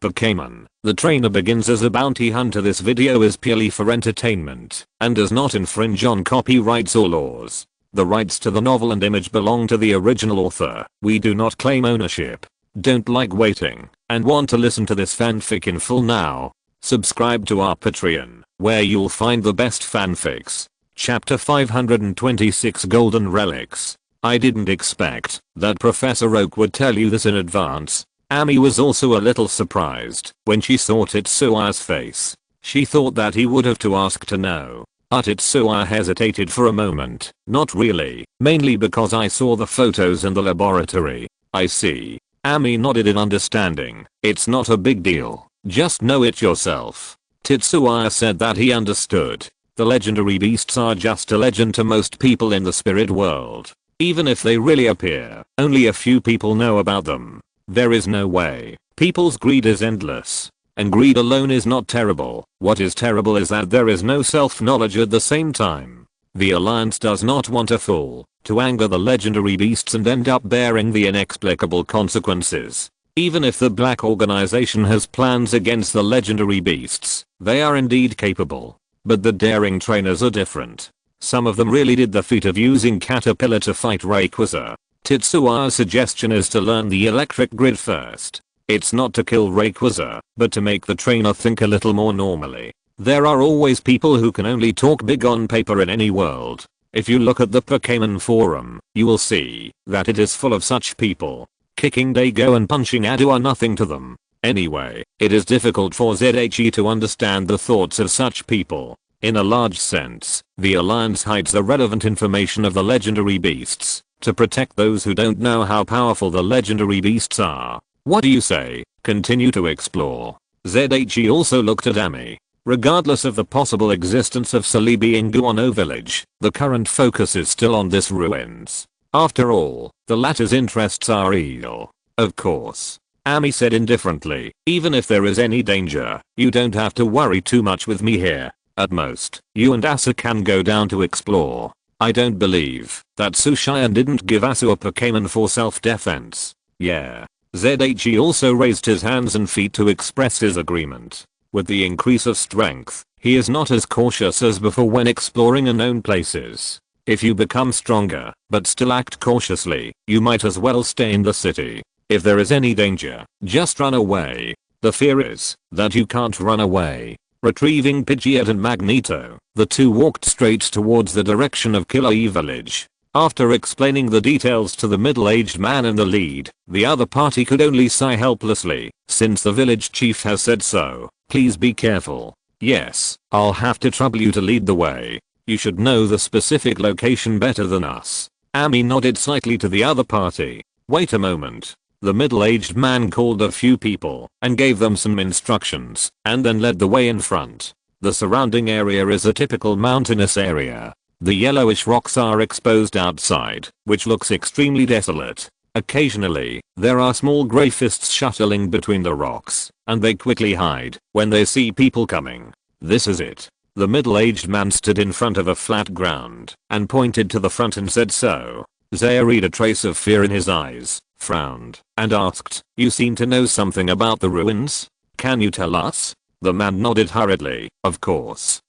Pokémon, the trainer begins as a bounty hunter. This video is purely for entertainment and does not infringe on copyrights or laws. The rights to the novel and image belong to the original author. We do not claim ownership. Don't like waiting and want to listen to this fanfic in full now? Subscribe to our Patreon, where you'll find the best fanfics. Chapter 526 Golden Relics. I didn't expect that Professor Oak would tell you this in advance. Amy was also a little surprised when she saw Tetsua's face. She thought that he would have to ask to know. But Tetsua hesitated for a moment. Not really, mainly because I saw the photos in the laboratory. I see. Amy nodded in understanding. It's not a big deal. Just know it yourself. Tetsuya said that he understood. The legendary beasts are just a legend to most people in the spirit world. Even if they really appear, only a few people know about them. There is no way. People's greed is endless. And greed alone is not terrible. What is terrible is that there is no self-knowledge at the same time. The Alliance does not want a fool to anger the legendary beasts and end up bearing the inexplicable consequences. Even if the Black Organization has plans against the legendary beasts, they are indeed capable. But the daring trainers are different. Some of them really did the feat of using Caterpillar to fight Rayquaza. Tetsua's suggestion is to learn the electric grid first. It's not to kill Rayquaza, but to make the trainer think a little more normally. There are always people who can only talk big on paper in any world. If you look at the Pokémon forum, you will see that it is full of such people. Kicking Dago and punching Adu are nothing to them. Anyway, it is difficult for ZHE to understand the thoughts of such people. In a large sense, the Alliance hides the relevant information of the legendary beasts to protect those who don't know how powerful the legendary beasts are. What do you say? Continue to explore. ZHE also looked at Amy. Regardless of the possible existence of Celebi in Guano Village, the current focus is still on this ruins. After all, the latter's interests are real. Of course. Amy said indifferently, even if there is any danger, you don't have to worry too much with me here. At most, you and Asa can go down to explore. I don't believe that Sushian didn't give Asu a Pokémon for self-defense. Yeah. ZHE also raised his hands and feet to express his agreement. With the increase of strength, he is not as cautious as before when exploring unknown places. If you become stronger, but still act cautiously, you might as well stay in the city. If there is any danger, just run away. The fear is that you can't run away. Retrieving Pidgeot and Magneto, the two walked straight towards the direction of Killer Village. After explaining the details to the middle-aged man in the lead, the other party could only sigh helplessly. Since the village chief has said so, please be careful. Yes, I'll have to trouble you to lead the way. You should know the specific location better than us. Amy nodded slightly to the other party. Wait a moment. The middle-aged man called a few people and gave them some instructions, and then led the way in front. The surrounding area is a typical mountainous area. The yellowish rocks are exposed outside, which looks extremely desolate. Occasionally, there are small grey fists shuttling between the rocks, and they quickly hide when they see people coming. This is it. The middle-aged man stood in front of a flat ground and pointed to the front and said so. Zaya read a trace of fear in his eyes, frowned, and asked, "You seem to know something about the ruins? Can you tell us?" The man nodded hurriedly. Of course.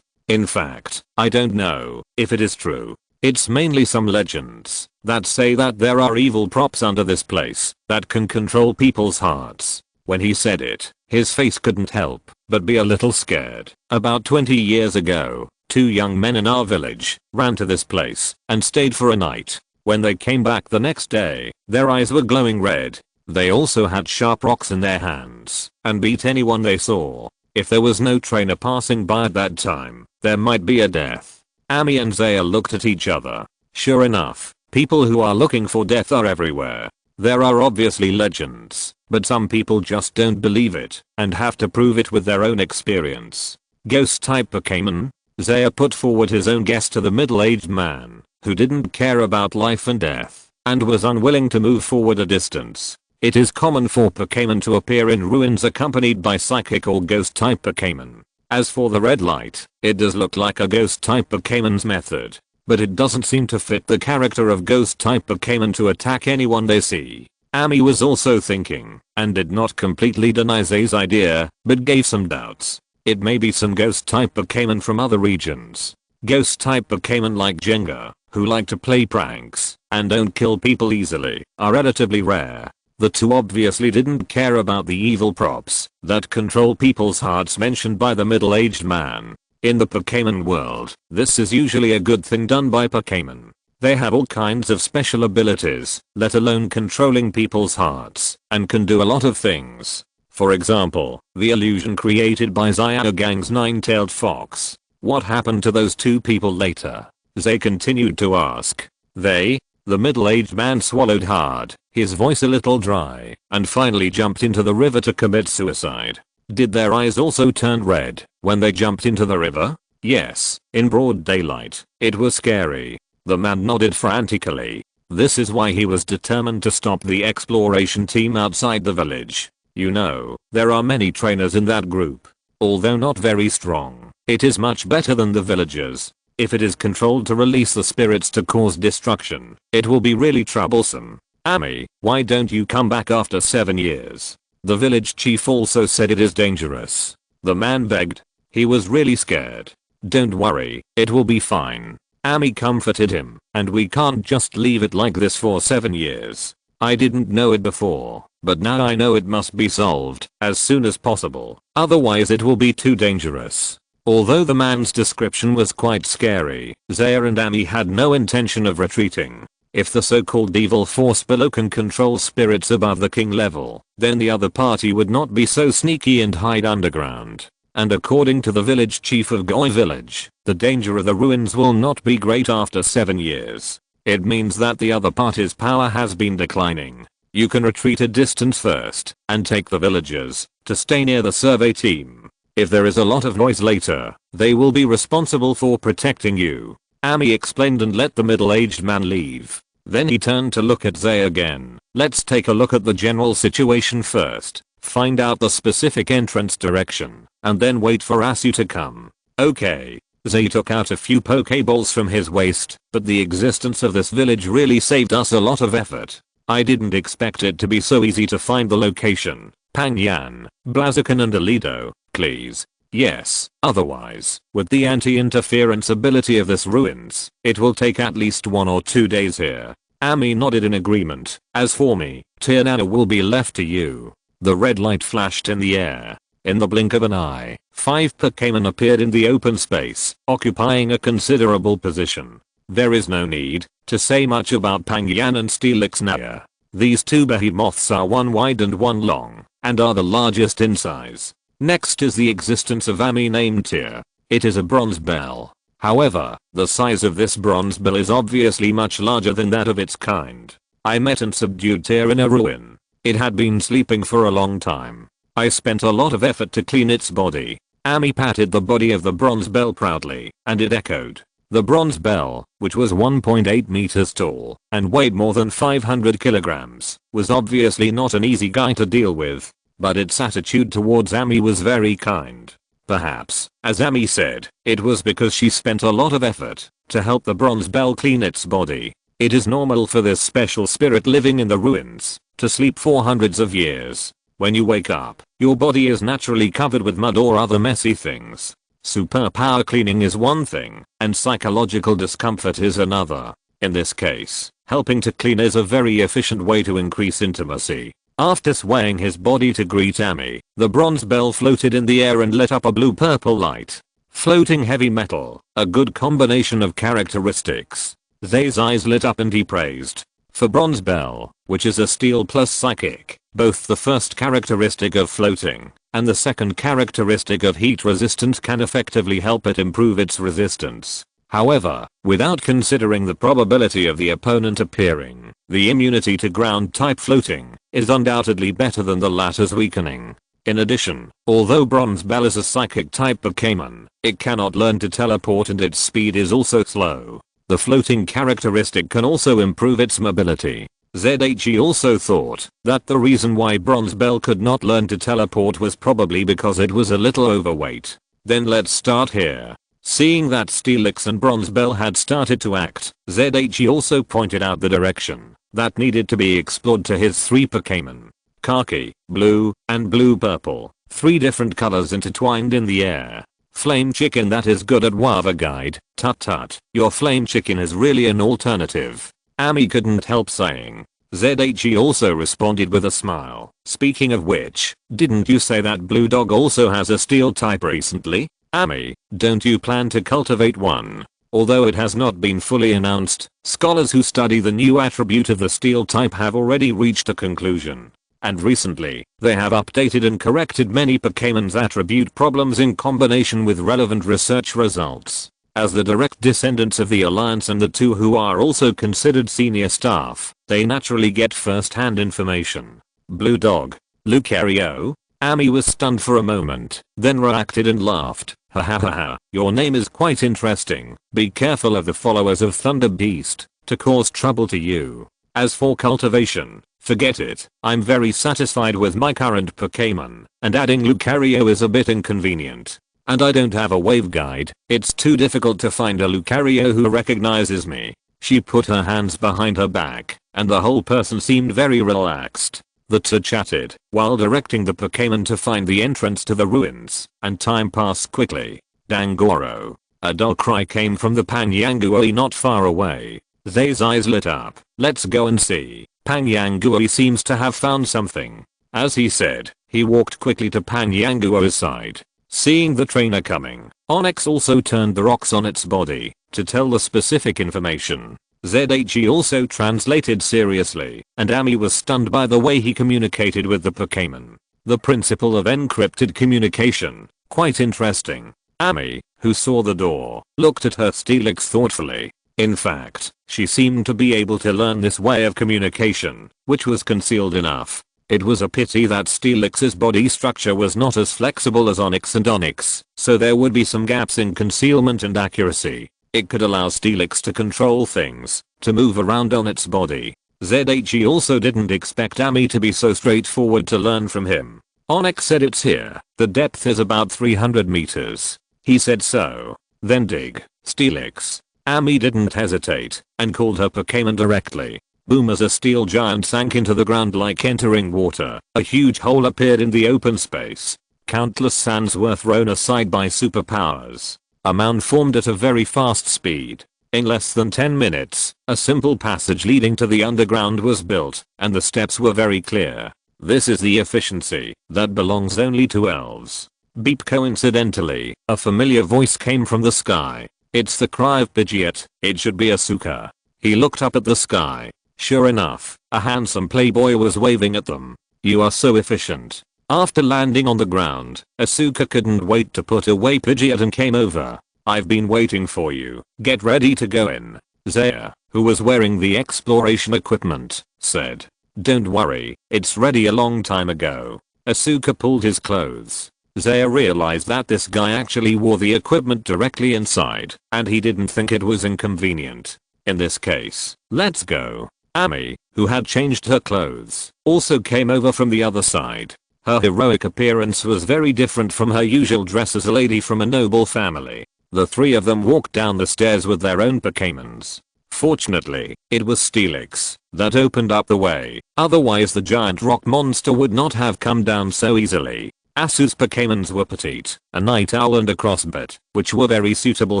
In fact, I don't know if it is true. It's mainly some legends that say that there are evil props under this place that can control people's hearts. When he said it, his face couldn't help but be a little scared. About 20 years ago, two young men in our village ran to this place and stayed for a night. When they came back the next day, their eyes were glowing red. They also had sharp rocks in their hands and beat anyone they saw. If there was no trainer passing by at that time, there might be a death. Amy and Zaya looked at each other. Sure enough, people who are looking for death are everywhere. There are obviously legends, but some people just don't believe it and have to prove it with their own experience. Ghost-type Pokémon? Zaya put forward his own guess to the middle-aged man, who didn't care about life and death, and was unwilling to move forward a distance. It is common for Pokémon to appear in ruins accompanied by psychic or ghost-type Pokémon. As for the red light, it does look like a ghost-type Pokémon's method, but it doesn't seem to fit the character of ghost-type Pokémon to attack anyone they see. Amy was also thinking, and did not completely deny Zay's idea, but gave some doubts. It may be some ghost type Pokémon from other regions. Ghost type Pokémon like Jenga, who like to play pranks, and don't kill people easily, are relatively rare. The two obviously didn't care about the evil props that control people's hearts mentioned by the middle-aged man. In the Pokémon world, this is usually a good thing done by Pokémon. They have all kinds of special abilities, let alone controlling people's hearts, and can do a lot of things. For example, the illusion created by Zyagang's nine-tailed fox. What happened to those two people later? Zay continued to ask. They? The middle-aged man swallowed hard, his voice a little dry, and finally jumped into the river to commit suicide. Did their eyes also turn red when they jumped into the river? Yes, in broad daylight. It was scary. The man nodded frantically. This is why he was determined to stop the exploration team outside the village. You know, there are many trainers in that group. Although not very strong, it is much better than the villagers. If it is controlled to release the spirits to cause destruction, it will be really troublesome. Amy, why don't you come back after 7 years? The village chief also said it is dangerous. The man begged. He was really scared. Don't worry, it will be fine. Amy comforted him, and we can't just leave it like this for 7 years. I didn't know it before, but now I know it must be solved as soon as possible, otherwise it will be too dangerous. Although the man's description was quite scary, Zaya and Amy had no intention of retreating. If the so-called evil force below can control spirits above the king level, then the other party would not be so sneaky and hide underground. And according to the village chief of Goi village, the danger of the ruins will not be great after 7 years. It means that the other party's power has been declining. You can retreat a distance first, and take the villagers to stay near the survey team. If there is a lot of noise later, they will be responsible for protecting you. Amy explained and let the middle-aged man leave. Then he turned to look at Zay again. Let's take a look at the general situation first. Find out the specific entrance direction, and then wait for Asu to come. Okay. Zay took out a few Pokeballs from his waist, but the existence of this village really saved us a lot of effort. I didn't expect it to be so easy to find the location. Pangyan, Blaziken and Alido, please. Yes, otherwise, with the anti-interference ability of this ruins, it will take at least 1 or 2 days here. Amy nodded in agreement. As for me, Tirnana will be left to you. The red light flashed in the air. In the blink of an eye, 5 Pokémon appeared in the open space, occupying a considerable position. There is no need to say much about Pangyan and Steelix now. These two behemoths are one wide and one long, and are the largest in size. Next is the existence of Amy named Tyr. It is a bronze bell. However, the size of this bronze bell is obviously much larger than that of its kind. I met and subdued Tyr in a ruin. It had been sleeping for a long time. I spent a lot of effort to clean its body. Amy patted the body of the bronze bell proudly, and it echoed. The bronze bell, which was 1.8 meters tall and weighed more than 500 kilograms, was obviously not an easy guy to deal with, but its attitude towards Amy was very kind. Perhaps, as Amy said, it was because she spent a lot of effort to help the bronze bell clean its body. It is normal for this special spirit living in the ruins to sleep for hundreds of years. When you wake up, your body is naturally covered with mud or other messy things. Superpower cleaning is one thing, and psychological discomfort is another. In this case, helping to clean is a very efficient way to increase intimacy. After swaying his body to greet Amy, the bronze bell floated in the air and lit up a blue-purple light. Floating heavy metal, a good combination of characteristics. Zay's eyes lit up and he praised. For bronze bell, which is a steel plus psychic, both the first characteristic of floating and the second characteristic of heat resistance can effectively help it improve its resistance. However, without considering the probability of the opponent appearing, the immunity to ground type floating is undoubtedly better than the latter's weakening. In addition, although Bronze Bell is a psychic type Pokémon, it cannot learn to teleport and its speed is also slow. The floating characteristic can also improve its mobility. ZHE also thought that the reason why Bronze Bell could not learn to teleport was probably because it was a little overweight. Then let's start here. Seeing that Steelix and Bronze Bell had started to act, ZHE also pointed out the direction. that needed to be explored to his 3 Pokémon. Khaki, blue, and blue-purple. 3 different colors intertwined in the air. Flame chicken that is good at Wava Guide. Tut tut, your flame chicken is really an alternative. Amy couldn't help saying. ZHE also responded with a smile. Speaking of which, didn't you say that blue dog also has a steel type recently? Amy, don't you plan to cultivate one? Although it has not been fully announced, scholars who study the new attribute of the steel type have already reached a conclusion. And recently, they have updated and corrected many Pokemon's attribute problems in combination with relevant research results. As the direct descendants of the Alliance and the 2 who are also considered senior staff, they naturally get first-hand information. Blue Dog. Lucario? Amy was stunned for a moment, then reacted and laughed. Ha ha ha ha, your name is quite interesting. Be careful of the followers of Thunder Beast, to cause trouble to you. As for cultivation, forget it. I'm very satisfied with my current Pokémon, and adding Lucario is a bit inconvenient. And I don't have a wave guide. It's too difficult to find a Lucario who recognizes me. She put her hands behind her back, and the whole person seemed very relaxed. The 2 chatted, while directing the Pokémon to find the entrance to the ruins, and time passed quickly. Dangoro. A dog cry came from the Panyangui not far away. Zay's eyes lit up. Let's go and see. Panyangui seems to have found something. As he said, he walked quickly to Panyangui's side. Seeing the trainer coming, Onyx also turned the rocks on its body to tell the specific information. ZHE also translated seriously, and Amy was stunned by the way he communicated with the Pokémon. The principle of encrypted communication, quite interesting. Amy, who saw the door, looked at her Steelix thoughtfully. In fact, she seemed to be able to learn this way of communication, which was concealed enough. It was a pity that Steelix's body structure was not as flexible as Onyx and Onyx, so there would be some gaps in concealment and accuracy. It could allow Steelix to control things, to move around on its body. ZHE also didn't expect Amy to be so straightforward to learn from him. Onyx said it's here. The depth is about 300 meters. He said so. Then dig. Steelix. Amy didn't hesitate, and called her Pokémon directly. Boom, as a steel giant sank into the ground like entering water. A huge hole appeared in the open space. Countless sands were thrown aside by superpowers. A mound formed at a very fast speed. In less than 10 minutes, a simple passage leading to the underground was built, and the steps were very clear. This is the efficiency that belongs only to elves. Beep, coincidentally, a familiar voice came from the sky. It's the cry of Pidgeot. It should be Asuka. He looked up at the sky. Sure enough, a handsome playboy was waving at them. You are so efficient. After landing on the ground, Asuka couldn't wait to put away Pidgeot and came over. I've been waiting for you. Get ready to go in. Zaya, who was wearing the exploration equipment, said. Don't worry, it's ready a long time ago. Asuka pulled his clothes. Zaya realized that this guy actually wore the equipment directly inside, and he didn't think it was inconvenient. In this case, let's go. Amy, who had changed her clothes, also came over from the other side. Her heroic appearance was very different from her usual dress as a lady from a noble family. The 3 of them walked down the stairs with their own Pokémons. Fortunately, it was Steelix that opened up the way, otherwise the giant rock monster would not have come down so easily. Asu's Pokémons were Petite, a Night Owl and a Crossbit, which were very suitable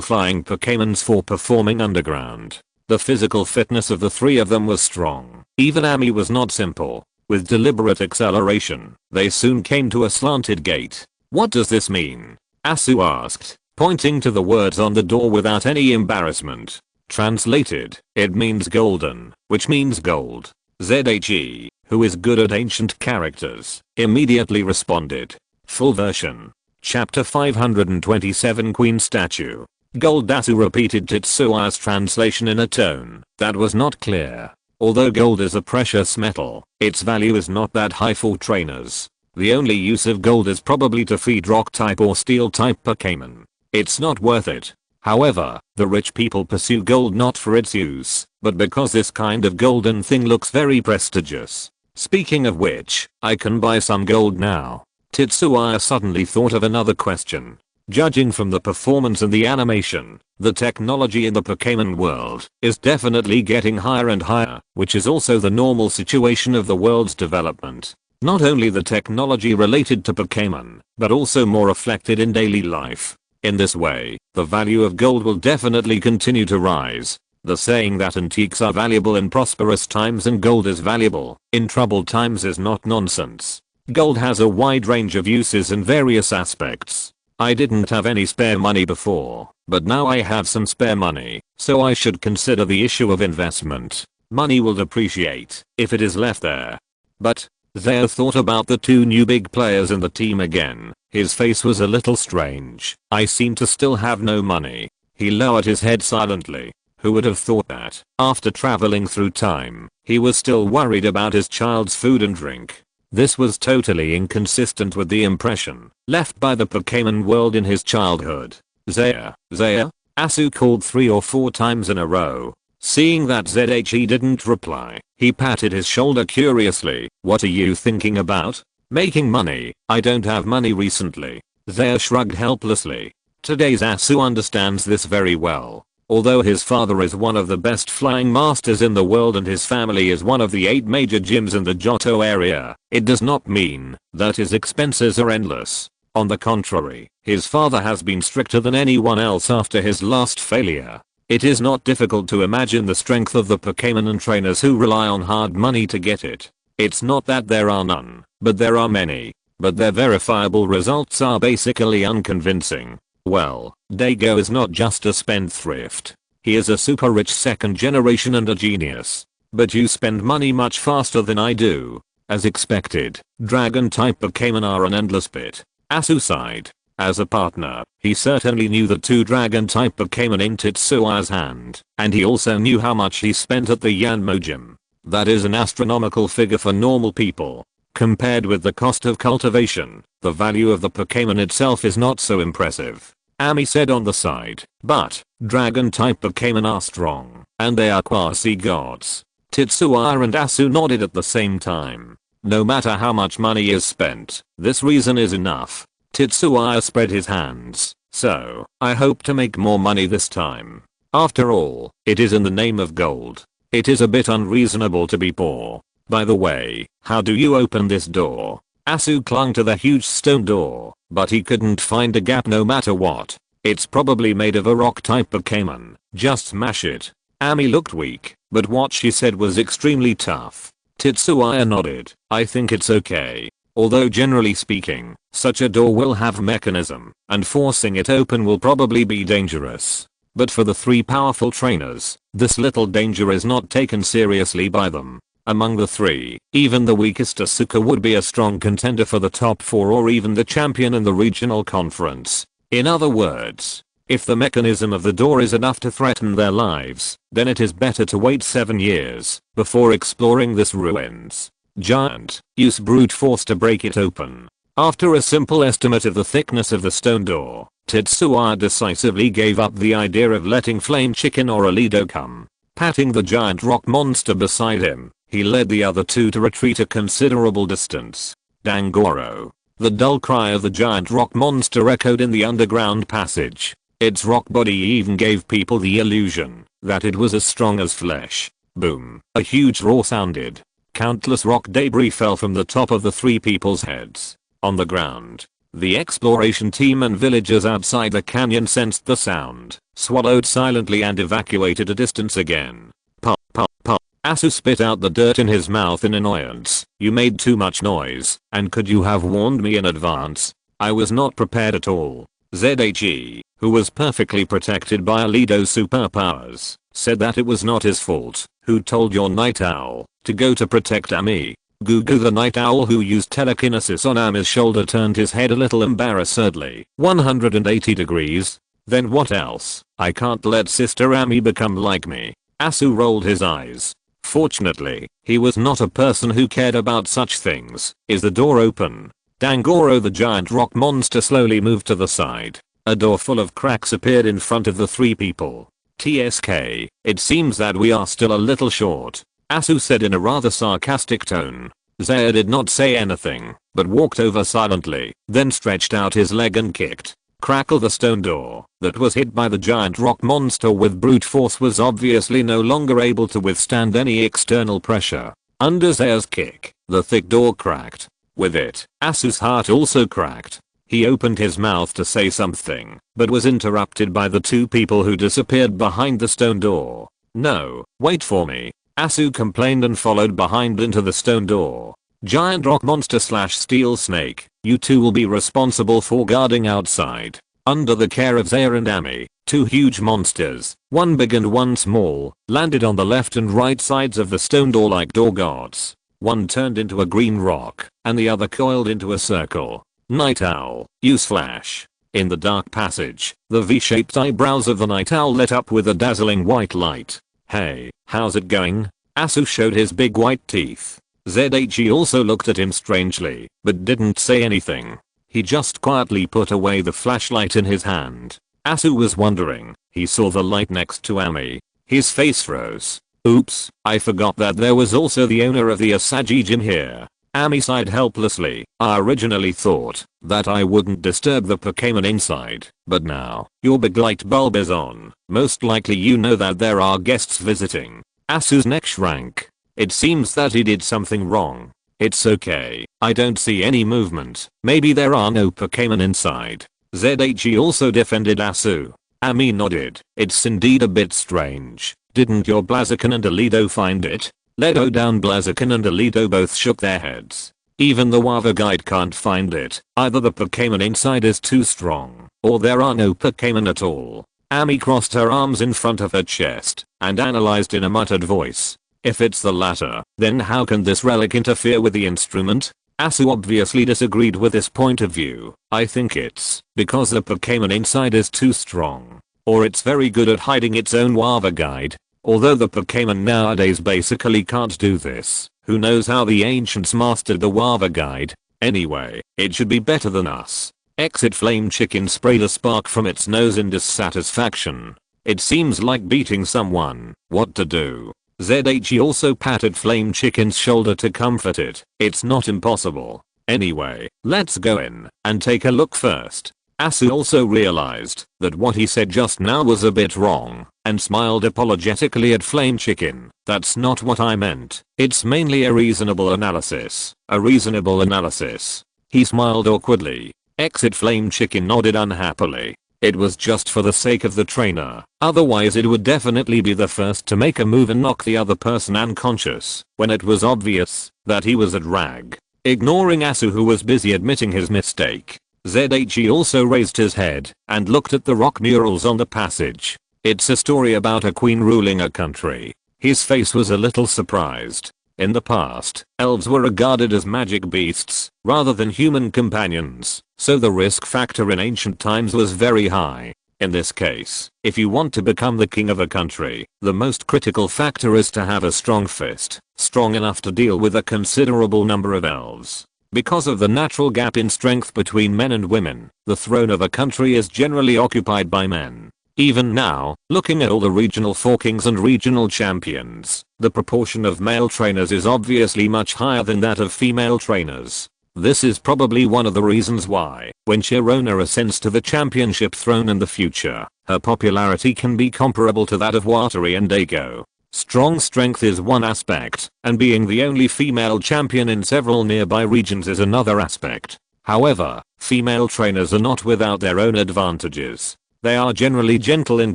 flying Pokémons for performing underground. The physical fitness of the 3 of them was strong. Even Amy was not simple. With deliberate acceleration, they soon came to a slanted gate. What does this mean? Asu asked, pointing to the words on the door without any embarrassment. Translated, it means golden, which means gold. ZHE, who is good at ancient characters, immediately responded. Full version. Chapter 527, Queen Statue. Gold. Asu repeated Tetsua's translation in a tone that was not clear. Although gold is a precious metal, its value is not that high for trainers. The only use of gold is probably to feed rock type or steel type Pokémon. It's not worth it. However, the rich people pursue gold not for its use, but because this kind of golden thing looks very prestigious. Speaking of which, I can buy some gold now. Tetsuya suddenly thought of another question. Judging from the performance and the animation, the technology in the Pokémon world is definitely getting higher and higher, which is also the normal situation of the world's development. Not only the technology related to Pokémon, but also more reflected in daily life. In this way, the value of gold will definitely continue to rise. The saying that antiques are valuable in prosperous times and gold is valuable in troubled times is not nonsense. Gold has a wide range of uses in various aspects. I didn't have any spare money before, but now I have some spare money, so I should consider the issue of investment. Money will depreciate if it is left there. But Zaire thought about the two new big players in the team again. His face was a little strange. I seem to still have no money. He lowered his head silently. Who would have thought that, after traveling through time, he was still worried about his child's food and drink? This was totally inconsistent with the impression left by the Pokémon world in his childhood. Zaire, Zaire? Asu called 3 or 4 times in a row. Seeing that ZHE didn't reply, he patted his shoulder curiously. What are you thinking about? Making money. I don't have money recently. Zaire shrugged helplessly. Today's Asu understands this very well. Although his father is one of the best flying masters in the world and his family is one of the 8 major gyms in the Johto area, it does not mean that his expenses are endless. On the contrary, his father has been stricter than anyone else after his last failure. It is not difficult to imagine the strength of the Pokémon and trainers who rely on hard money to get it. It's not that there are none, but there are many. But their verifiable results are basically unconvincing. Well, Dago is not just a spendthrift. He is a super rich second generation and a genius. But you spend money much faster than I do. As expected, dragon type Pokémon are an endless bit. Asu sighed. As a partner, he certainly knew the 2 dragon type Pokémon in Tetsua's hand, and he also knew how much he spent at the Yanmo gym. That is an astronomical figure for normal people. Compared with the cost of cultivation, the value of the Pokémon itself is not so impressive. Ami said on the side, but dragon type Pokémon are strong, and they are quasi-gods. Tetsua and Asu nodded at the same time. No matter how much money is spent, this reason is enough. Tetsuya spread his hands. So, I hope to make more money this time. After all, it is in the name of gold. It is a bit unreasonable to be poor. By the way, how do you open this door? Asu clung to the huge stone door, but he couldn't find a gap no matter what. It's probably made of a rock type Pokémon. Just smash it. Ami looked weak, but what she said was extremely tough. Tetsuya nodded. I think it's okay. Although generally speaking, such a door will have a mechanism, and forcing it open will probably be dangerous. But for the 3 powerful trainers, this little danger is not taken seriously by them. Among the 3, even the weakest Asuka would be a strong contender for the top 4 or even the champion in the regional conference. In other words, if the mechanism of the door is enough to threaten their lives, then it is better to wait 7 years before exploring this ruins. Giant, use brute force to break it open. After a simple estimate of the thickness of the stone door, Tetsuya decisively gave up the idea of letting Flame Chicken or Alido come. Patting the giant rock monster beside him, he led the other 2 to retreat a considerable distance. Dangoro. The dull cry of the giant rock monster echoed in the underground passage. Its rock body even gave people the illusion that it was as strong as flesh. Boom. A huge roar sounded. Countless rock debris fell from the top of the 3 people's heads. On the ground, the exploration team and villagers outside the canyon sensed the sound, swallowed silently and evacuated a distance again. Pop pop pop. Asu spit out the dirt in his mouth in annoyance. You made too much noise, and could you have warned me in advance? I was not prepared at all. ZHE, who was perfectly protected by Alido's superpowers, said that it was not his fault. Who told your night owl to go to protect Ami? Gugu the night owl who used telekinesis on Ami's shoulder turned his head a little embarrassedly 180 degrees. Then what else? I can't let Sister Ami become like me. Asu rolled his eyes. Fortunately, he was not a person who cared about such things. Is the door open? Dangoro the giant rock monster slowly moved to the side. A door full of cracks appeared in front of the 3 people. TSK, it seems that we are still a little short, Asu said in a rather sarcastic tone. Zaire did not say anything, but walked over silently, then stretched out his leg and kicked. Crackle. The stone door that was hit by the giant rock monster with brute force was obviously no longer able to withstand any external pressure. Under Zaya's kick, the thick door cracked. With it, Asu's heart also cracked. He opened his mouth to say something, but was interrupted by the two people who disappeared behind the stone door. "No, wait for me," Asu complained and followed behind into the stone door. "Giant rock monster / steel snake, you two will be responsible for guarding outside." Under the care of Zaya and Ami, two huge monsters, one big and one small, landed on the left and right sides of the stone door like door gods. One turned into a green rock, and the other coiled into a circle. Night Owl, use flash. In the dark passage, the V-shaped eyebrows of the Night Owl lit up with a dazzling white light. "Hey, how's it going?" Asu showed his big white teeth. ZHE also looked at him strangely, but didn't say anything. He just quietly put away the flashlight in his hand. Asu was wondering. He saw the light next to Ami. His face froze. "Oops, I forgot that there was also the owner of the Asaji gym here." Ami sighed helplessly. "I originally thought that I wouldn't disturb the Pokémon inside, but now your big light bulb is on. Most likely you know that there are guests visiting." Asu's neck shrank. It seems that he did something wrong. "It's okay, I don't see any movement. Maybe there are no Pokémon inside." ZHE also defended Asu. Ami nodded. "It's indeed a bit strange. Didn't your Blaziken and Alido find it?" Ledo down. Blaziken and Alido both shook their heads. "Even the Wava guide can't find it. Either the Pokémon inside is too strong, or there are no Pokémon at all." Ami crossed her arms in front of her chest and analyzed in a muttered voice. "If it's the latter, then how can this relic interfere with the instrument?" Asu obviously disagreed with this point of view. "I think it's because the Pokémon inside is too strong, or it's very good at hiding its own Wava guide. Although the Pokémon nowadays basically can't do this, who knows how the ancients mastered the Wava guide. Anyway, it should be better than us." Exit. Flame Chicken sprayed a spark from its nose in dissatisfaction. "It seems like beating someone. What to do?" ZHE also patted Flame Chicken's shoulder to comfort it. "It's not impossible. Anyway, let's go in and take a look first." Asu also realized that what he said just now was a bit wrong and smiled apologetically at Flame Chicken. "That's not what I meant. It's mainly a reasonable analysis." "A reasonable analysis?" He smiled awkwardly. Exit. Flame Chicken nodded unhappily. "It was just for the sake of the trainer. Otherwise it would definitely be the first to make a move and knock the other person unconscious when it was obvious that he was at rag." Ignoring Asu, who was busy admitting his mistake, ZHE also raised his head and looked at the rock murals on the passage. "It's a story about a queen ruling a country." His face was a little surprised. In the past, elves were regarded as magic beasts rather than human companions, so the risk factor in ancient times was very high. In this case, if you want to become the king of a country, the most critical factor is to have a strong fist, strong enough to deal with a considerable number of elves. Because of the natural gap in strength between men and women, the throne of a country is generally occupied by men. Even now, looking at all the regional forkings and regional champions, the proportion of male trainers is obviously much higher than that of female trainers. This is probably one of the reasons why, when Sharona ascends to the championship throne in the future, her popularity can be comparable to that of Watari and Dago. Strong strength is one aspect, and being the only female champion in several nearby regions is another aspect. However, female trainers are not without their own advantages. They are generally gentle in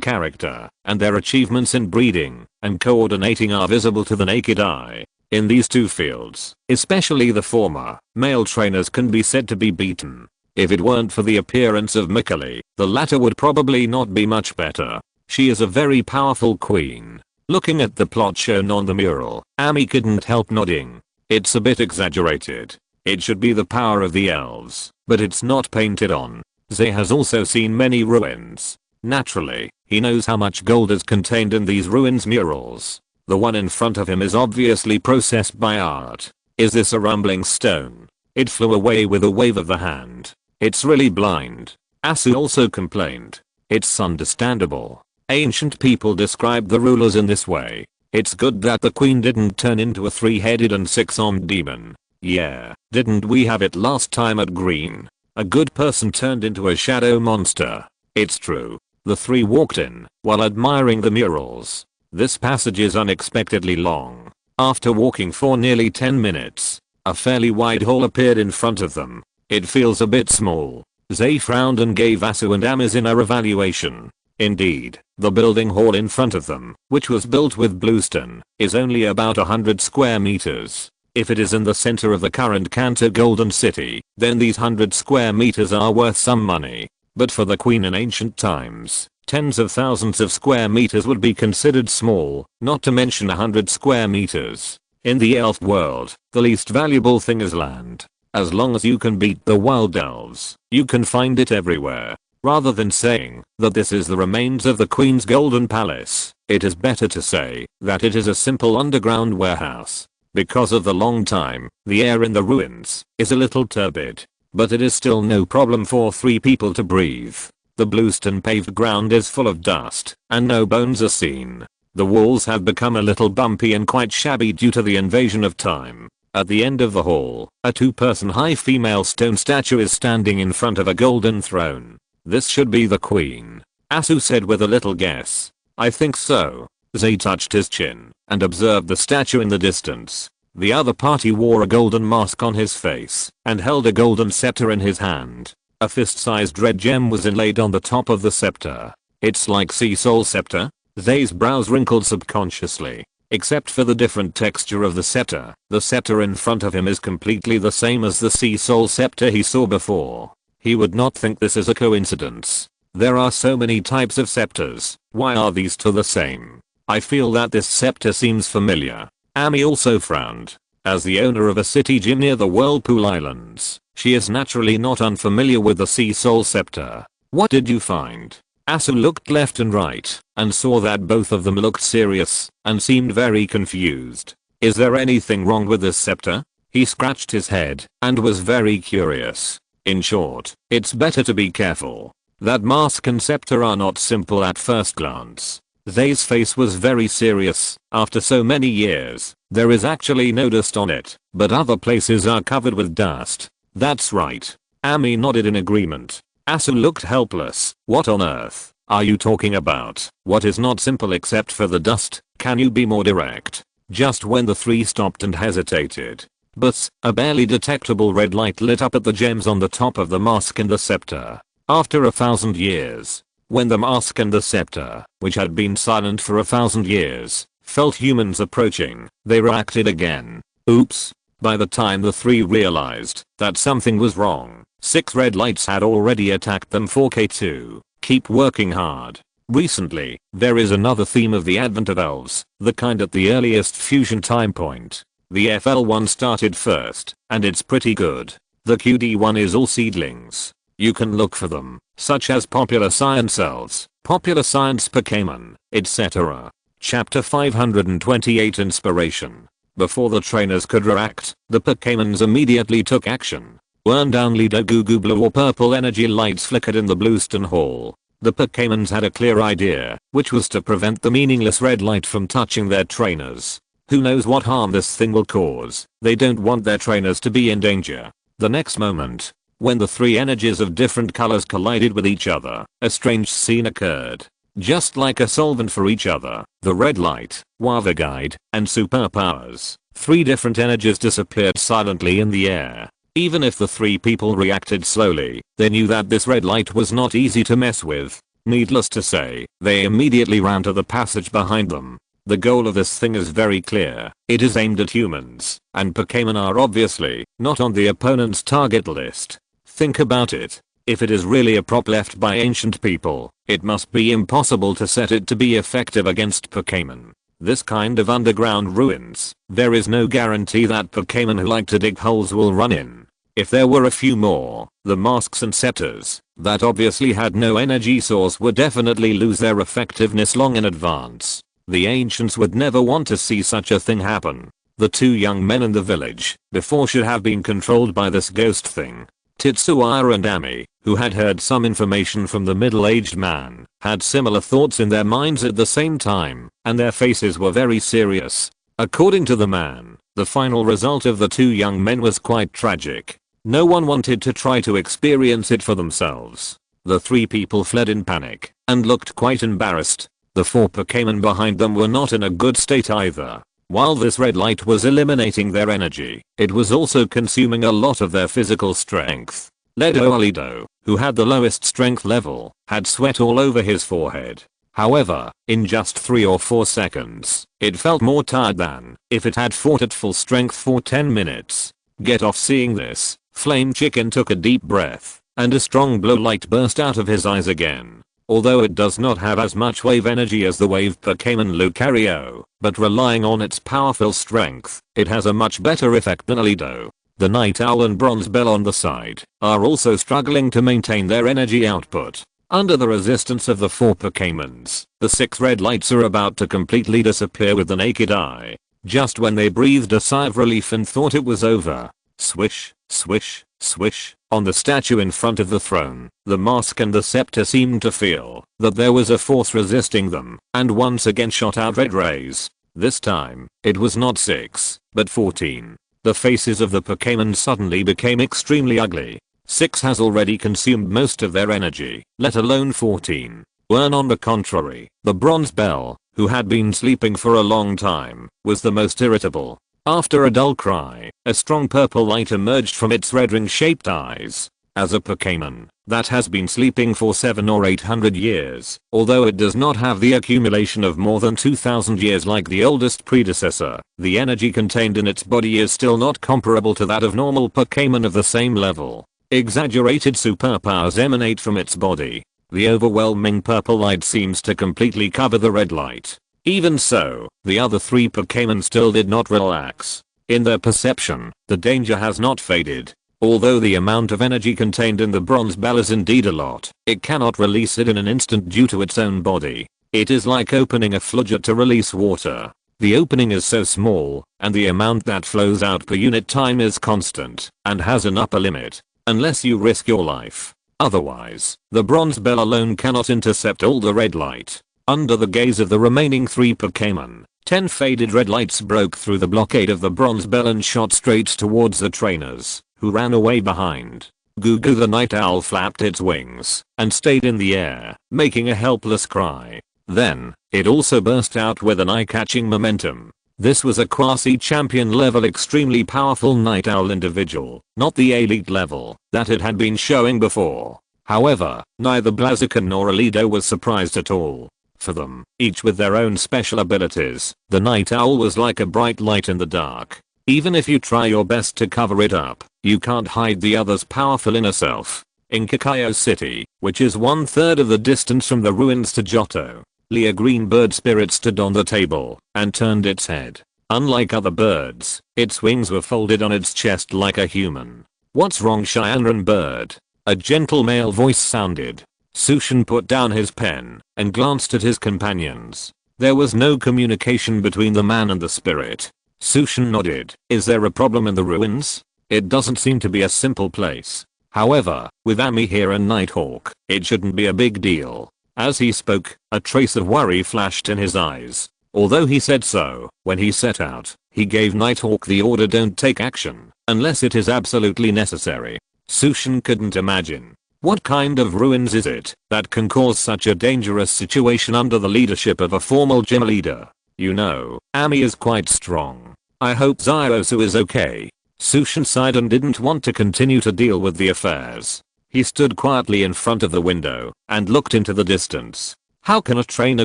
character, and their achievements in breeding and coordinating are visible to the naked eye. In these two fields, especially the former, male trainers can be said to be beaten. If it weren't for the appearance of Mikali, the latter would probably not be much better. She is a very powerful queen. Looking at the plot shown on the mural, Ami couldn't help nodding. It's a bit exaggerated. It should be the power of the elves, but it's not painted on. Zay has also seen many ruins. Naturally, he knows how much gold is contained in these ruins murals. The one in front of him is obviously processed by art. Is this a rumbling stone? It flew away with a wave of the hand. It's really blind. Asu also complained. It's understandable. Ancient people described the rulers in this way. It's good that the queen didn't turn into a three-headed and six-armed demon. Yeah, didn't we have it last time at Green? A good person turned into a shadow monster. It's true. The three walked in while admiring the murals. This passage is unexpectedly long. After walking for nearly 10 minutes, a fairly wide hall appeared in front of them. It feels a bit small. Zay frowned and gave Asu and Amazin a evaluation. Indeed, the building hall in front of them, which was built with bluestone, is only about 100 square meters. If it is in the center of the current Kanto Golden City, then these 100 square meters are worth some money. But for the queen in ancient times, tens of thousands of square meters would be considered small, not to mention 100 square meters. In the elf world, the least valuable thing is land. As long as you can beat the wild elves, you can find it everywhere. Rather than saying that this is the remains of the Queen's Golden Palace, it is better to say that it is a simple underground warehouse. Because of the long time, the air in the ruins is a little turbid, but it is still no problem for 3 people to breathe. The bluestone paved ground is full of dust, and no bones are seen. The walls have become a little bumpy and quite shabby due to the invasion of time. At the end of the hall, a 2-person high female stone statue is standing in front of a golden throne. This should be the queen, Asu said with a little guess. I think so. Zay touched his chin and observed the statue in the distance. The other party wore a golden mask on his face and held a golden scepter in his hand. A fist-sized red gem was inlaid on the top of the scepter. It's like Sea Soul Scepter? Zay's brows wrinkled subconsciously. Except for the different texture of the scepter in front of him is completely the same as the Sea Soul Scepter he saw before. He would not think this is a coincidence. There are so many types of scepters, why are these two the same? I feel that this scepter seems familiar. Ami also frowned. As the owner of a city gym near the Whirlpool Islands, she is naturally not unfamiliar with the Sea Soul Scepter. What did you find? Asu looked left and right and saw that both of them looked serious and seemed very confused. Is there anything wrong with this scepter? He scratched his head and was very curious. In short, it's better to be careful. That mask and scepter are not simple at first glance. Zay's face was very serious. After so many years, there is actually no dust on it, but other places are covered with dust. That's right. Ami nodded in agreement. Asu looked helpless. What on earth are you talking about? What is not simple except for the dust? Can you be more direct? Just when the 3 stopped and hesitated, but a barely detectable red light lit up at the gems on the top of the mask and the scepter. After 1,000 years, when the mask and the scepter, which had been silent for 1,000 years, felt humans approaching, they reacted again. Oops. By the time the 3 realized that something was wrong, 6 red lights had already attacked them. 4K2. Keep working hard. Recently, there is another theme of the advent of elves, the kind at the earliest fusion time point. The FL1 started first, and it's pretty good. The QD1 is all seedlings. You can look for them, such as popular science elves, popular science Pokémon, etc. Chapter 528 Inspiration. Before the trainers could react, the Pokémons immediately took action. Earned only Dogugu blue or purple energy lights flickered in the bluestone hall. The Pokémons had a clear idea, which was to prevent the meaningless red light from touching their trainers. Who knows what harm this thing will cause? They don't want their trainers to be in danger. The next moment, when the 3 energies of different colors collided with each other, a strange scene occurred. Just like a solvent for each other, the red light, Wava Guide, and superpowers, 3 different energies disappeared silently in the air. Even if the 3 people reacted slowly, they knew that this red light was not easy to mess with. Needless to say, they immediately ran to the passage behind them. The goal of this thing is very clear. It is aimed at humans, and Pokémon are obviously not on the opponent's target list. Think about it. If it is really a prop left by ancient people, it must be impossible to set it to be effective against Pokémon. This kind of underground ruins, there is no guarantee that Pokémon who like to dig holes will run in. If there were a few more, the masks and scepters, that obviously had no energy source, would definitely lose their effectiveness long in advance. The ancients would never want to see such a thing happen. The 2 young men in the village before should have been controlled by this ghost thing. Tetsuya and Ami, who had heard some information from the middle-aged man, had similar thoughts in their minds at the same time, and their faces were very serious. According to the man, the final result of the 2 young men was quite tragic. No one wanted to try to experience it for themselves. The 3 people fled in panic and looked quite embarrassed. The 4 Pokémon behind them were not in a good state either. While this red light was eliminating their energy, it was also consuming a lot of their physical strength. Lido, who had the lowest strength level, had sweat all over his forehead. However, in just 3 or 4 seconds, it felt more tired than if it had fought at full strength for 10 minutes. Get off. Seeing this, Flame Chicken took a deep breath, and a strong blue light burst out of his eyes again. Although it does not have as much wave energy as the wave Pokémon Lucario, but relying on its powerful strength, it has a much better effect than Lido. The Night Owl and Bronze Bell on the side are also struggling to maintain their energy output. Under the resistance of the 4 Pokémons, the 6 red lights are about to completely disappear with the naked eye. Just when they breathed a sigh of relief and thought it was over. Swish, swish, swish. On the statue in front of the throne, the mask and the scepter seemed to feel that there was a force resisting them, and once again shot out red rays. This time, it was not 6, but 14. The faces of the Pokémon suddenly became extremely ugly. 6 has already consumed most of their energy, let alone 14. When on the contrary, the Bronze Bell, who had been sleeping for a long time, was the most irritable. After a dull cry, a strong purple light emerged from its red ring-shaped eyes. As a Pokémon that has been sleeping for 700 or 800 years, although it does not have the accumulation of more than 2000 years like the oldest predecessor, the energy contained in its body is still not comparable to that of normal Pokémon of the same level. Exaggerated superpowers emanate from its body. The overwhelming purple light seems to completely cover the red light. Even so, the other 3 Pokémon still did not relax. In their perception, the danger has not faded. Although the amount of energy contained in the Bronze Bell is indeed a lot, it cannot release it in an instant due to its own body. It is like opening a floodgate to release water. The opening is so small, and the amount that flows out per unit time is constant, and has an upper limit. Unless you risk your life. Otherwise, the Bronze Bell alone cannot intercept all the red light. Under the gaze of the remaining 3 Pokémon, 10 faded red lights broke through the blockade of the Bronze Bell and shot straight towards the trainers, who ran away behind. Gugu the Night Owl flapped its wings and stayed in the air, making a helpless cry. Then, it also burst out with an eye-catching momentum. This was a quasi-champion level extremely powerful Night Owl individual, not the elite level that it had been showing before. However, neither Blaziken nor Lido was surprised at all. For them, each with their own special abilities, the Night Owl was like a bright light in the dark. Even if you try your best to cover it up, you can't hide the other's powerful inner self. In Kakayo City, which is 1/3 of the distance from the ruins to Johto, a green bird spirit stood on the table and turned its head. Unlike other birds, its wings were folded on its chest like a human. "What's wrong, Shinran bird?" a gentle male voice sounded. Sushin put down his pen and glanced at his companions. There was no communication between the man and the spirit. Sushin nodded. "Is there a problem in the ruins? It doesn't seem to be a simple place. However, with Ami here and Nighthawk, it shouldn't be a big deal." As he spoke, a trace of worry flashed in his eyes. Although he said so when he set out, he gave Nighthawk the order, "Don't take action unless it is absolutely necessary." Sushin couldn't imagine. What kind of ruins is it that can cause such a dangerous situation under the leadership of a formal gym leader? "You know, Ami is quite strong. I hope Ziosu is okay." Sushin sighed and didn't want to continue to deal with the affairs. He stood quietly in front of the window and looked into the distance. How can a trainer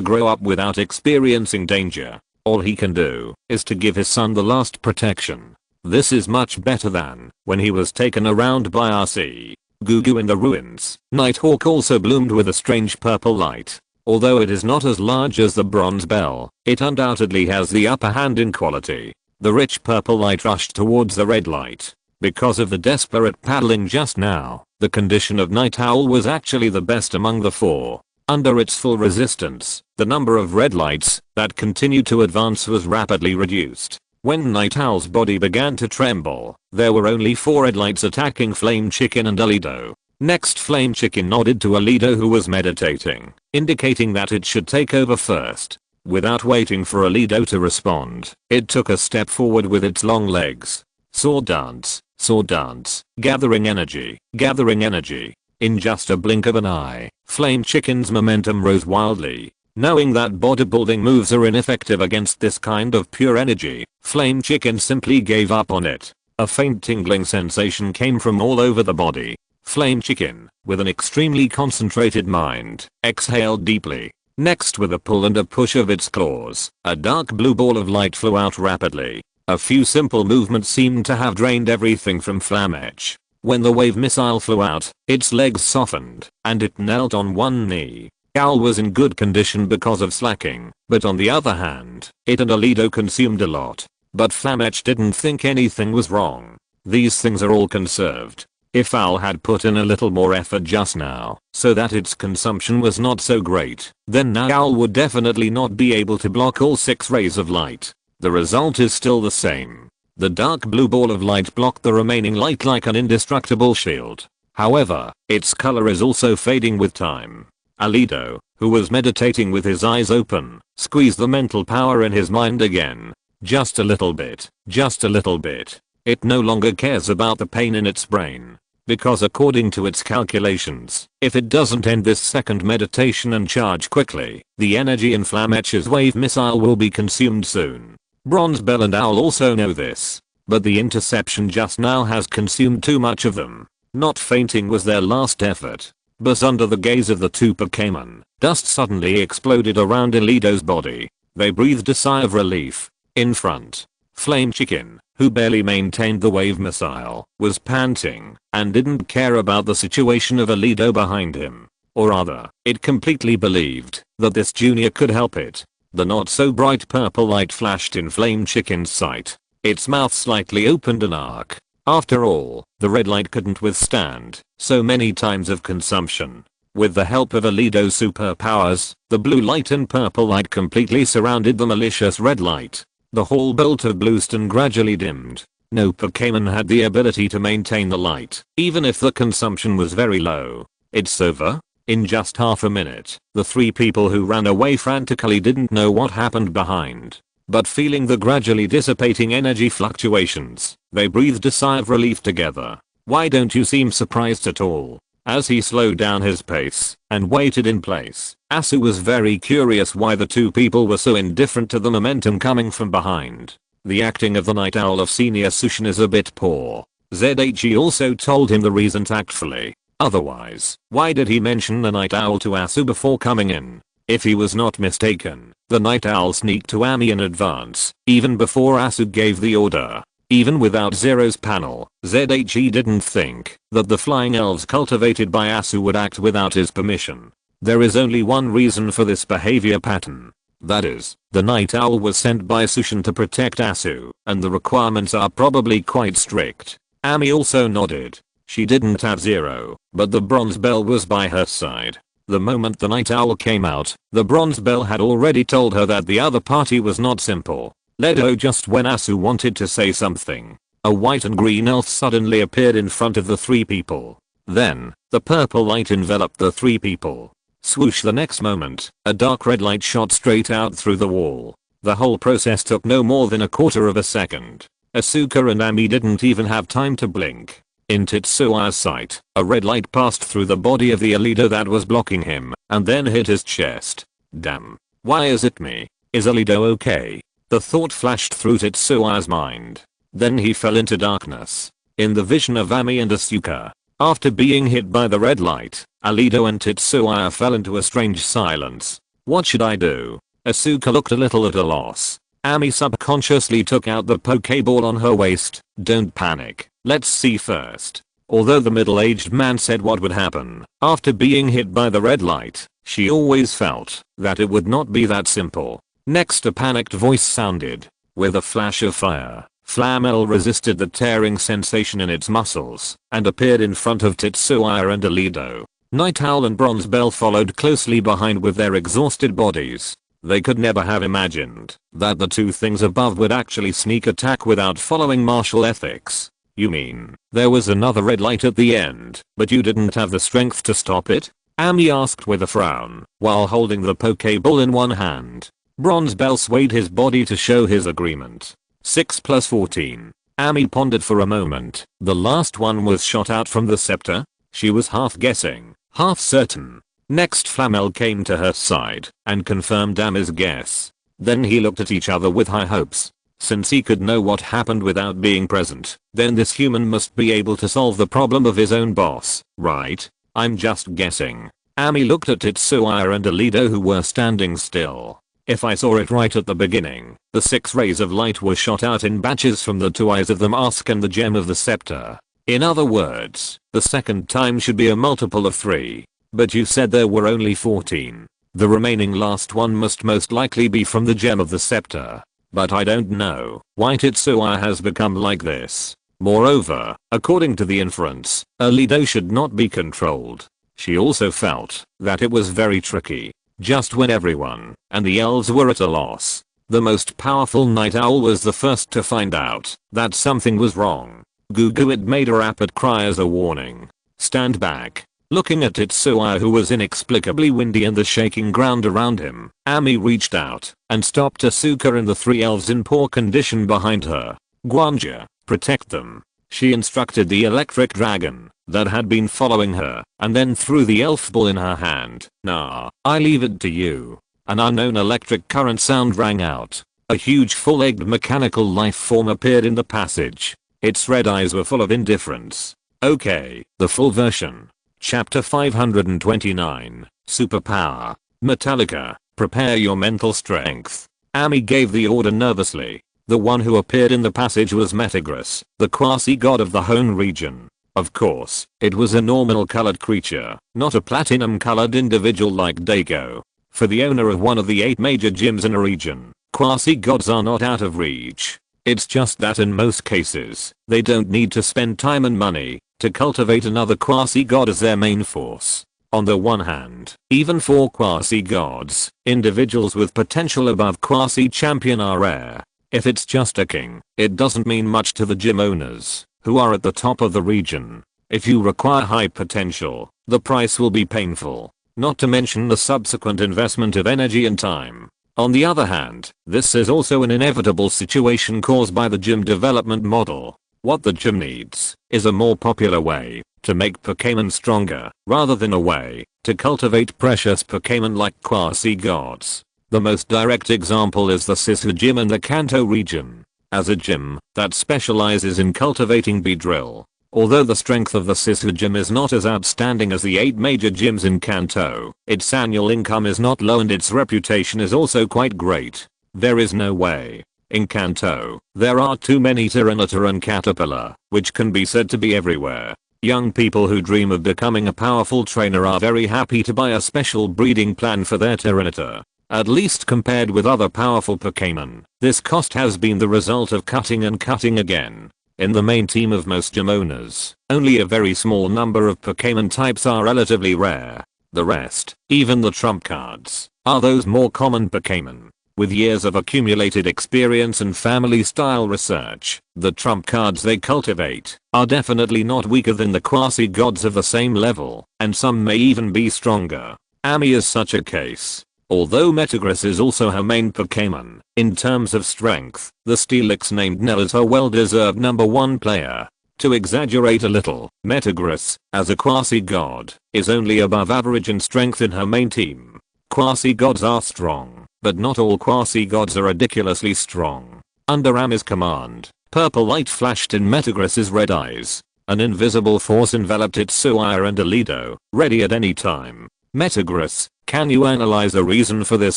grow up without experiencing danger? All he can do is to give his son the last protection. This is much better than when he was taken around by RC. Gugu in the ruins. Nighthawk also bloomed with a strange purple light. Although it is not as large as the Bronze Bell, it undoubtedly has the upper hand in quality. The rich purple light rushed towards the red light. Because of the desperate paddling just now, the condition of Night Owl was actually the best among the 4. Under its full resistance, the number of red lights that continued to advance was rapidly reduced. When Night Owl's body began to tremble, there were only 4 red lights attacking Flame Chicken and Lido. Next, Flame Chicken nodded to Lido, who was meditating, indicating that it should take over first. Without waiting for Lido to respond, it took a step forward with its long legs. Sword dance. sword dance, gathering energy, gathering energy. In just a blink of an eye, Flame Chicken's momentum rose wildly. Knowing that bodybuilding moves are ineffective against this kind of pure energy, Flame Chicken simply gave up on it. A faint tingling sensation came from all over the body. Flame Chicken, with an extremely concentrated mind, exhaled deeply. Next, with a pull and a push of its claws, a dark blue ball of light flew out rapidly. A few simple movements seemed to have drained everything from Flamech. When the wave missile flew out, its legs softened, and it knelt on one knee. Owl was in good condition because of slacking, but on the other hand, it and Alido consumed a lot. But Flamech didn't think anything was wrong. These things are all conserved. If Owl had put in a little more effort just now, so that its consumption was not so great, then now Owl would definitely not be able to block all 6 rays of light. The result is still the same. The dark blue ball of light blocked the remaining light like an indestructible shield. However, its color is also fading with time. Alido, who was meditating with his eyes open, squeezed the mental power in his mind again. Just a little bit, just a little bit. It no longer cares about the pain in its brain. Because according to its calculations, if it doesn't end this second meditation and charge quickly, the energy in Flamech's wave missile will be consumed soon. Bronzebell and Owl also know this. But the interception just now has consumed too much of them. Not fainting was their last effort. But under the gaze of the two Pokémon, dust suddenly exploded around Alido's body. They breathed a sigh of relief. In front, Flame Chicken, who barely maintained the wave missile, was panting and didn't care about the situation of Alido behind him. Or rather, it completely believed that this junior could help it. The not so bright purple light flashed in Flame Chicken's sight. Its mouth slightly opened an arc. After all, the red light couldn't withstand so many times of consumption. With the help of Alido's superpowers, the blue light and purple light completely surrounded the malicious red light. The whole bolt of bluestone gradually dimmed. No Pokémon had the ability to maintain the light, even if the consumption was very low. It's over? In just half a minute, the 3 people who ran away frantically didn't know what happened behind. But feeling the gradually dissipating energy fluctuations, they breathed a sigh of relief together. Why don't you seem surprised at all? As he slowed down his pace and waited in place, Asu was very curious why the 2 people were so indifferent to the momentum coming from behind. The acting of the Night Owl of Senior Sushin is a bit poor. ZHE also told him the reason tactfully. Otherwise, why did he mention the Night Owl to Asu before coming in? If he was not mistaken, the Night Owl sneaked to Ami in advance, even before Asu gave the order. Even without Zero's panel, ZHE didn't think that the flying elves cultivated by Asu would act without his permission. There is only one reason for this behavior pattern. That is, the Night Owl was sent by Sushin to protect Asu, and the requirements are probably quite strict. Ami also nodded. She didn't have Zero, but the Bronzebell was by her side. The moment the Night Owl came out, the Bronzebell had already told her that the other party was not simple. Ledo just when Asu wanted to say something, a white and green elf suddenly appeared in front of the 3 people. Then, the purple light enveloped the 3 people. Swoosh, the next moment, a dark red light shot straight out through the wall. The whole process took no more than a quarter of a second. Asuka and Ami didn't even have time to blink. In Tetsua's sight, a red light passed through the body of the Alido that was blocking him, and then hit his chest. Damn. Why is it me? Is Alido okay? The thought flashed through Tetsua's mind. Then he fell into darkness. In the vision of Ami and Asuka, after being hit by the red light, Alido and Tetsua fell into a strange silence. What should I do? Asuka looked a little at a loss. Ami subconsciously took out the Pokeball on her waist. Don't panic. Let's see first. Although the middle-aged man said what would happen after being hit by the red light, she always felt that it would not be that simple. Next, a panicked voice sounded. With a flash of fire, Flamel resisted the tearing sensation in its muscles and appeared in front of Tetsuya and Alido. Night Owl and Bronzebell followed closely behind with their exhausted bodies. They could never have imagined that the 2 things above would actually sneak attack without following martial ethics. You mean, there was another red light at the end, but you didn't have the strength to stop it? Ami asked with a frown, while holding the Pokeball in one hand. Bronzebell swayed his body to show his agreement. 6 plus 14. Amy pondered for a moment. The last one was shot out from the scepter? She was half guessing, half certain. Next Flamel came to her side and confirmed Amy's guess. Then he looked at each other with high hopes. Since he could know what happened without being present, then this human must be able to solve the problem of his own boss, right? I'm just guessing. Amy looked at Tetsuya and Alido, who were standing still. If I saw it right at the beginning, the 6 rays of light were shot out in batches from the 2 eyes of the mask and the gem of the scepter. In other words, the second time should be a multiple of 3. But you said there were only 14. The remaining last one must most likely be from the gem of the scepter. But I don't know why Tetsuya has become like this. Moreover, according to the inference, Alido should not be controlled. She also felt that it was very tricky. Just when everyone and the elves were at a loss, the most powerful night owl was the first to find out that something was wrong. Gugu, it made a rapid cry as a warning. Stand back. Looking at Tetsuya, who was inexplicably windy and the shaking ground around him, Amy reached out and stopped Asuka and the 3 elves in poor condition behind her. Gwanja, protect them. She instructed the electric dragon that had been following her and then threw the elf ball in her hand. Nah, I leave it to you. An unknown electric current sound rang out. A huge full-egged mechanical life form appeared in the passage. Its red eyes were full of indifference. Okay, the full version. Chapter 529, Superpower. Metallica, prepare your mental strength. Amy gave the order nervously. The one who appeared in the passage was Metagross, the quasi-god of the Hone region. Of course, it was a normal colored creature, not a platinum colored individual like Dago. For the owner of one of the 8 major gyms in a region, quasi-gods are not out of reach. It's just that in most cases, they don't need to spend time and money to cultivate another quasi-god as their main force. On the one hand, even for quasi-gods, individuals with potential above quasi-champion are rare. If it's just a king, it doesn't mean much to the gym owners, who are at the top of the region. If you require high potential, the price will be painful, not to mention the subsequent investment of energy and time. On the other hand, this is also an inevitable situation caused by the gym development model. What the gym needs is a more popular way to make Pokémon stronger, rather than a way to cultivate precious Pokémon like quasi-gods. The most direct example is the Sisu gym in the Kanto region. As a gym that specializes in cultivating Beedrill, although the strength of the Sisu gym is not as outstanding as the 8 major gyms in Kanto, its annual income is not low and its reputation is also quite great. There is no way. In Kanto, there are too many Tyranitar and Caterpillar, which can be said to be everywhere. Young people who dream of becoming a powerful trainer are very happy to buy a special breeding plan for their Tyranitar. At least compared with other powerful Pokémon, this cost has been the result of cutting and cutting again. In the main team of most gym owners, only a very small number of Pokémon types are relatively rare. The rest, even the trump cards, are those more common Pokémon. With years of accumulated experience and family-style research, the trump cards they cultivate are definitely not weaker than the quasi-gods of the same level, and some may even be stronger. Amy is such a case. Although Metagross is also her main Pokémon, in terms of strength, the Steelix named Nell is her well-deserved number 1 player. To exaggerate a little, Metagross, as a quasi-god, is only above average in strength in her main team. Quasi-gods are strong, but not all quasi-gods are ridiculously strong. Under Amy's command, purple light flashed in Metagross's red eyes. An invisible force enveloped Tetsuya and Alido, ready at any time. Metagross, can you analyze a reason for this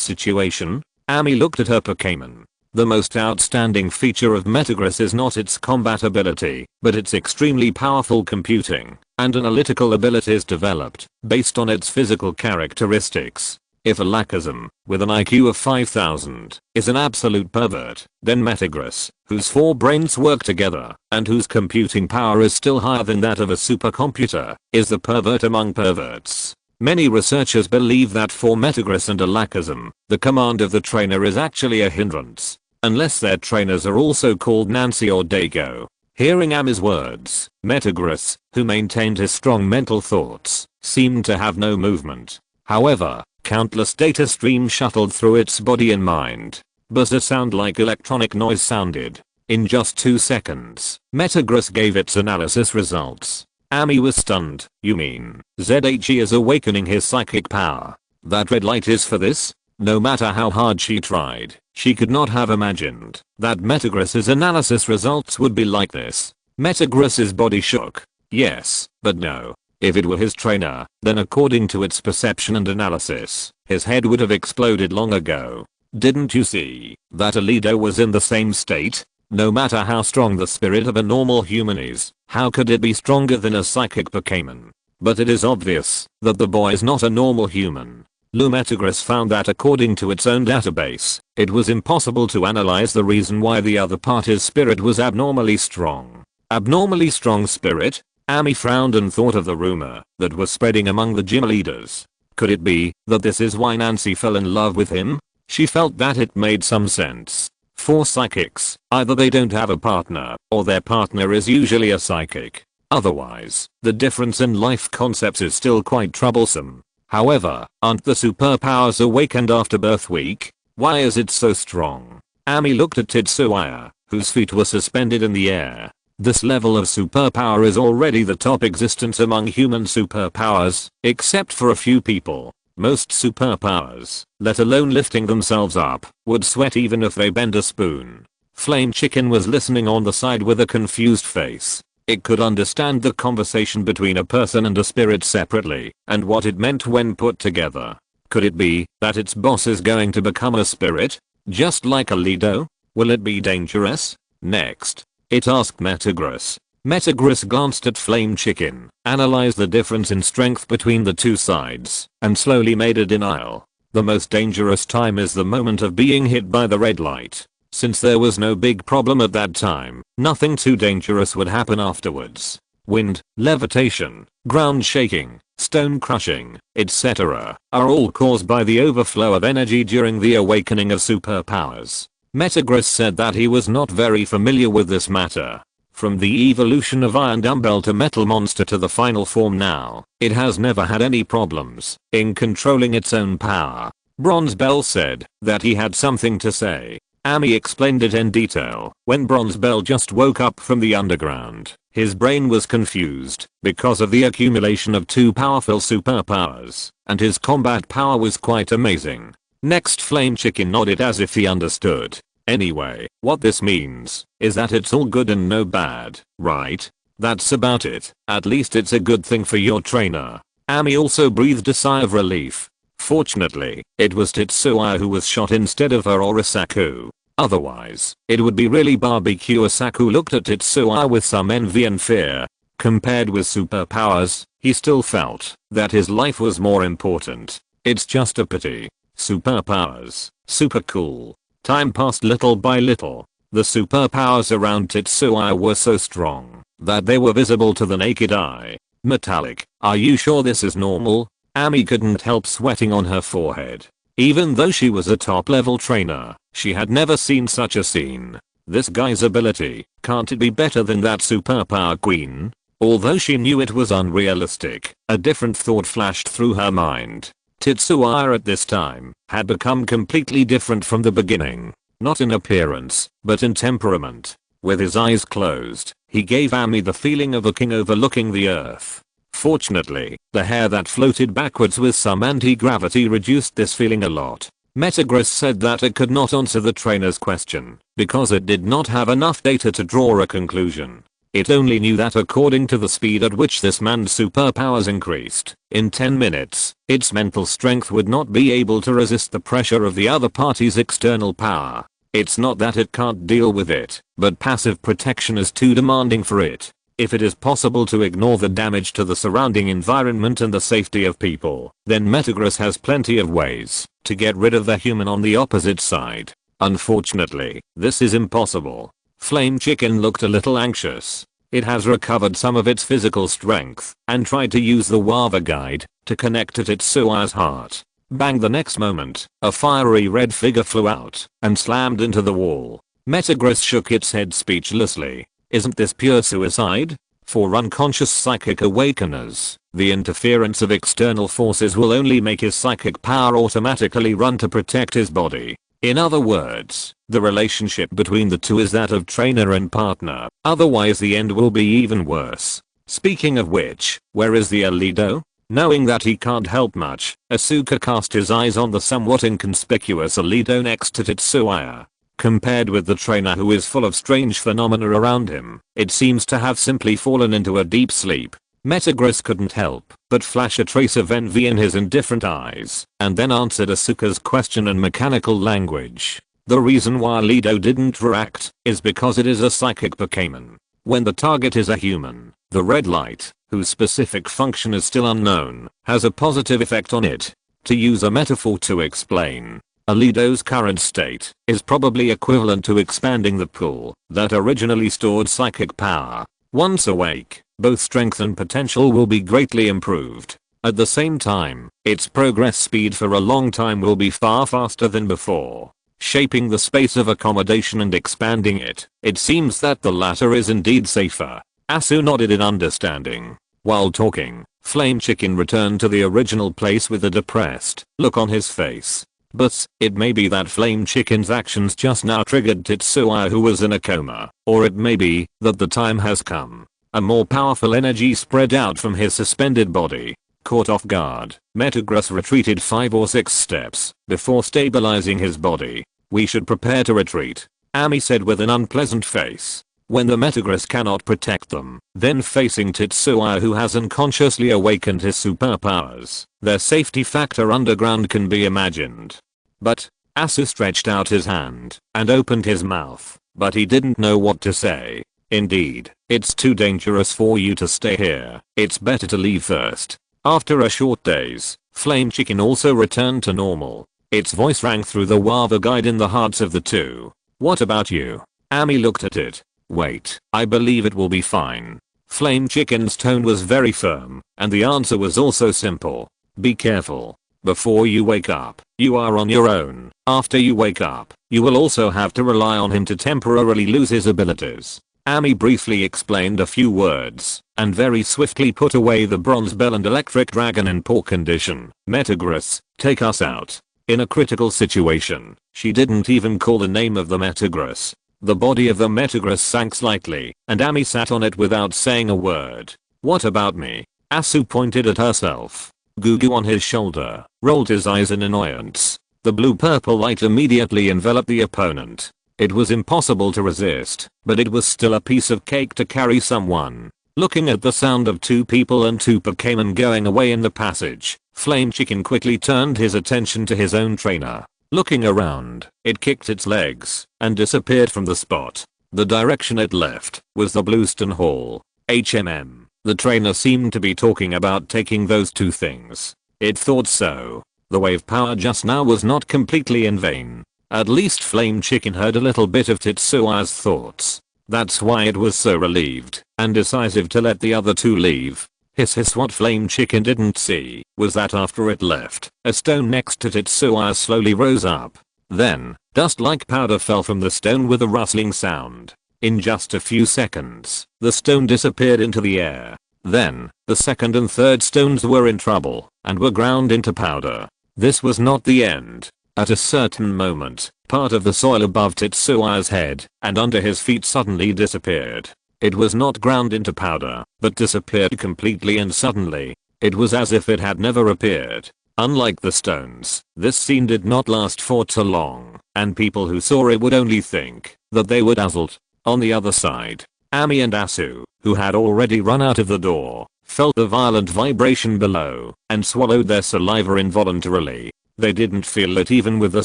situation? Amy looked at her Pokémon. The most outstanding feature of Metagross is not its combat ability, but its extremely powerful computing and analytical abilities developed based on its physical characteristics. If a Lakazam, with an IQ of 5000, is an absolute pervert, then Metagross, whose 4 brains work together, and whose computing power is still higher than that of a supercomputer, is the pervert among perverts. Many researchers believe that for Metagross and a Lakazam, the command of the trainer is actually a hindrance, unless their trainers are also called Nancy or Dago. Hearing Amy's words, Metagross, who maintained his strong mental thoughts, seemed to have no movement. However, countless data streams shuttled through its body and mind. Buzz, a sound like electronic noise sounded. In just 2 seconds, Metagross gave its analysis results. Amy was stunned. You mean, ZHE is awakening his psychic power? That red light is for this? No matter how hard she tried, she could not have imagined that Metagross's analysis results would be like this. Metagross's body shook. Yes, but no. If it were his trainer, then according to its perception and analysis, his head would have exploded long ago. Didn't you see that Alido was in the same state? No matter how strong the spirit of a normal human is, how could it be stronger than a psychic Pokémon? But it is obvious that the boy is not a normal human. Metagross found that according to its own database, it was impossible to analyze the reason why the other party's spirit was abnormally strong. Abnormally strong spirit? Amy frowned and thought of the rumor that was spreading among the gym leaders. Could it be that this is why Nancy fell in love with him? She felt that it made some sense. For psychics, either they don't have a partner, or their partner is usually a psychic. Otherwise, the difference in life concepts is still quite troublesome. However, aren't the superpowers awakened after birth week? Why is it so strong? Amy looked at Tetsuya, whose feet were suspended in the air. This level of superpower is already the top existence among human superpowers, except for a few people. Most superpowers, let alone lifting themselves up, would sweat even if they bend a spoon. Flame Chicken was listening on the side with a confused face. It could understand the conversation between a person and a spirit separately, and what it meant when put together. Could it be that its boss is going to become a spirit? Just like Alido? Will it be dangerous? Next, it asked Metagross. Metagross glanced at Flame Chicken, analyzed the difference in strength between the two sides, and slowly made a denial. The most dangerous time is the moment of being hit by the red light. Since there was no big problem at that time, nothing too dangerous would happen afterwards. Wind, levitation, ground shaking, stone crushing, etc. are all caused by the overflow of energy during the awakening of superpowers. Metagross said that he was not very familiar with this matter. From the evolution of Iron Dumbbell to Metal Monster to the final form now, it has never had any problems in controlling its own power. Bronze Bell said that he had something to say. Amy explained it in detail. When Bronze Bell just woke up from the underground, his brain was confused because of the accumulation of two powerful superpowers, and his combat power was quite amazing. Next, Flame Chicken nodded as if he understood. Anyway, what this means is that it's all good and no bad, right? That's about it. At least it's a good thing for your trainer. Amy also breathed a sigh of relief. Fortunately, it was Tetsuya who was shot instead of her or Asaku. Otherwise, it would be really barbecue. Asaku looked at Tetsuya with some envy and fear. Compared with superpowers, he still felt that his life was more important. It's just a pity. Superpowers, super cool. Time passed little by little. The superpowers around Tetsuya were so strong that they were visible to the naked eye. Metallic, are you sure this is normal? Amy couldn't help sweating on her forehead. Even though she was a top level trainer, she had never seen such a scene. This guy's ability, can't it be better than that superpower queen? Although she knew it was unrealistic, a different thought flashed through her mind. Tetsuya at this time had become completely different from the beginning. Not in appearance, but in temperament. With his eyes closed, he gave Amy the feeling of a king overlooking the earth. Fortunately, the hair that floated backwards with some anti-gravity reduced this feeling a lot. Metagross said that it could not answer the trainer's question because it did not have enough data to draw a conclusion. It only knew that according to the speed at which this man's superpowers increased, in 10 minutes, its mental strength would not be able to resist the pressure of the other party's external power. It's not that it can't deal with it, but passive protection is too demanding for it. If it is possible to ignore the damage to the surrounding environment and the safety of people, then Metagross has plenty of ways to get rid of the human on the opposite side. Unfortunately, this is impossible. Flame Chicken looked a little anxious. It has recovered some of its physical strength and tried to use the Wava guide to connect to Tetsuya's heart. Bang! The next moment, a fiery red figure flew out and slammed into the wall. Metagross shook its head speechlessly. Isn't this pure suicide? For unconscious psychic awakeners, the interference of external forces will only make his psychic power automatically run to protect his body. In other words, the relationship between the two is that of trainer and partner, otherwise the end will be even worse. Speaking of which, where is the Alido? Knowing that he can't help much, Asuka cast his eyes on the somewhat inconspicuous Alido next to Tetsuya. Compared with the trainer who is full of strange phenomena around him, it seems to have simply fallen into a deep sleep. Metagross couldn't help but flash a trace of envy in his indifferent eyes, and then answered Asuka's question in mechanical language. The reason why Lido didn't react is because it is a psychic Pokémon. When the target is a human, the red light, whose specific function is still unknown, has a positive effect on it. To use a metaphor to explain, Alido's current state is probably equivalent to expanding the pool that originally stored psychic power. Once awake, both strength and potential will be greatly improved. At the same time, its progress speed for a long time will be far faster than before. Shaping the space of accommodation and expanding it, it seems that the latter is indeed safer. Asu nodded in understanding. While talking, Flame Chicken returned to the original place with a depressed look on his face. But it may be that Flame Chicken's actions just now triggered Tetsuya, who was in a coma, or it may be that the time has come. A more powerful energy spread out from his suspended body. Caught off guard, Metagross retreated 5 or 6 steps before stabilizing his body. We should prepare to retreat, Ami said with an unpleasant face. When the Metagross cannot protect them, then facing Tetsuya, who has unconsciously awakened his superpowers, their safety factor underground can be imagined. But Asu stretched out his hand and opened his mouth, but he didn't know what to say. Indeed, it's too dangerous for you to stay here. It's better to leave first. After a short daze, Flame Chicken also returned to normal. Its voice rang through the Wava guide in the hearts of the two. What about you? Ami looked at it. Wait, I believe it will be fine. Flame Chicken's tone was very firm, and the answer was also simple. Be careful. Before you wake up, you are on your own. After you wake up, you will also have to rely on him to temporarily lose his abilities. Ami briefly explained a few words, and very swiftly put away the bronze bell and electric dragon in poor condition. Metagross, take us out. In a critical situation, she didn't even call the name of the Metagross. The body of the Metagross sank slightly, and Ami sat on it without saying a word. What about me? Asu pointed at herself. Gugu on his shoulder rolled his eyes in annoyance. The blue-purple light immediately enveloped the opponent. It was impossible to resist, but it was still a piece of cake to carry someone. Looking at the sound of 2 people and 2 Pokémon going away in the passage, Flame Chicken quickly turned his attention to his own trainer. Looking around, it kicked its legs and disappeared from the spot. The direction it left was the Bluestone Hall. The trainer seemed to be talking about taking those 2 things. It thought so. The wave power just now was not completely in vain. At least Flame Chicken heard a little bit of Tetsuya's thoughts. That's why it was so relieved and decisive to let the other 2 leave. Hiss. What Flame Chicken didn't see was that after it left, a stone next to Tetsuya slowly rose up. Then, dust like powder fell from the stone with a rustling sound. In just a few seconds, the stone disappeared into the air. Then, the second and third stones were in trouble and were ground into powder. This was not the end. At a certain moment, part of the soil above Tetsuya's head and under his feet suddenly disappeared. It was not ground into powder, but disappeared completely and suddenly. It was as if it had never appeared. Unlike the stones, this scene did not last for too long, and people who saw it would only think that they were dazzled. On the other side, Ami and Asu, who had already run out of the door, felt the violent vibration below and swallowed their saliva involuntarily. They didn't feel it even with the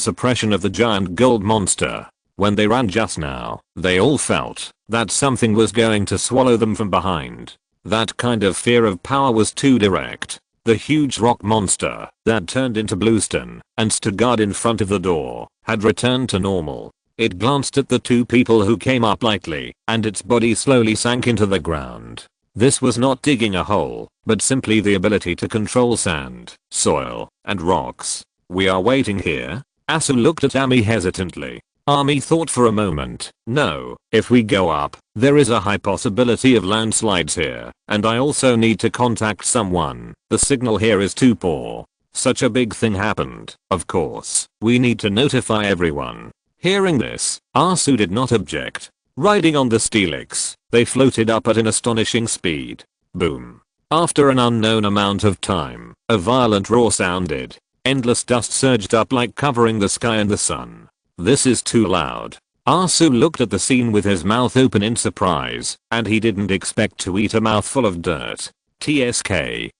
suppression of the giant gold monster. When they ran just now, they all felt that something was going to swallow them from behind. That kind of fear of power was too direct. The huge rock monster that turned into Bluestone and stood guard in front of the door had returned to normal. It glanced at the 2 people who came up lightly, and its body slowly sank into the ground. This was not digging a hole, but simply the ability to control sand, soil, and rocks. We are waiting here? Asu looked at Ami hesitantly. Ami thought for a moment. No, if we go up, there is a high possibility of landslides here, and I also need to contact someone. The signal here is too poor. Such a big thing happened. Of course, we need to notify everyone. Hearing this, Arsu did not object. Riding on the Steelix, they floated up at an astonishing speed. Boom. After an unknown amount of time, a violent roar sounded. Endless dust surged up like covering the sky and the sun. This is too loud. Arsu looked at the scene with his mouth open in surprise, and he didn't expect to eat a mouthful of dirt. TSK,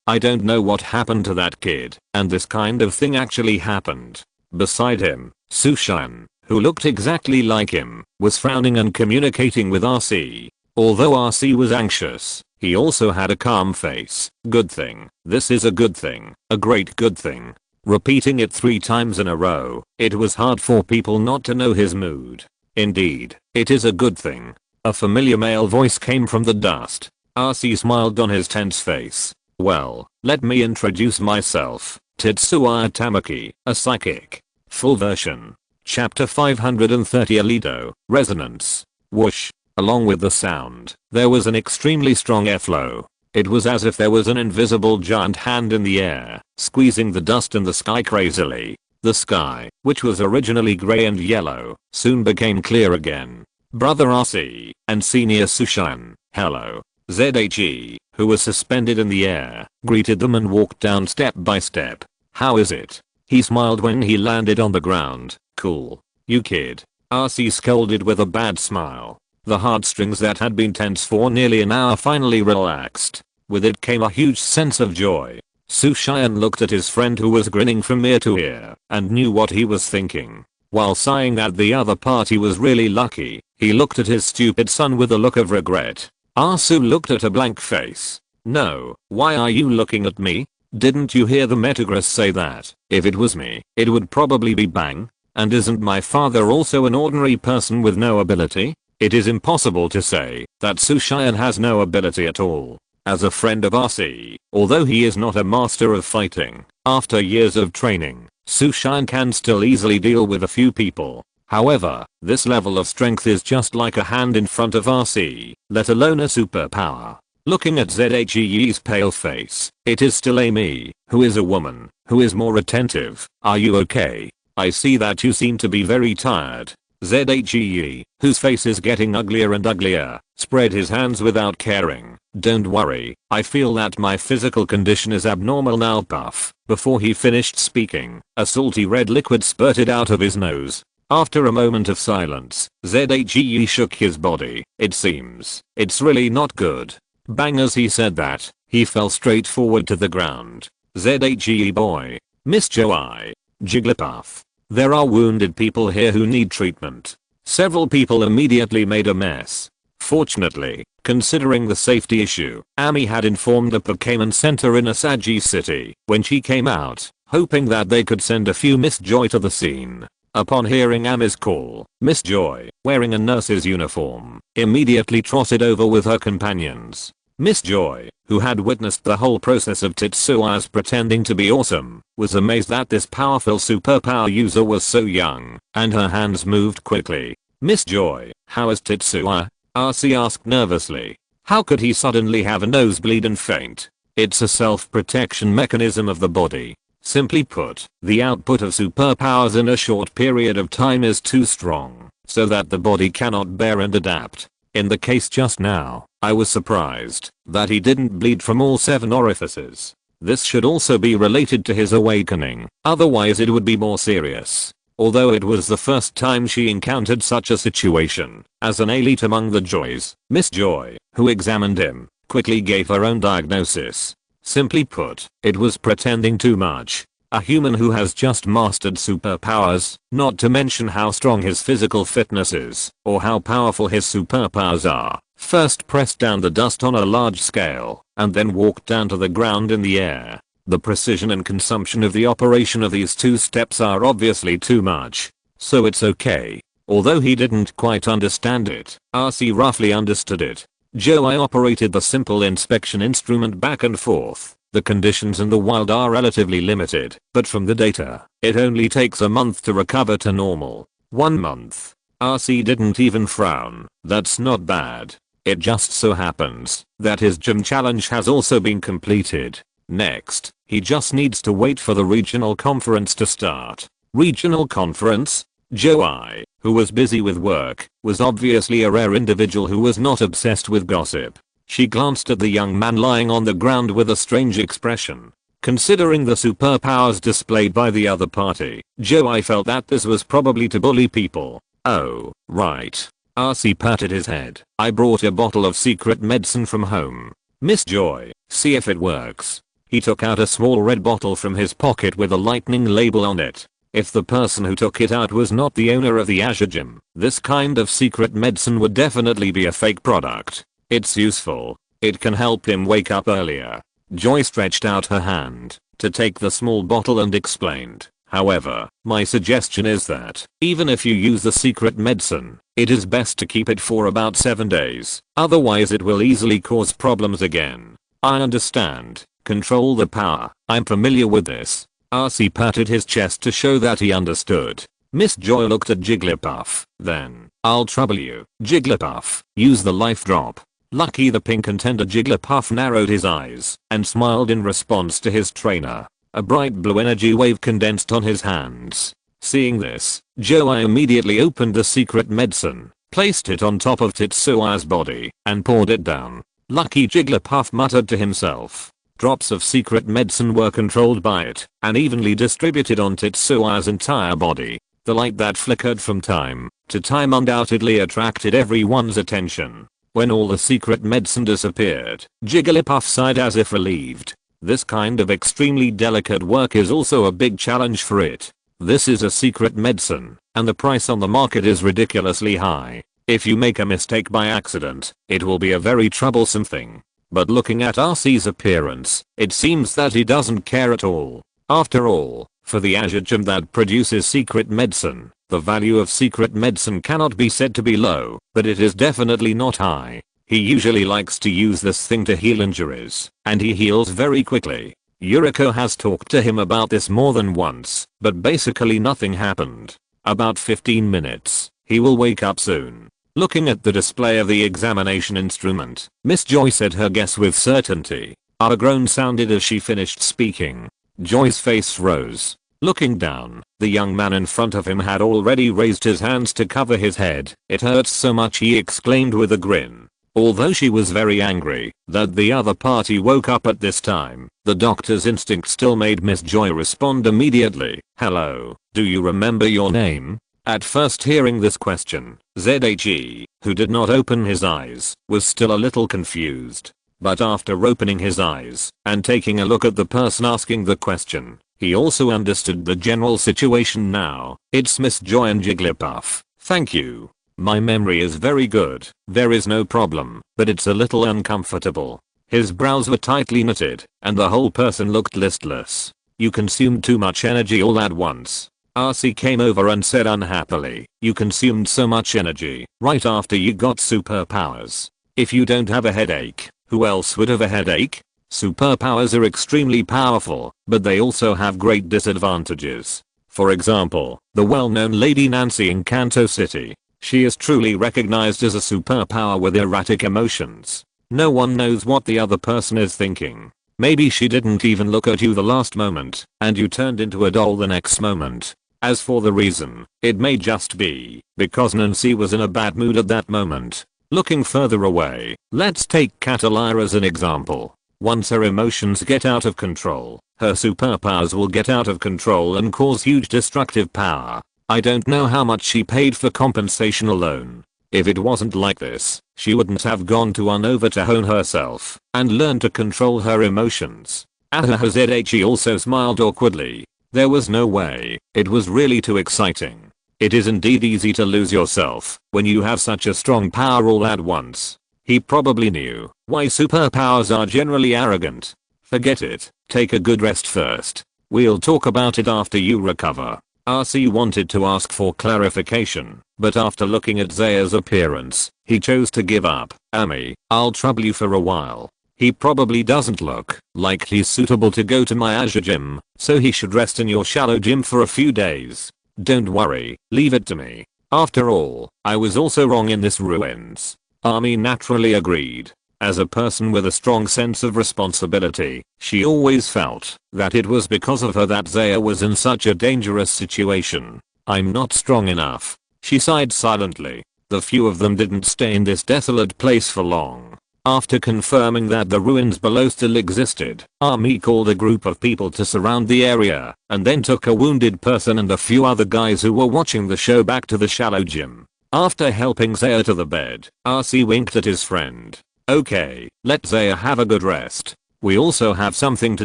I don't know what happened to that kid, and this kind of thing actually happened. Beside him, Sushan, who looked exactly like him, was frowning and communicating with RC. Although RC was anxious, he also had a calm face. Good thing. This is a good thing. A great good thing. Repeating it 3 times in a row, it was hard for people not to know his mood. Indeed, it is a good thing. A familiar male voice came from the dust. RC smiled on his tense face. Well, let me introduce myself. Tetsuya Tamaki, a psychic. Full version. Chapter 530 Alito, Resonance. Whoosh. Along with the sound, there was an extremely airflow airflow. It was as if there was an invisible giant hand in the air, squeezing the dust in the sky crazily. The sky, which was originally grey and yellow, soon became clear again. Brother RC and Senior Sushan, hello. ZHE, who was suspended in the air, greeted them and walked down step by step. How is it? He smiled when he landed on the ground. Cool. You kid. RC scolded with a bad smile. The heartstrings that had been tense for nearly an hour finally relaxed. With it came a huge sense of joy. Sushan looked at his friend who was grinning from ear to ear and knew what he was thinking. While sighing that the other party was really lucky, he looked at his stupid son with a look of regret. Arsu looked at a blank face. No, why are you looking at me? Didn't you hear the Metagross say that, if it was me, it would probably be Bang? And isn't my father also an ordinary person with no ability? It is impossible to say that Sushan has no ability at all. As a friend of RC, although he is not a master of fighting, after years of training, Sushan can still easily deal with a few people. However, this level of strength is just like a hand in front of RC, let alone a superpower. Looking at ZHE's pale face, it is still Amy, who is a woman, who is more attentive. Are you okay? I see that you seem to be very tired. ZHE, whose face is getting uglier and uglier, spread his hands without caring. Don't worry, I feel that my physical condition is abnormal now. Puff. Before he finished speaking, a salty red liquid spurted out of his nose. After a moment of silence, ZHE shook his body. It seems, it's really not good. Bang, as he said that, he fell straight forward to the ground. ZHE boy. Miss Joey. Jigglypuff. There are wounded people here who need treatment. Several people immediately made a mess. Fortunately, considering the safety issue, Amy had informed the Pokémon Center in Asagi City when she came out, hoping that they could send a few Miss Joy to the scene. Upon hearing Amy's call, Miss Joy, wearing a nurse's uniform, immediately trotted over with her companions. Miss Joy, who had witnessed the whole process of Tetsuya's pretending to be awesome, was amazed that this powerful superpower user was so young, and her hands moved quickly. Miss Joy, how is Tetsuya? RC asked nervously. How could he suddenly have a nosebleed and faint? It's a self-protection mechanism of the body. Simply put, the output of superpowers in a short period of time is too strong, so that the body cannot bear and adapt. In the case just now, I was surprised that he didn't bleed from all 7 orifices. This should also be related to his awakening, otherwise it would be more serious. Although it was the first time she encountered such a situation, as an elite among the Joys, Miss Joy, who examined him, quickly gave her own diagnosis. Simply put, it was pretending too much. A human who has just mastered superpowers, not to mention how strong his physical fitness is, or how powerful his superpowers are, first pressed down the dust on a large scale, and then walked down to the ground in the air. The precision and consumption of the operation of these 2 steps are obviously too much. So it's okay. Although he didn't quite understand it, RC roughly understood it. Joey operated the simple inspection instrument back and forth. The conditions in the wild are relatively limited, but from the data, it only takes a month to recover to normal. 1 month. RC didn't even frown. That's not bad. It just so happens that his gym challenge has also been completed. Next, He just needs to wait for the regional conference to start. Regional conference? Joey, who was busy with work, was obviously a rare individual who was not obsessed with gossip. She glanced at the young man lying on the ground with a strange expression. Considering the superpowers displayed by the other party, Joey felt that this was probably to bully people. Oh, right. RC patted his head. I brought a bottle of secret medicine from home. Miss Joy, see if it works. He took out a small red bottle from his pocket with a lightning label on it. If the person who took it out was not the owner of the Azure Gym, this kind of secret medicine would definitely be a fake product. It's useful. It can help him wake up earlier. Joy stretched out her hand to take the small bottle and explained. However, my suggestion is that, even if you use the secret medicine, it is best to keep it for about 7 days. Otherwise it will easily cause problems again. I understand. Control the power. I'm familiar with this. RC patted his chest to show that he understood. Miss Joy looked at Jigglypuff. Then, I'll trouble you. Jigglypuff, use the life drop. Lucky the pink contender. Jigglypuff narrowed his eyes and smiled in response to his trainer. A bright blue energy wave condensed on his hands. Seeing this, Joey immediately opened the secret medicine, placed it on top of Tetsuya's body, and poured it down. Lucky Jigglypuff muttered to himself. Drops of secret medicine were controlled by it and evenly distributed on Tetsuya's entire body. The light that flickered from time to time undoubtedly attracted everyone's attention. When all the secret medicine disappeared, Jigglypuff sighed as if relieved. This kind of extremely delicate work is also a big challenge for it. This is a secret medicine, and the price on the market is ridiculously high. If you make a mistake by accident, it will be a very troublesome thing. But looking at RC's appearance, it seems that he doesn't care at all. After all, for the Azure Gym that produces secret medicine, the value of secret medicine cannot be said to be low, but it is definitely not high. He usually likes to use this thing to heal injuries, and he heals very quickly. Yuriko has talked to him about this more than once, but basically nothing happened. About 15 minutes. He will wake up soon. Looking at the display of the examination instrument, Miss Joy said her guess with certainty. A groan sounded as she finished speaking. Joy's face rose. Looking down, the young man in front of him had already raised his hands to cover his head. It hurts so much, he exclaimed with a grin. Although she was very angry that the other party woke up at this time, the doctor's instinct still made Miss Joy respond immediately. Hello, do you remember your name? At first hearing this question, ZHE, who did not open his eyes, was still a little confused. But after opening his eyes and taking a look at the person asking the question, he also understood the general situation now. It's Miss Joy and Jigglypuff. Thank you. My memory is very good. There is no problem, but it's a little uncomfortable. His brows were tightly knitted, and the whole person looked listless. You consumed too much energy all at once. RC came over and said unhappily, you consumed so much energy right after you got superpowers. If you don't have a headache, who else would have a headache? Superpowers are extremely powerful, but they also have great disadvantages. For example, the well-known Lady Nancy in Kanto City. She is truly recognized as a superpower with erratic emotions. No one knows what the other person is thinking. Maybe she didn't even look at you the last moment, and you turned into a doll the next moment. As for the reason, it may just be because Nancy was in a bad mood at that moment. Looking further away, let's take Catalina as an example. Once her emotions get out of control, her superpowers will get out of control and cause huge destructive power. I don't know how much she paid for compensation alone. If it wasn't like this, she wouldn't have gone to Unova to hone herself and learn to control her emotions. ZHE also smiled awkwardly. There was no way. It was really too exciting. It is indeed easy to lose yourself when you have such a strong power all at once. He probably knew why superpowers are generally arrogant. Forget it. Take a good rest first. We'll talk about it after you recover. RC wanted to ask for clarification, but after looking at Zaya's appearance, he chose to give up. Ami, I'll trouble you for a while. He probably doesn't look like he's suitable to go to my Azure Gym, so he should rest in your shallow gym for a few days. Don't worry, leave it to me. After all, I was also wrong in this ruins. Ami naturally agreed. As a person with a strong sense of responsibility, she always felt that it was because of her that Zaya was in such a dangerous situation. I'm not strong enough. She sighed silently. The few of them didn't stay in this desolate place for long. After confirming that the ruins below still existed, Ami called a group of people to surround the area, and then took a wounded person and a few other guys who were watching the show back to the shallow gym. After helping Zaya to the bed, RC winked at his friend. Okay, let Zaya have a good rest. We also have something to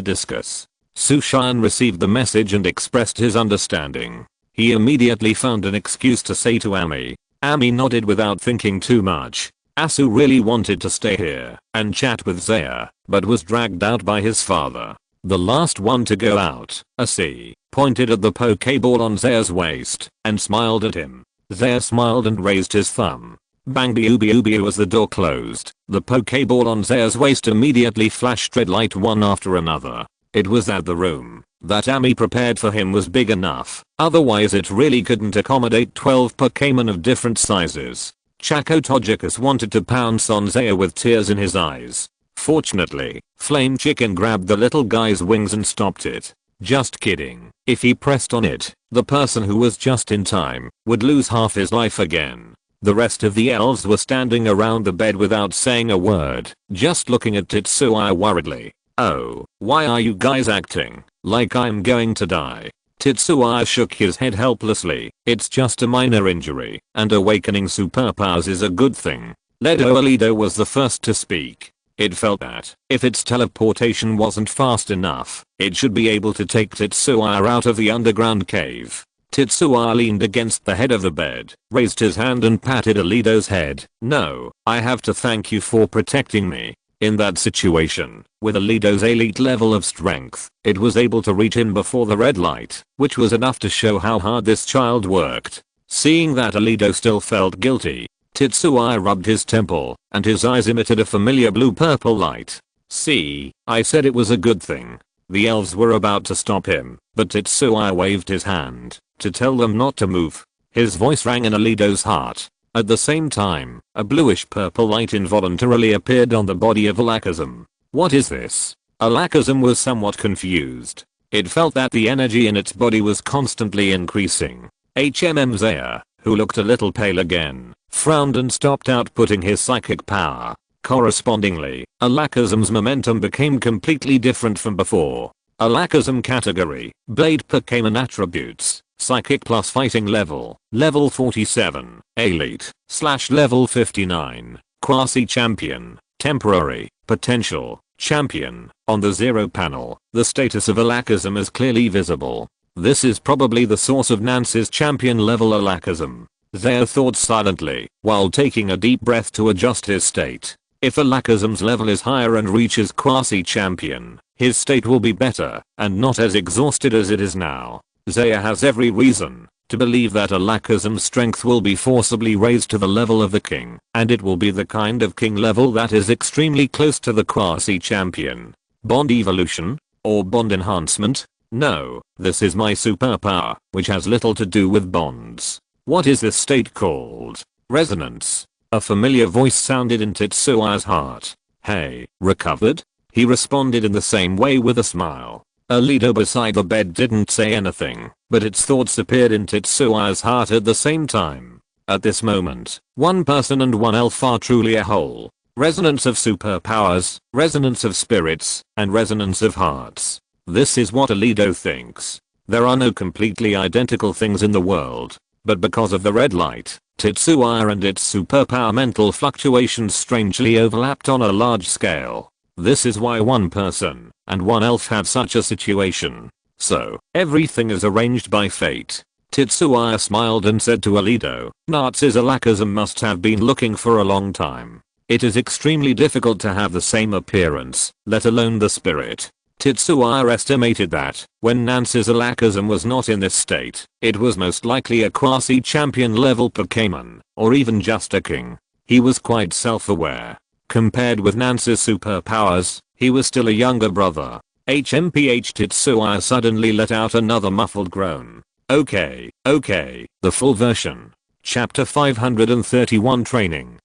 discuss. Sushan received the message and expressed his understanding. He immediately found an excuse to say to Ami. Ami nodded without thinking too much. Asu really wanted to stay here and chat with Zaya, but was dragged out by his father. The last one to go out, Asi, pointed at the Pokeball on Zaya's waist and smiled at him. Zaya smiled and raised his thumb. Bang biu as the door closed. The Pokeball on Zaya's waist immediately flashed red light one after another. It was that the room that Ami prepared for him was big enough, otherwise it really couldn't accommodate 12 Pokémon of different sizes. Chaco Togekiss wanted to pounce on Zaya with tears in his eyes. Fortunately, Flame Chicken grabbed the little guy's wings and stopped it. Just kidding. If he pressed on it, the person who was just in time would lose half his life again. The rest of the elves were standing around the bed without saying a word, just looking at Tetsuya worriedly. Oh, why are you guys acting like I'm going to die? Tetsuya shook his head helplessly. It's just a minor injury, and awakening superpowers is a good thing. Alido was the first to speak. It felt that, if its teleportation wasn't fast enough, it should be able to take Tetsuya out of the underground cave. Tetsuya leaned against the head of the bed, raised his hand and patted Alido's head. No, I have to thank you for protecting me. In that situation, with Alido's elite level of strength, it was able to reach him before the red light, which was enough to show how hard this child worked. Seeing that Alido still felt guilty, Tetsuya rubbed his temple, and his eyes emitted a familiar blue-purple light. See, I said it was a good thing. The elves were about to stop him, but Tetsuya waved his hand to tell them not to move. His voice rang in Alido's heart. At the same time, a bluish-purple light involuntarily appeared on the body of Alakazam. What is this? Alakazam was somewhat confused. It felt that the energy in its body was constantly increasing. Zaya, who looked a little pale again, frowned and stopped outputting his psychic power. Correspondingly, Alakazam's momentum became completely different from before. Alakazam category, Blade Pokémon attributes, Psychic plus Fighting level, level 47, Elite, / level 59, Quasi Champion, Temporary, Potential, Champion. On the 0 panel, the status of Alakazam is clearly visible. This is probably the source of Nance's champion level Alakazam. Zaya thought silently, while taking a deep breath to adjust his state. If Alakazam's level is higher and reaches Quasi Champion, his state will be better, and not as exhausted as it is now. Zaya has every reason to believe that Alakazam's strength will be forcibly raised to the level of the king, and it will be the kind of king level that is extremely close to the Quasi Champion. Bond evolution? Or bond enhancement? No, this is my superpower, which has little to do with bonds. What is this state called? Resonance. A familiar voice sounded in Tetsuya's heart. Hey, recovered? He responded in the same way with a smile. Alido beside the bed didn't say anything, but its thoughts appeared in Tetsuya's heart at the same time. At this moment, one person and one elf are truly a whole. Resonance of superpowers, resonance of spirits, and resonance of hearts. This is what Alido thinks. There are no completely identical things in the world, but because of the red light, Tetsuya and its superpower mental fluctuations strangely overlapped on a large scale. This is why one person and one elf have such a situation. So, everything is arranged by fate. Tetsuya smiled and said to Alido, Naz's Alakazam must have been looking for a long time. It is extremely difficult to have the same appearance, let alone the spirit. Tetsuya estimated that, when Nance's Alakazam was not in this state, it was most likely a quasi-champion level Pokémon, or even just a king. He was quite self-aware. Compared with Nance's superpowers, he was still a younger brother. HMPH Tetsuya suddenly let out another muffled groan. Okay, the full version. Chapter 531 Training,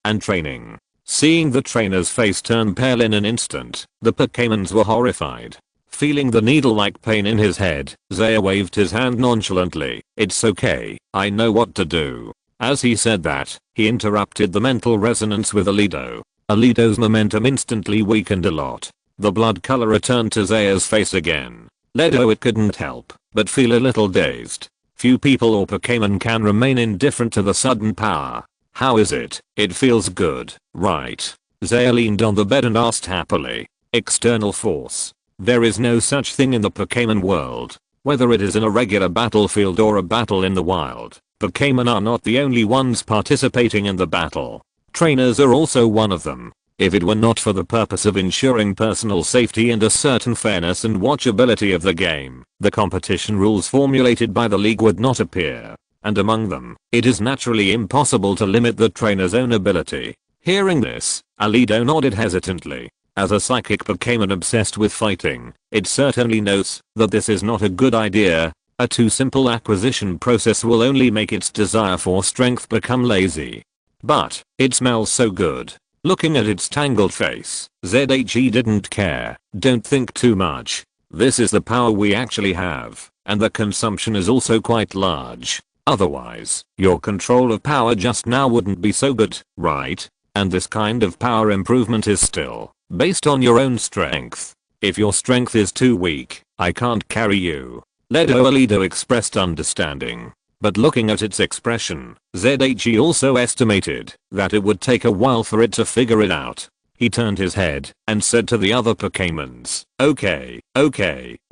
and Training. Seeing the trainer's face turn pale in an instant, the Pokémons were horrified. Feeling the needle-like pain in his head, Zaya waved his hand nonchalantly. "It's okay, I know what to do." As he said that, he interrupted the mental resonance with Alido. Alido's momentum instantly weakened a lot. The blood color returned to Zaya's face again. Ledo couldn't help but feel a little dazed. Few people or Pokémon can remain indifferent to the sudden power. "How is it? It feels good, right?" Zaya leaned on the bed and asked happily. "External force. There is no such thing in the Pokémon world. Whether it is in a regular battlefield or a battle in the wild, Pokémon are not the only ones participating in the battle. Trainers are also one of them. If it were not for the purpose of ensuring personal safety and a certain fairness and watchability of the game, the competition rules formulated by the league would not appear. And among them, it is naturally impossible to limit the trainer's own ability." Hearing this, Alido nodded hesitantly. As a psychic Pokémon obsessed with fighting, it certainly knows that this is not a good idea. A too simple acquisition process will only make its desire for strength become lazy. But, it smells so good. Looking at its tangled face, ZHE didn't care. "Don't think too much. This is the power we actually have, and the consumption is also quite large. Otherwise, your control of power just now wouldn't be so good, right? And this kind of power improvement is still based on your own strength. If your strength is too weak, I can't carry you." Alido expressed understanding. But looking at its expression, ZHE also estimated that it would take a while for it to figure it out. He turned his head and said to the other Pokémons, okay,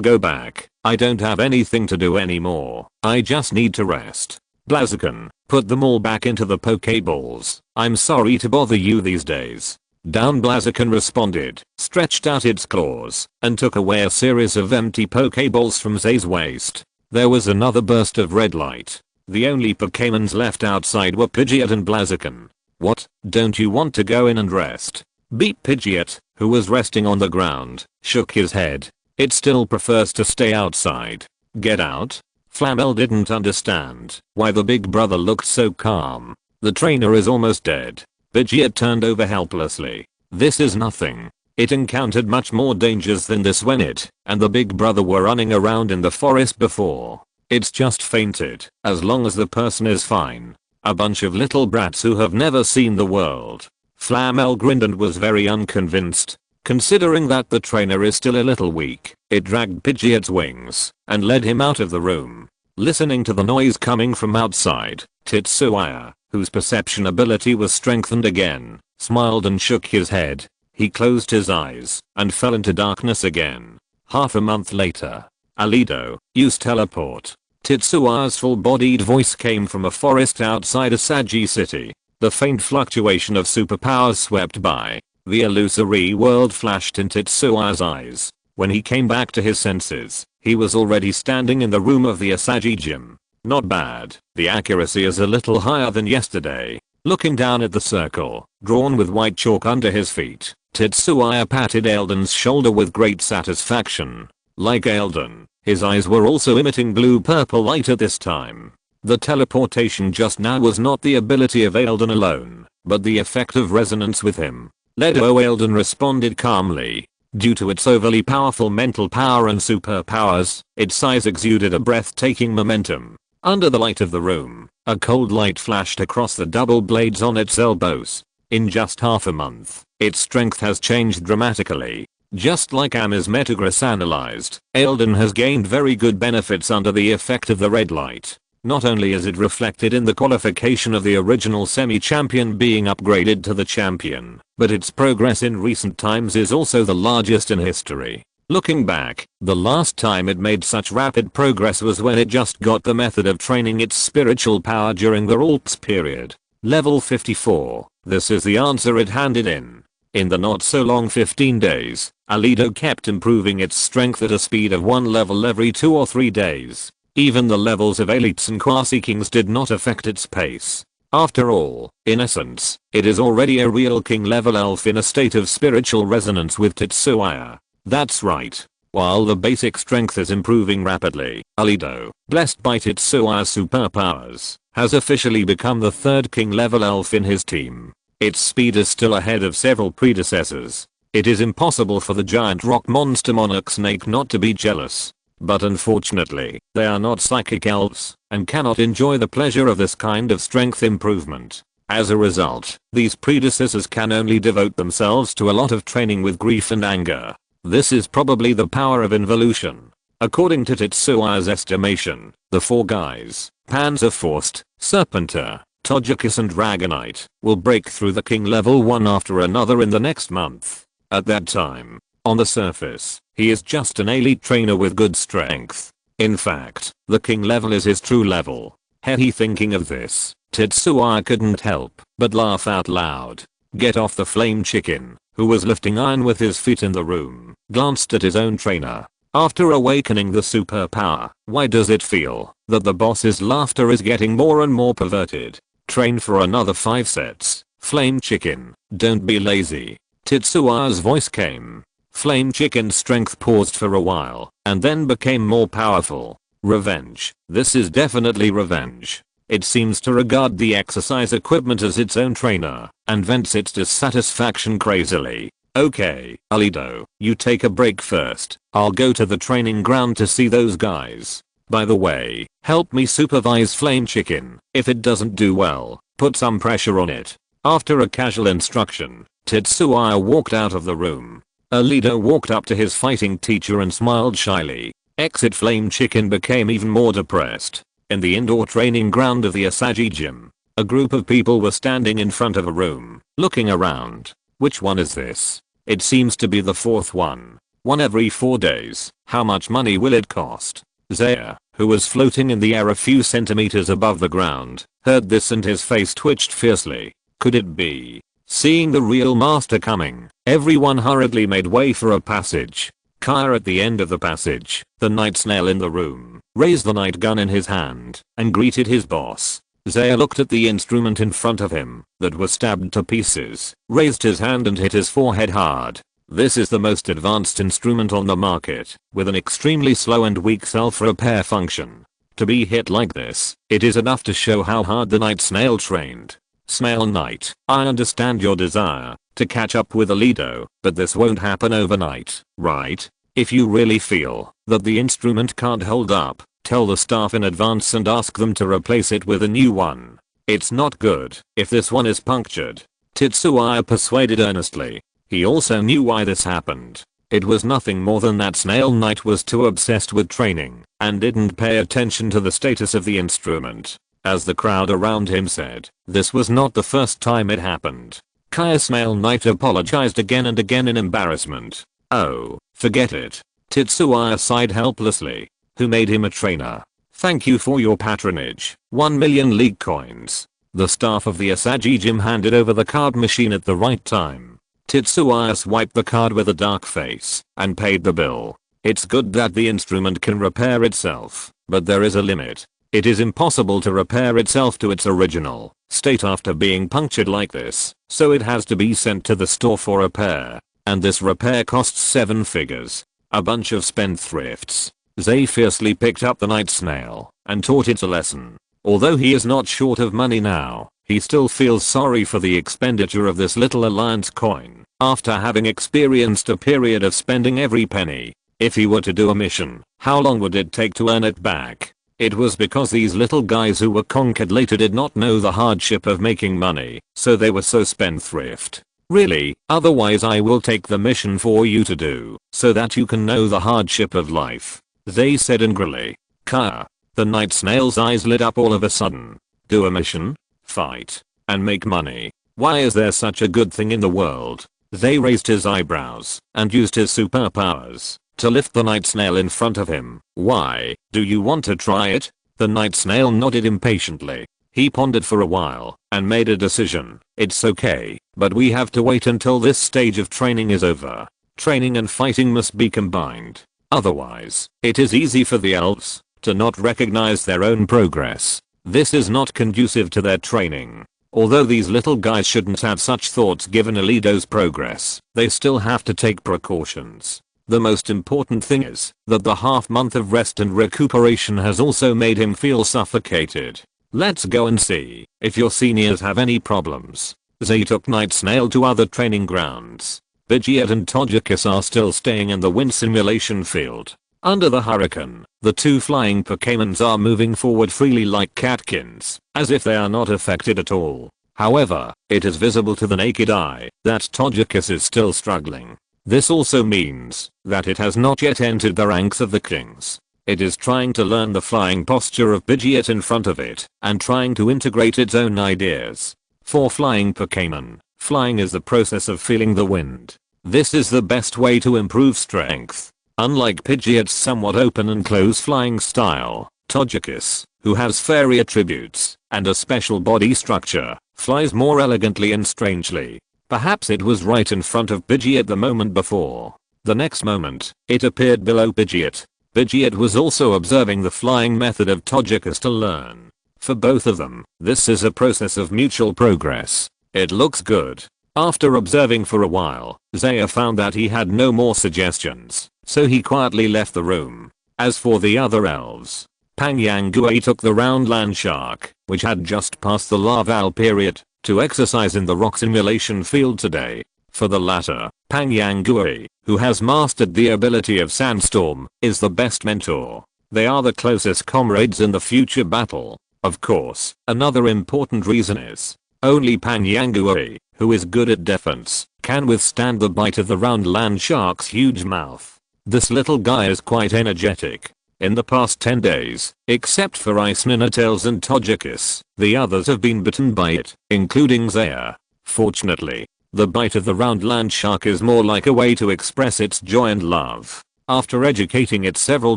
go back. I don't have anything to do anymore. I just need to rest. Blaziken, put them all back into the Pokéballs. I'm sorry to bother you these days." Down Blaziken responded, stretched out its claws, and took away a series of empty Pokéballs from Zay's waist. There was another burst of red light. The only Pokémons left outside were Pidgeot and Blaziken. "What, don't you want to go in and rest?" Beep. Pidgeot, who was resting on the ground, shook his head. "It still prefers to stay outside." "Get out?" Flamel didn't understand why the big brother looked so calm. "The trainer is almost dead." Pidgeot turned over helplessly. "This is nothing. It encountered much more dangers than this when it and the big brother were running around in the forest before. It's just fainted, as long as the person is fine. A bunch of little brats who have never seen the world." Flamel grinned and was very unconvinced. Considering that the trainer is still a little weak, it dragged Pidgeot's wings and led him out of the room. Listening to the noise coming from outside, Tetsuya, whose perception ability was strengthened again, smiled and shook his head. He closed his eyes and fell into darkness again. Half a month later. "Alido, use teleport." Tetsuya's full-bodied voice came from a forest outside Asagi City. The faint fluctuation of superpowers swept by. The illusory world flashed in Tetsuya's eyes. When he came back to his senses, he was already standing in the room of the Asagi gym. Not bad. The accuracy is a little higher than yesterday. Looking down at the circle, drawn with white chalk under his feet, Tetsuya patted Eldon's shoulder with great satisfaction. Like Eldon, his eyes were also emitting blue-purple light at this time. The teleportation just now was not the ability of Eldon alone, but the effect of resonance with him. Eldon responded calmly. Due to its overly powerful mental power and superpowers, its size exuded a breathtaking momentum. Under the light of the room, a cold light flashed across the double blades on its elbows. In just half a month, its strength has changed dramatically. Just like Amy's Metagross analyzed, Eldon has gained very good benefits under the effect of the red light. Not only is it reflected in the qualification of the original semi-champion being upgraded to the champion, but its progress in recent times is also the largest in history. Looking back, the last time it made such rapid progress was when it just got the method of training its spiritual power during the Alps period. Level 54. This is the answer it handed in. In the not so long 15 days, Alido kept improving its strength at a speed of 1 level every 2 or 3 days. Even the levels of elites and quasi-kings did not affect its pace. After all, in essence, it is already a real king level elf in a state of spiritual resonance with Tetsuya. That's right. While the basic strength is improving rapidly, Alido, blessed by Tetsuya's superpowers, has officially become the 3rd king level elf in his team. Its speed is still ahead of several predecessors. It is impossible for the giant rock monster monarch snake not to be jealous. But unfortunately, they are not psychic elves and cannot enjoy the pleasure of this kind of strength improvement. As a result, these predecessors can only devote themselves to a lot of training with grief and anger. This is probably the power of involution. According to Tetsua's estimation, the 4 guys, Panzerfaust, Serpenter, Togekiss and Dragonite, will break through the King level one after another in the next month. At that time, on the surface, he is just an elite trainer with good strength. In fact, the King level is his true level. Hehe, thinking of this, Tetsua couldn't help but laugh out loud. Get off the flame chicken, who was lifting iron with his feet in the room, glanced at his own trainer. After awakening the superpower, why does it feel that the boss's laughter is getting more and more perverted? Train for another 5 sets. Flame chicken, don't be lazy. Tetsua's voice came. Flame chicken's strength paused for a while, and then became more powerful. Revenge. This is definitely revenge. It seems to regard the exercise equipment as its own trainer, and vents its dissatisfaction crazily. Okay, Alido, you take a break first. I'll go to the training ground to see those guys. By the way, help me supervise Flame Chicken. If it doesn't do well, put some pressure on it. After a casual instruction, Tetsuya walked out of the room. Alido walked up to his fighting teacher and smiled shyly. Exit Flame Chicken became even more depressed. In the indoor training ground of the Asagi gym, a group of people were standing in front of a room, looking around. Which one is this? It seems to be the 4th one. One every 4 days. How much money will it cost? Zaya, who was floating in the air a few centimeters above the ground, heard this and his face twitched fiercely. Could it be? Seeing the real master coming, everyone hurriedly made way for a passage. Kaya at the end of the passage, the night snail in the room, raised the night gun in his hand, and greeted his boss. Zaya looked at the instrument in front of him, that was stabbed to pieces, raised his hand and hit his forehead hard. This is the most advanced instrument on the market, with an extremely slow and weak self-repair function. To be hit like this, it is enough to show how hard the night snail trained. Snail Knight, I understand your desire to catch up with Alido, but this won't happen overnight, right? If you really feel that the instrument can't hold up, tell the staff in advance and ask them to replace it with a new one. It's not good if this one is punctured. Tetsuya persuaded earnestly. He also knew why this happened. It was nothing more than that Snail Knight was too obsessed with training and didn't pay attention to the status of the instrument. As the crowd around him said, this was not the first time it happened. Kaya Snail Knight apologized again and again in embarrassment. Oh, forget it. Tetsuya sighed helplessly. Who made him a trainer? Thank you for your patronage. 1 million league coins. The staff of the Asagi gym handed over the card machine at the right time. Tetsuya swiped the card with a dark face and paid the bill. It's good that the instrument can repair itself, but there is a limit. It is impossible to repair itself to its original state after being punctured like this, so it has to be sent to the store for repair. And this repair costs 7 figures. A bunch of spendthrifts. Zay fiercely picked up the night snail and taught it a lesson. Although he is not short of money now, he still feels sorry for the expenditure of this little alliance coin after having experienced a period of spending every penny. If he were to do a mission, how long would it take to earn it back? It was because these little guys who were conquered later did not know the hardship of making money, so they were so spendthrift. Really, otherwise I will take the mission for you to do, so that you can know the hardship of life. They said angrily. Kaya. The night snail's eyes lit up all of a sudden. Do a mission? Fight. And make money. Why is there such a good thing in the world? They raised his eyebrows and used his superpowers to lift the night snail in front of him. Why? Do you want to try it? The night snail nodded impatiently. He pondered for a while and made a decision. It's okay, but we have to wait until this stage of training is over. Training and fighting must be combined. Otherwise, it is easy for the elves to not recognize their own progress. This is not conducive to their training. Although these little guys shouldn't have such thoughts given Alido's progress, they still have to take precautions. The most important thing is that the half month of rest and recuperation has also made him feel suffocated. Let's go and see if your seniors have any problems. Zay took Night Snail to other training grounds. Pidgeot and Togekiss are still staying in the wind simulation field. Under the hurricane, the two flying Pokémons are moving forward freely like catkins, as if they are not affected at all. However, it is visible to the naked eye that Togekiss is still struggling. This also means that it has not yet entered the ranks of the kings. It is trying to learn the flying posture of Pidgeot in front of it and trying to integrate its own ideas. For flying Pokémon, flying is the process of feeling the wind. This is the best way to improve strength. Unlike Pidgeot's somewhat open and close flying style, Togekiss, who has fairy attributes and a special body structure, flies more elegantly and strangely. Perhaps it was right in front of Pidgeot the moment before. The next moment, it appeared below Pidgeot. Pidgeot was also observing the flying method of Togekiss to learn. For both of them, this is a process of mutual progress. It looks good. After observing for a while, Zaya found that he had no more suggestions, so he quietly left the room. As for the other elves, Pangyangui took the round land shark, which had just passed the larval period, to exercise in the rock simulation field today. For the latter, Pangyangui, who has mastered the ability of Sandstorm, is the best mentor. They are the closest comrades in the future battle. Of course, another important reason is, only Pangyangui, who is good at defense, can withstand the bite of the round land shark's huge mouth. This little guy is quite energetic. In the past 10 days, except for Ice Ninetales and Togekiss, the others have been bitten by it, including Zaya. Fortunately, the bite of the round land shark is more like a way to express its joy and love. After educating it several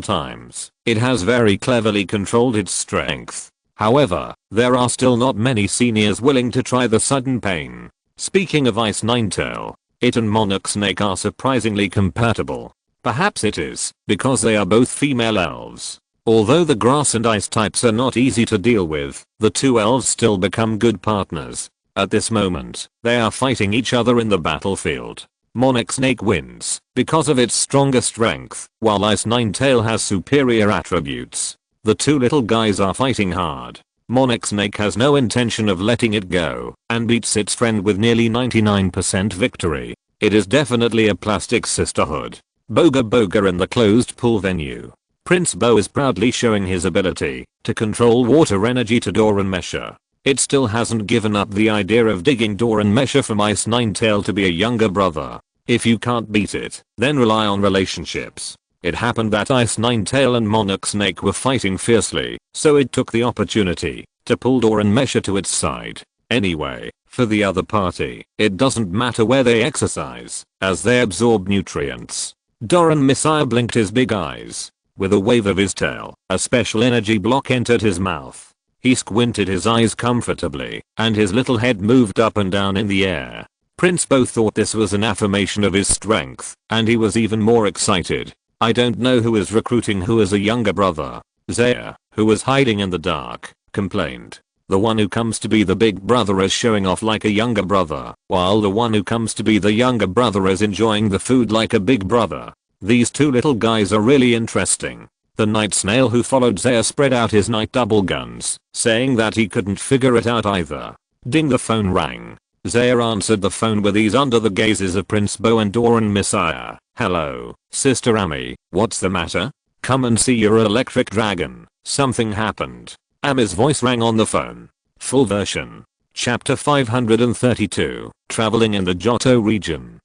times, it has very cleverly controlled its strength. However, there are still not many seniors willing to try the sudden pain. Speaking of Ice Ninetale, it and Monarch Snake are surprisingly compatible. Perhaps it is because they are both female elves. Although the grass and ice types are not easy to deal with, the two elves still become good partners. At this moment, they are fighting each other in the battlefield. Monarch Snake wins because of its stronger strength, while Ice Ninetale has superior attributes. The two little guys are fighting hard. Monarch Snake has no intention of letting it go and beats its friend with nearly 99% victory. It is definitely a plastic sisterhood. Boga Boga in the closed pool venue. Prince Bo is proudly showing his ability to control water energy to Doran Mesha. It still hasn't given up the idea of digging Doran Mesha from Ice Ninetale to be a younger brother. If you can't beat it, then rely on relationships. It happened that Ice Ninetale and Monarch Snake were fighting fiercely, so it took the opportunity to pull Doran Mesha to its side. Anyway, for the other party, it doesn't matter where they exercise, as they absorb nutrients. Doran Messiah blinked his big eyes. With a wave of his tail, a special energy block entered his mouth. He squinted his eyes comfortably, and his little head moved up and down in the air. Prince Bo thought this was an affirmation of his strength, and he was even more excited. I don't know who is recruiting who as a younger brother. Zaya, who was hiding in the dark, complained. The one who comes to be the big brother is showing off like a younger brother, while the one who comes to be the younger brother is enjoying the food like a big brother. These two little guys are really interesting. The night snail who followed Zaya spread out his night double guns, saying that he couldn't figure it out either. Ding, the phone rang. Zaya answered the phone with ease under the gazes of Prince Bo and Doran Messiah. Hello, Sister Ami, what's the matter? Come and see your electric dragon. Something happened. Ami's voice rang on the phone. Full version. Chapter 532. Traveling in the Johto region.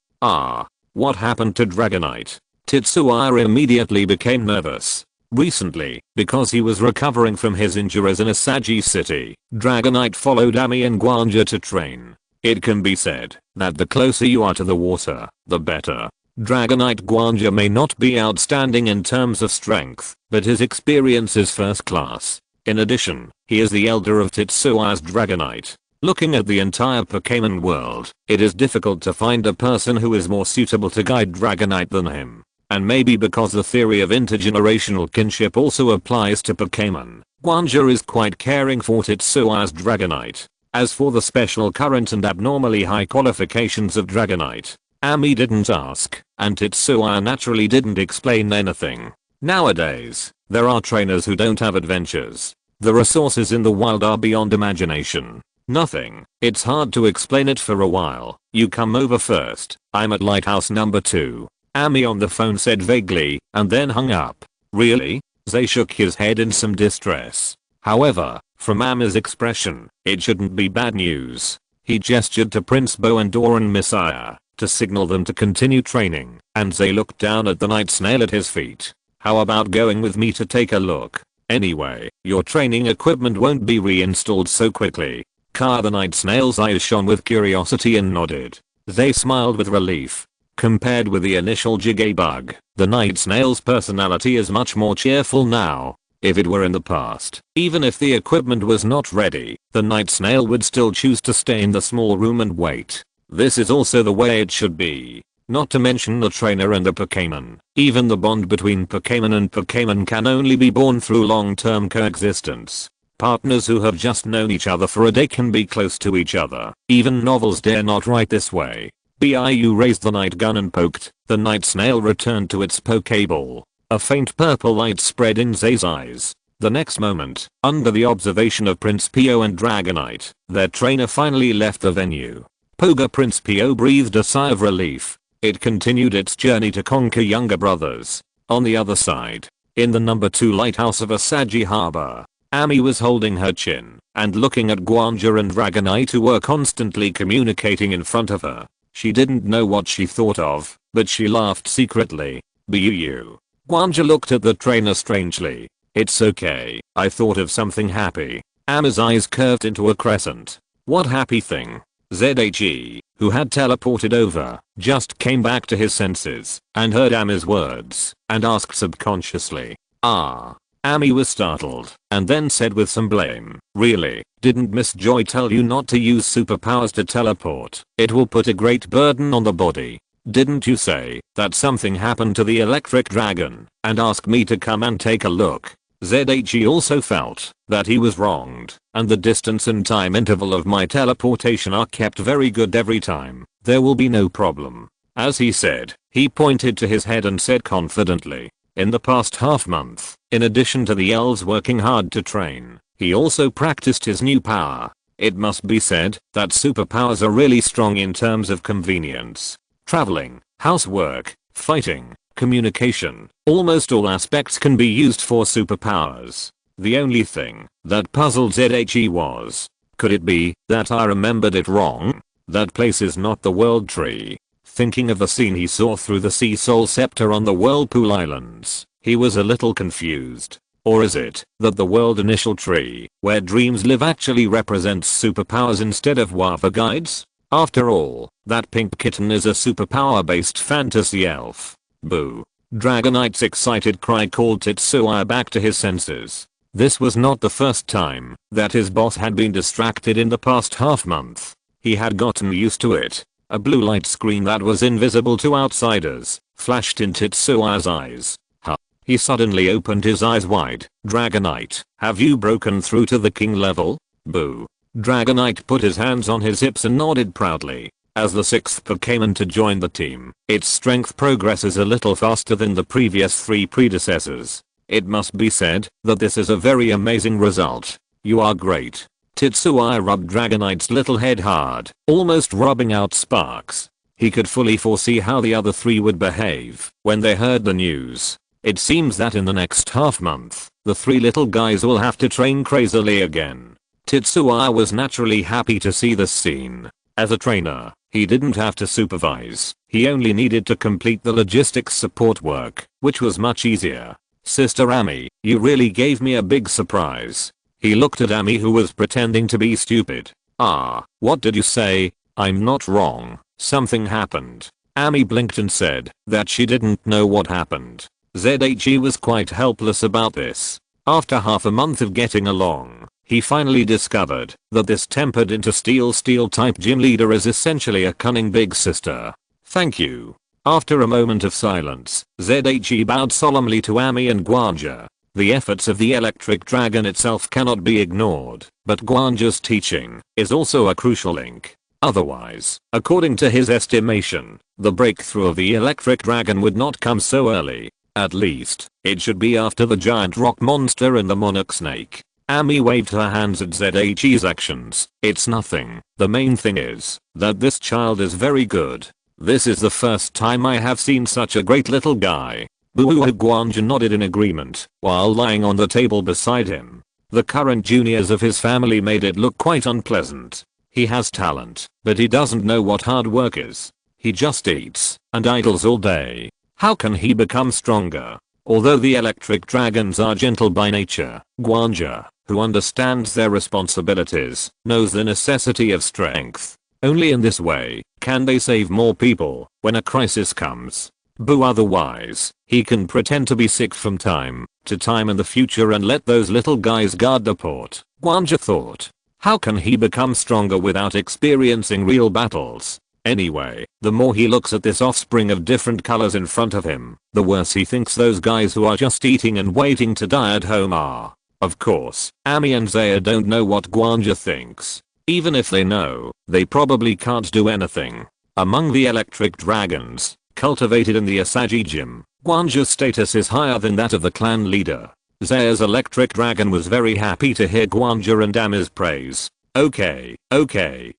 What happened to Dragonite? Tetsuya immediately became nervous. Recently, because he was recovering from his injuries in Asagi City, Dragonite followed Ami and Gwanja to train. It can be said that the closer you are to the water, the better. Dragonite Gwanja may not be outstanding in terms of strength, but his experience is first class. In addition, he is the elder of Tetsuya's Dragonite. Looking at the entire Pokémon world, it is difficult to find a person who is more suitable to guide Dragonite than him. And maybe because the theory of intergenerational kinship also applies to Pokémon, Gwanja is quite caring for Tetsuya's Dragonite. As for the special current and abnormally high qualifications of Dragonite, Ami didn't ask, and Tetsuya naturally didn't explain anything. Nowadays, there are trainers who don't have adventures. The resources in the wild are beyond imagination. Nothing. It's hard to explain it for a while. You come over first. I'm at lighthouse number 2. Amy on the phone said vaguely, and then hung up. Really? Zay shook his head in some distress. However, from Amy's expression, it shouldn't be bad news. He gestured to Prince Bo and Doran Messiah to signal them to continue training, and Zay looked down at the night snail at his feet. How about going with me to take a look? Anyway, your training equipment won't be reinstalled so quickly. The night snail's eyes shone with curiosity and nodded. They smiled with relief. Compared with the initial jigabug, the night snail's personality is much more cheerful now. If it were in the past, even if the equipment was not ready, the night snail would still choose to stay in the small room and wait. This is also the way it should be. Not to mention the trainer and the Pokémon. Even the bond between Pokémon and Pokémon can only be born through long-term coexistence. Partners who have just known each other for a day can be close to each other. Even novels dare not write this way. Biu raised the night gun and poked. The night snail returned to its Pokéball. A faint purple light spread in Zay's eyes. The next moment, under the observation of Prince Pio and Dragonite, their trainer finally left the venue. Poga Prince Pio breathed a sigh of relief. It continued its journey to conquer younger brothers. On the other side, in the number 2 lighthouse of Asagi Harbor, Amy was holding her chin and looking at Gwanja and Dragonite who were constantly communicating in front of her. She didn't know what she thought of, but she laughed secretly. Buu. Gwanja looked at the trainer strangely. It's okay, I thought of something happy. Amy's eyes curved into a crescent. What happy thing? ZHE, who had teleported over, just came back to his senses and heard Amy's words and asked subconsciously. Ah. Amy was startled and then said with some blame, really, didn't Miss Joy tell you not to use superpowers to teleport? It will put a great burden on the body. Didn't you say that something happened to the electric dragon and ask me to come and take a look? ZHE also felt that he was wronged, and the distance and time interval of my teleportation are kept very good every time. There will be no problem. As he said, he pointed to his head and said confidently, in the past half month, in addition to the elves working hard to train, he also practiced his new power. It must be said that superpowers are really strong in terms of convenience. Traveling, housework, fighting, communication, almost all aspects can be used for superpowers. The only thing that puzzled ZHE was, could it be that I remembered it wrong? That place is not the World Tree. Thinking of the scene he saw through the Sea Soul Scepter on the Whirlpool Islands, he was a little confused. Or is it that the World Initial Tree, where dreams live, actually represents superpowers instead of Wafa guides? After all, that pink kitten is a superpower-based fantasy elf. Boo. Dragonite's excited cry called Tetsuya back to his senses. This was not the first time that his boss had been distracted in the past half month. He had gotten used to it. A blue light screen that was invisible to outsiders flashed in Tetsuya's eyes. Huh. He suddenly opened his eyes wide. Dragonite, have you broken through to the king level? Boo. Dragonite put his hands on his hips and nodded proudly. As the 6th Pokémon to join the team, its strength progresses a little faster than the previous 3 predecessors. It must be said that this is a very amazing result. You are great. Tetsuya rubbed Dragonite's little head hard, almost rubbing out sparks. He could fully foresee how the other 3 would behave when they heard the news. It seems that in the next half month, the 3 little guys will have to train crazily again. Tetsuya was naturally happy to see this scene. As a trainer, he didn't have to supervise. He only needed to complete the logistics support work, which was much easier. Sister Amy, you really gave me a big surprise. He looked at Amy, who was pretending to be stupid. Ah, what did you say? I'm not wrong. Something happened. Amy blinked and said that she didn't know what happened. ZHE was quite helpless about this. After half a month of getting along, he finally discovered that this tempered into steel type gym leader is essentially a cunning big sister. Thank you. After a moment of silence, ZHE bowed solemnly to Amy and Gwanja. The efforts of the electric dragon itself cannot be ignored, but Gwanja's teaching is also a crucial link. Otherwise, according to his estimation, the breakthrough of the electric dragon would not come so early. At least, it should be after the giant rock monster and the monarch snake. Ami waved her hands at ZH's actions. It's nothing. The main thing is that this child is very good. This is the first time I have seen such a great little guy. Boo-hoo. Gwanja nodded in agreement while lying on the table beside him. The current juniors of his family made it look quite unpleasant. He has talent, but he doesn't know what hard work is. He just eats and idles all day. How can he become stronger? Although the electric dragons are gentle by nature, Gwanja, who understands their responsibilities, knows the necessity of strength. Only in this way can they save more people when a crisis comes. Boo, otherwise, he can pretend to be sick from time to time in the future and let those little guys guard the port. Gwanja thought. How can he become stronger without experiencing real battles? Anyway, the more he looks at this offspring of different colors in front of him, the worse he thinks those guys who are just eating and waiting to die at home are. Of course, Ami and Zaya don't know what Gwanja thinks. Even if they know, they probably can't do anything. Among the electric dragons cultivated in the Asagi gym, Gwanja's status is higher than that of the clan leader. Zaya's electric dragon was very happy to hear Gwanja and Ami's praise. Okay,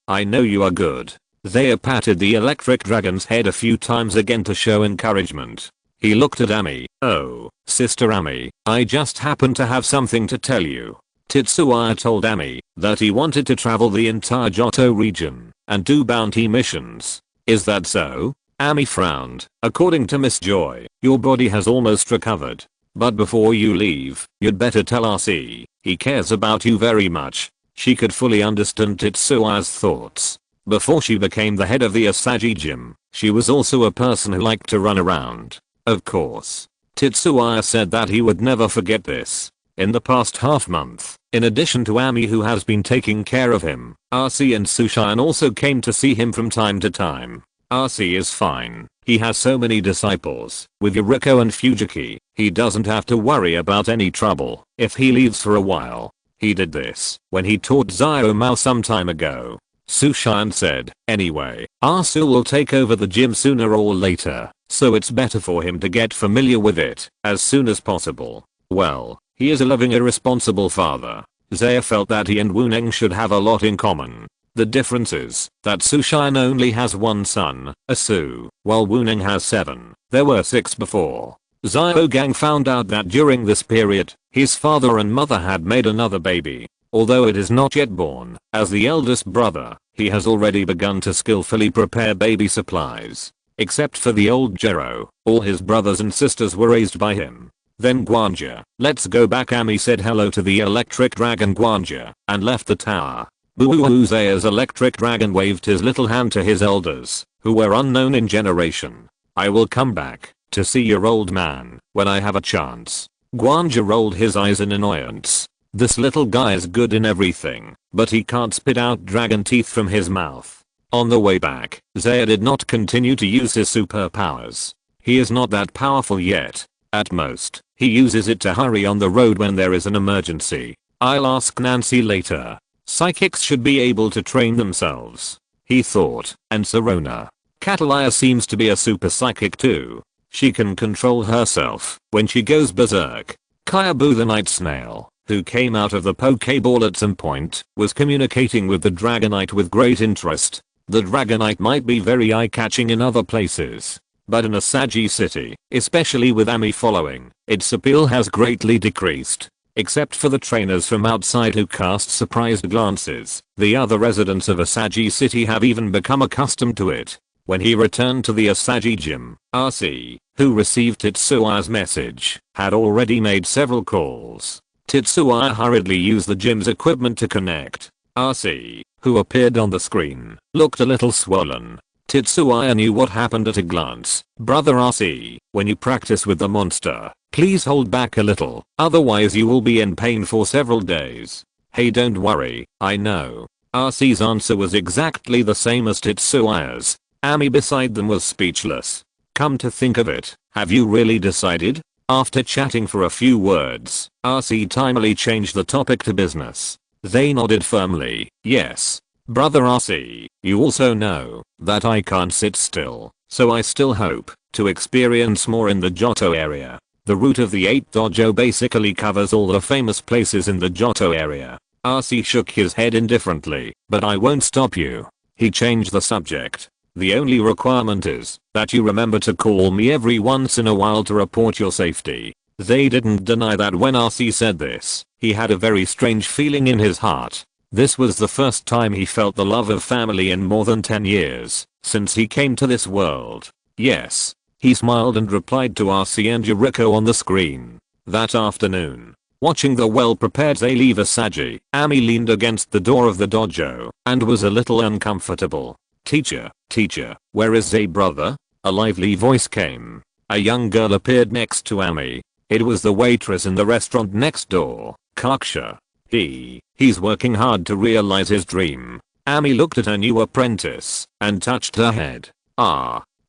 I know you are good. Zaya patted the electric dragon's head a few times again to show encouragement. He looked at Ami. Oh, Sister Ami, I just happen to have something to tell you. Tetsuya told Ami that he wanted to travel the entire Johto region and do bounty missions. Is that so? Ami frowned. According to Miss Joy, your body has almost recovered. But before you leave, you'd better tell RC. He cares about you very much. She could fully understand Tetsuya's thoughts. Before she became the head of the Asagi gym, she was also a person who liked to run around. Of course. Tetsuya said that he would never forget this. In the past half month, in addition to Ami who has been taking care of him, RC and Sushan also came to see him from time to time. RC is fine. He has so many disciples. With Yuriko and Fujiki, he doesn't have to worry about any trouble if he leaves for a while. He did this when he taught Zio Mao some time ago. Sushan said, anyway, Arsu will take over the gym sooner or later, so it's better for him to get familiar with it as soon as possible. Well, he is a loving irresponsible father. Zaya felt that he and Wooneng should have a lot in common. The difference is that Sushan only has one son, Asu, while Wooneng has 7. There were 6 before. Ziogang found out that during this period, his father and mother had made another baby. Although it is not yet born, as the eldest brother, he has already begun to skillfully prepare baby supplies. Except for the old Jero, all his brothers and sisters were raised by him. Then Gwanja, let's go back. Ami said hello to the electric dragon Gwanja and left the tower. Boo-hoo. Zaya's electric dragon waved his little hand to his elders, who were unknown in generation. I will come back to see your old man when I have a chance. Gwanja rolled his eyes in annoyance. This little guy is good in everything, but he can't spit out dragon teeth from his mouth. On the way back, Zaya did not continue to use his superpowers. He is not that powerful yet. At most, he uses it to hurry on the road when there is an emergency. I'll ask Nancy later. Psychics should be able to train themselves, he thought, and Serona. Catalia seems to be a super psychic too. She can control herself when she goes berserk. Kayabu the night snail, who came out of the Pokeball at some point, was communicating with the Dragonite with great interest. The Dragonite might be very eye-catching in other places, but in Asagi City, especially with Ami following, its appeal has greatly decreased. Except for the trainers from outside who cast surprised glances, the other residents of Asagi City have even become accustomed to it. When he returned to the Asagi gym, RC, who received Tetsuya's message, had already made several calls. Tetsuya hurriedly used the gym's equipment to connect. RC, who appeared on the screen, looked a little swollen. Tetsuya knew what happened at a glance. Brother RC, when you practice with the monster, please hold back a little, otherwise you will be in pain for several days. Hey, don't worry, I know. RC's answer was exactly the same as Tetsuya's. Ami beside them was speechless. Come to think of it, have you really decided? After chatting for a few words, RC timely changed the topic to business. They nodded firmly. Yes. Brother RC, you also know that I can't sit still, so I still hope to experience more in the Johto area. The route of the 8th dojo basically covers all the famous places in the Johto area. RC shook his head indifferently, but I won't stop you. He changed the subject. The only requirement is that you remember to call me every once in a while to report your safety. They didn't deny that when RC said this, he had a very strange feeling in his heart. This was the first time he felt the love of family in more than 10 years, since he came to this world. Yes. He smiled and replied to RC and Yuriko on the screen. That afternoon, watching the well-prepared they leave Asagi, Ami leaned against the door of the dojo and was a little uncomfortable. Teacher, where is Zay brother? A lively voice came. A young girl appeared next to Ami. It was the waitress in the restaurant next door, Kaksha. He's working hard to realize his dream. Ami looked at her new apprentice and touched her head.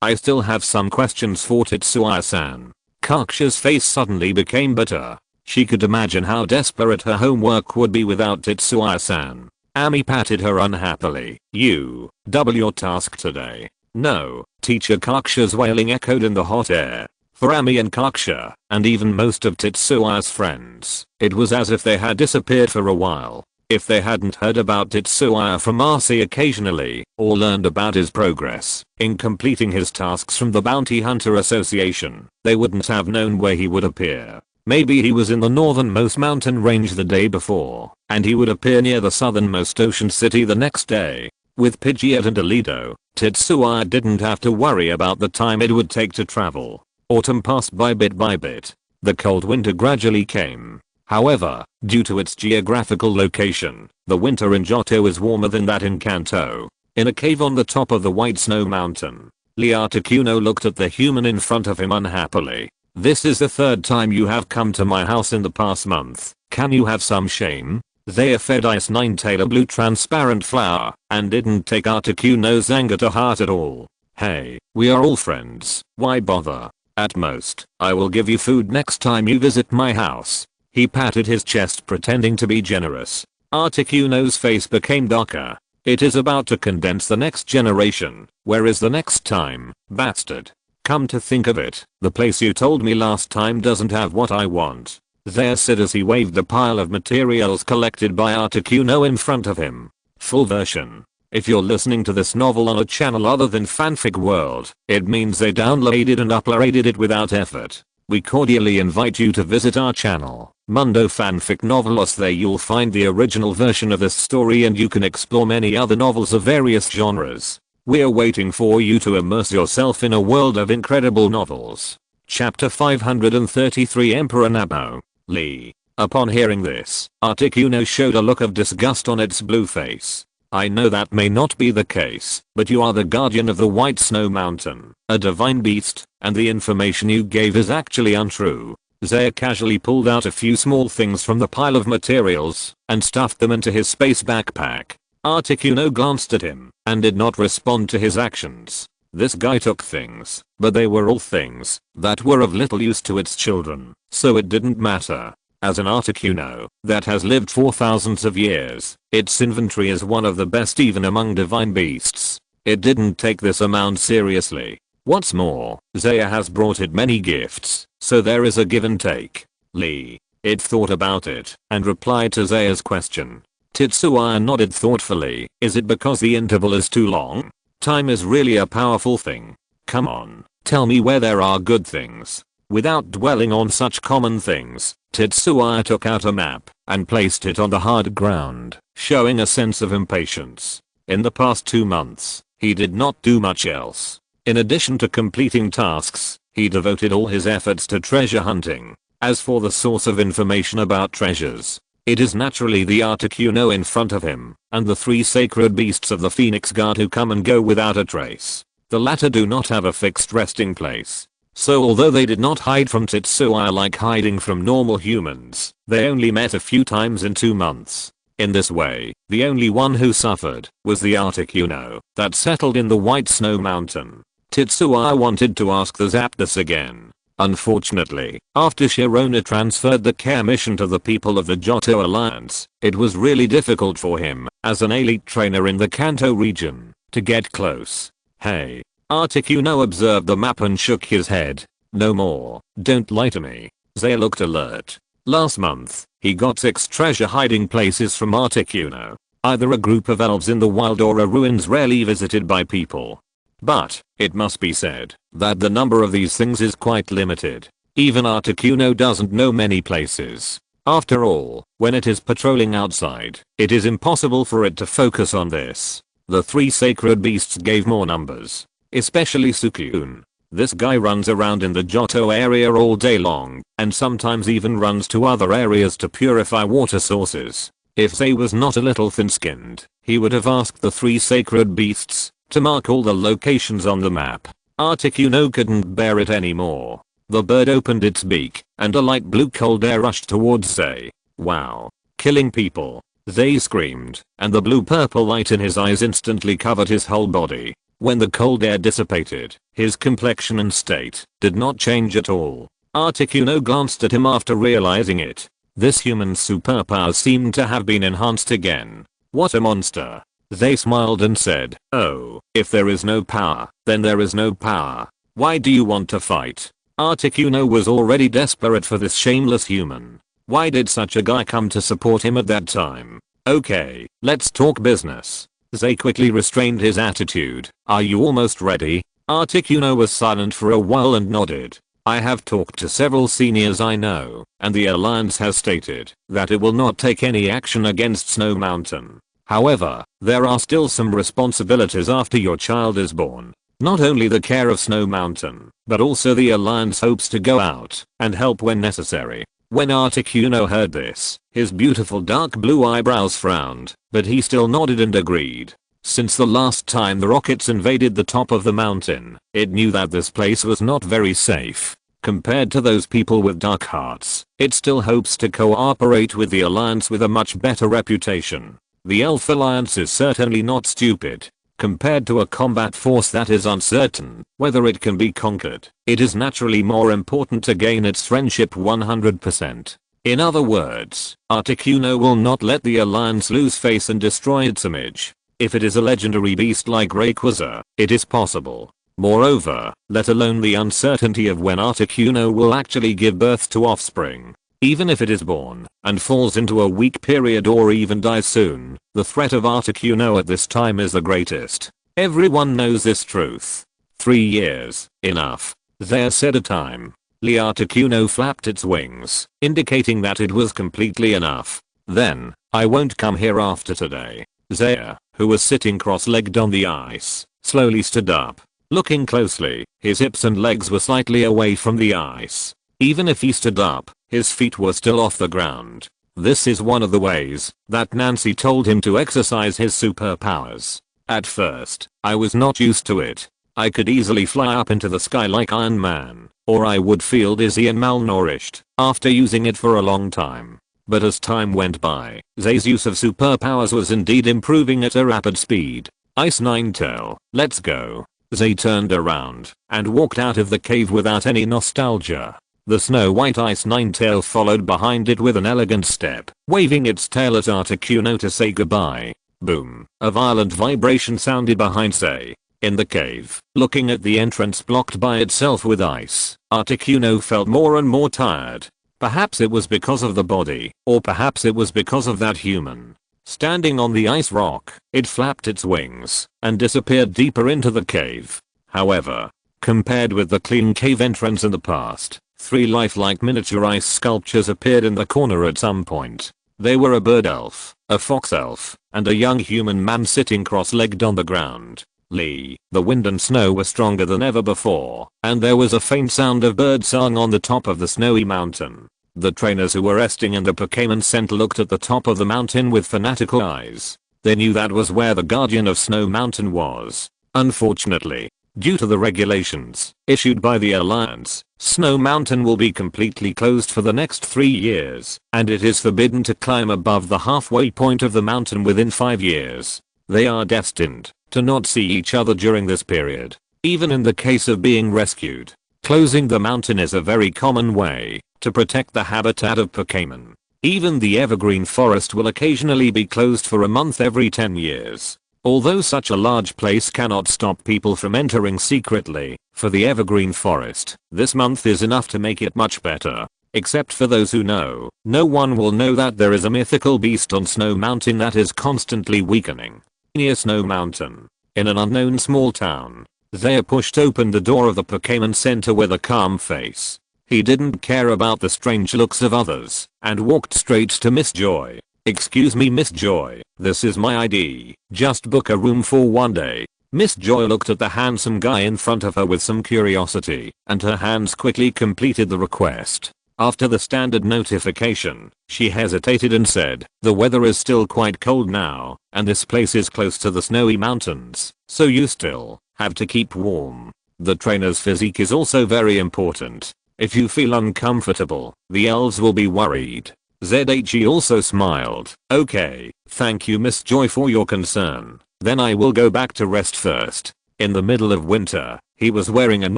I still have some questions for Tetsuya-san. Kaksha's face suddenly became bitter. She could imagine how desperate her homework would be without Tetsuya-san. Ami patted her unhappily. You double your task today. No, teacher. Kaksha's wailing echoed in the hot air. For Ami and Kaksha, and even most of Tetsuya's friends, it was as if they had disappeared for a while. If they hadn't heard about Tetsuya from RC occasionally, or learned about his progress in completing his tasks from the Bounty Hunter Association, they wouldn't have known where he would appear. Maybe he was in the northernmost mountain range the day before, and he would appear near the southernmost ocean city the next day. With Pidgeot and Alito, Tetsuya didn't have to worry about the time it would take to travel. Autumn passed by bit. The cold winter gradually came. However, due to its geographical location, the winter in Johto is warmer than that in Kanto. In a cave on the top of the White Snow Mountain, Lee Articuno looked at the human in front of him unhappily. This is the third time you have come to my house in the past month. Can you have some shame? They fed Ice Ninetale a blue transparent flower and didn't take Articuno's anger to heart at all. Hey, we are all friends. Why bother? At most, I will give you food next time you visit my house. He patted his chest pretending to be generous. Articuno's face became darker. It is about to condense the next generation. Where is the next time, bastard? Come to think of it, the place you told me last time doesn't have what I want. There said as he waved the pile of materials collected by Articuno in front of him. Full version. If you're listening to this novel on a channel other than Fanfic World, it means they downloaded and uploaded it without effort. We cordially invite you to visit our channel, Mundo Fanfic Novelos. There you'll find the original version of this story and you can explore many other novels of various genres. We're waiting for you to immerse yourself in a world of incredible novels. Chapter 533 Emperor Nabo. Lee. Upon hearing this, Articuno showed a look of disgust on its blue face. I know that may not be the case, but you are the guardian of the White Snow Mountain, a divine beast, and the information you gave is actually untrue. Zaya casually pulled out a few small things from the pile of materials and stuffed them into his space backpack. Articuno glanced at him and did not respond to his actions. This guy took things, but they were all things that were of little use to its children, so it didn't matter. As an Articuno that has lived for thousands of years, its inventory is one of the best even among divine beasts. It didn't take this amount seriously. What's more, Zaya has brought it many gifts, so there is a give and take. Lee. It thought about it and replied to Zaya's question. Tetsuya nodded thoughtfully. Is it because the interval is too long? Time is really a powerful thing. Come on, tell me where there are good things. Without dwelling on such common things, Tetsuya took out a map and placed it on the hard ground, showing a sense of impatience. In the past 2 months, he did not do much else. In addition to completing tasks, he devoted all his efforts to treasure hunting. As for the source of information about treasures, it is naturally the Articuno in front of him, and the 3 sacred beasts of the Phoenix Guard who come and go without a trace. The latter do not have a fixed resting place. So although they did not hide from Tetsuya like hiding from normal humans, they only met a few times in 2 months. In this way, the only one who suffered was the Articuno that settled in the White Snow Mountain. Tetsuya wanted to ask the Zapdos again. Unfortunately, after Sharona transferred the care mission to the people of the Johto Alliance, it was really difficult for him, as an elite trainer in the Kanto region, to get close. Hey. Articuno observed the map and shook his head. No more. Don't lie to me. Zay looked alert. Last month, he got 6 treasure hiding places from Articuno. Either a group of elves in the wild or a ruins rarely visited by people. But, it must be said, that the number of these things is quite limited. Even Articuno doesn't know many places. After all, when it is patrolling outside, it is impossible for it to focus on this. The 3 sacred beasts gave more numbers. Especially Sukun. This guy runs around in the Johto area all day long, and sometimes even runs to other areas to purify water sources. If Zay was not a little thin-skinned, he would have asked the 3 sacred beasts to mark all the locations on the map. Articuno couldn't bear it anymore. The bird opened its beak, and a light blue cold air rushed towards Zay. Wow. Killing people. Zay screamed, and the blue-purple light in his eyes instantly covered his whole body. When the cold air dissipated, his complexion and state did not change at all. Articuno glanced at him after realizing it. This human's superpowers seemed to have been enhanced again. What a monster. Zay smiled and said, "Oh, if there is no power, then there is no power. Why do you want to fight?" Articuno was already desperate for this shameless human. Why did such a guy come to support him at that time? Okay, let's talk business. Zay quickly restrained his attitude. Are you almost ready? Articuno was silent for a while and nodded. I have talked to several seniors I know, and the Alliance has stated that it will not take any action against Snow Mountain. However, there are still some responsibilities after your child is born. Not only the care of Snow Mountain, but also the Alliance hopes to go out and help when necessary. When Articuno heard this, his beautiful dark blue eyebrows frowned, but he still nodded and agreed. Since the last time the rockets invaded the top of the mountain, it knew that this place was not very safe. Compared to those people with dark hearts, it still hopes to cooperate with the Alliance with a much better reputation. The Elf Alliance is certainly not stupid. Compared to a combat force that is uncertain whether it can be conquered, it is naturally more important to gain its friendship 100%. In other words, Articuno will not let the Alliance lose face and destroy its image. If it is a legendary beast like Rayquaza, it is possible. Moreover, let alone the uncertainty of when Articuno will actually give birth to offspring. Even if it is born and falls into a weak period or even dies soon, the threat of Articuno at this time is the greatest. Everyone knows this truth. 3 years, enough. There said a time. Articuno flapped its wings, indicating that it was completely enough. Then, I won't come here after today. Zaya, who was sitting cross-legged on the ice, slowly stood up. Looking closely, his hips and legs were slightly away from the ice. Even if he stood up, his feet were still off the ground. This is one of the ways that Nancy told him to exercise his superpowers. At first, I was not used to it. I could easily fly up into the sky like Iron Man, or I would feel dizzy and malnourished after using it for a long time. But as time went by, Zay's use of superpowers was indeed improving at a rapid speed. Ice Ninetale, let's go. Zay turned around and walked out of the cave without any nostalgia. The Snow White Ice Ninetale followed behind it with an elegant step, waving its tail at Articuno to say goodbye. Boom. A violent vibration sounded behind Zay. In the cave, looking at the entrance blocked by itself with ice, Articuno felt more and more tired. Perhaps it was because of the body, or perhaps it was because of that human. Standing on the ice rock, it flapped its wings and disappeared deeper into the cave. However, compared with the clean cave entrance in the past, 3 lifelike miniature ice sculptures appeared in the corner at some point. They were a bird elf, a fox elf, and a young human man sitting cross-legged on the ground. The wind and snow were stronger than ever before, and there was a faint sound of birdsong on the top of the snowy mountain. The trainers who were resting in the Pokémon Center looked at the top of the mountain with fanatical eyes. They knew that was where the Guardian of Snow Mountain was. Unfortunately, due to the regulations issued by the Alliance, Snow Mountain will be completely closed for the next 3 years, and it is forbidden to climb above the halfway point of the mountain within 5 years. They are destined to not see each other during this period. Even in the case of being rescued, closing the mountain is a very common way to protect the habitat of Pokémon. Even the evergreen forest will occasionally be closed for a month every 10 years. Although such a large place cannot stop people from entering secretly, for the evergreen forest, this month is enough to make it much better. Except for those who know, no one will know that there is a mythical beast on Snow Mountain that is constantly weakening. Near Snow Mountain, in an unknown small town, Zaya pushed open the door of the Pokémon Center with a calm face. He didn't care about the strange looks of others, and walked straight to Miss Joy. "Excuse me, Miss Joy, this is my ID, just book a room for one day." Miss Joy looked at the handsome guy in front of her with some curiosity, and her hands quickly completed the request. After the standard notification, she hesitated and said, "The weather is still quite cold now, and this place is close to the snowy mountains, so you still have to keep warm. The trainer's physique is also very important. If you feel uncomfortable, the elves will be worried." ZHE also smiled. "Okay, thank you Miss Joy for your concern. Then I will go back to rest first." In the middle of winter, he was wearing an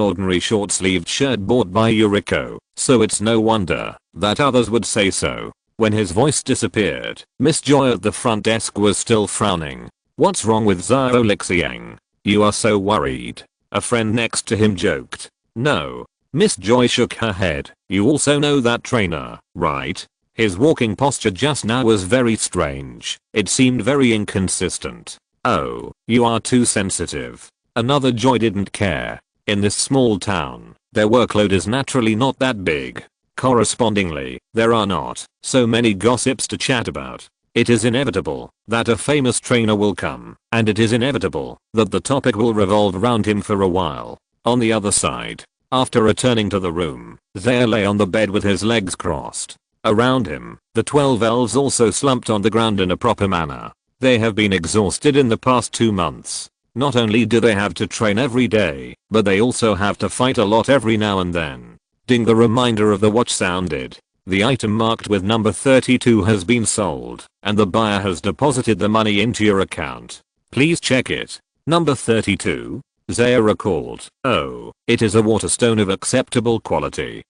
ordinary short-sleeved shirt bought by Yuriko, so it's no wonder that others would say so. When his voice disappeared, Miss Joy at the front desk was still frowning. "What's wrong with Zhao Lixiang? You are so worried?" A friend next to him joked. "No." Miss Joy shook her head. "You also know that trainer, right? His walking posture just now was very strange. It seemed very inconsistent." "Oh, you are too sensitive." Another Joy didn't care. In this small town, their workload is naturally not that big. Correspondingly, there are not so many gossips to chat about. It is inevitable that a famous trainer will come, and it is inevitable that the topic will revolve around him for a while. On the other side, after returning to the room, Zaya lay on the bed with his legs crossed. Around him, the 12 elves also slumped on the ground in a proper manner. They have been exhausted in the past 2 months. Not only do they have to train every day, but they also have to fight a lot every now and then. Ding, the reminder of the watch sounded. The item marked with number 32 has been sold, and the buyer has deposited the money into your account. Please check it. Number 32? Zaya recalled. "Oh, it is a water stone of acceptable quality."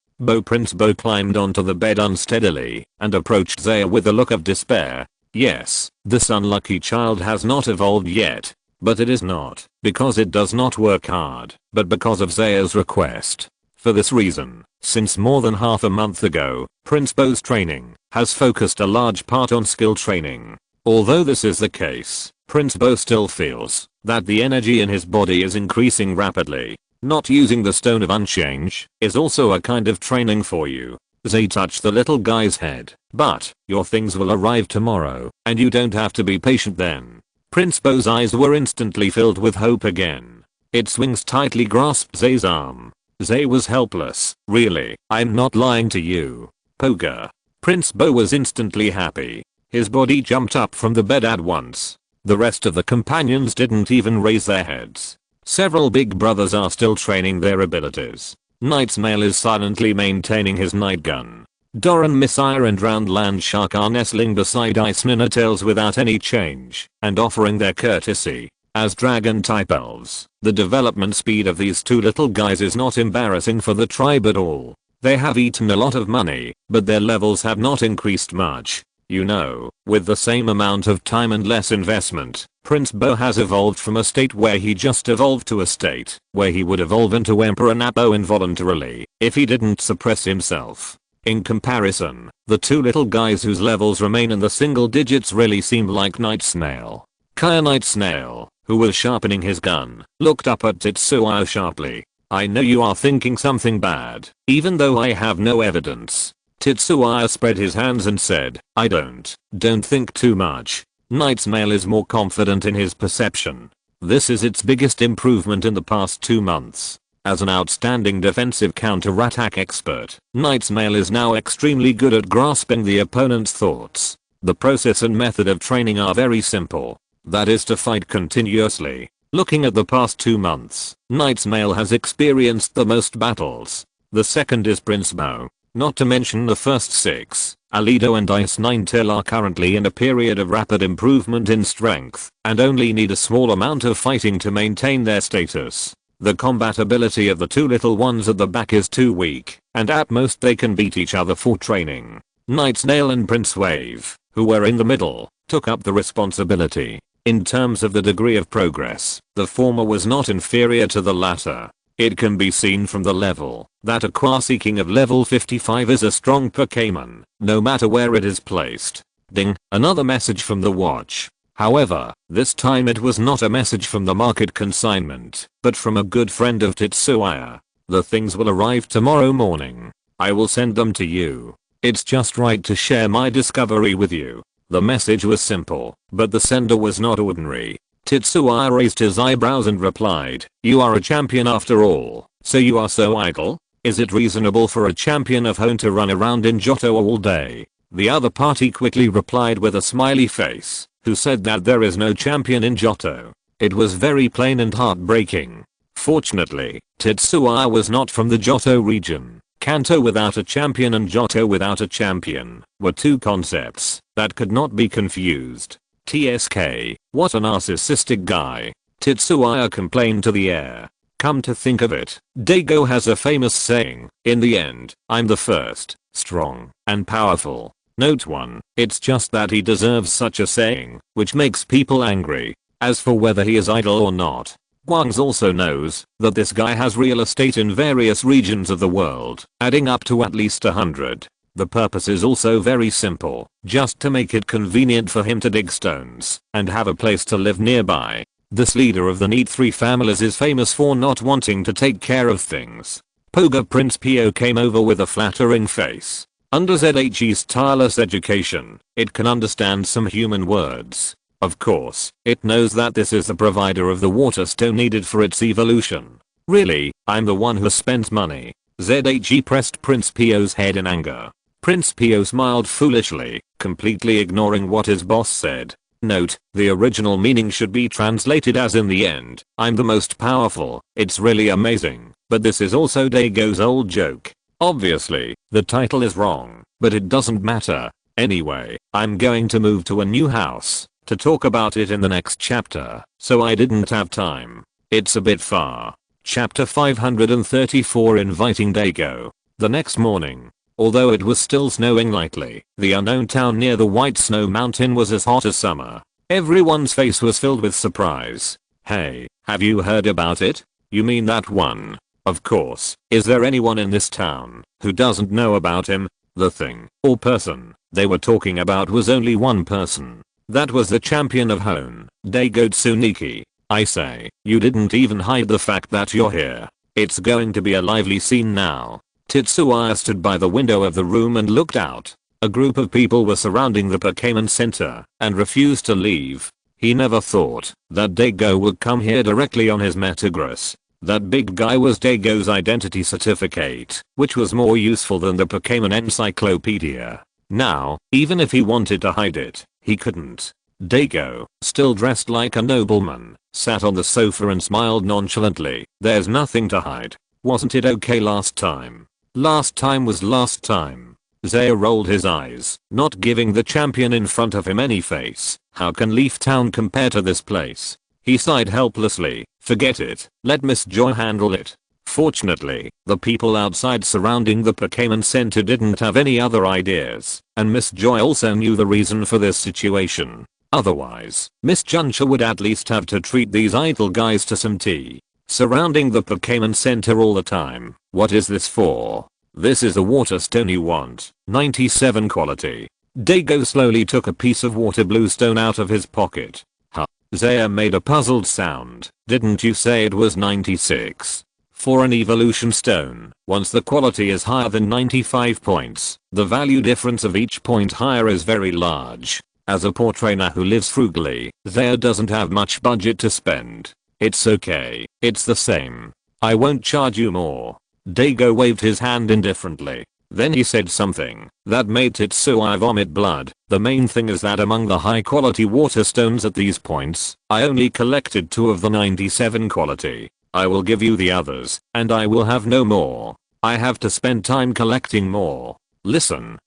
Prince Bo climbed onto the bed unsteadily and approached Zaya with a look of despair. "Yes, this unlucky child has not evolved yet. But it is not because it does not work hard, but because of Zaya's request. For this reason, since more than half a month ago, Prince Bo's training has focused a large part on skill training. Although this is the case, Prince Bo still feels that the energy in his body is increasing rapidly. Not using the Stone of Unchange is also a kind of training for you." Zay touched the little guy's head. "But your things will arrive tomorrow, and you don't have to be patient then." Prince Bo's eyes were instantly filled with hope again. Its wings tightly grasped Zay's arm. Zay was helpless. "Really, I'm not lying to you. Poga." Prince Bo was instantly happy. His body jumped up from the bed at once. The rest of the companions didn't even raise their heads. Several big brothers are still training their abilities. Knight's Mail is silently maintaining his night gun. Doran Messiah and Roundland Shark are nestling beside Ice Ninetales without any change, and offering their courtesy. As dragon-type elves, the development speed of these two little guys is not embarrassing for the tribe at all. They have eaten a lot of money, but their levels have not increased much. You know, with the same amount of time and less investment, Prince Bo has evolved from a state where he just evolved to a state where he would evolve into Emperor Napo involuntarily if he didn't suppress himself. In comparison, the two little guys whose levels remain in the single digits really seem like Night Snail. Kaya Night Snail, who was sharpening his gun, looked up at Tetsuya sharply. "I know you are thinking something bad, even though I have no evidence." Tetsuya spread his hands and said, "I don't think too much. Knight's Mail is more confident in his perception. This is its biggest improvement in the past 2 months. As an outstanding defensive counter-attack expert, Knight's Mail is now extremely good at grasping the opponent's thoughts. The process and method of training are very simple. That is to fight continuously. Looking at the past 2 months, Knight's Mail has experienced the most battles. The second is Prince Bo. Not to mention the first 6, Alido and Ice Ninetale are currently in a period of rapid improvement in strength, and only need a small amount of fighting to maintain their status. The combat ability of the two little ones at the back is too weak, and at most they can beat each other for training. Night Snail and Prince Wave, who were in the middle, took up the responsibility. In terms of the degree of progress, the former was not inferior to the latter. It can be seen from the level that a Quasi King of level 55 is a strong Pokémon, no matter where it is placed. Ding, another message from the watch. However, this time it was not a message from the market consignment, but from a good friend of Tetsuya. The things will arrive tomorrow morning. I will send them to you. It's just right to share my discovery with you. The message was simple, but the sender was not ordinary. Tetsuya raised his eyebrows and replied, "You are a champion after all, so you are so idle? Is it reasonable for a champion of Hone to run around in Johto all day?" The other party quickly replied with a smiley face, who said that there is no champion in Johto. It was very plain and heartbreaking. Fortunately, Tetsuya was not from the Johto region. Kanto without a champion and Johto without a champion were two concepts that could not be confused. TSK, what a narcissistic guy. Tetsuya complained to the air. Come to think of it, Daigo has a famous saying, "In the end, I'm the first, strong, and powerful." Note 1, it's just that he deserves such a saying, which makes people angry. As for whether he is idle or not, Guangs also knows that this guy has real estate in various regions of the world, adding up to at least 100. The purpose is also very simple, just to make it convenient for him to dig stones and have a place to live nearby. This leader of the Need 3 families is famous for not wanting to take care of things. Poga Prince Pio came over with a flattering face. Under ZHE's tireless education, it can understand some human words. Of course, it knows that this is the provider of the water stone needed for its evolution. Really, I'm the one who spent money. ZHE pressed Prince Pio's head in anger. Prince Pio smiled foolishly, completely ignoring what his boss said. Note, the original meaning should be translated as "in the end, I'm the most powerful." It's really amazing, but this is also Daigo's old joke. Obviously, the title is wrong, but it doesn't matter. Anyway, I'm going to move to a new house to talk about it in the next chapter, so I didn't have time. It's a bit far. Chapter 534 Inviting Daigo. The next morning, although it was still snowing lightly, the unknown town near the White Snow Mountain was as hot as summer. Everyone's face was filled with surprise. "Hey, have you heard about it? You mean that one?" Of course, is there anyone in this town who doesn't know about him? The thing, or person, they were talking about was only one person. That was the champion of Hone, Daigo Tsuniki. I say, you didn't even hide the fact that you're here. It's going to be a lively scene now. Tetsuya stood by the window of the room and looked out. A group of people were surrounding the Pokémon Center and refused to leave. He never thought that Daigo would come here directly on his Metagross. That big guy was Daigo's identity certificate, which was more useful than the Pokémon encyclopedia. Now, even if he wanted to hide it, he couldn't. Daigo, still dressed like a nobleman, sat on the sofa and smiled nonchalantly. There's nothing to hide. Wasn't it okay last time? Last time was last time. Zaya rolled his eyes, not giving the champion in front of him any face. How can Leaf Town compare to this place? He sighed helplessly. Forget it, let Miss Joy handle it. Fortunately, the people outside surrounding the Pokémon Center didn't have any other ideas, and Miss Joy also knew the reason for this situation. Otherwise, Miss Juncha would at least have to treat these idle guys to some tea. Surrounding the Pokémon Center all the time. What is this for? This is a water stone you want. 97 quality. Daigo slowly took a piece of water blue stone out of his pocket. Huh. Zaya made a puzzled sound. Didn't you say it was 96? For an evolution stone, once the quality is higher than 95 points, the value difference of each point higher is very large. As a poor trainer who lives frugally, Zaya doesn't have much budget to spend. It's okay, it's the same. I won't charge you more. Daigo waved his hand indifferently. Then he said something that made Tetsuya vomit blood. The main thing is that among the high quality water stones at these points, I only collected 2 of the 97 quality. I will give you the others, and I will have no more. I have to spend time collecting more. Listen.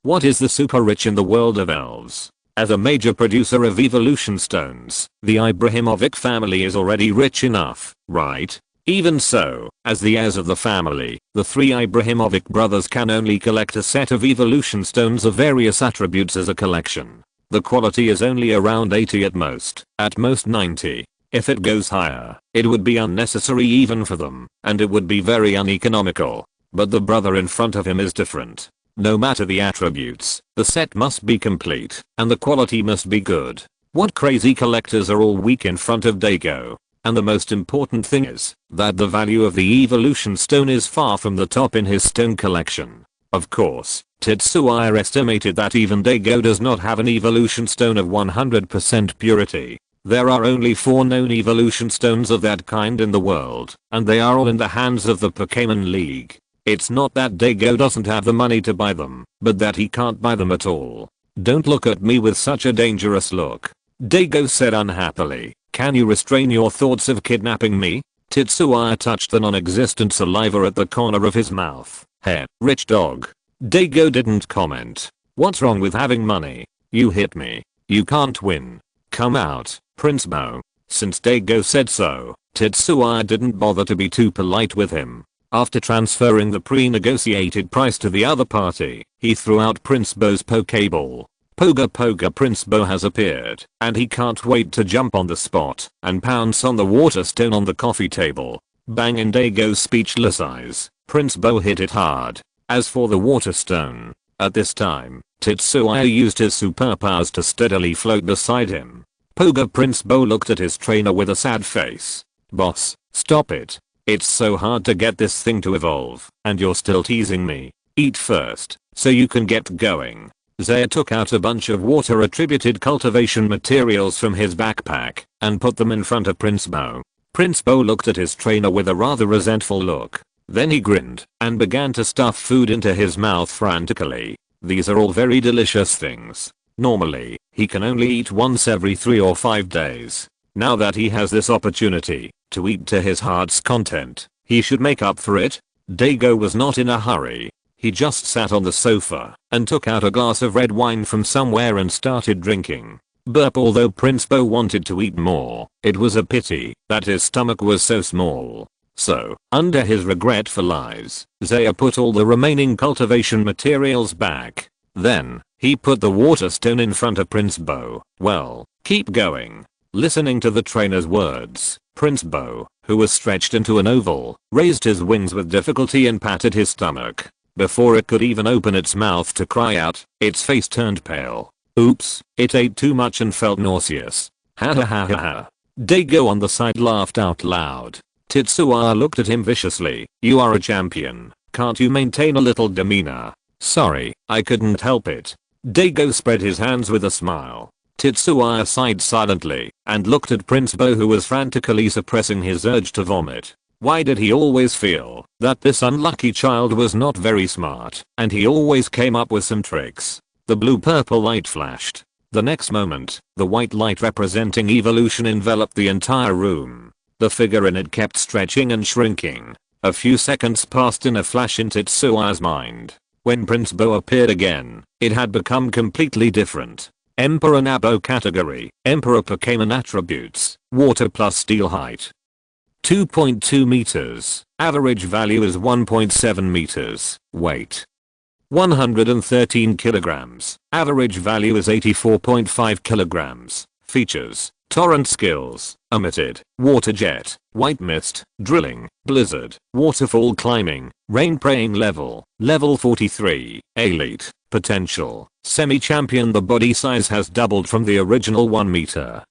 What is the super rich in the world of elves? As a major producer of evolution stones, the Ibrahimovic family is already rich enough, right? Even so, as the heirs of the family, the 3 Ibrahimovic brothers can only collect a set of evolution stones of various attributes as a collection. The quality is only around 80 at most 90. If it goes higher, it would be unnecessary even for them, and it would be very uneconomical. But the brother in front of him is different. No matter the attributes, the set must be complete, and the quality must be good. What crazy collectors are all weak in front of Daigo? And the most important thing is that the value of the evolution stone is far from the top in his stone collection. Of course, Tetsuya estimated that even Daigo does not have an evolution stone of 100% purity. There are only 4 known evolution stones of that kind in the world, and they are all in the hands of the Pokémon League. It's not that Daigo doesn't have the money to buy them, but that he can't buy them at all. Don't look at me with such a dangerous look, Daigo said unhappily. Can you restrain your thoughts of kidnapping me? Tetsuya touched the non-existent saliva at the corner of his mouth. Heh, rich dog. Daigo didn't comment. What's wrong with having money? You hit me. You can't win. Come out, Prince Bo. Since Daigo said so, Tetsuya didn't bother to be too polite with him. After transferring the pre-negotiated price to the other party, he threw out Prince Bo's Pokeball. Poga Prince Bo has appeared, and he can't wait to jump on the spot and pounce on the water stone on the coffee table. Bang in Daigo's speechless eyes, Prince Bo hit it hard. As for the water stone, at this time, Tetsuya used his superpowers to steadily float beside him. Poga Prince Bo looked at his trainer with a sad face. Boss, stop it. It's so hard to get this thing to evolve, and you're still teasing me. Eat first, so you can get going. Zaya took out a bunch of water attributed cultivation materials from his backpack and put them in front of Prince Bo. Prince Bo looked at his trainer with a rather resentful look. Then he grinned and began to stuff food into his mouth frantically. These are all very delicious things. Normally, he can only eat once every 3 or 5 days. Now that he has this opportunity to eat to his heart's content, he should make up for it. Daigo was not in a hurry. He just sat on the sofa and took out a glass of red wine from somewhere and started drinking. Burp. Although Prince Bo wanted to eat more, it was a pity that his stomach was so small. So, under his regretful eyes, Zaya put all the remaining cultivation materials back. Then, he put the water stone in front of Prince Bo. Well, keep going. Listening to the trainer's words, Prince Bo, who was stretched into an oval, raised his wings with difficulty and patted his stomach. Before it could even open its mouth to cry out, its face turned pale. Oops, it ate too much and felt nauseous. Ha ha ha ha ha. Daigo on the side laughed out loud. Tetsuya looked at him viciously. You are a champion. Can't you maintain a little demeanor? Sorry, I couldn't help it. Daigo spread his hands with a smile. Tetsuya sighed silently and looked at Prince Bo, who was frantically suppressing his urge to vomit. Why did he always feel that this unlucky child was not very smart, and he always came up with some tricks? The blue-purple light flashed. The next moment, the white light representing evolution enveloped the entire room. The figure in it kept stretching and shrinking. A few seconds passed in a flash in Tetsuya's mind. When Prince Bo appeared again, it had become completely different. Emperor Nabo category, Emperor Pokémon attributes, water plus steel height. 2.2 meters, average value is 1.7 meters, weight 113 kilograms, average value is 84.5 kilograms, features, torrent skills, omitted, water jet, white mist, drilling, blizzard, waterfall climbing, rain praying level 43, elite, potential, semi-champion. The body size has doubled from the original 1 meter,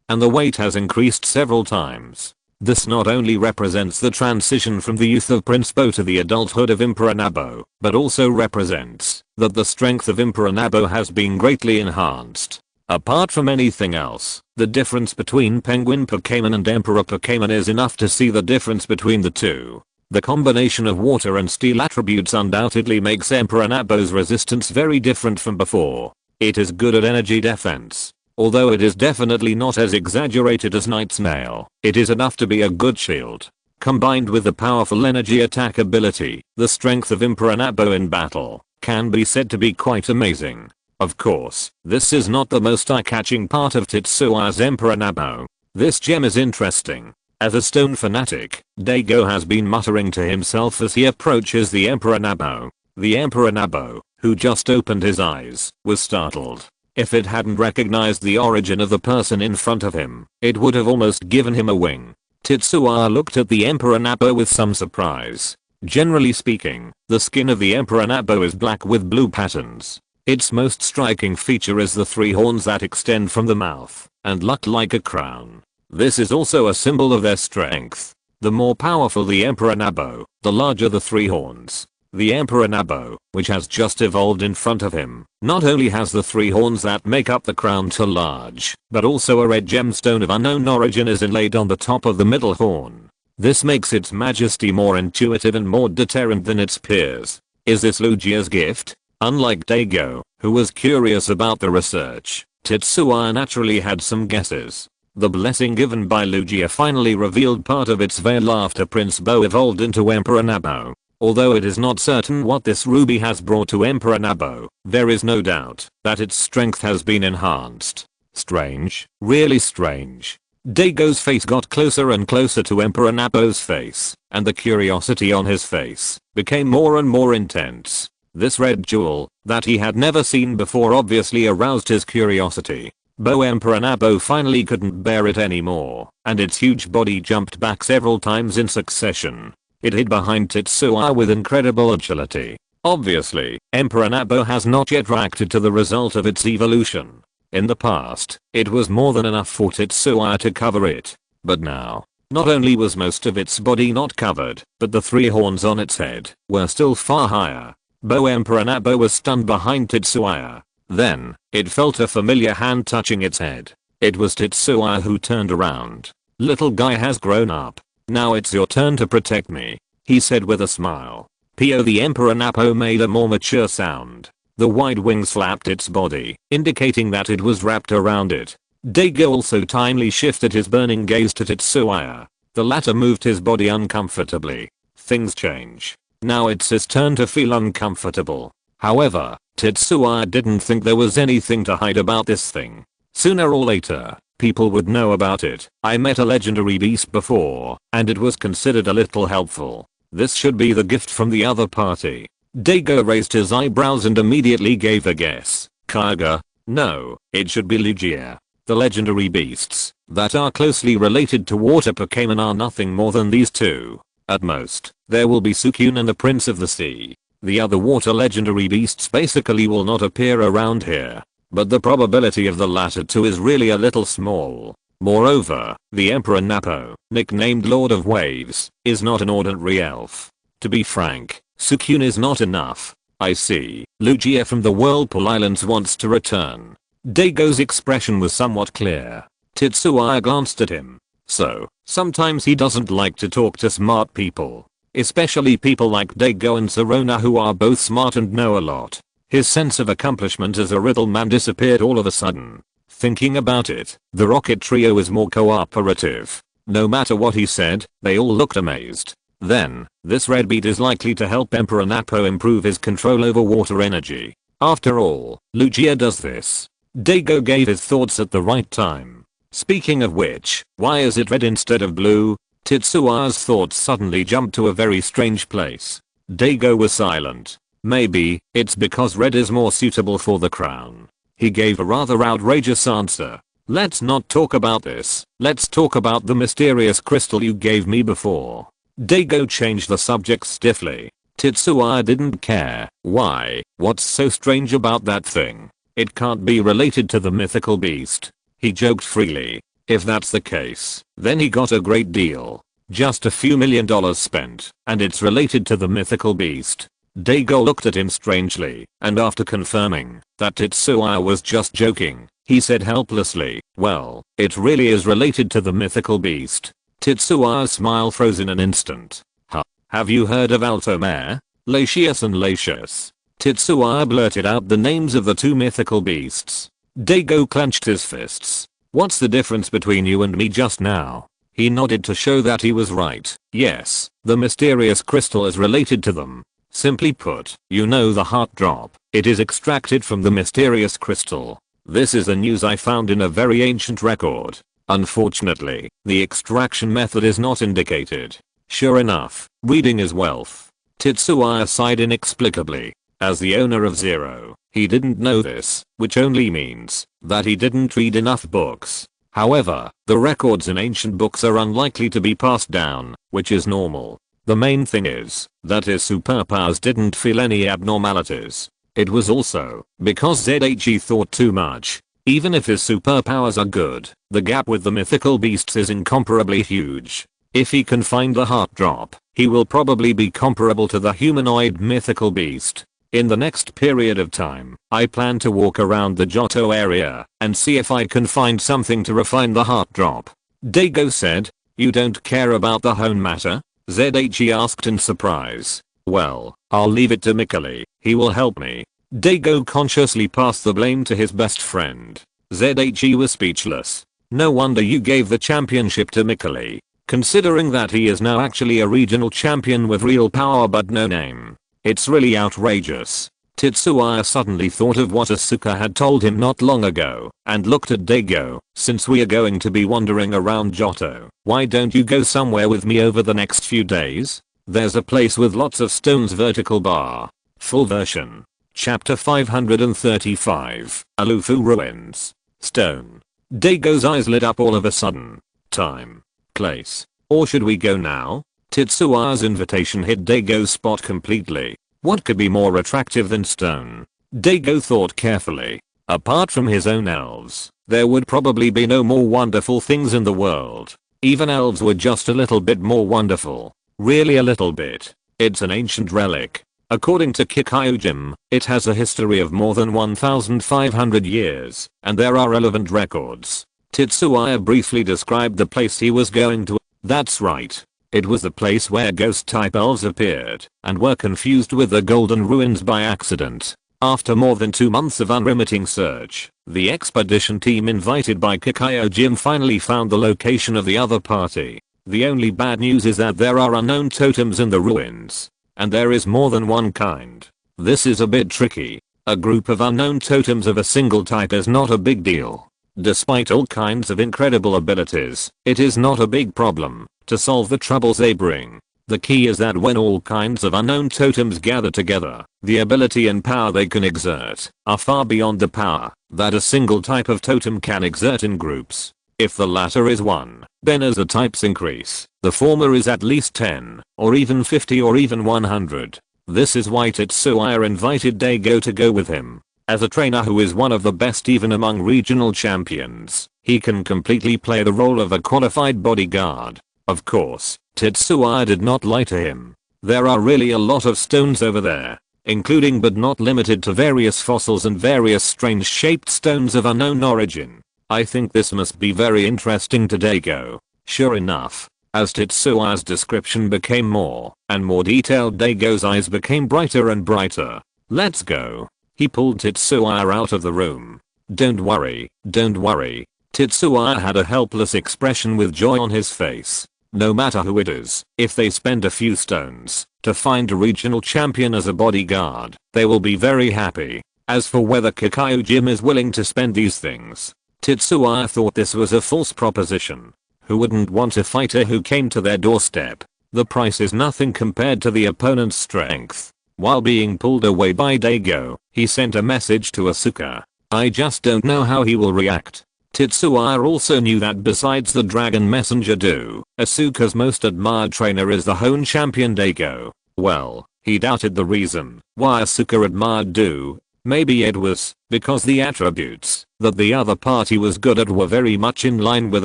and the weight has increased several times. This not only represents the transition from the youth of Prince Bo to the adulthood of Emperor Nabo, but also represents that the strength of Emperor Nabo has been greatly enhanced. Apart from anything else, the difference between Penguin Pokémon and Emperor Pokémon is enough to see the difference between the two. The combination of water and steel attributes undoubtedly makes Emperor Nabo's resistance very different from before. It is good at energy defense. Although it is definitely not as exaggerated as Night Snail, it is enough to be a good shield. Combined with the powerful energy attack ability, the strength of Emperor Nabo in battle can be said to be quite amazing. Of course, this is not the most eye-catching part of Tetsuya's Emperor Nabo. This gem is interesting. As a stone fanatic, Daigo has been muttering to himself as he approaches the Emperor Nabo. The Emperor Nabo, who just opened his eyes, was startled. If it hadn't recognized the origin of the person in front of him, it would have almost given him a wing. Tetsuya looked at the Emperor Nappo with some surprise. Generally speaking, the skin of the Emperor Nappo is black with blue patterns. Its most striking feature is the 3 horns that extend from the mouth and look like a crown. This is also a symbol of their strength. The more powerful the Emperor Nappo, the larger the 3 horns. The Emperor Nappo, which has just evolved in front of him, not only has the 3 horns that make up the crown to large, but also a red gemstone of unknown origin is inlaid on the top of the middle horn. This makes its majesty more intuitive and more deterrent than its peers. Is this Lugia's gift? Unlike Daigo, who was curious about the research, Tetsuya naturally had some guesses. The blessing given by Lugia finally revealed part of its veil after Prince Bo evolved into Emperor Nappo. Although it is not certain what this ruby has brought to Emperor Nappo, there is no doubt that its strength has been enhanced. Strange, really strange. Daigo's face got closer and closer to Emperor Nappo's face, and the curiosity on his face became more and more intense. This red jewel, that he had never seen before, obviously aroused his curiosity. Emperor Nappo finally couldn't bear it anymore, and its huge body jumped back several times in succession. It hid behind Tetsuya with incredible agility. Obviously, Emperor Nappo has not yet reacted to the result of its evolution. In the past, it was more than enough for Tetsuya to cover it. But now, not only was most of its body not covered, but the 3 horns on its head were still far higher. Emperor Nappo was stunned behind Tetsuya. Then, it felt a familiar hand touching its head. It was Tetsuya who turned around. "Little guy has grown up. Now it's your turn to protect me," he said with a smile. The Emperor Nappo made a more mature sound. The wide wings flapped its body, indicating that it was wrapped around it. Daigo also timely shifted his burning gaze to Tetsuya. The latter moved his body uncomfortably. Things change. Now it's his turn to feel uncomfortable. However, Tetsuya didn't think there was anything to hide about this thing. Sooner or later, people would know about it. "I met a legendary beast before, and it was considered a little helpful. This should be the gift from the other party." Daigo raised his eyebrows and immediately gave a guess. "Kaga? No, it should be Lugia." The legendary beasts that are closely related to water Pokémon are nothing more than these 2. At most, there will be Suicune and the Prince of the Sea. The other water legendary beasts basically will not appear around here. But the probability of the latter 2 is really a little small. Moreover, the Emperor Nappo, nicknamed Lord of Waves, is not an ordinary elf. To be frank, Suicune is not enough. "I see, Lugia from the Whirlpool Islands wants to return." Daigo's expression was somewhat clear. Tetsuya glanced at him. So, sometimes he doesn't like to talk to smart people. Especially people like Daigo and Sirona, who are both smart and know a lot. His sense of accomplishment as a riddle man disappeared all of a sudden. Thinking about it, the Rocket Trio was more cooperative. No matter what he said, they all looked amazed. Then, this red bead is likely to help Emperor Nappo improve his control over water energy. After all, Lugia does this. Daigo gave his thoughts at the right time. Speaking of which, why is it red instead of blue? Tetsuya's thoughts suddenly jumped to a very strange place. Daigo was silent. Maybe, it's because red is more suitable for the crown. He gave a rather outrageous answer. "Let's not talk about this. Let's talk about the mysterious crystal you gave me before." Daigo changed the subject stiffly. Tetsuya didn't care. "Why? What's so strange about that thing? It can't be related to the mythical beast." He joked freely. If that's the case, then he got a great deal. Just a few $1,000,000 spent, and it's related to the mythical beast. Daigo looked at him strangely, and after confirming that Tetsuya was just joking, he said helplessly, "Well, it really is related to the mythical beast." Tetsuya's smile froze in an instant. "Huh? Have you heard of Altomare? Latius and Latius?" Tetsuya blurted out the names of the 2 mythical beasts. Daigo clenched his fists. "What's the difference between you and me just now?" He nodded to show that he was right. "Yes, the mysterious crystal is related to them. Simply put, you know the heart drop. It is extracted from the mysterious crystal. This is the news I found in a very ancient record. Unfortunately, the extraction method is not indicated." Sure enough, reading is wealth. Tetsuya sighed inexplicably. As the owner of Zero, He didn't know this, which only means that he didn't read enough books. However, the records in ancient books are unlikely to be passed down, which is normal. The main thing is that his superpowers didn't feel any abnormalities. It was also because ZHE thought too much. Even if his superpowers are good, the gap with the mythical beasts is incomparably huge. If he can find the heart drop, he will probably be comparable to the humanoid mythical beast. In the next period of time, I plan to walk around the Johto area and see if I can find something to refine the heart drop. Daigo said. You don't care about the Hone matter? ZHE asked in surprise. Well, I'll leave it to Mikali, he will help me. Daigo consciously passed the blame to his best friend. ZHE was speechless. No wonder you gave the championship to Mikali, considering that he is now actually a regional champion with real power but no name. It's really outrageous. Tetsuya suddenly thought of what Asuka had told him not long ago and looked at Daigo. Since we are going to be wandering around Johto, why don't you go somewhere with me over the next few days? There's a place with lots of stones. Vertical bar. Full version. Chapter 535. Alufu Ruins. Stone. Daigo's eyes lit up all of a sudden. Time. Place. Or should we go now? Tetsuya's invitation hit Daigo's spot completely. What could be more attractive than stone? Daigo thought carefully. Apart from his own elves, there would probably be no more wonderful things in the world. Even elves were just a little bit more wonderful. Really a little bit. It's an ancient relic. According to Kikkyojin, it has a history of more than 1,500 years, and there are relevant records. Tetsuya briefly described the place he was going to. That's right. It was the place where ghost-type elves appeared and were confused with the Golden Ruins by accident. After more than 2 months of unremitting search, the expedition team invited by Kikkyojin finally found the location of the other party. The only bad news is that there are unknown totems in the ruins. And there is more than one kind. This is a bit tricky. A group of unknown totems of a single type is not a big deal. Despite all kinds of incredible abilities, it is not a big problem to solve the troubles they bring. The key is that when all kinds of unknown totems gather together, the ability and power they can exert are far beyond the power that a single type of totem can exert in groups. If the latter is 1, then as the types increase, the former is at least 10, or even 50 or even 100. This is why Tetsuya invited Daigo to go with him. As a trainer who is one of the best even among regional champions, he can completely play the role of a qualified bodyguard. Of course, Tetsuya did not lie to him. There are really a lot of stones over there, including but not limited to various fossils and various strange shaped stones of unknown origin. I think this must be very interesting to Daigo. Sure enough, as Tetsuya's description became more and more detailed, Daigo's eyes became brighter and brighter. Let's go. He pulled Tetsuya out of the room. Don't worry, don't worry. Tetsuya had a helpless expression with joy on his face. No matter who it is, if they spend a few stones to find a regional champion as a bodyguard, they will be very happy. As for whether Kikkyojin is willing to spend these things, Tetsuya thought this was a false proposition. Who wouldn't want a fighter who came to their doorstep? The price is nothing compared to the opponent's strength. While being pulled away by Daigo, he sent a message to Asuka. I just don't know how he will react. Tetsuya also knew that besides the Dragon Messenger Do, Asuka's most admired trainer is the Hone champion Daigo. Well, he doubted the reason why Asuka admired Do. Maybe it was because the attributes that the other party was good at were very much in line with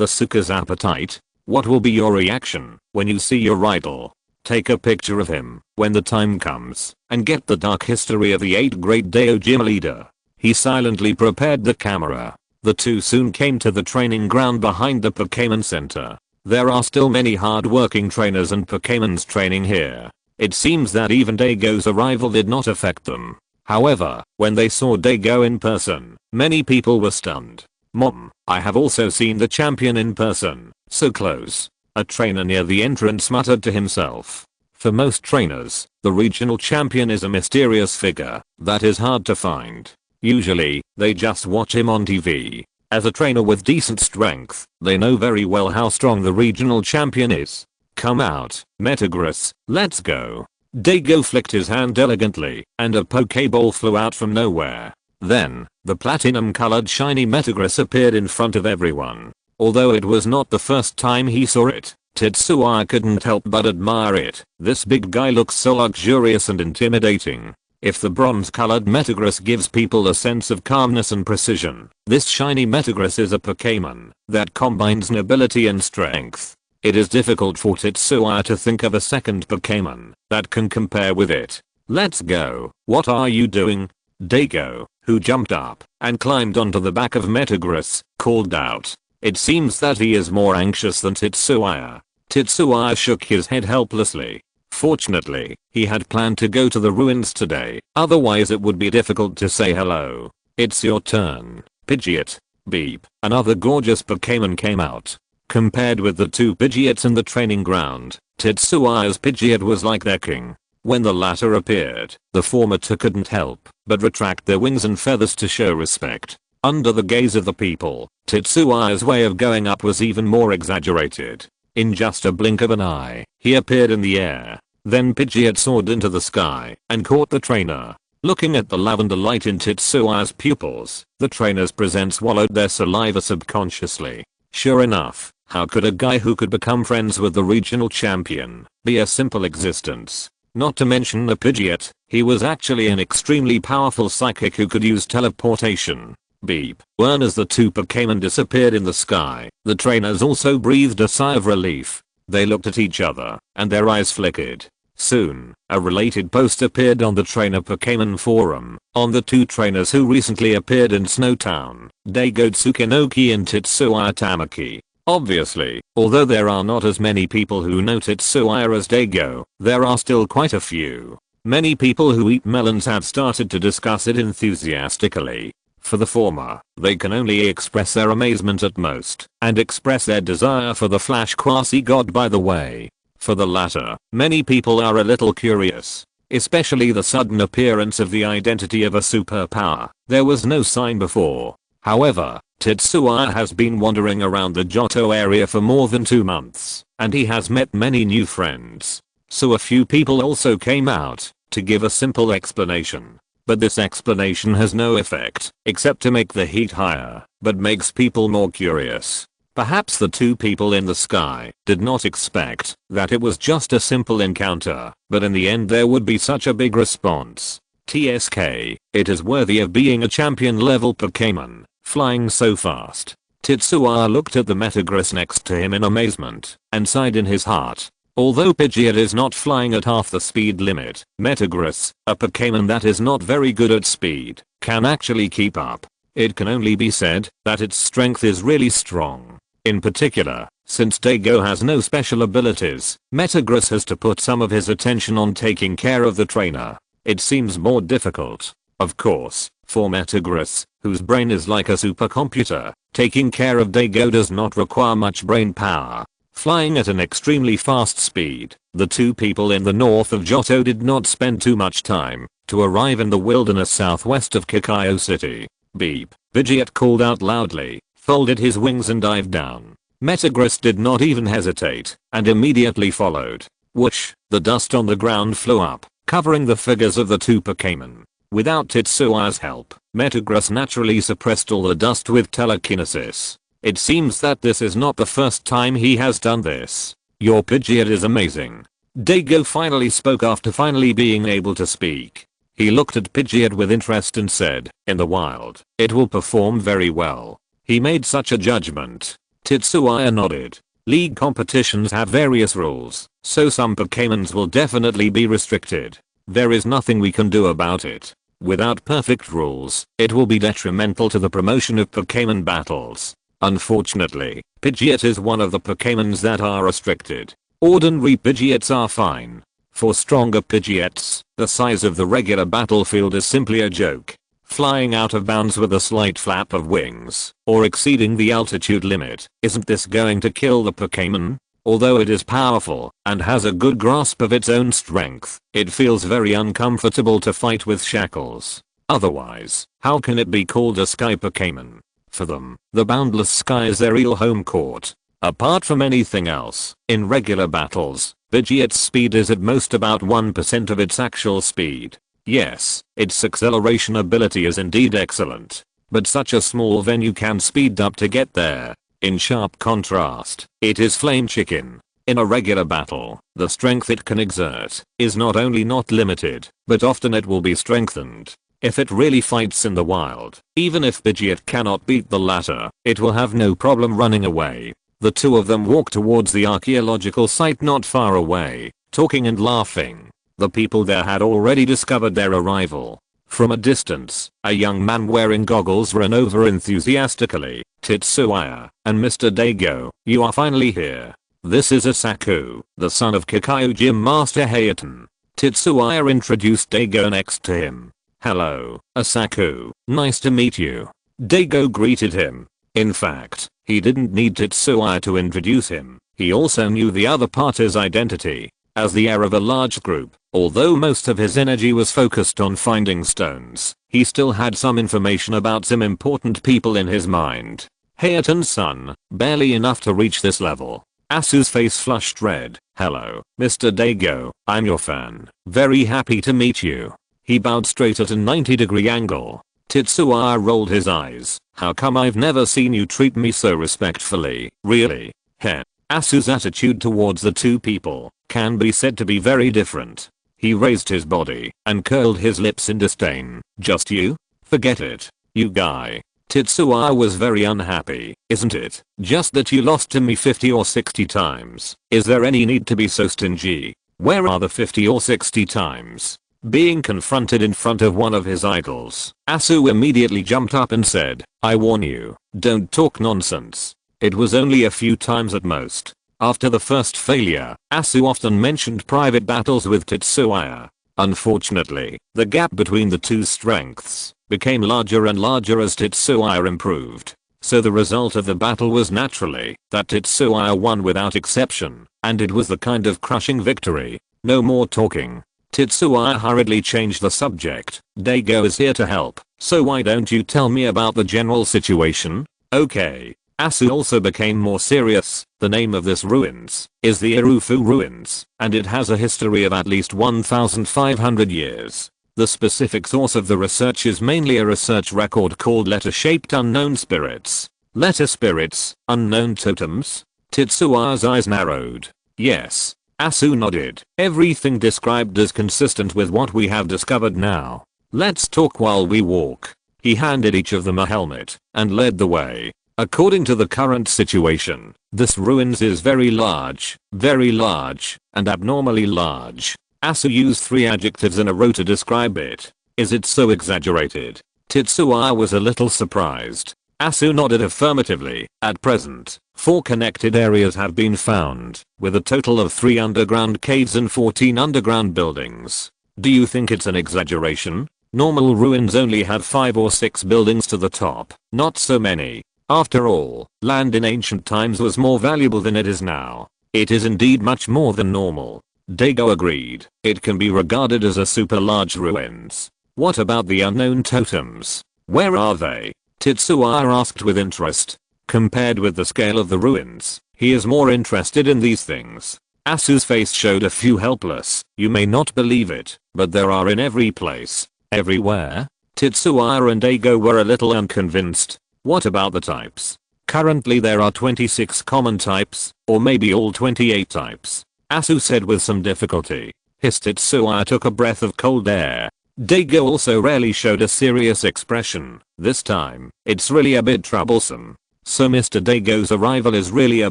Asuka's appetite. What will be your reaction when you see your idol? Take a picture of him when the time comes and get the dark history of the 8th great Dao gym leader. He silently prepared the camera. The two soon came to the training ground behind the Pokémon Center. There are still many hard-working trainers and Pokémons training here. It seems that even Daigo's arrival did not affect them. However, when they saw Daigo in person, many people were stunned. Mom, I have also seen the champion in person, so close. A trainer near the entrance muttered to himself. For most trainers, the regional champion is a mysterious figure that is hard to find. Usually, they just watch him on TV. As a trainer with decent strength, they know very well how strong the regional champion is. Come out, Metagross, let's go. Daigo flicked his hand elegantly, and a Pokeball flew out from nowhere. Then, the platinum-colored shiny Metagross appeared in front of everyone. Although it was not the first time he saw it, Tetsuya couldn't help but admire it. This big guy looks so luxurious and intimidating. If the bronze-colored Metagross gives people a sense of calmness and precision, this shiny Metagross is a Pokémon that combines nobility and strength. It is difficult for Tetsuya to think of a second Pokémon that can compare with it. Let's go. What are you doing? Daigo, who jumped up and climbed onto the back of Metagross, called out. It seems that he is more anxious than Tetsuya. Tetsuya shook his head helplessly. Fortunately, he had planned to go to the ruins today, otherwise it would be difficult to say hello. It's your turn, Pidgeot. Beep. Another gorgeous Pokémon came out. Compared with the two Pidgeots in the training ground, Tetsuya's Pidgeot was like their king. When the latter appeared, the former two couldn't help but retract their wings and feathers to show respect. Under the gaze of the people, Tetsuya's way of going up was even more exaggerated. In just a blink of an eye, he appeared in the air. Then Pidgeot soared into the sky and caught the trainer. Looking at the lavender light in Tetsuya's pupils, the trainer's presence swallowed their saliva subconsciously. Sure enough, how could a guy who could become friends with the regional champion be a simple existence? Not to mention the Pidgeot, he was actually an extremely powerful psychic who could use teleportation. Beep. As the two Pokémon disappeared in the sky, the trainers also breathed a sigh of relief. They looked at each other, and their eyes flickered. Soon, a related post appeared on the Trainer Pokémon forum, on the two trainers who recently appeared in Snowtown, Daigo Tsukinoki and Tetsuya Tamaki. Obviously, although there are not as many people who know Tetsuya as Daigo, there are still quite a few. Many people who eat melons have started to discuss it enthusiastically. For the former, they can only express their amazement at most, and express their desire for the Flash quasi-god by the way. For the latter, many people are a little curious, especially the sudden appearance of the identity of a superpower. There was no sign before. However, Tetsuya has been wandering around the Johto area for more than 2 months, and he has met many new friends. So a few people also came out to give a simple explanation. But this explanation has no effect, except to make the heat higher, but makes people more curious. Perhaps the two people in the sky did not expect that it was just a simple encounter, but in the end there would be such a big response. TSK, it is worthy of being a champion level Pokémon, flying so fast. Tetsuya looked at the Metagross next to him in amazement, and sighed in his heart. Although Pidgeot is not flying at half the speed limit, Metagross, a Pokémon that is not very good at speed, can actually keep up. It can only be said that its strength is really strong. In particular, since Daigo has no special abilities, Metagross has to put some of his attention on taking care of the trainer. It seems more difficult. Of course, for Metagross, whose brain is like a supercomputer, taking care of Daigo does not require much brain power. Flying at an extremely fast speed, the two people in the north of Johto did not spend too much time to arrive in the wilderness southwest of Kakayo City. Beep. Pidgeot called out loudly, folded his wings and dived down. Metagross did not even hesitate, and immediately followed. Whoosh, the dust on the ground flew up, covering the figures of the two Pokémon. Without Tetsuya's help, Metagross naturally suppressed all the dust with telekinesis. It seems that this is not the first time he has done this. Your Pidgeot is amazing. Daigo finally spoke after finally being able to speak. He looked at Pidgeot with interest and said, in the wild, it will perform very well. He made such a judgment. Tetsuya nodded. League competitions have various rules, so some Pokémons will definitely be restricted. There is nothing we can do about it. Without perfect rules, it will be detrimental to the promotion of Pokémon battles. Unfortunately, Pidgeot is one of the Pokémons that are restricted. Ordinary Pidgeots are fine. For stronger Pidgeots, the size of the regular battlefield is simply a joke. Flying out of bounds with a slight flap of wings, or exceeding the altitude limit, isn't this going to kill the Pokémon? Although it is powerful and has a good grasp of its own strength, it feels very uncomfortable to fight with shackles. Otherwise, how can it be called a sky Pokémon? For them, the boundless sky is their real home court. Apart from anything else, in regular battles, Pidgeot's speed is at most about 1% of its actual speed. Yes, its acceleration ability is indeed excellent. But such a small venue can speed up to get there. In sharp contrast, it is flame chicken. In a regular battle, the strength it can exert is not only not limited, but often it will be strengthened. If it really fights in the wild, even if Pidgeot cannot beat the latter, it will have no problem running away. The two of them walk towards the archaeological site not far away, talking and laughing. The people there had already discovered their arrival. From a distance, a young man wearing goggles ran over enthusiastically. Tetsuya and Mr. Daigo, you are finally here. This is Asaku, the son of Kakayo Gym Master Hayaton. Tetsuya introduced Daigo next to him. Hello, Asaku, nice to meet you. Daigo greeted him. In fact, he didn't need Tetsuya to introduce him. He also knew the other party's identity. As the heir of a large group, although most of his energy was focused on finding stones, he still had some information about some important people in his mind. Hayaton's son, barely enough to reach this level. Asu's face flushed red. Hello, Mr. Daigo, I'm your fan. Very happy to meet you. He bowed straight at a 90-degree angle. Tetsuya rolled his eyes. How come I've never seen you treat me so respectfully? Really? Heh. Asu's attitude towards the two people can be said to be very different. He raised his body and curled his lips in disdain. Just you? Forget it. You guy. Tetsuya was very unhappy, isn't it? Just that you lost to me 50 or 60 times. Is there any need to be so stingy? Where are the 50 or 60 times? Being confronted in front of one of his idols, Asu immediately jumped up and said, I warn you, don't talk nonsense. It was only a few times at most. After the first failure, Asu often mentioned private battles with Tetsuya. Unfortunately, the gap between the two strengths became larger and larger as Tetsuya improved. So the result of the battle was naturally that Tetsuya won without exception, and it was the kind of crushing victory. No more talking. Tetsuya hurriedly changed the subject. Daigo is here to help, so why don't you tell me about the general situation? Okay. Asu also became more serious. The name of this ruins is the Irufu Ruins, and it has a history of at least 1,500 years. The specific source of the research is mainly a research record called Letter-Shaped Unknown Spirits. Letter spirits, unknown totems? Tetsuya's eyes narrowed. Yes. Asu nodded. Everything described is consistent with what we have discovered now. Let's talk while we walk. He handed each of them a helmet and led the way. According to the current situation, this ruins is very large, and abnormally large. Asu used 3 adjectives in a row to describe it. Is it so exaggerated? Tetsuya was a little surprised. Asu nodded affirmatively. At present, 4 connected areas have been found, with a total of 3 underground caves and 14 underground buildings. Do you think it's an exaggeration? Normal ruins only had 5 or 6 buildings to the top, not so many. After all, land in ancient times was more valuable than it is now. It is indeed much more than normal. Daigo agreed. It can be regarded as a super large ruins. What about the unknown totems? Where are they? Tetsuya asked with interest. Compared with the scale of the ruins, he is more interested in these things. Asu's face showed a few helpless. You may not believe it, but there are in every place. Everywhere? Tetsuya and Daigo were a little unconvinced. What about the types? Currently there are 26 common types, or maybe all 28 types. Asu said with some difficulty. Tetsuya took a breath of cold air. Daigo also rarely showed a serious expression. This time, it's really a bit troublesome. So Mr. Daigo's arrival is really a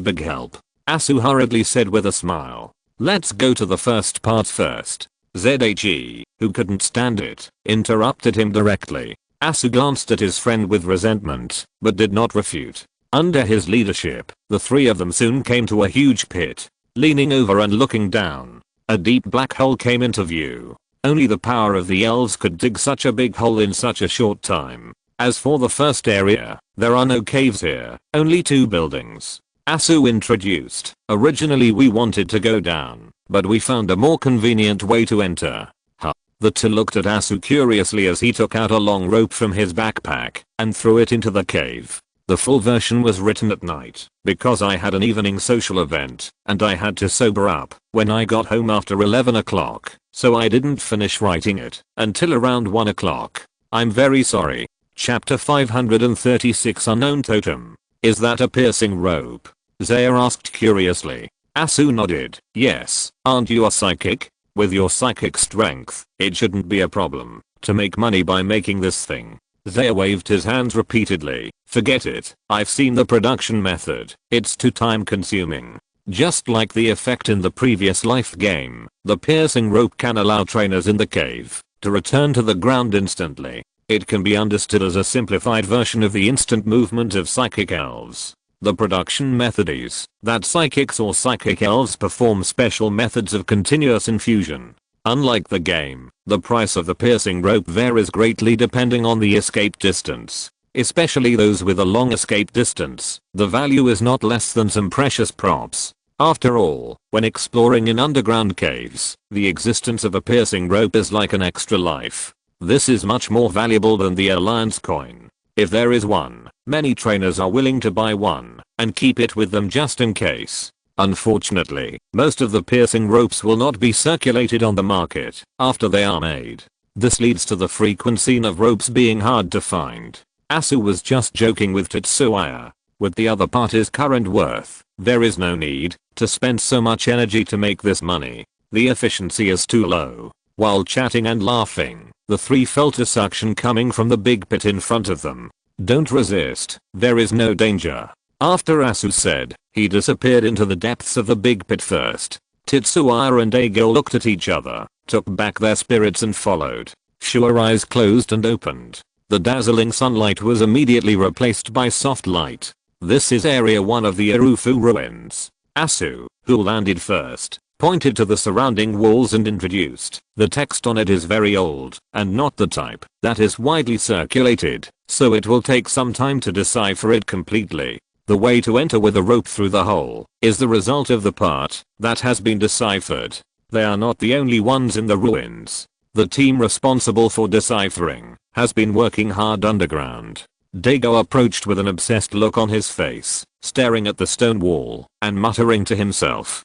big help. Asu hurriedly said with a smile. Let's go to the first part first. ZHE, who couldn't stand it, interrupted him directly. Asu glanced at his friend with resentment, but did not refute. Under his leadership, the 3 of them soon came to a huge pit. Leaning over and looking down, a deep black hole came into view. Only the power of the elves could dig such a big hole in such a short time. As for the first area, there are no caves here, only 2 buildings. Asu introduced. Originally we wanted to go down, but we found a more convenient way to enter. The 2 looked at Asu curiously as he took out a long rope from his backpack and threw it into the cave. The full version was written at night because I had an evening social event and I had to sober up when I got home after 11 o'clock, so I didn't finish writing it until around 1 o'clock. I'm very sorry. Chapter 536 Unknown Totem. Is that a piercing rope? Zaya asked curiously. Asu nodded. Yes, aren't you a psychic? With your psychic strength, it shouldn't be a problem to make money by making this thing. Zaya waved his hands repeatedly. Forget it, I've seen the production method. It's too time consuming. Just like the effect in the previous life game, the piercing rope can allow trainers in the cave to return to the ground instantly. It can be understood as a simplified version of the instant movement of psychic elves. The production method is that psychics or psychic elves perform special methods of continuous infusion. Unlike the game, the price of the piercing rope varies greatly depending on the escape distance. Especially those with a long escape distance, the value is not less than some precious props. After all, when exploring in underground caves, the existence of a piercing rope is like an extra life. This is much more valuable than the Alliance coin. If there is one, many trainers are willing to buy one and keep it with them just in case. Unfortunately, most of the piercing ropes will not be circulated on the market after they are made. This leads to the frequency of ropes being hard to find. Asu was just joking with Tetsuya. With the other party's current worth, there is no need to spend so much energy to make this money. The efficiency is too low. While chatting and laughing, the three felt a suction coming from the big pit in front of them. Don't resist, there is no danger. After Asu said, he disappeared into the depths of the big pit first. Tetsuya and Eigo looked at each other, took back their spirits and followed. Sure eyes closed and opened. The dazzling sunlight was immediately replaced by soft light. This is area 1 of the Irufu ruins. Asu, who landed first, pointed to the surrounding walls and introduced. The text on it is very old and not the type that is widely circulated, so it will take some time to decipher it completely. The way to enter with a rope through the hole is the result of the part that has been deciphered. They are not the only ones in the ruins. The team responsible for deciphering has been working hard underground. Daigo approached with an obsessed look on his face, staring at the stone wall and muttering to himself,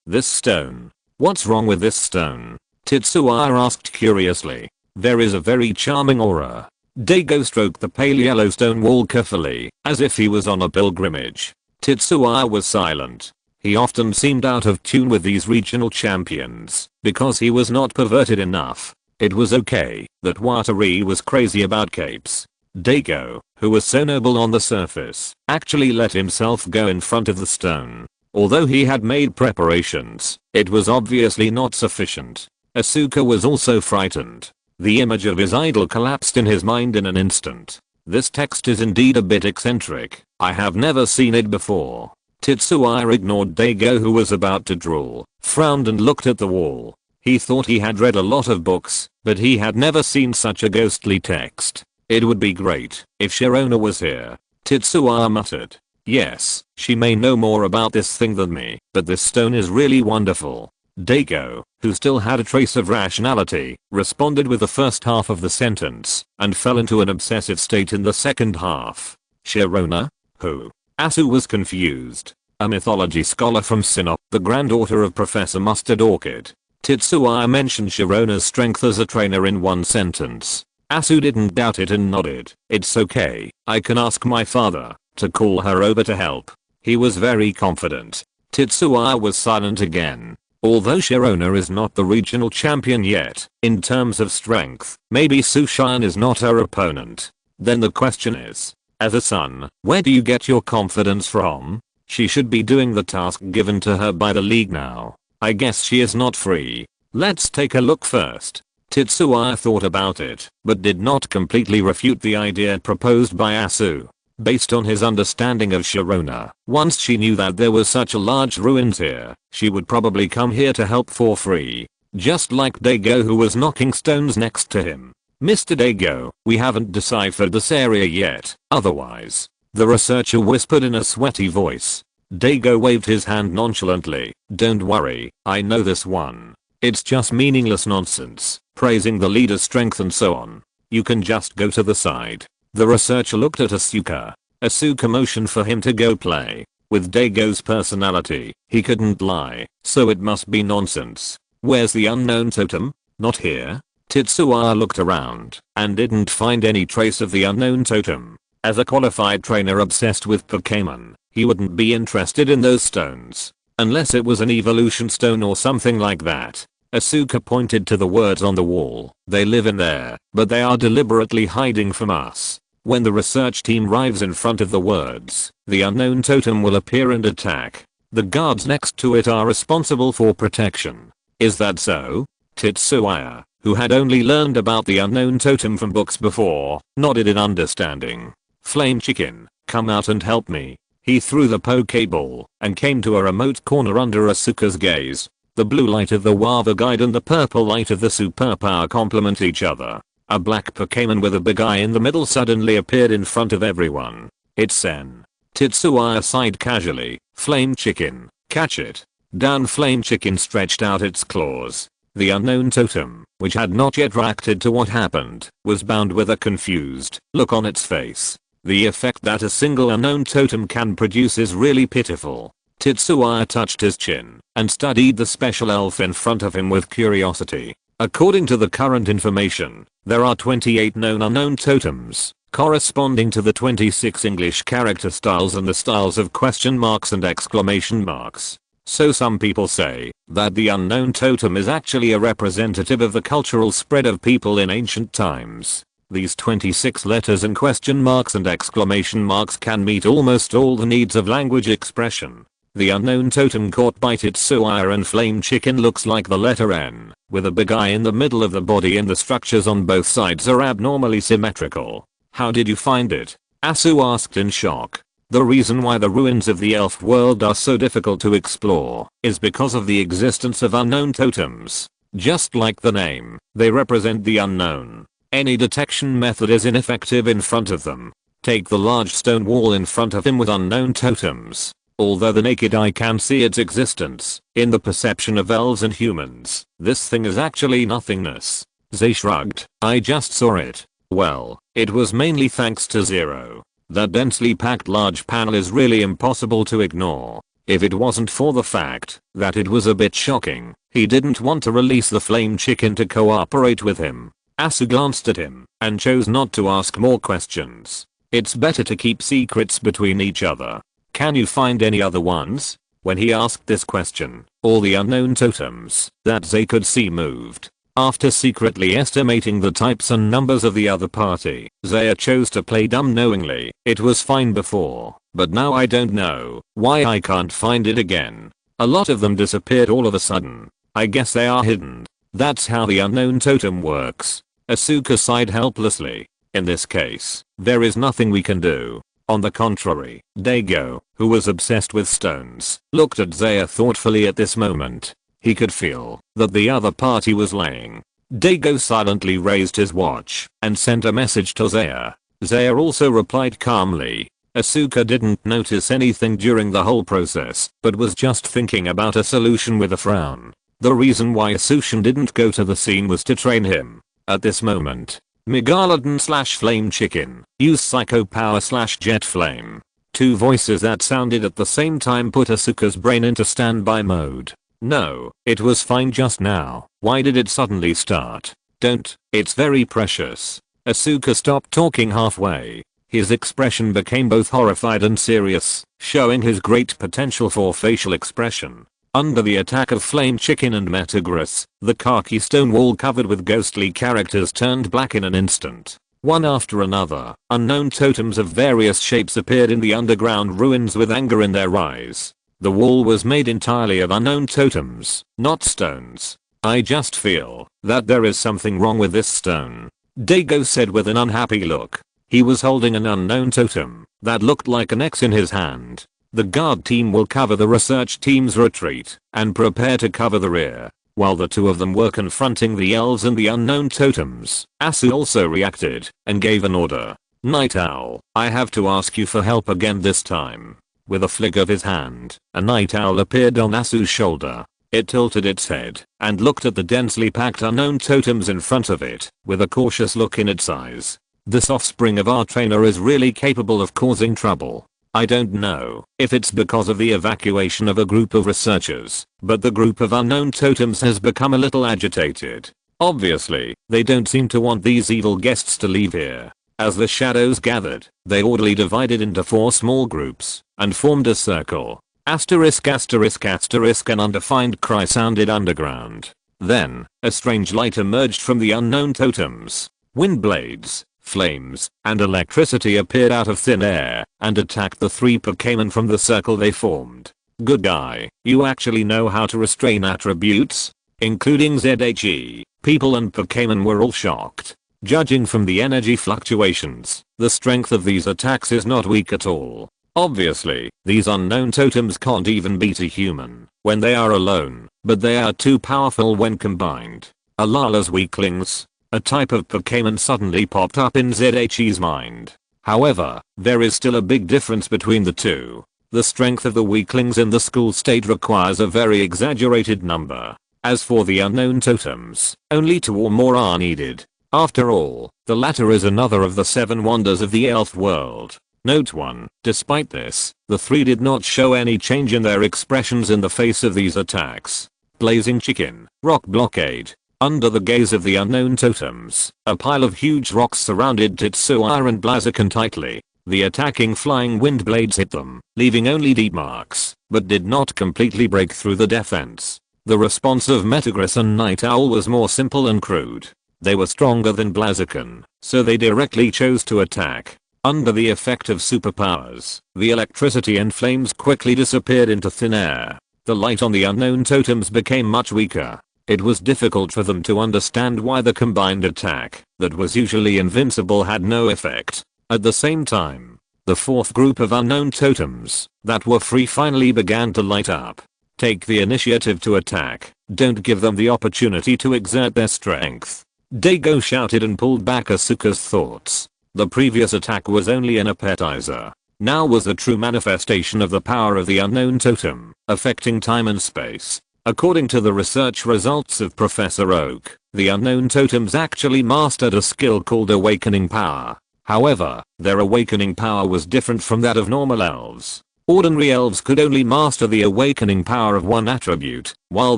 this stone, what's wrong with this stone? Tetsuya asked curiously. There is a very charming aura. Daigo stroked the pale yellow stone wall carefully, as if he was on a pilgrimage. Tetsuya was silent. He often seemed out of tune with these regional champions, because he was not perverted enough. It was okay that Watari was crazy about capes. Daigo, who was so noble on the surface, actually let himself go in front of the stone. Although he had made preparations, it was obviously not sufficient. Asuka was also frightened. The image of his idol collapsed in his mind in an instant. This text is indeed a bit eccentric. I have never seen it before. Tetsuya ignored Daigo, who was about to drool, frowned and looked at the wall. He thought he had read a lot of books, but he had never seen such a ghostly text. It would be great if Sharona was here. Tetsuya muttered. Yes, she may know more about this thing than me, but this stone is really wonderful. Daigo, who still had a trace of rationality, responded with the first half of the sentence and fell into an obsessive state in the second half. Sharona? Who? Asu was confused. A mythology scholar from Synopsis, the granddaughter of Professor Mustard Orchid. Tetsuya mentioned Sharona's strength as a trainer in one sentence. Asu didn't doubt it and nodded. It's okay, I can ask my father to call her over to help. He was very confident. Tetsuya was silent again. Although Sharona is not the regional champion yet, in terms of strength, maybe Sushan is not her opponent. Then the question is, as a son, where do you get your confidence from? She should be doing the task given to her by the league now. I guess she is not free. Let's take a look first. Tetsuya thought about it, but did not completely refute the idea proposed by Asu. Based on his understanding of Sharona, once she knew that there were such a large ruins here, she would probably come here to help for free. Just like Daigo, who was knocking stones next to him. Mr. Daigo, we haven't deciphered this area yet, otherwise. The researcher whispered in a sweaty voice. Daigo waved his hand nonchalantly. Don't worry, I know this one. It's just meaningless nonsense, praising the leader's strength and so on. You can just go to the side. The researcher looked at Asuka. Asuka motioned for him to go play. With Daigo's personality, he couldn't lie, so it must be nonsense. Where's the unknown totem? Not here? Tetsuya looked around and didn't find any trace of the unknown totem. As a qualified trainer obsessed with Pokémon, he wouldn't be interested in those stones. Unless it was an evolution stone or something like that. Asuka pointed to the words on the wall. They live in there, but they are deliberately hiding from us. When the research team arrives in front of the words, the unknown totem will appear and attack. The guards next to it are responsible for protection. Is that so? Tetsuya, who had only learned about the unknown totem from books before, nodded in understanding. Flame Chicken, come out and help me. He threw the Pokeball and came to a remote corner under Asuka's gaze. The blue light of the Wava Guide and the purple light of the superpower complement each other. A black Pokémon with a big eye in the middle suddenly appeared in front of everyone. It's Sen. Tetsuya sighed casually. Flame Chicken, catch it. Down Flame Chicken stretched out its claws. The unknown totem, which had not yet reacted to what happened, was bound with a confused look on its face. The effect that a single unknown totem can produce is really pitiful. Tetsuya touched his chin and studied the special elf in front of him with curiosity. According to the current information, there are 28 known unknown totems, corresponding to the 26 English character styles and the styles of question marks and exclamation marks. So some people say that the unknown totem is actually a representative of the cultural spread of people in ancient times. These 26 letters and question marks and exclamation marks can meet almost all the needs of language expression. The unknown totem caught by Tetsuya and Flame Chicken looks like the letter N, with a big eye in the middle of the body and the structures on both sides are abnormally symmetrical. How did you find it? Asu asked in shock. The reason why the ruins of the elf world are so difficult to explore is because of the existence of unknown totems. Just like the name, they represent the unknown. Any detection method is ineffective in front of them. Take the large stone wall in front of him with unknown totems. Although the naked eye can see its existence, in the perception of elves and humans, this thing is actually nothingness. Zay shrugged. I just saw it. Well, it was mainly thanks to Zero. That densely packed large panel is really impossible to ignore. If it wasn't for the fact that it was a bit shocking, he didn't want to release the Flame Chicken to cooperate with him. Asu glanced at him and chose not to ask more questions. It's better to keep secrets between each other. Can you find any other ones? When he asked this question, all the unknown totems that Zay could see moved. After secretly estimating the types and numbers of the other party, Zaya chose to play dumb knowingly. It was fine before, but now I don't know why I can't find it again. A lot of them disappeared all of a sudden. I guess they are hidden. That's how the unknown totem works. Asuka sighed helplessly. In this case, there is nothing we can do. On the contrary, Daigo, who was obsessed with stones, looked at Zaya thoughtfully at this moment. He could feel that the other party was lying. Daigo silently raised his watch and sent a message to Zaya. Zaya also replied calmly. Asuka didn't notice anything during the whole process, but was just thinking about a solution with a frown. The reason why Asuka didn't go to the scene was to train him. At this moment, Megalodon/Flame Chicken, use Psycho Power/Jet Flame. Two voices that sounded at the same time put Asuka's brain into standby mode. No, it was fine just now. Why did it suddenly start? Don't, it's very precious. Asuka stopped talking halfway. His expression became both horrified and serious, showing his great potential for facial expression. Under the attack of Flame Chicken and Metagross, the khaki stone wall covered with ghostly characters turned black in an instant. One after another, unknown totems of various shapes appeared in the underground ruins with anger in their eyes. The wall was made entirely of unknown totems, not stones. I just feel that there is something wrong with this stone, Daigo said with an unhappy look. He was holding an unknown totem that looked like an X in his hand. The guard team will cover the research team's retreat and prepare to cover the rear, while the two of them were confronting the elves and the unknown totems. Asu also reacted and gave an order. Night Owl, I have to ask you for help again this time. With a flick of his hand, a night owl appeared on Asu's shoulder. It tilted its head and looked at the densely packed unknown totems in front of it with a cautious look in its eyes. This offspring of our trainer is really capable of causing trouble. I don't know if it's because of the evacuation of a group of researchers, but the group of unknown totems has become a little agitated. Obviously, they don't seem to want these evil guests to leave here. As the shadows gathered, they orderly divided into 4 small groups and formed a circle. Asterisk asterisk asterisk, an undefined cry sounded underground. Then, a strange light emerged from the unknown totems. Wind blades, flames, and electricity appeared out of thin air and attacked the 3 Pokémon from the circle they formed. Good guy, you actually know how to restrain attributes? Including ZHE, people and Pokémon were all shocked. Judging from the energy fluctuations, the strength of these attacks is not weak at all. Obviously, these unknown totems can't even beat a human when they are alone, but they are too powerful when combined. Alala's weaklings. A type of Pokémon suddenly popped up in ZHE's mind. However, there is still a big difference between the two. The strength of the weaklings in the school state requires a very exaggerated number. As for the unknown totems, only 2 or more are needed. After all, the latter is another of the 7 wonders of the elf world. Note 1. Despite this, the 3 did not show any change in their expressions in the face of these attacks. Blazing Chicken, Rock Blockade. Under the gaze of the unknown totems, a pile of huge rocks surrounded Tetsuya and Blaziken tightly. The attacking flying wind blades hit them, leaving only deep marks, but did not completely break through the defense. The response of Metagross and Night Owl was more simple and crude. They were stronger than Blaziken, so they directly chose to attack. Under the effect of superpowers, the electricity and flames quickly disappeared into thin air. The light on the unknown totems became much weaker. It was difficult for them to understand why the combined attack, that was usually invincible, had no effect. At the same time, the 4th group of unknown totems that were free finally began to light up. Take the initiative to attack, don't give them the opportunity to exert their strength. Daigo shouted and pulled back Asuka's thoughts. The previous attack was only an appetizer. Now was a true manifestation of the power of the unknown totem, affecting time and space. According to the research results of Professor Oak, the unknown totems actually mastered a skill called Awakening Power. However, their awakening power was different from that of normal elves. Ordinary elves could only master the awakening power of one attribute, while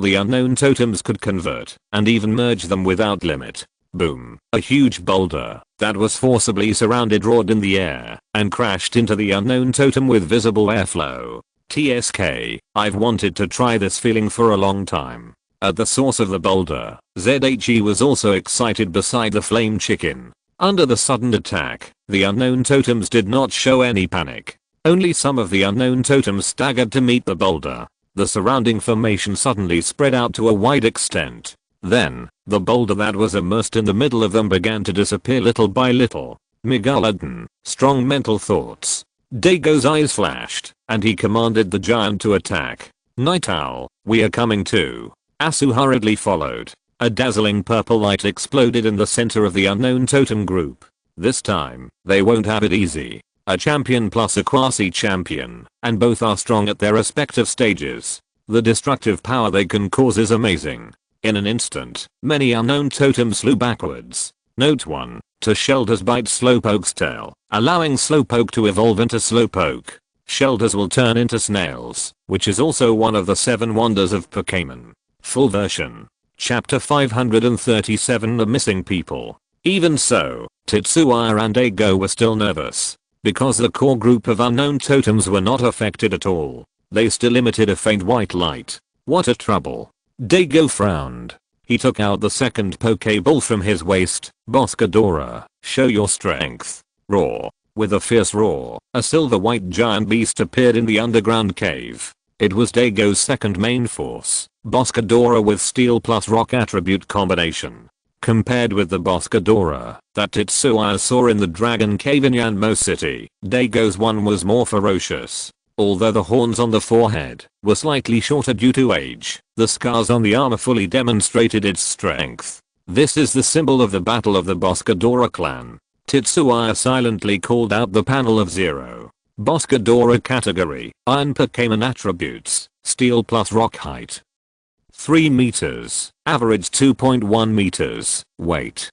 the unknown totems could convert and even merge them without limit. Boom. A huge boulder that was forcibly surrounded roared in the air and crashed into the unknown totem with visible airflow. TSK, I've wanted to try this feeling for a long time. At the source of the boulder, ZHE was also excited beside the flame chicken. Under the sudden attack, the unknown totems did not show any panic. Only some of the unknown totems staggered to meet the boulder. The surrounding formation suddenly spread out to a wide extent. Then, the boulder that was immersed in the middle of them began to disappear little by little. Megalodon, strong mental thoughts. Daigo's eyes flashed, and he commanded the giant to attack. Night Owl, we are coming too. Asu hurriedly followed. A dazzling purple light exploded in the center of the unknown totem group. This time, they won't have it easy. A champion plus a quasi-champion, and both are strong at their respective stages. The destructive power they can cause is amazing. In an instant, many unknown totems flew backwards. Note 1. To Shelter's bite Slowpoke's tail, allowing Slowpoke to evolve into Slowpoke. Shelters will turn into snails, which is also one of the 7 wonders of Pokémon. Full version. Chapter 537, The Missing People. Even so, Tetsuya and Daigo were still nervous. Because the core group of unknown totems were not affected at all. They still emitted a faint white light. What a trouble. Daigo frowned. He took out the second Pokeball from his waist. Boscadora, show your strength. Roar. With a fierce roar, a silver-white giant beast appeared in the underground cave. It was Daigo's second main force, Boscadora with steel plus rock attribute combination. Compared with the Boscadora that Tetsuya saw in the Dragon Cave in Yanmo City, Daigo's one was more ferocious. Although the horns on the forehead were slightly shorter due to age, the scars on the armor fully demonstrated its strength. This is the symbol of the Battle of the Boscadora clan. Tetsuya silently called out the panel of 0. Boscadora category, Iron Pokémon attributes, Steel plus Rock height. 3 meters, average 2.1 meters, weight.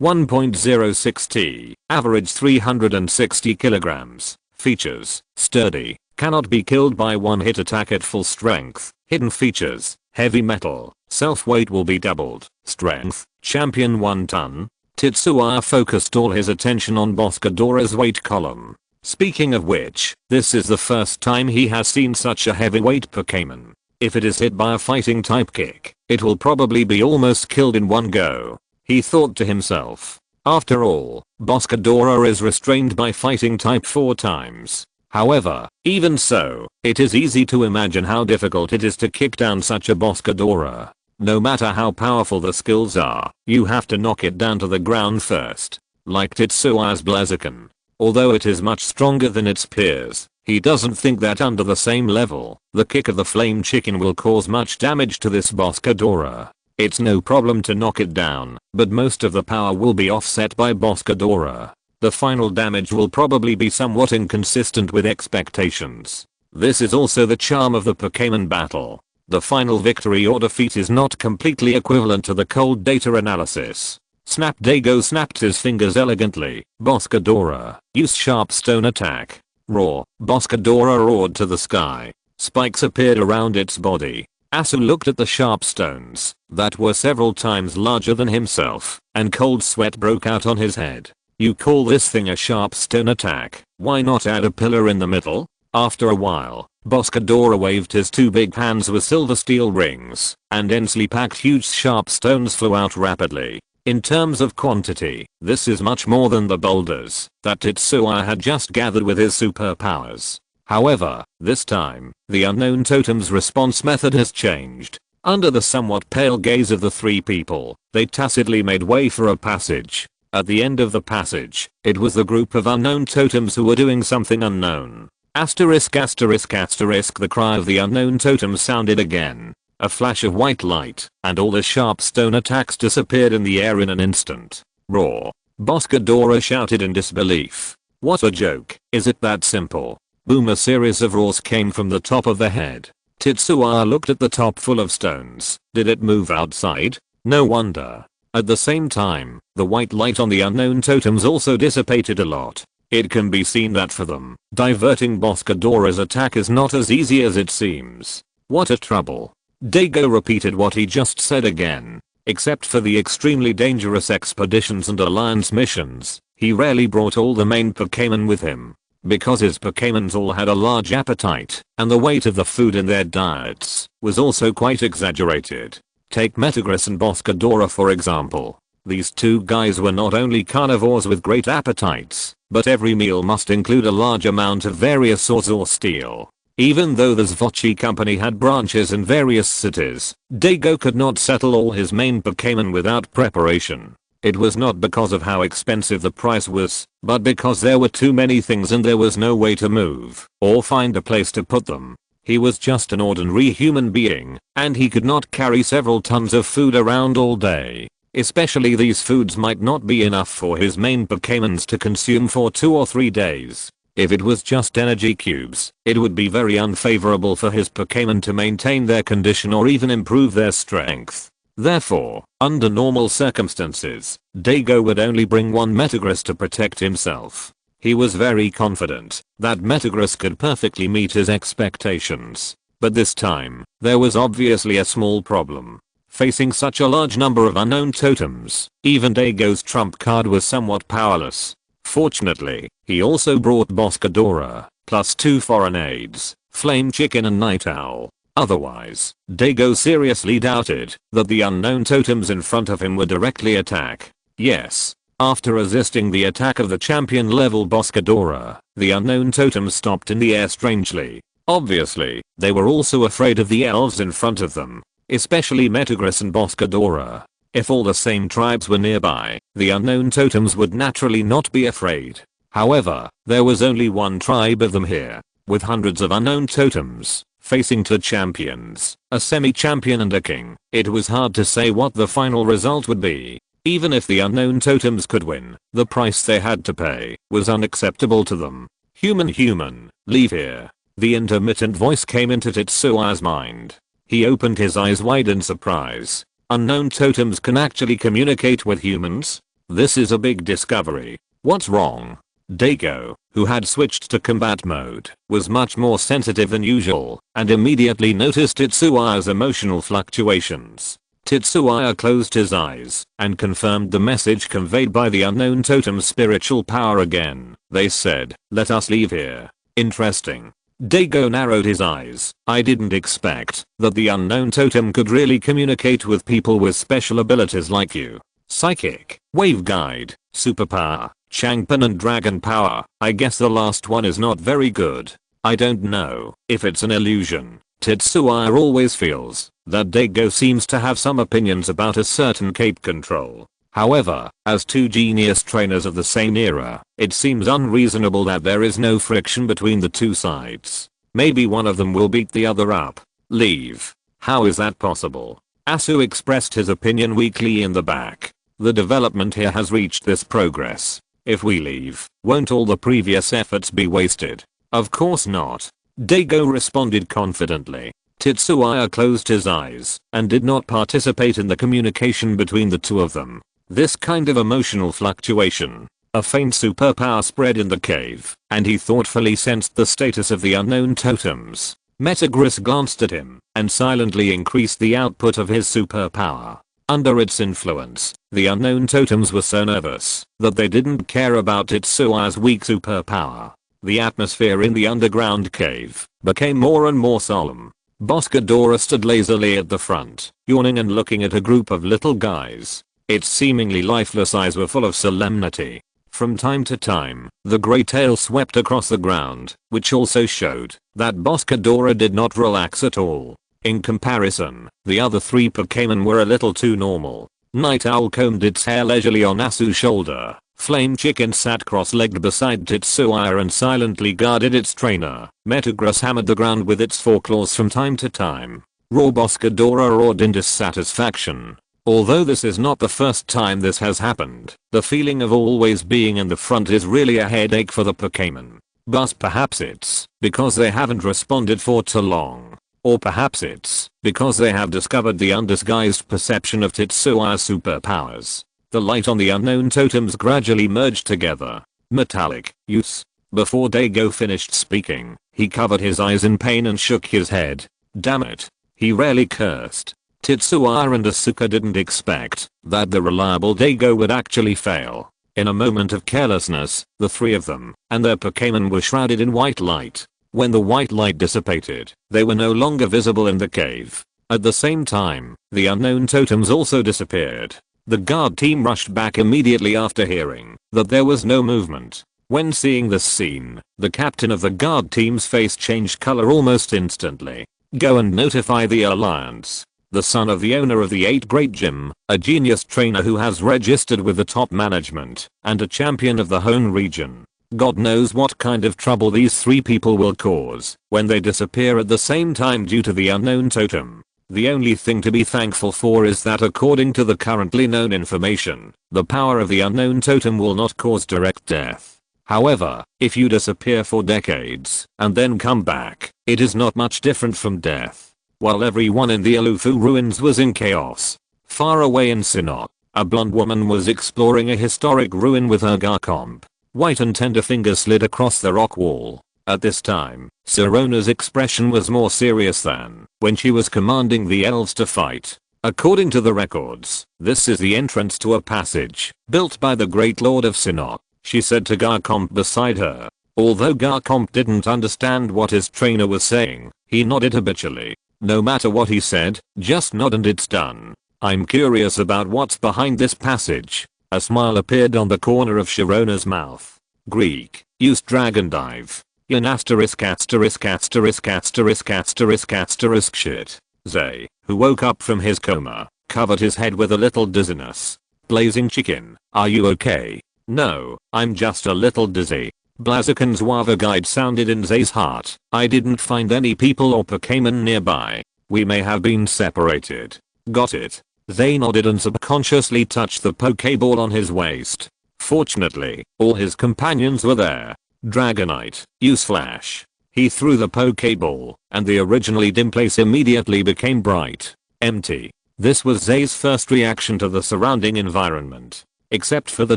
1.06T, average 360 kilograms. Features: sturdy, cannot be killed by one hit attack at full strength. Hidden features: heavy metal, self-weight will be doubled. Strength: champion 1 ton. Tetsuya focused all his attention on Boscadora's weight column. Speaking of which, this is the first time he has seen such a heavyweight Pokémon. If it is hit by a fighting type kick, it will probably be almost killed in one go. He thought to himself. After all, Boscadora is restrained by fighting type 4 times. However, even so, it is easy to imagine how difficult it is to kick down such a Boscadora. No matter how powerful the skills are, you have to knock it down to the ground first. Like Tetsuya's Blaziken. Although it is much stronger than its peers, he doesn't think that under the same level, the kick of the Flame Chicken will cause much damage to this Boscadora. It's no problem to knock it down, but most of the power will be offset by Boscadora. The final damage will probably be somewhat inconsistent with expectations. This is also the charm of the Pokémon battle. The final victory or defeat is not completely equivalent to the cold data analysis. Snap Dago snapped his fingers elegantly. Boscadora, use sharp stone attack. Roar. Boscadora roared to the sky. Spikes appeared around its body. Asu looked at the sharp stones that were several times larger than himself, and cold sweat broke out on his head. You call this thing a sharp stone attack? Why not add a pillar in the middle? After a while, Boscadora waved his two big hands with silver steel rings, and densely packed huge sharp stones flew out rapidly. In terms of quantity, this is much more than the boulders that Tetsuya had just gathered with his superpowers. However, this time, the unknown totem's response method has changed. Under the somewhat pale gaze of the three people, they tacitly made way for a passage. At the end of the passage, it was the group of unknown totems who were doing something unknown. Asterisk asterisk asterisk, the cry of the unknown totem sounded again. A flash of white light, and all the sharp stone attacks disappeared in the air in an instant. Roar. Boscadora shouted in disbelief. What a joke, is it that simple? Boom, a series of roars came from the top of the head. Tetsuya looked at the top full of stones. Did it move outside? No wonder. At the same time, the white light on the unknown totems also dissipated a lot. It can be seen that for them, diverting Boscadora's attack is not as easy as it seems. What a trouble. Dago repeated what he just said again. Except for the extremely dangerous expeditions and alliance missions, he rarely brought all the main Pokémon with him. Because his Pokémons all had a large appetite, and the weight of the food in their diets was also quite exaggerated. Take Metagross and Boscadora for example. These two guys were not only carnivores with great appetites, but every meal must include a large amount of various swords or steel. Even though the Zvochi company had branches in various cities, Dago could not settle all his main Pokémon without preparation. It was not because of how expensive the price was, but because there were too many things and there was no way to move or find a place to put them. He was just an ordinary human being, and he could not carry several tons of food around all day. Especially these foods might not be enough for his main Pokémons to consume for 2 or 3 days. If it was just energy cubes, it would be very unfavorable for his Pokémon to maintain their condition or even improve their strength. Therefore, under normal circumstances, Dago would only bring one Metagross to protect himself. He was very confident that Metagross could perfectly meet his expectations. But this time, there was obviously a small problem. Facing such a large number of unknown totems, even Dago's trump card was somewhat powerless. Fortunately, he also brought Boscadora, plus 2 foreign aids, Flame Chicken and Night Owl. Otherwise, Dago seriously doubted that the unknown totems in front of him would directly attack. Yes. After resisting the attack of the champion level Boscadora, the unknown totems stopped in the air strangely. Obviously, they were also afraid of the elves in front of them, especially Metagross and Boscadora. If all the same tribes were nearby, the unknown totems would naturally not be afraid. However, there was only one tribe of them here, with hundreds of unknown totems, facing 2 champions, a semi-champion and a king. It was hard to say what the final result would be. Even if the unknown totems could win, the price they had to pay was unacceptable to them. Human, leave here. The intermittent voice came into Tetsuya's mind. He opened his eyes wide in surprise. Unknown totems can actually communicate with humans? This is a big discovery. What's wrong? Dago, who had switched to combat mode, was much more sensitive than usual and immediately noticed Tetsuya's emotional fluctuations. Tetsuya closed his eyes and confirmed the message conveyed by the unknown totem's spiritual power again. They said, "Let us leave here." Interesting. Dago narrowed his eyes. I didn't expect that the unknown totem could really communicate with people with special abilities like you. Psychic, Wave Guide, Superpower, Changpan and Dragon Power. I guess the last one is not very good. I don't know if it's an illusion. Tetsuya always feels that Dago seems to have some opinions about a certain cape control. However, as two genius trainers of the same era, it seems unreasonable that there is no friction between the two sides. Maybe one of them will beat the other up. Leave. How is that possible? Asu expressed his opinion weakly in the back. The development here has reached this progress. If we leave, won't all the previous efforts be wasted? Of course not. Dago responded confidently. Tetsuya closed his eyes and did not participate in the communication between the two of them. This kind of emotional fluctuation, a faint superpower spread in the cave, and he thoughtfully sensed the status of the unknown totems. Metagross glanced at him and silently increased the output of his superpower. Under its influence, the unknown totems were so nervous that they didn't care about Tetsuya's weak superpower. The atmosphere in the underground cave became more and more solemn. Boss Ghidorah stood lazily at the front, yawning and looking at a group of little guys. Its seemingly lifeless eyes were full of solemnity. From time to time, the grey tail swept across the ground, which also showed that Boss Ghidorah did not relax at all. In comparison, the other three Pokémon were a little too normal. Night Owl combed its hair leisurely on Asu's shoulder. Flame Chicken sat cross-legged beside Tetsuya and silently guarded its trainer. Metagross hammered the ground with its foreclaws from time to time. Raw Boss Ghidorah roared in dissatisfaction. Although this is not the first time this has happened, the feeling of always being in the front is really a headache for the Pokémon. But perhaps it's because they haven't responded for too long. Or perhaps it's because they have discovered the undisguised perception of Tetsuya's superpowers. The light on the unknown totems gradually merged together. Metallic use. Before Dago finished speaking, he covered his eyes in pain and shook his head. Damn it. He rarely cursed. Tetsuya and Asuka didn't expect that the reliable Dago would actually fail. In a moment of carelessness, the three of them and their Pokémon were shrouded in white light. When the white light dissipated, they were no longer visible in the cave. At the same time, the unknown totems also disappeared. The guard team rushed back immediately after hearing that there was no movement. When seeing this scene, the captain of the guard team's face changed color almost instantly. Go and notify the Alliance. The son of the owner of the 8th Great Gym, a genius trainer who has registered with the top management, and a champion of the Hone region. God knows what kind of trouble these three people will cause when they disappear at the same time due to the unknown totem. The only thing to be thankful for is that according to the currently known information, the power of the unknown totem will not cause direct death. However, if you disappear for decades and then come back, it is not much different from death. While everyone in the Alufu ruins was in chaos, far away in Sinnoh, a blonde woman was exploring a historic ruin with her Garchomp. White and tender fingers slid across the rock wall. At this time, Sirona's expression was more serious than when she was commanding the elves to fight. According to the records, this is the entrance to a passage built by the Great Lord of Sinnoh, she said to Garchomp beside her. Although Garchomp didn't understand what his trainer was saying, he nodded habitually. No matter what he said, just nod and it's done. I'm curious about what's behind this passage. A smile appeared on the corner of Shirona's mouth. Greek, use Dragon Dive. In asterisk asterisk asterisk asterisk asterisk asterisk shit. Zay, who woke up from his coma, covered his head with a little dizziness. Blazing Chicken, are you okay? No, I'm just a little dizzy. Blaziken's Wava guide sounded in Zay's heart. I didn't find any people or Pokémon nearby. We may have been separated. Got it. Zay nodded and subconsciously touched the Pokéball on his waist. Fortunately, all his companions were there. Dragonite, use Flash. He threw the Pokéball, and the originally dim place immediately became bright, empty. This was Zay's first reaction to the surrounding environment. except for the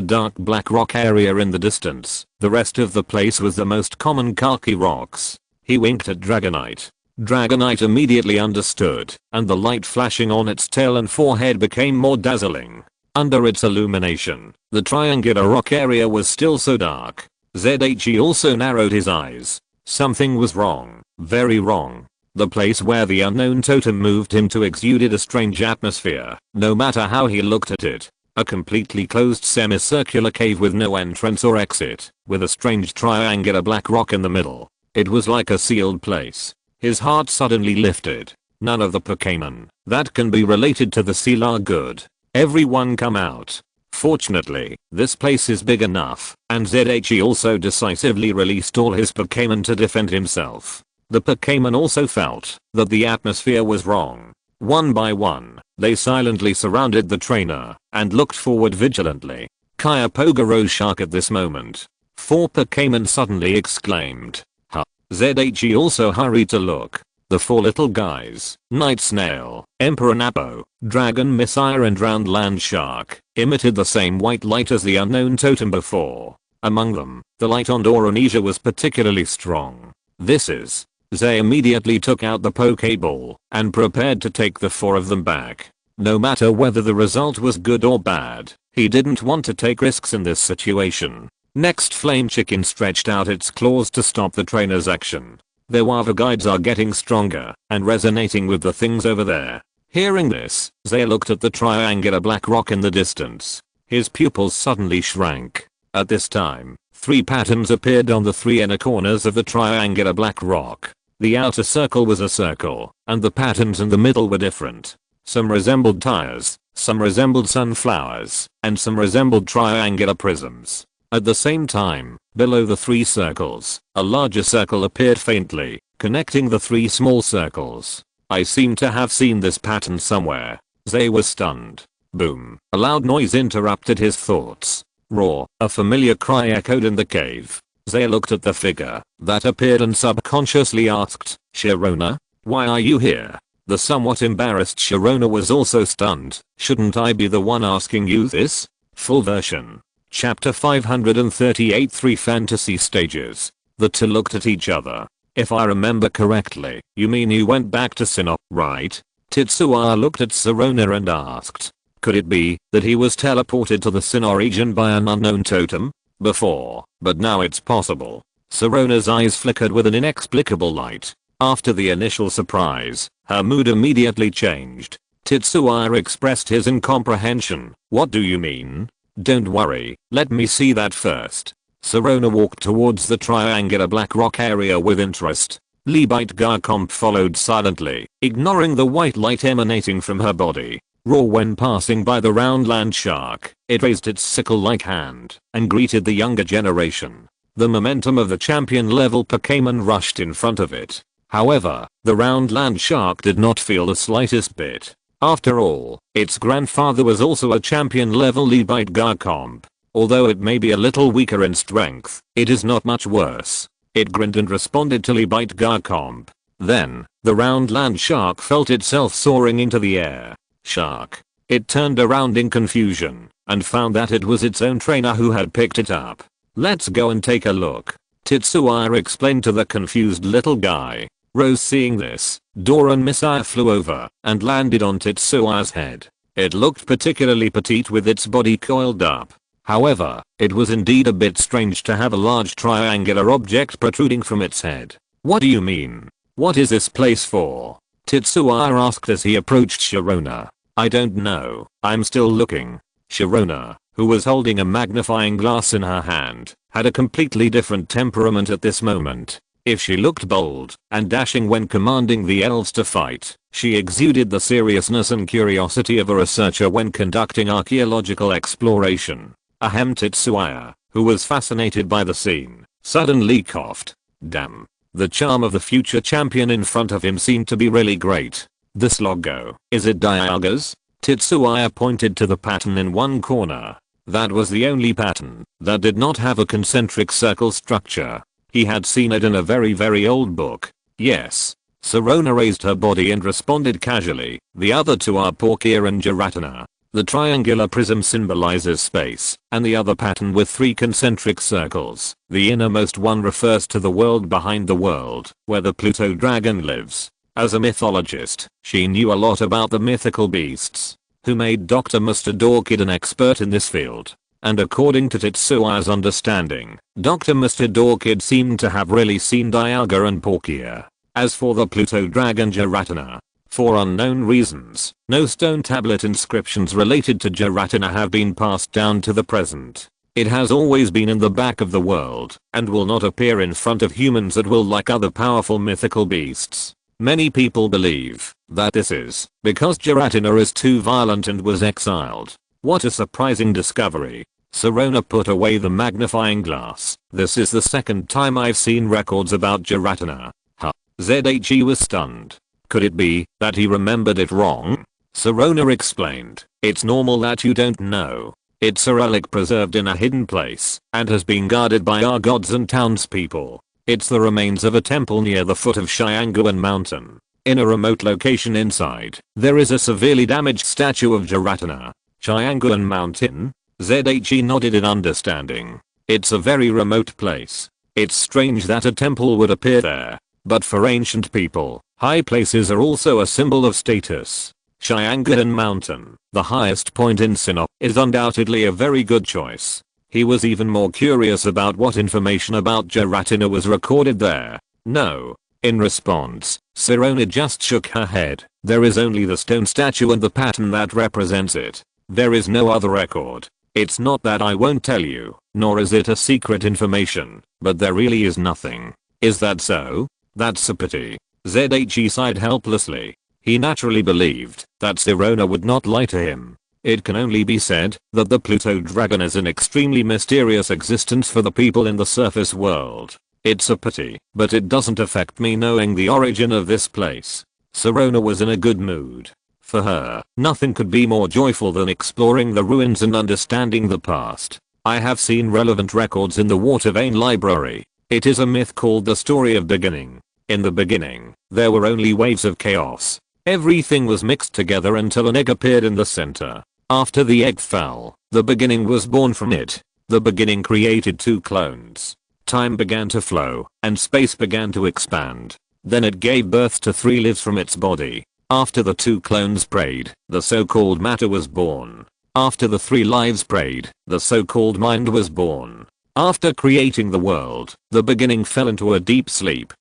dark black rock area in the distance. The rest of the place was the most common khaki rocks. He winked at Dragonite. Dragonite immediately understood, and the light flashing on its tail and forehead became more dazzling. Under its illumination, the triangular rock area was still so dark. ZHE also narrowed his eyes. Something was wrong, very wrong. The place where the unknown totem moved him to exuded a strange atmosphere, no matter how he looked at it. A completely closed semicircular cave with no entrance or exit, with a strange triangular black rock in the middle. It was like a sealed place. His heart suddenly lifted. None of the Pokémon that can be related to the seal are good. Everyone come out. Fortunately, this place is big enough, and ZHE also decisively released all his Pokémon to defend himself. The Pokémon also felt that the atmosphere was wrong. One by one, they silently surrounded the trainer and looked forward vigilantly. Kyogre rose shark at this moment. 4 Pokémon suddenly exclaimed. Huh. ZHE also hurried to look. The 4 little guys, Night Snail, Emperor Napo, Dragon Messiah and Round Land Shark, emitted the same white light as the unknown totem before. Among them, the light on Doronesia was particularly strong. This is. Zay immediately took out the Pokeball and prepared to take the 4 of them back. No matter whether the result was good or bad, he didn't want to take risks in this situation. Next, Flame Chicken stretched out its claws to stop the trainer's action. Their Wava guides are getting stronger and resonating with the things over there. Hearing this, Zay looked at the triangular black rock in the distance. His pupils suddenly shrank. At this time, 3 patterns appeared on the 3 inner corners of the triangular black rock. The outer circle was a circle, and the patterns in the middle were different. Some resembled tires, some resembled sunflowers, and some resembled triangular prisms. At the same time, below the 3 circles, a larger circle appeared faintly, connecting the 3 small circles. I seem to have seen this pattern somewhere. Zay was stunned. Boom. A loud noise interrupted his thoughts. Roar. A familiar cry echoed in the cave. Zay looked at the figure that appeared and subconsciously asked, Sharona? Why are you here? The somewhat embarrassed Sharona was also stunned. Shouldn't I be the one asking you this? Full version. Chapter 538 3 Fantasy Stages. The 2 looked at each other. If I remember correctly, you mean you went back to Synopsis, right? Tetsuya looked at Sharona and asked. Could it be that he was teleported to the Sinnoh region by an unknown totem? Before, but now it's possible. Sarona's eyes flickered with an inexplicable light. After the initial surprise, her mood immediately changed. Tetsuya expressed his incomprehension. What do you mean? Don't worry, let me see that first. Sharona walked towards the triangular black rock area with interest. Lebite Garchomp followed silently, ignoring the white light emanating from her body. Raw when passing by the round land shark, it raised its sickle-like hand and greeted the younger generation. The momentum of the champion level Pokémon rushed in front of it. However, the round land shark did not feel the slightest bit. After all, its grandfather was also a champion level Lebite Garchomp. Although it may be a little weaker in strength, it is not much worse. It grinned and responded to Lebite Garchomp. Then, the round land shark felt itself soaring into the air. Shark. It turned around in confusion and found that it was its own trainer who had picked it up. Let's go and take a look. Tetsuya explained to the confused little guy. Rose seeing this, Doran Messiah flew over and landed on Tetsuya's head. It looked particularly petite with its body coiled up. However, it was indeed a bit strange to have a large triangular object protruding from its head. What do you mean? What is this place for? Tetsuya asked as he approached Sharona. I don't know, I'm still looking. Sharona, who was holding a magnifying glass in her hand, had a completely different temperament at this moment. If she looked bold and dashing when commanding the elves to fight, she exuded the seriousness and curiosity of a researcher when conducting archaeological exploration. Ahem. Tetsuya, who was fascinated by the scene, suddenly coughed. Damn. The charm of the future champion in front of him seemed to be really great. This logo, is it Dialga's? Tetsuya pointed to the pattern in one corner. That was the only pattern that did not have a concentric circle structure. He had seen it in a very old book. Yes. Sharona raised her body and responded casually. The other 2 are Porkia and Giratina. The triangular prism symbolizes space, and the other pattern with 3 concentric circles, the innermost one refers to the world behind the world, where the Pluto dragon lives. As a mythologist, she knew a lot about the mythical beasts, who made Dr. Mustard Orchid an expert in this field. And according to Tetsua's understanding, Dr. Mustard Orchid seemed to have really seen Dialga and Palkia. As for the Pluto dragon Giratina, for unknown reasons, no stone tablet inscriptions related to Giratina have been passed down to the present. It has always been in the back of the world, and will not appear in front of humans at will like other powerful mythical beasts. Many people believe that this is because Giratina is too violent and was exiled. What a surprising discovery. Sirona put away the magnifying glass. This is the second time I've seen records about Giratina. Huh. ZHE was stunned. Could it be that he remembered it wrong? Sirona explained, it's normal that you don't know. It's a relic preserved in a hidden place and has been guarded by our gods and townspeople. It's the remains of a temple near the foot of Xianguan Mountain. In a remote location inside, there is a severely damaged statue of Giratina. Xianguan Mountain? ZHE nodded in understanding. It's a very remote place. It's strange that a temple would appear there. But for ancient people, high places are also a symbol of status. Xianguan Mountain, the highest point in Sinop, is undoubtedly a very good choice. He was even more curious about what information about Giratina was recorded there. No. In response, Sirona just shook her head. There is only the stone statue and the pattern that represents it. There is no other record. It's not that I won't tell you, nor is it a secret information, but there really is nothing. Is that so? That's a pity. ZHE sighed helplessly. He naturally believed that Sirona would not lie to him. It can only be said that the Pluto dragon is an extremely mysterious existence for the people in the surface world. It's a pity, but it doesn't affect me knowing the origin of this place. Sirona was in a good mood. For her, nothing could be more joyful than exploring the ruins and understanding the past. I have seen relevant records in the Watervane library. It is a myth called the story of beginning. In the beginning, there were only waves of chaos. Everything was mixed together until an egg appeared in the center. After the egg fell, the beginning was born from it. The beginning created 2 clones. Time began to flow, and space began to expand. Then it gave birth to 3 lives from its body. After the 2 clones prayed, the so-called matter was born. After the 3 lives prayed, the so-called mind was born. After creating the world, the beginning fell into a deep sleep.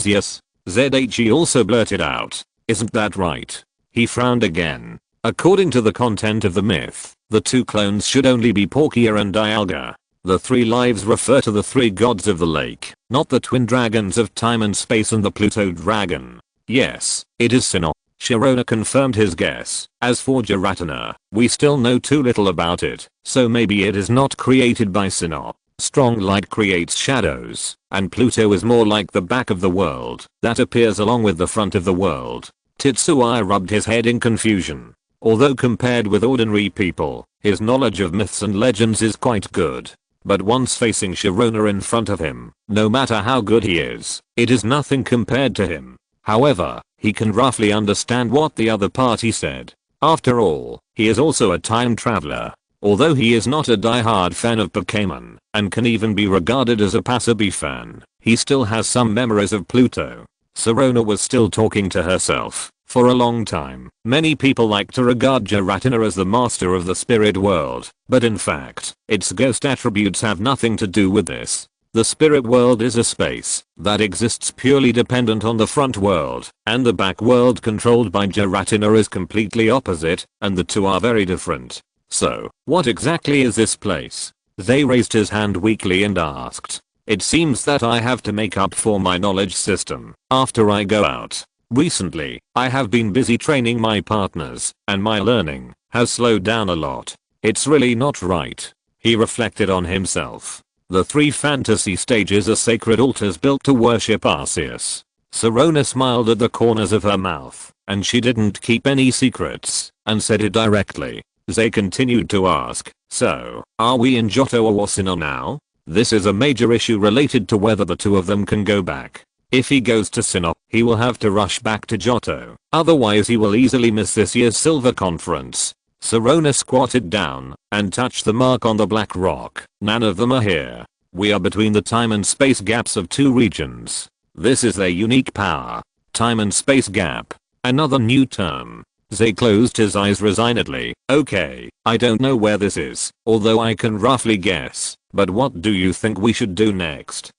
Yes, ZHE also blurted out. Isn't that right? He frowned again. According to the content of the myth, the 2 clones should only be Palkia and Dialga. The 3 lives refer to the 3 gods of the lake, not the twin dragons of time and space and the Pluto dragon. Yes, it is Sinop. Sirona confirmed his guess. As for Giratina, we still know too little about it, so maybe it is not created by Sinop. Strong light creates shadows, and Pluto is more like the back of the world that appears along with the front of the world. Tetsuya rubbed his head in confusion. Although compared with ordinary people, his knowledge of myths and legends is quite good. But once facing Sirona in front of him, no matter how good he is, it is nothing compared to him. However, he can roughly understand what the other party said. After all, he is also a time traveler. Although he is not a die-hard fan of Pokémon, and can even be regarded as a passerby fan, he still has some memories of Pluto. Sirona was still talking to herself. For a long time, many people like to regard Giratina as the master of the spirit world, but in fact, its ghost attributes have nothing to do with this. The spirit world is a space that exists purely dependent on the front world, and the back world controlled by Giratina is completely opposite, and the 2 are very different. So, what exactly is this place? They raised his hand weakly and asked. It seems that I have to make up for my knowledge system after I go out. Recently, I have been busy training my partners, and my learning has slowed down a lot. It's really not right. He reflected on himself. The 3 fantasy stages are sacred altars built to worship Arceus. Sirona smiled at the corners of her mouth, and she didn't keep any secrets, and said it directly. They continued to ask, so, are we in Johto or Sinnoh now? This is a major issue related to whether the 2 of them can go back. If he goes to Sinnoh, he will have to rush back to Johto. Otherwise he will easily miss this year's Silver Conference. Sirona squatted down and touched the mark on the black rock. None of them are here. We are between the time and space gaps of two regions. This is their unique power. Time and space gap. Another new term. Zay closed his eyes resignedly. Okay, I don't know where this is, although I can roughly guess, but what do you think we should do next?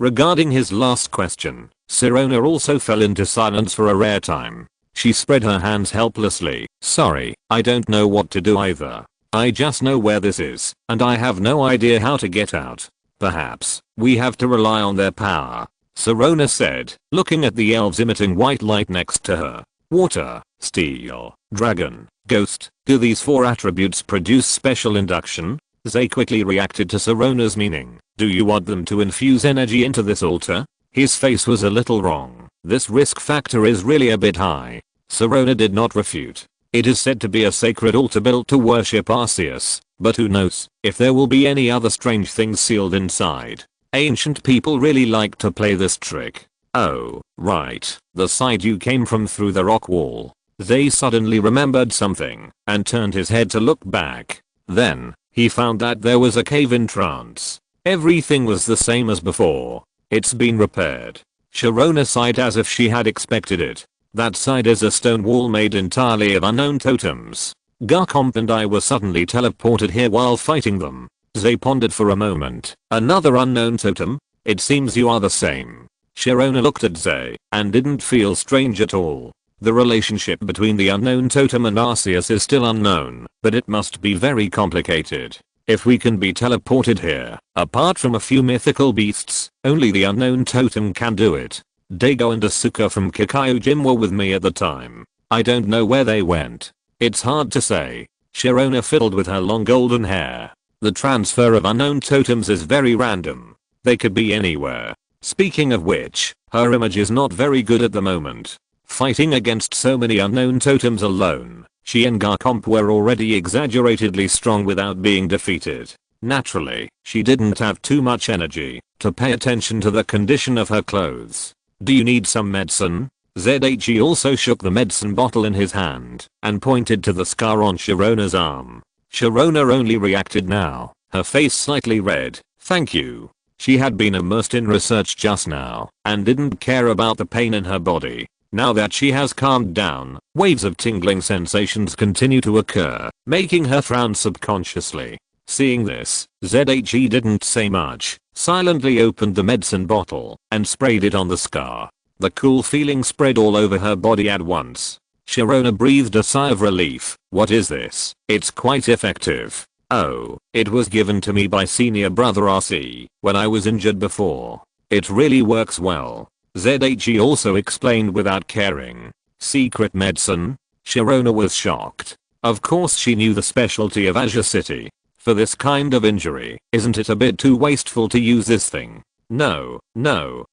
Regarding his last question, Sirona also fell into silence for a rare time. She spread her hands helplessly. Sorry, I don't know what to do either. I just know where this is, and I have no idea how to get out. Perhaps, we have to rely on their power. Sirona said, looking at the elves emitting white light next to her. Water, steel, dragon, ghost, do these 4 attributes produce special induction? Zay quickly reacted to Sirona's meaning. Do you want them to infuse energy into this altar? His face was a little wrong. This risk factor is really a bit high. Sirona did not refute. It is said to be a sacred altar built to worship Arceus, but who knows if there will be any other strange things sealed inside. Ancient people really like to play this trick. Oh, right, the side you came from through the rock wall. Zay suddenly remembered something and turned his head to look back. Then, he found that there was a cave entrance. Everything was the same as before. It's been repaired. Sirona sighed as if she had expected it. That side is a stone wall made entirely of unknown totems. Garchomp and I were suddenly teleported here while fighting them. Zay pondered for a moment. Another unknown totem? It seems you are the same. Sirona looked at Zay and didn't feel strange at all. The relationship between the unknown totem and Arceus is still unknown, but it must be very complicated. If we can be teleported here, apart from a few mythical beasts, only the unknown totem can do it. Daigo and Asuka from Kakayo Gym were with me at the time. I don't know where they went. It's hard to say. Sirona fiddled with her long golden hair. The transfer of unknown totems is very random. They could be anywhere. Speaking of which, her image is not very good at the moment. Fighting against so many unknown totems alone, she and Garchomp were already exaggeratedly strong without being defeated. Naturally, she didn't have too much energy to pay attention to the condition of her clothes. Do you need some medicine? ZHE also shook the medicine bottle in his hand and pointed to the scar on Shirona's arm. Sirona only reacted now, her face slightly red. Thank you. She had been immersed in research just now and didn't care about the pain in her body. Now that she has calmed down, waves of tingling sensations continue to occur, making her frown subconsciously. Seeing this, ZHE didn't say much, silently opened the medicine bottle and sprayed it on the scar. The cool feeling spread all over her body at once. Sirona breathed a sigh of relief. What is this? It's quite effective. Oh, it was given to me by senior brother RC when I was injured before. It really works well. ZHE also explained without caring. Secret medicine? Sirona was shocked. Of course she knew the specialty of Azure City. For this kind of injury, isn't it a bit too wasteful to use this thing? No,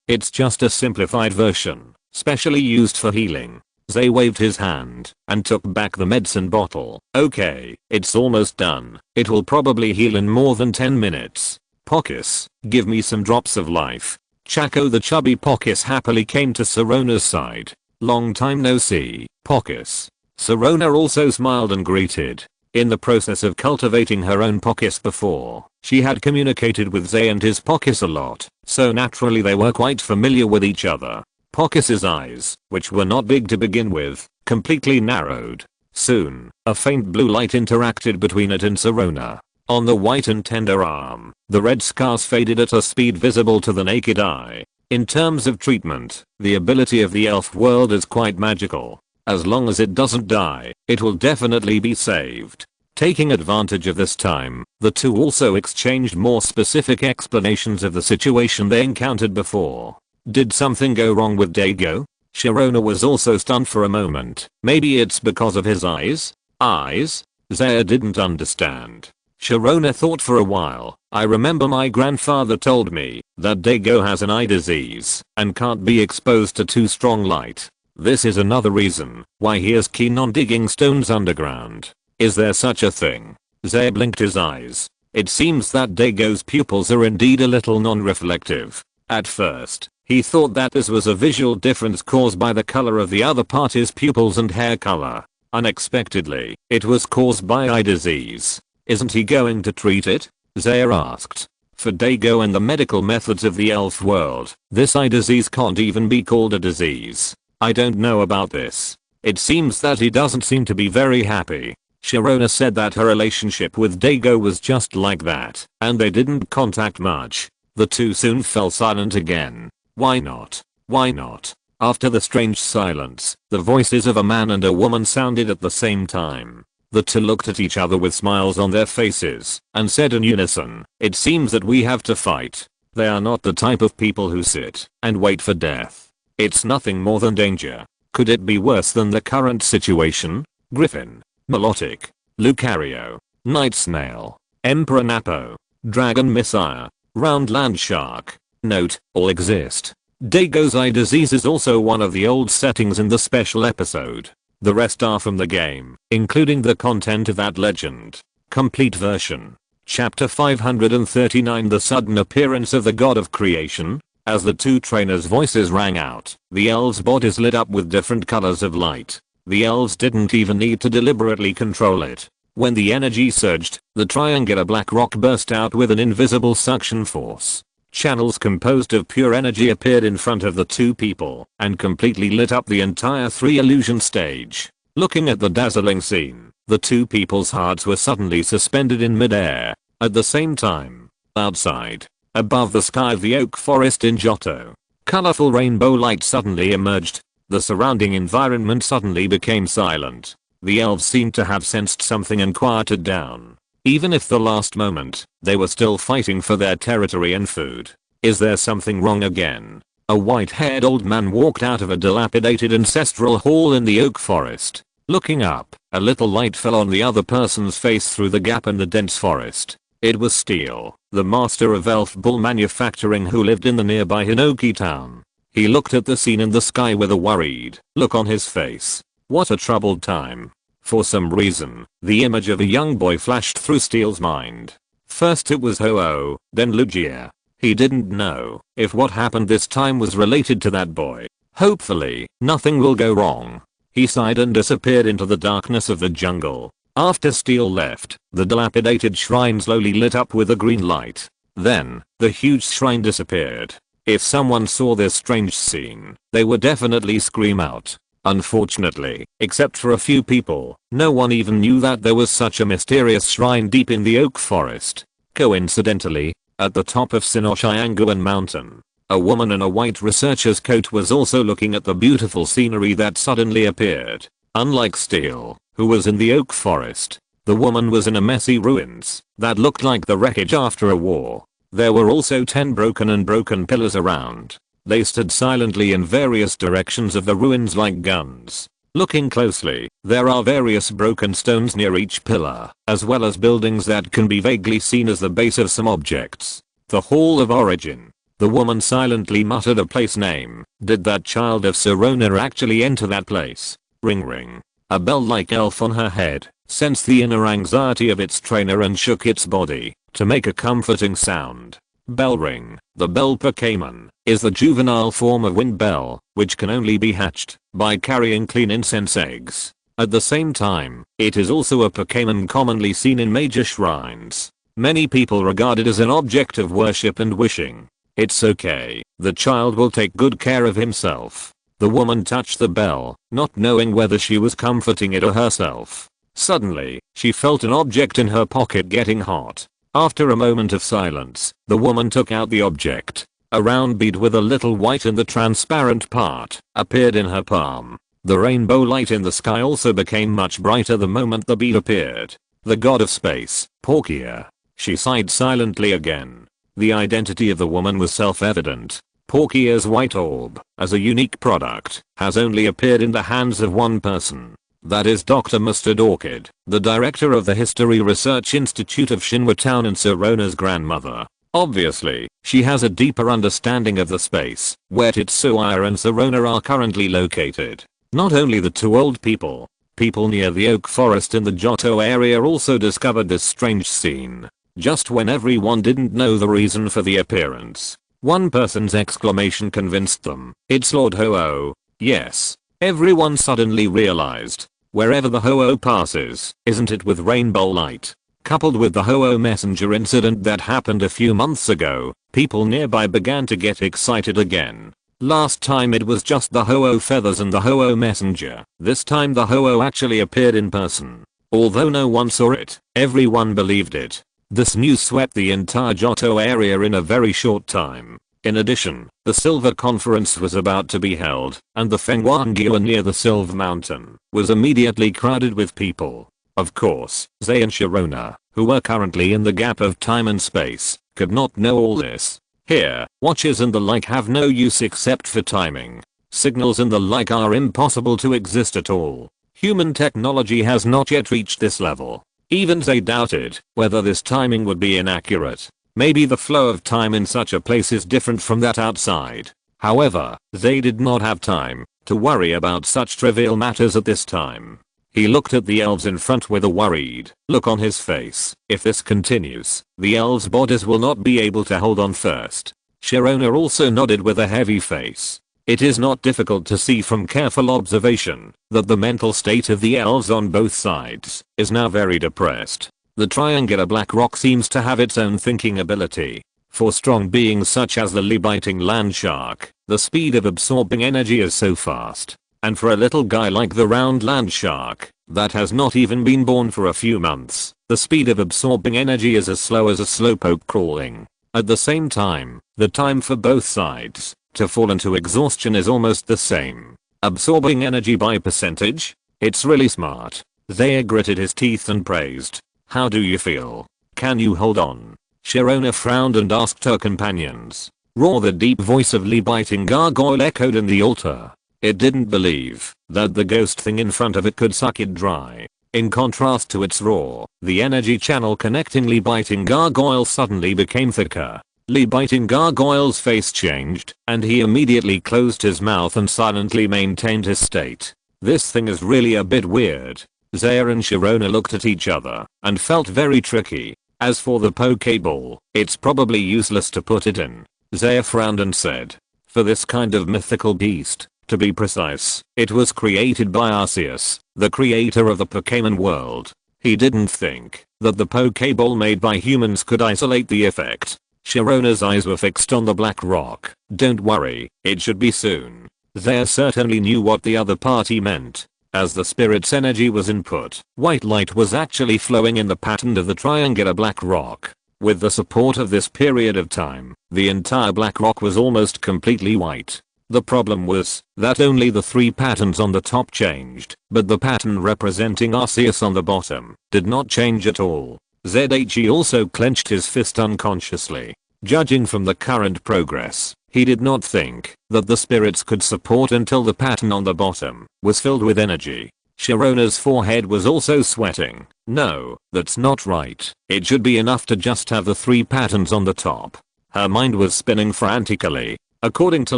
it's just a simplified version, specially used for healing. Zay waved his hand and took back the medicine bottle. Okay, it's almost done. It will probably heal in more than 10 minutes. Pockis, give me some drops of life. Chaco the chubby Pockis happily came to Sirona's side. Long time no see, Pockis. Sirona also smiled and greeted. In the process of cultivating her own Pockis before, she had communicated with Zay and his Pockis a lot, so naturally they were quite familiar with each other. Pockis's eyes, which were not big to begin with, completely narrowed. Soon, a faint blue light interacted between it and Sirona. On the white and tender arm, the red scars faded at a speed visible to the naked eye. In terms of treatment, the ability of the elf world is quite magical. As long as it doesn't die, it will definitely be saved. Taking advantage of this time, the two also exchanged more specific explanations of the situation they encountered before. Did something go wrong with Daigo? Sirona was also stunned for a moment. Maybe it's because of his eyes? Eyes? Zaya didn't understand. Sirona thought for a while. I remember my grandfather told me that Daigo has an eye disease and can't be exposed to too strong light. This is another reason why he is keen on digging stones underground. Is there such a thing? Zaya blinked his eyes. It seems that Daigo's pupils are indeed a little non-reflective. At first, he thought that this was a visual difference caused by the color of the other party's pupils and hair color. unexpectedly. It was caused by eye disease. Isn't he going to treat it? Zaya asked. For Dago and the medical methods of the elf world, this eye disease can't even be called a disease. I don't know about this. It seems that he doesn't seem to be very happy. Sharona said that her relationship with Dago was just like that, and they didn't contact much. The two soon fell silent again. Why not? Why not? After the strange silence, the voices of a man and a woman sounded at the same time. The two looked at each other with smiles on their faces, and said in unison, "It seems that we have to fight." They are not the type of people who sit and wait for death. It's nothing more than danger. Could it be worse than the current situation? Griffin, Melodic, Lucario, Night Snail, Emperor Napo, Dragon Messiah, Round Land Shark. Note, all exist. Dago's eye disease is also one of the old settings in the special episode. The rest are from the game, including the content of that legend. Complete version. Chapter 539 The sudden appearance of the god of creation. As the two trainers' voices rang out, the elves' bodies lit up with different colors of light. The elves didn't even need to deliberately control it. When the energy surged, the triangular black rock burst out with an invisible suction force. Channels composed of pure energy appeared in front of the two people and completely lit up the entire 3 illusion stage. Looking at the dazzling scene, the two people's hearts were suddenly suspended in midair. At the same time, outside, above the sky of the oak forest in Johto, colorful rainbow light suddenly emerged. The surrounding environment suddenly became silent. The elves seemed to have sensed something and quieted down. Even if the last moment, they were still fighting for their territory and food. Is there something wrong again? A white-haired old man walked out of a dilapidated ancestral hall in the oak forest. Looking up, a little light fell on the other person's face through the gap in the dense forest. It was Steel, the master of elf bull manufacturing who lived in the nearby Hinoki town. He looked at the scene in the sky with a worried look on his face. What a troubled time. For some reason, the image of a young boy flashed through Steel's mind. First it was Ho-Oh, then Lugia. He didn't know if what happened this time was related to that boy. Hopefully, nothing will go wrong. He sighed and disappeared into the darkness of the jungle. After Steel left, the dilapidated shrine slowly lit up with a green light. Then, the huge shrine disappeared. If someone saw this strange scene, they would definitely scream out. Unfortunately, except for a few people, no one even knew that there was such a mysterious shrine deep in the oak forest. Coincidentally, at the top of Sinoshianguan Mountain, a woman in a white researcher's coat was also looking at the beautiful scenery that suddenly appeared. Unlike Steel, who was in the oak forest, the woman was in a messy ruins that looked like the wreckage after a war. There were also 10 broken pillars around. They stood silently in various directions of the ruins like guns. Looking closely, there are various broken stones near each pillar, as well as buildings that can be vaguely seen as the base of some objects. The Hall of Origin. The woman silently muttered a place name. Did that child of Sirona actually enter that place? Ring ring. A bell-like elf on her head sensed the inner anxiety of its trainer and shook its body to make a comforting sound. Bell ring. The bell Pokémon is the juvenile form of wind bell, which can only be hatched by carrying clean incense eggs. At the same time, it is also a Pokémon commonly seen in major shrines. Many people regard it as an object of worship and wishing. It's okay, the child will take good care of himself. The woman touched the bell, not knowing whether she was comforting it or herself. Suddenly, she felt an object in her pocket getting hot. After a moment of silence, the woman took out the object. A round bead with a little white in the transparent part appeared in her palm. The rainbow light in the sky also became much brighter the moment the bead appeared. The god of space, Porkia. She sighed silently again. The identity of the woman was self-evident. Porkia's white orb, as a unique product, has only appeared in the hands of one person. That is Dr. Mustard Orchid, the director of the History Research Institute of Shinwa Town and Sirona's grandmother. Obviously, she has a deeper understanding of the space where Tetsuya and Sirona are currently located. Not only the two old people near the oak forest in the Johto area also discovered this strange scene. Just when everyone didn't know the reason for the appearance, one person's exclamation convinced them. It's Lord Ho-Oh. Yes. Everyone suddenly realized. wherever the Ho-Oh passes, isn't it with rainbow light? Coupled with the Ho-Oh messenger incident that happened a few months ago, people nearby began to get excited again. Last time it was just the Ho-Oh feathers and the Ho-Oh messenger. This time the Ho-Oh actually appeared in person. Although no one saw it, everyone believed it. This news swept the entire Johto area in a very short time. In addition, the Silver Conference was about to be held, and the Fenghuangguo near the Silver Mountain was immediately crowded with people. Of course, Zay and Sharona, who were currently in the gap of time and space, could not know all this. Here, watches and the like have no use except for timing. Signals and the like are impossible to exist at all. Human technology has not yet reached this level. Even Zay doubted whether this timing would be inaccurate. Maybe the flow of time in such a place is different from that outside. However, Zay did not have time to worry about such trivial matters at this time. He looked at the elves in front with a worried look on his face. If this continues, the elves' bodies will not be able to hold on first. Sharona also nodded with a heavy face. It is not difficult to see from careful observation that the mental state of the elves on both sides is now very depressed. The triangular black rock seems to have its own thinking ability. For strong beings such as the lee-biting land shark, the speed of absorbing energy is so fast. And for a little guy like the round land shark, that has not even been born for a few months, the speed of absorbing energy is as slow as a slowpoke crawling. At the same time, the time for both sides to fall into exhaustion is almost the same. Absorbing energy by percentage? It's really smart. Zaya gritted his teeth and praised. How do you feel? Can you hold on? Sharona frowned and asked her companions. Roar! The deep voice of lee-biting gargoyle echoed in the altar. It didn't believe that the ghost thing in front of it could suck it dry. In contrast to its roar, the energy channel connecting lee-biting gargoyle suddenly became thicker. Lee-biting gargoyle's face changed, and he immediately closed his mouth and silently maintained his state. This thing is really a bit weird. Zaya and Sharona looked at each other and felt very tricky. As for the Pokeball, it's probably useless to put it in. Zaya frowned and said, for this kind of mythical beast, to be precise, it was created by Arceus, the creator of the Pokémon world. He didn't think that the Pokeball made by humans could isolate the effect. Sharona's eyes were fixed on the black rock. Don't worry, it should be soon. Zaya certainly knew what the other party meant. As the spirit's energy was input, white light was actually flowing in the pattern of the triangular black rock. With the support of this period of time, the entire black rock was almost completely white. The problem was that only the three patterns on the top changed, but the pattern representing Arceus on the bottom did not change at all. ZHE also clenched his fist unconsciously. Judging from the current progress, he did not think that the spirits could support until the pattern on the bottom was filled with energy. Sharona's forehead was also sweating. No, that's not right. It should be enough to just have the three patterns on the top. Her mind was spinning frantically. According to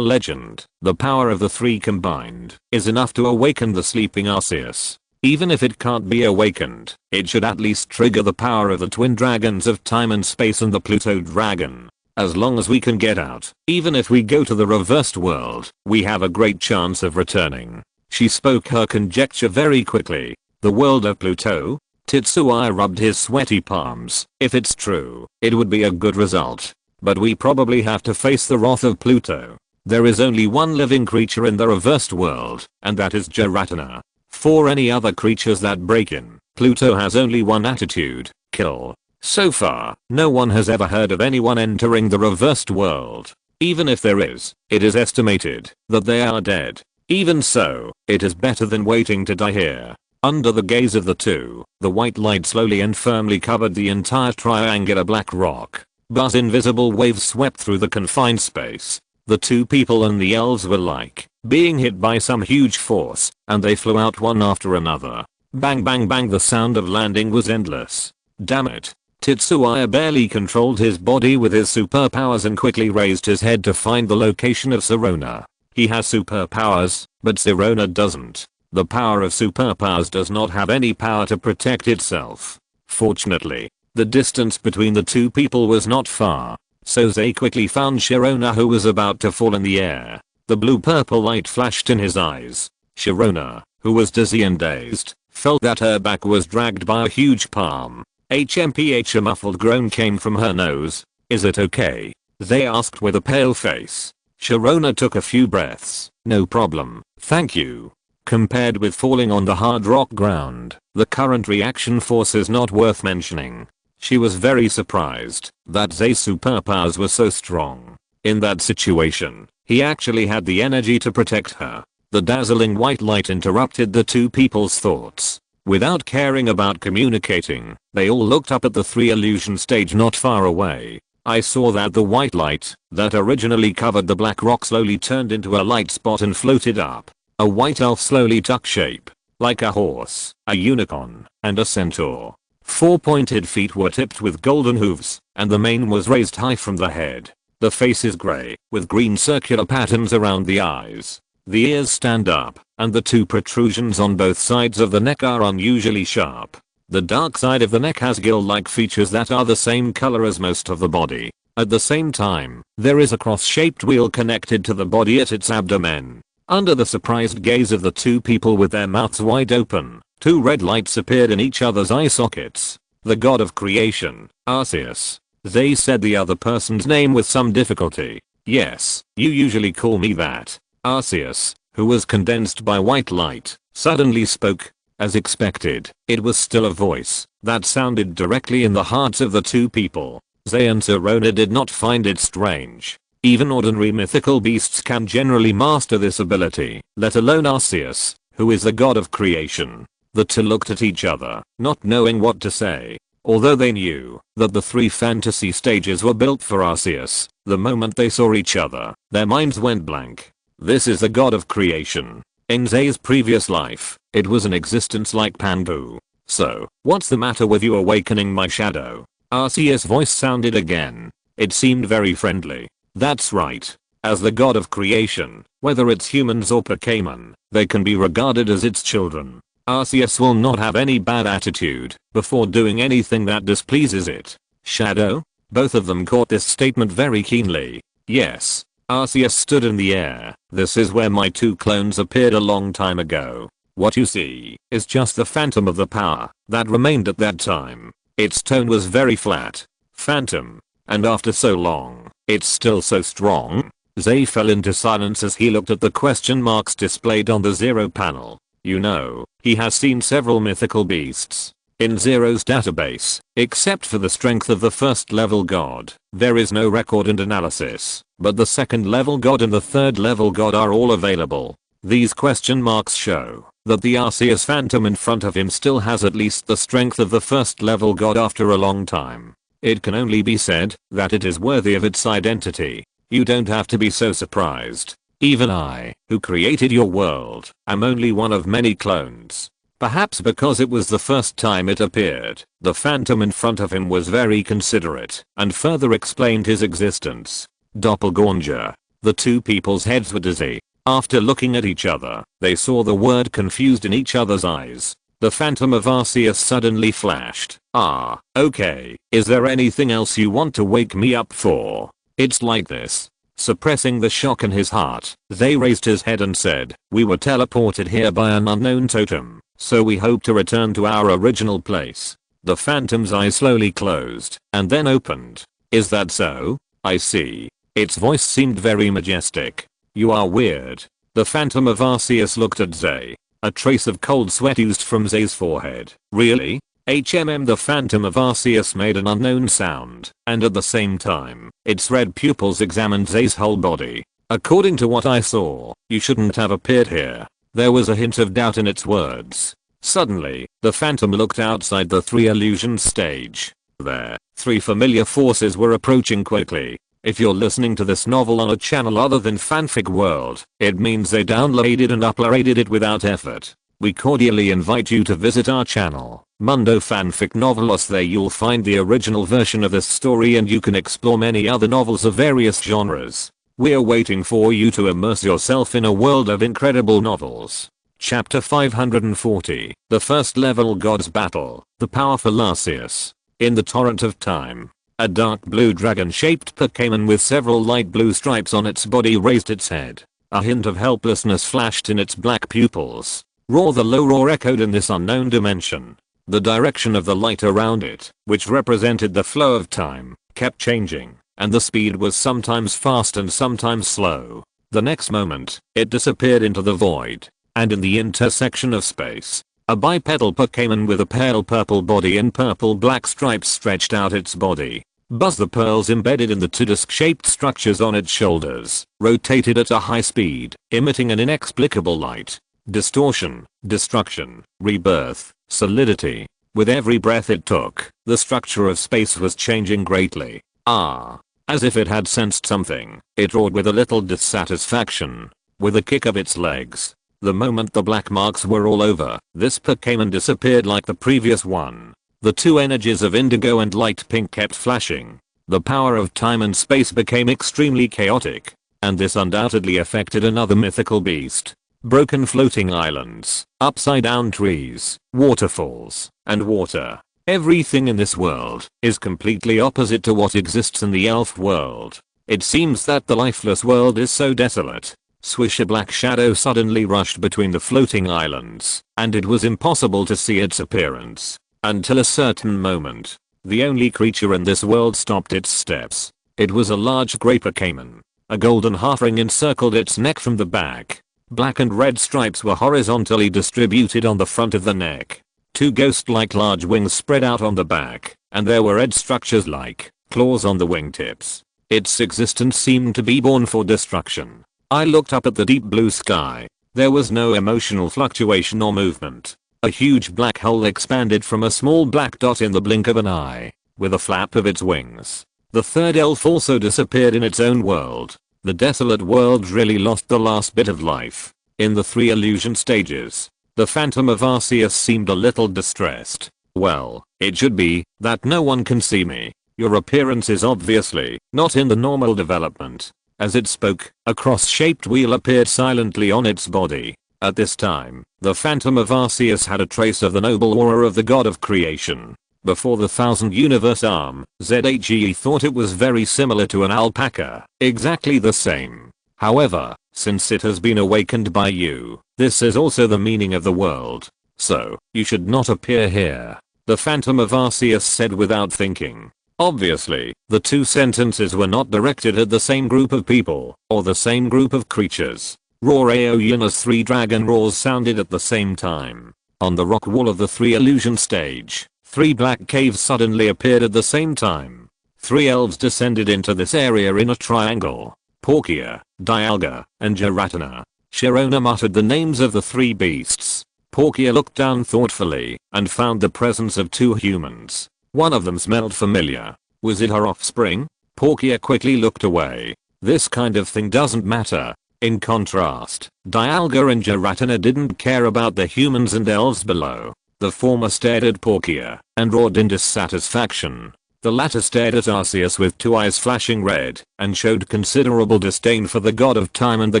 legend, the power of the three combined is enough to awaken the sleeping Arceus. Even if it can't be awakened, it should at least trigger the power of the twin dragons of time and space and the Pluto dragon. As long as we can get out, even if we go to the reversed world, we have a great chance of returning. She spoke her conjecture very quickly. The world of Pluto? Tetsuya rubbed his sweaty palms. If it's true, it would be a good result. But we probably have to face the wrath of Pluto. There is only one living creature in the reversed world, and that is Giratina. For any other creatures that break in, Pluto has only one attitude: kill. So far, no one has ever heard of anyone entering the reversed world. Even if there is, it is estimated that they are dead. Even so, it is better than waiting to die here. Under the gaze of the two, the white light slowly and firmly covered the entire triangular black rock. Buzz invisible waves swept through the confined space. The two people and the elves were like being hit by some huge force, and they flew out one after another. Bang bang bang, the sound of landing was endless. Damn it. Tetsuya barely controlled his body with his superpowers and quickly raised his head to find the location of Sirona. He has superpowers, but Sirona doesn't. The power of superpowers does not have any power to protect itself. Fortunately, the distance between the two people was not far, so they quickly found Sirona, who was about to fall in the air. The blue-purple light flashed in his eyes. Sirona, who was dizzy and dazed, felt that her back was dragged by a huge palm. HMPH, a muffled groan came from her nose. Is it okay? They asked with a pale face. Sharona took a few breaths. No problem, thank you. Compared with falling on the hard rock ground, the current reaction force is not worth mentioning. She was very surprised that Zay's superpowers were so strong. In that situation, he actually had the energy to protect her. The dazzling white light interrupted the two people's thoughts. Without caring about communicating, they all looked up at the 3 illusion stage not far away. I saw that the white light that originally covered the black rock slowly turned into a light spot and floated up. A white elf slowly took shape, like a horse, a unicorn, and a centaur. 4 pointed feet were tipped with golden hooves, and the mane was raised high from the head. The face is grey, with green circular patterns around the eyes. The ears stand up, and the 2 protrusions on both sides of the neck are unusually sharp. The dark side of the neck has gill-like features that are the same color as most of the body. At the same time, there is a cross-shaped wheel connected to the body at its abdomen. Under the surprised gaze of the 2 people with their mouths wide open, 2 red lights appeared in each other's eye sockets. The god of creation, Arceus. They said the other person's name with some difficulty. Yes, you usually call me that. Arceus, who was condensed by white light, suddenly spoke. As expected, it was still a voice that sounded directly in the hearts of the 2 people. Zay and Sharona did not find it strange. Even ordinary mythical beasts can generally master this ability, let alone Arceus, who is the god of creation. The 2 looked at each other, not knowing what to say. Although they knew that the 3 fantasy stages were built for Arceus, the moment they saw each other, their minds went blank. This is the god of creation. In Zay's previous life, it was an existence like Pangu. So, what's the matter with you awakening my shadow? Arceus' voice sounded again. It seemed very friendly. That's right. As the god of creation, whether it's humans or Pokémon, they can be regarded as its children. Arceus will not have any bad attitude before doing anything that displeases it. Shadow? Both of them caught this statement very keenly. Yes. Arceus stood in the air. This is where my 2 clones appeared a long time ago. What you see is just the phantom of the power that remained at that time. Its tone was very flat. Phantom. And after so long, it's still so strong. Zay fell into silence as he looked at the question marks displayed on the Zero panel. You know, he has seen several mythical beasts. In Zero's database, except for the strength of the 1st level god, there is no record and analysis, but the 2nd level god and the 3rd level god are all available. These question marks show that the Arceus phantom in front of him still has at least the strength of the 1st level god after a long time. It can only be said that it is worthy of its identity. You don't have to be so surprised. Even I, who created your world, am only one of many clones. Perhaps because it was the first time it appeared, the phantom in front of him was very considerate and further explained his existence. Doppelganger. The 2 people's heads were dizzy. After looking at each other, they saw the word confused in each other's eyes. The phantom of Arceus suddenly flashed. Ah, okay. Is there anything else you want to wake me up for? It's like this. Suppressing the shock in his heart, Zay raised his head and said, we were teleported here by an unknown totem, so we hope to return to our original place. The phantom's eyes slowly closed, and then opened. Is that so? I see. Its voice seemed very majestic. You are weird. The phantom of Arceus looked at Zay. A trace of cold sweat oozed from Zay's forehead. Really? The phantom of Arceus made an unknown sound, and at the same time, its red pupils examined Zay's whole body. According to what I saw, you shouldn't have appeared here. There was a hint of doubt in its words. Suddenly, the phantom looked outside the 3 illusions stage. There, 3 familiar forces were approaching quickly. If you're listening to this novel on a channel other than Fanfic World, it means they downloaded and uploaded it without effort. We cordially invite you to visit our channel, Mundo Fanfic Novelos. There you'll find the original version of this story and you can explore many other novels of various genres. We're waiting for you to immerse yourself in a world of incredible novels. Chapter 540, The First Level God's Battle, The Powerful Arceus. In the torrent of time, a dark blue dragon-shaped Pokémon with several light blue stripes on its body raised its head. A hint of helplessness flashed in its black pupils. Roar, the low roar echoed in this unknown dimension. The direction of the light around it, which represented the flow of time, kept changing, and the speed was sometimes fast and sometimes slow. The next moment, it disappeared into the void, and in the intersection of space, a bipedal Pokémon with a pale purple body and purple-black stripes stretched out its body. Buzz, the pearls embedded in the two disc-shaped structures on its shoulders, rotated at a high speed, emitting an inexplicable light. Distortion, destruction, rebirth, solidity. With every breath it took, the structure of space was changing greatly. As if it had sensed something, it roared with a little dissatisfaction. With a kick of its legs, the moment the black marks were all over, this Pokémon disappeared like the previous one. The two energies of indigo and light pink kept flashing. The power of time and space became extremely chaotic, and this undoubtedly affected another mythical beast. Broken floating islands, upside down trees, waterfalls, and water. Everything in this world is completely opposite to what exists in the elf world. It seems that the lifeless world is so desolate. Swish, a black shadow suddenly rushed between the floating islands, and it was impossible to see its appearance. Until a certain moment, the only creature in this world stopped its steps. It was a large grey Pokémon. A golden half ring encircled its neck from the back. Black and red stripes were horizontally distributed on the front of the neck. Two ghost-like large wings spread out on the back, and there were edge structures like claws on the wingtips. Its existence seemed to be born for destruction. I looked up at the deep blue sky. There was no emotional fluctuation or movement. A huge black hole expanded from a small black dot in the blink of an eye, with a flap of its wings. The third elf also disappeared in its own world. The desolate world really lost the last bit of life. In the 3 illusion stages, the Phantom of Arceus seemed a little distressed. Well, it should be, that no one can see me. Your appearance is obviously not in the normal development. As it spoke, a cross-shaped wheel appeared silently on its body. At this time, the Phantom of Arceus had a trace of the noble aura of the god of creation. Before the Thousand Universe arm, ZHE thought it was very similar to an alpaca, exactly the same. However, since it has been awakened by you, this is also the meaning of the world. So, you should not appear here, the Phantom of Arceus said without thinking. Obviously, the two sentences were not directed at the same group of people, or the same group of creatures. Roar Aoyana's 3 dragon roars sounded at the same time. On the rock wall of the 3 illusion stage, 3 black caves suddenly appeared at the same time. 3 elves descended into this area in a triangle. Palkia, Dialga, and Giratina. Sharona muttered the names of the 3 beasts. Palkia looked down thoughtfully, and found the presence of 2 humans. One of them smelled familiar. Was it her offspring? Palkia quickly looked away. This kind of thing doesn't matter. In contrast, Dialga and Giratina didn't care about the humans and elves below. The former stared at Palkia and roared in dissatisfaction. The latter stared at Arceus with 2 eyes flashing red and showed considerable disdain for the god of time and the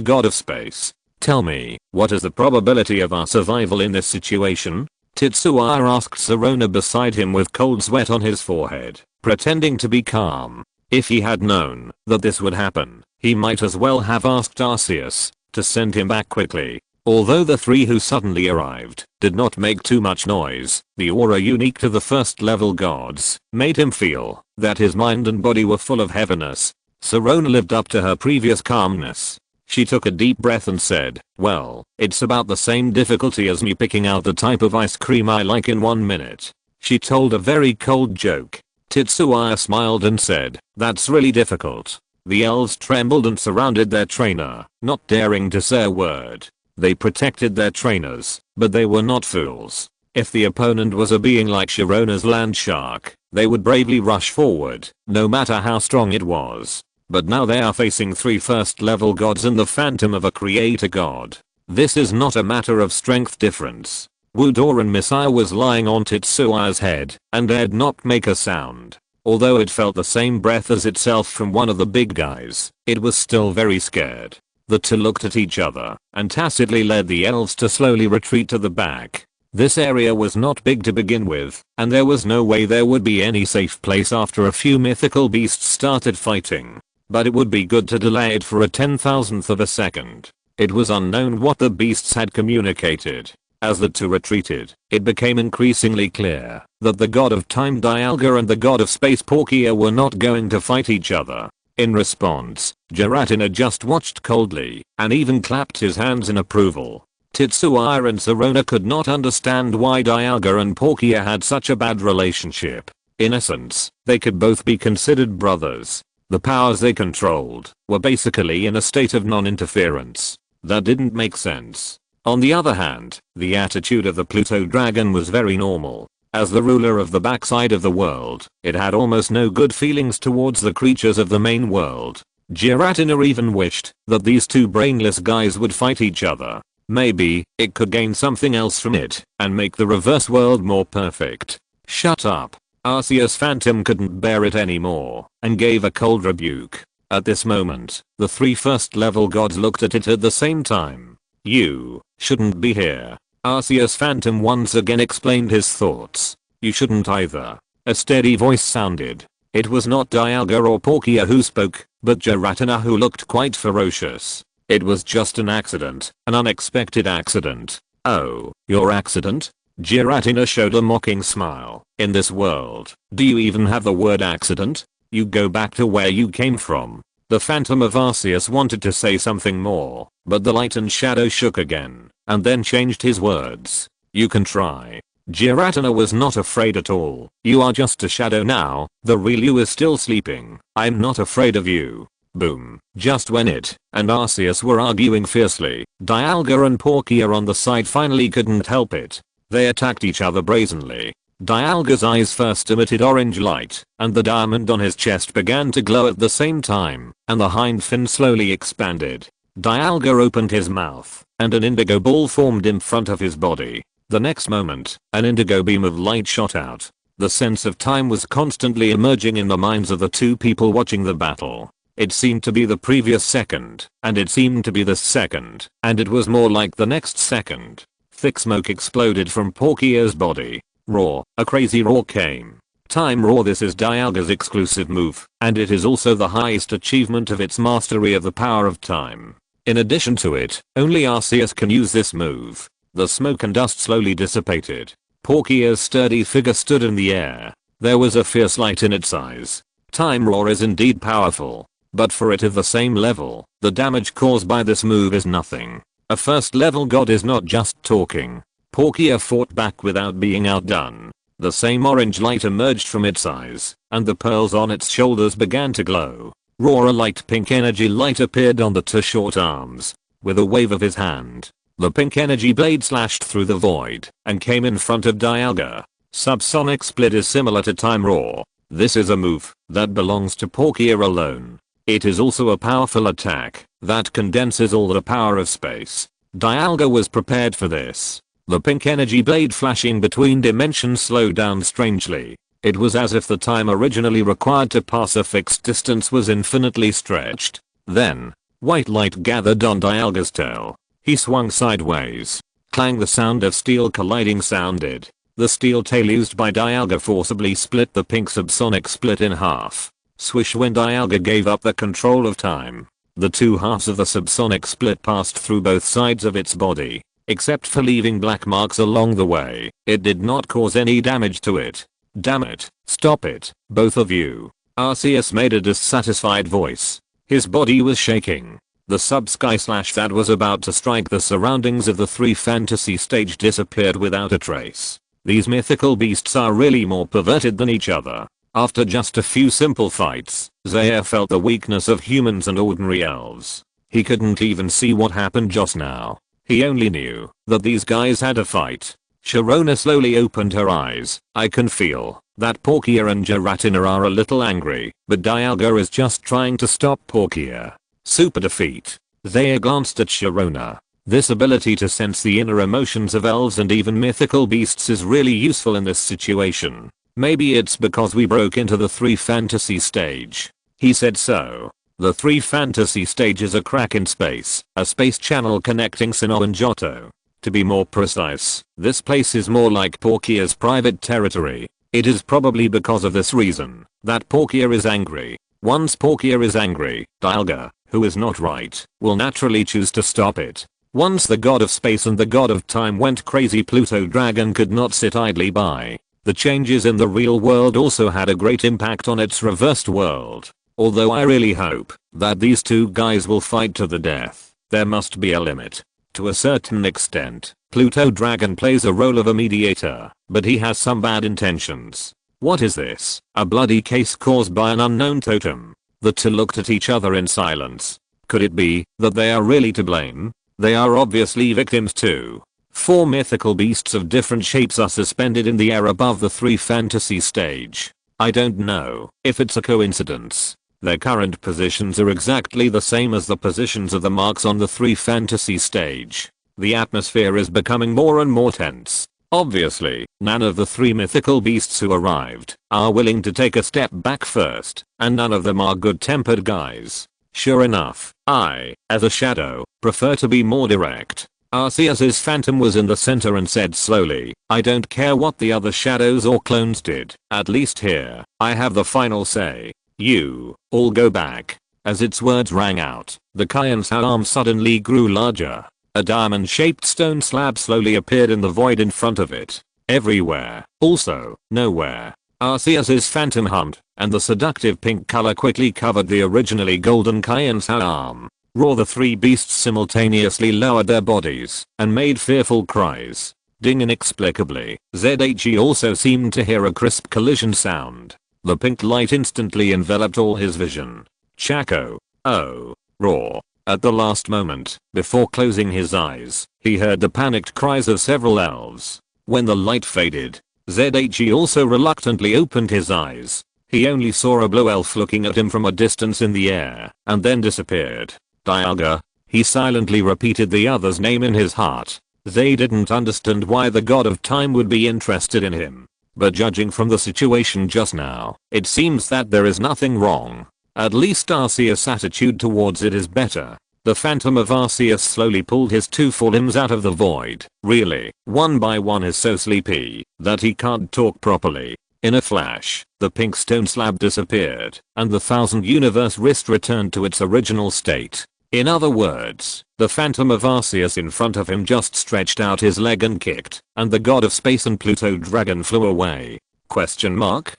god of space. Tell me, what is the probability of our survival in this situation? Tetsuya asked Sirona beside him with cold sweat on his forehead, pretending to be calm. If he had known that this would happen, he might as well have asked Arceus to send him back quickly. Although the 3 who suddenly arrived did not make too much noise, the aura unique to the first level gods made him feel that his mind and body were full of heaviness. Sirona lived up to her previous calmness. She took a deep breath and said, well, it's about the same difficulty as me picking out the type of ice cream I like in 1 minute. She told a very cold joke. Tetsuya smiled and said, that's really difficult. The elves trembled and surrounded their trainer, not daring to say a word. They protected their trainers, but they were not fools. If the opponent was a being like Sharona's land shark, they would bravely rush forward, no matter how strong it was. But now they are facing 3 first level gods and the phantom of a creator god. This is not a matter of strength difference. Woodoran Messiah was lying on Tetsuya's head and dared not make a sound. Although it felt the same breath as itself from one of the big guys, it was still very scared. The 2 looked at each other and tacitly led the elves to slowly retreat to the back. This area was not big to begin with, and there was no way there would be any safe place after a few mythical beasts started fighting. But it would be good to delay it for a 10,000th of a second. It was unknown what the beasts had communicated. As the two retreated, it became increasingly clear that the god of time Dialga and the god of space Palkia were not going to fight each other. In response, Giratina just watched coldly and even clapped his hands in approval. Tetsuya and Sirona could not understand why Dialga and Palkia had such a bad relationship. In essence, they could both be considered brothers. The powers they controlled were basically in a state of non-interference. That didn't make sense. On the other hand, the attitude of the Pluto dragon was very normal. As the ruler of the backside of the world, it had almost no good feelings towards the creatures of the main world. Giratina even wished that these two brainless guys would fight each other. Maybe it could gain something else from it and make the reverse world more perfect. Shut up. Arceus Phantom couldn't bear it anymore and gave a cold rebuke. At this moment, the three first level gods looked at it at the same time. You shouldn't be here. Arceus Phantom once again explained his thoughts. You shouldn't either. A steady voice sounded. It was not Dialga or Palkia who spoke, but Giratina, who looked quite ferocious. It was just an accident, an unexpected accident. Oh, your accident? Giratina showed a mocking smile. In this world, do you even have the word accident? You go back to where you came from. The Phantom of Arceus wanted to say something more, but the light and shadow shook again, and then changed his words. You can try. Giratina was not afraid at all. You are just a shadow now, the real you is still sleeping. I'm not afraid of you. Boom. Just when it and Arceus were arguing fiercely, Dialga and Palkia on the side finally couldn't help it. They attacked each other brazenly. Dialga's eyes first emitted orange light, and the diamond on his chest began to glow at the same time, and the hind fin slowly expanded. Dialga opened his mouth, and an indigo ball formed in front of his body. The next moment, an indigo beam of light shot out. The sense of time was constantly emerging in the minds of the two people watching the battle. It seemed to be the previous second, and it seemed to be the second, and it was more like the next second. Thick smoke exploded from Palkia's body. Roar, a crazy roar came. Time Roar. This is Dialga's exclusive move, and it is also the highest achievement of its mastery of the power of time. In addition to it, only Arceus can use this move. The smoke and dust slowly dissipated. Palkia's sturdy figure stood in the air. There was a fierce light in its eyes. Time Roar is indeed powerful, but for it of the same level, the damage caused by this move is nothing. A first level god is not just talking. Palkia fought back without being outdone. The same orange light emerged from its eyes, and the pearls on its shoulders began to glow. Roar. A light pink energy light appeared on the two short arms. With a wave of his hand, the pink energy blade slashed through the void and came in front of Dialga. Subsonic Split is similar to Time Roar. This is a move that belongs to Palkia alone. It is also a powerful attack that condenses all the power of space. Dialga was prepared for this. The pink energy blade flashing between dimensions slowed down strangely. It was as if the time originally required to pass a fixed distance was infinitely stretched. Then, white light gathered on Dialga's tail. He swung sideways. Clang. The sound of steel colliding sounded. The steel tail used by Dialga forcibly split the pink subsonic split in half. Swish. When Dialga gave up the control of time, the two halves of the subsonic split passed through both sides of its body. Except for leaving black marks along the way, it did not cause any damage to it. Damn it, stop it, both of you. Arceus made a dissatisfied voice. His body was shaking. The sub-sky slash that was about to strike the surroundings of the three fantasy stage disappeared without a trace. These mythical beasts are really more perverted than each other. After just a few simple fights, Zaire felt the weakness of humans and ordinary elves. He couldn't even see what happened just now. He only knew that these guys had a fight. Sharona slowly opened her eyes. I can feel that Palkia and Giratina are a little angry, but Dialga is just trying to stop Palkia. Super defeat. They glanced at Sharona. This ability to sense the inner emotions of elves and even mythical beasts is really useful in this situation. Maybe it's because we broke into the 3 fantasy stage. He said so. The 3 fantasy stage is a crack in space, a space channel connecting Sinnoh and Johto. To be more precise, this place is more like Palkia's private territory. It is probably because of this reason that Palkia is angry. Once Palkia is angry, Dialga, who is not right, will naturally choose to stop it. Once the god of space and the god of time went crazy, Pluto Dragon could not sit idly by. The changes in the real world also had a great impact on its reversed world. Although I really hope that these two guys will fight to the death, there must be a limit. To a certain extent, Pluto Dragon plays a role of a mediator, but he has some bad intentions. What is this? A bloody case caused by an unknown totem? The two looked at each other in silence. Could it be that they are really to blame? They are obviously victims too. 4 mythical beasts of different shapes are suspended in the air above the 3 fantasy stage. I don't know if it's a coincidence. Their current positions are exactly the same as the positions of the marks on the 3 fantasy stage. The atmosphere is becoming more and more tense. Obviously, none of the 3 mythical beasts who arrived are willing to take a step back first, and none of them are good-tempered guys. Sure enough, I, as a shadow, prefer to be more direct. Arceus's phantom was in the center and said slowly, I don't care what the other shadows or clones did, at least here, I have the final say. You all go back. As its words rang out, the Kaien's arm suddenly grew larger. A diamond-shaped stone slab slowly appeared in the void in front of it. Everywhere, also, nowhere. Arceus's phantom hummed, and the seductive pink color quickly covered the originally golden Kaien's arm. Raw, the 3 beasts simultaneously lowered their bodies and made fearful cries. Ding, inexplicably, ZHE also seemed to hear a crisp collision sound. The pink light instantly enveloped all his vision. Chaco. Oh. Raw. At the last moment, before closing his eyes, he heard the panicked cries of several elves. When the light faded, ZHE also reluctantly opened his eyes. He only saw a blue elf looking at him from a distance in the air, and then disappeared. Dialga. He silently repeated the other's name in his heart. They didn't understand why the god of time would be interested in him. But judging from the situation just now, it seems that there is nothing wrong. At least Arceus' attitude towards it is better. The phantom of Arceus slowly pulled his 2 forelimbs out of the void. Really, one by one is so sleepy that he can't talk properly. In a flash, the pink stone slab disappeared, and the 1000 universe wrist returned to its original state. In other words, the phantom of Arceus in front of him just stretched out his leg and kicked, and the god of space and Pluto Dragon flew away. Question mark?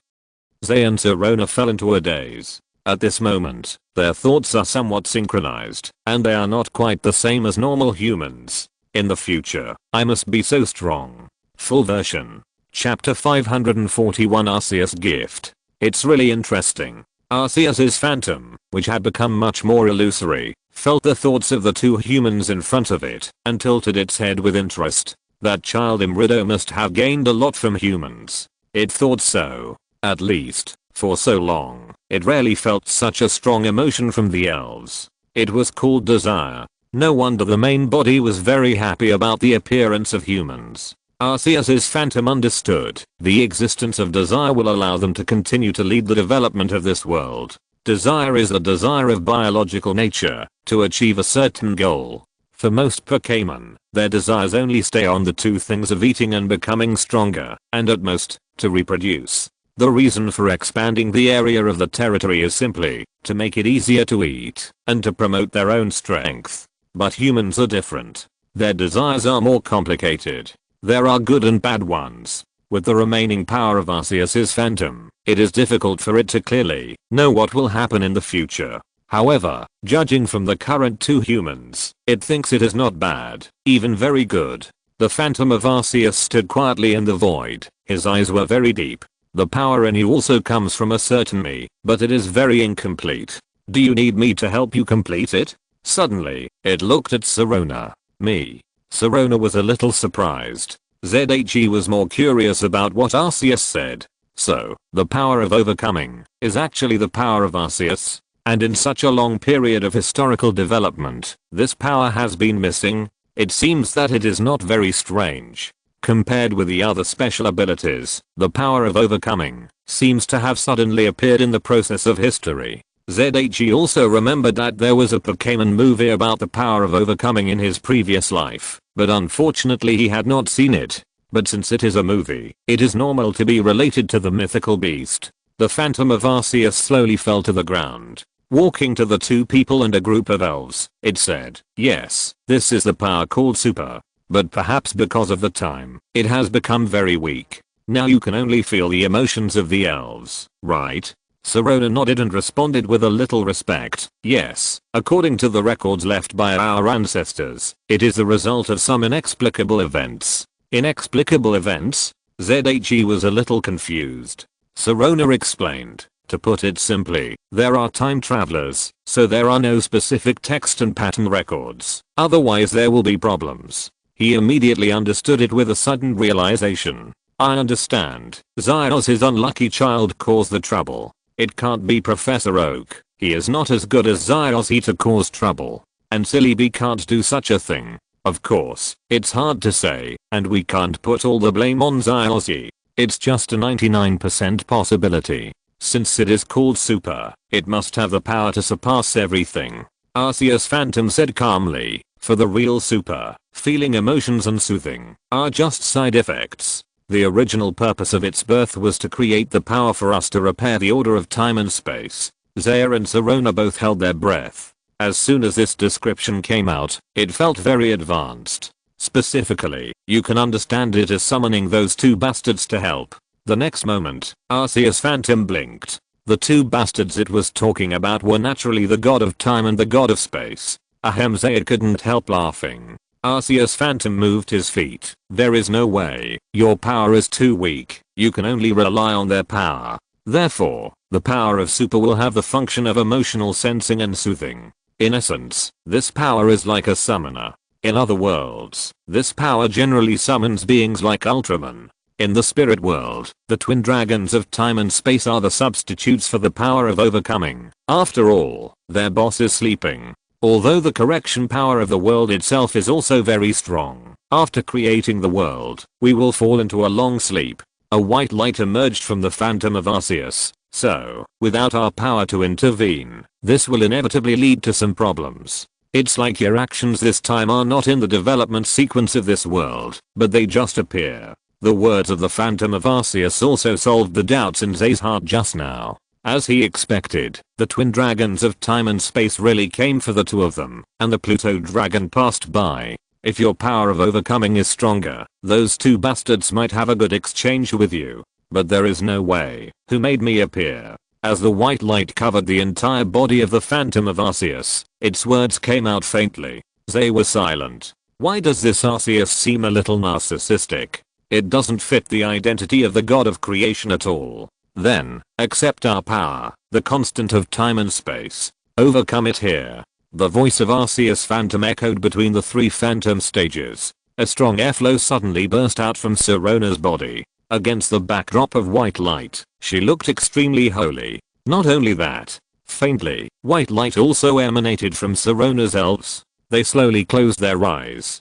Zay and Sirona fell into a daze. At this moment, their thoughts are somewhat synchronized, and they are not quite the same as normal humans. In the future, I must be so strong. Full version. Chapter 541, Arceus Gift. It's really interesting. Arceus's phantom, which had become much more illusory, felt the thoughts of the 2 humans in front of it, and tilted its head with interest. That child Imrido must have gained a lot from humans. It thought so. At least, for so long, it rarely felt such a strong emotion from the elves. It was called desire. No wonder the main body was very happy about the appearance of humans. Arceus's phantom understood. The existence of desire will allow them to continue to lead the development of this world. Desire is the desire of biological nature to achieve a certain goal. For most Pokémon, their desires only stay on the 2 things of eating and becoming stronger, and at most, to reproduce. The reason for expanding the area of the territory is simply to make it easier to eat and to promote their own strength. But humans are different. Their desires are more complicated. There are good and bad ones. With the remaining power of Arceus's phantom, it is difficult for it to clearly know what will happen in the future. However, judging from the current 2 humans, it thinks it is not bad, even very good. The phantom of Arceus stood quietly in the void. His eyes were very deep. The power in you also comes from a certain me, but it is very incomplete. Do you need me to help you complete it? Suddenly, it looked at Sirona. Me. Sirona was a little surprised. ZHE was more curious about what Arceus said. So, the power of overcoming is actually the power of Arceus? And in such a long period of historical development, this power has been missing? It seems that it is not very strange. Compared with the other special abilities, the power of overcoming seems to have suddenly appeared in the process of history. ZHE also remembered that there was a Pokémon movie about the power of overcoming in his previous life, but unfortunately he had not seen it. But since it is a movie, it is normal to be related to the mythical beast. The phantom of Arceus slowly fell to the ground. Walking to the two people and a group of elves, it said, "Yes, this is the power called super. But perhaps because of the time, it has become very weak. Now you can only feel the emotions of the elves, right?" Sirona nodded and responded with a little respect. "Yes, according to the records left by our ancestors, it is the result of some inexplicable events." Inexplicable events? ZHE was a little confused. Sirona explained. To put it simply, there are time travelers, so there are no specific text and pattern records. Otherwise there will be problems. He immediately understood it with a sudden realization. "I understand. Zyos, his unlucky child, caused the trouble. It can't be Professor Oak. He is not as good as Zyos to cause trouble. And Silly B can't do such a thing. Of course, it's hard to say, and we can't put all the blame on Zyos. It's just a 99% possibility. Since it is called super, it must have the power to surpass everything." Arceus Phantom said calmly. "For the real super, feeling emotions and soothing are just side effects. The original purpose of its birth was to create the power for us to repair the order of time and space." Zaya and Sirona both held their breath. As soon as this description came out, it felt very advanced. Specifically, you can understand it as summoning those two bastards to help. The next moment, Arceus Phantom blinked. The two bastards it was talking about were naturally the god of time and the god of space. Ahem, Zaya couldn't help laughing. Arceus Phantom moved his feet. "There is no way. Your power is too weak. You can only rely on their power. Therefore, the power of super will have the function of emotional sensing and soothing. In essence, this power is like a summoner. In other worlds, this power generally summons beings like Ultraman. In the spirit world, the twin dragons of time and space are the substitutes for the power of overcoming. After all, their boss is sleeping. Although the correction power of the world itself is also very strong. After creating the world, we will fall into a long sleep." A white light emerged from the phantom of Arceus. "So, without our power to intervene, this will inevitably lead to some problems. It's like your actions this time are not in the development sequence of this world, but they just appear." The words of the Phantom of Arceus also solved the doubts in Zay's heart just now. As he expected, the twin dragons of time and space really came for the two of them, and the Pluto dragon passed by. "If your power of overcoming is stronger, those two bastards might have a good exchange with you. But there is no way. Who made me appear?" As the white light covered the entire body of the Phantom of Arceus, its words came out faintly. Zay was silent. Why does this Arceus seem a little narcissistic? It doesn't fit the identity of the god of creation at all. Then, accept our power, the constant of time and space. Overcome it here. The voice of Arceus Phantom echoed between the three phantom stages. A strong airflow suddenly burst out from Sirona's body. Against the backdrop of white light, she looked extremely holy. Not only that, faintly, white light also emanated from Sirona's elves. They slowly closed their eyes.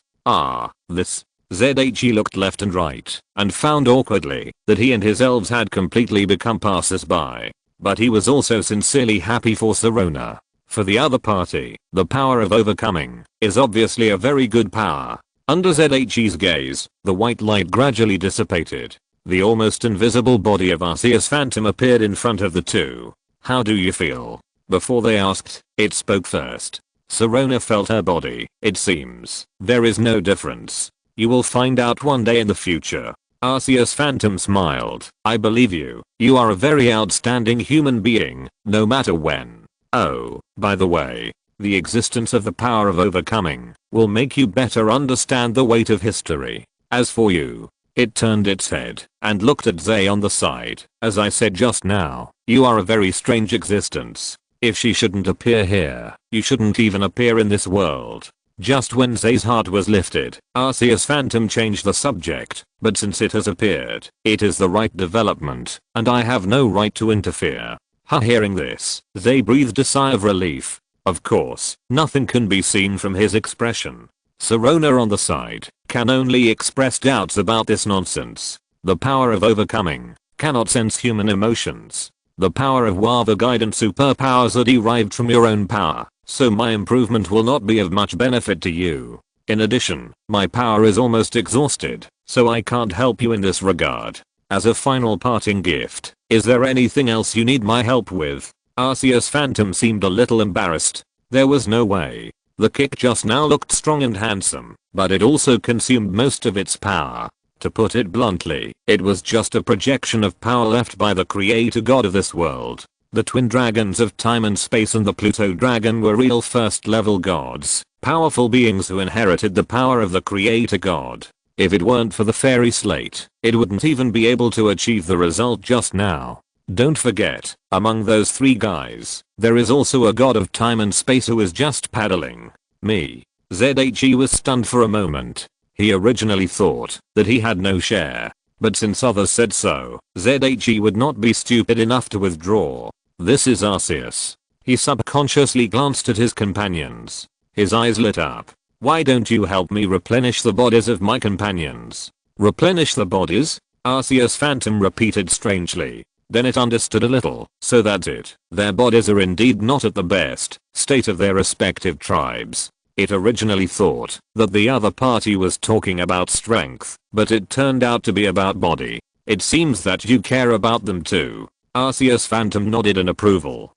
This. ZHE looked left and right, and found awkwardly that he and his elves had completely become passers-by. But he was also sincerely happy for Sirona. For the other party, the power of overcoming is obviously a very good power. Under ZHE's gaze, the white light gradually dissipated. The almost invisible body of Arceus Phantom appeared in front of the two. "How do you feel?" Before they asked, it spoke first. Sirona felt her body. "It seems there is no difference. You will find out one day in the future." Arceus Phantom smiled. "I believe you. You are a very outstanding human being, no matter when. Oh, by the way, the existence of the power of overcoming will make you better understand the weight of history. As for you," it turned its head and looked at Zay on the side. "As I said just now, you are a very strange existence. If she shouldn't appear here, you shouldn't even appear in this world." Just when Zay's heart was lifted, Arceus Phantom changed the subject. "But since it has appeared, it is the right development, and I have no right to interfere." Hearing this, Zay breathed a sigh of relief. Of course, nothing can be seen from his expression. Sirona on the side can only express doubts about this nonsense. The power of overcoming cannot sense human emotions. The power of Wava Guide superpowers are derived from your own power, so my improvement will not be of much benefit to you. In addition, my power is almost exhausted, so I can't help you in this regard. As a final parting gift, is there anything else you need my help with? Arceus Phantom seemed a little embarrassed. There was no way. The kick just now looked strong and handsome, but it also consumed most of its power. To put it bluntly, it was just a projection of power left by the creator god of this world. The twin dragons of time and space and the Pluto dragon were real first level gods, powerful beings who inherited the power of the creator god. If it weren't for the fairy slate, it wouldn't even be able to achieve the result just now. Don't forget, among those three guys, there is also a god of time and space who is just paddling. Me. ZHE was stunned for a moment. He originally thought that he had no share, but since others said so, ZHE would not be stupid enough to withdraw. This is Arceus. He subconsciously glanced at his companions. His eyes lit up. Why don't you help me replenish the bodies of my companions? Replenish the bodies? Arceus Phantom repeated strangely. Then it understood a little, so that's it. Their bodies are indeed not at the best state of their respective tribes. It originally thought that the other party was talking about strength, but it turned out to be about body. It seems that you care about them too. Arceus Phantom nodded in approval.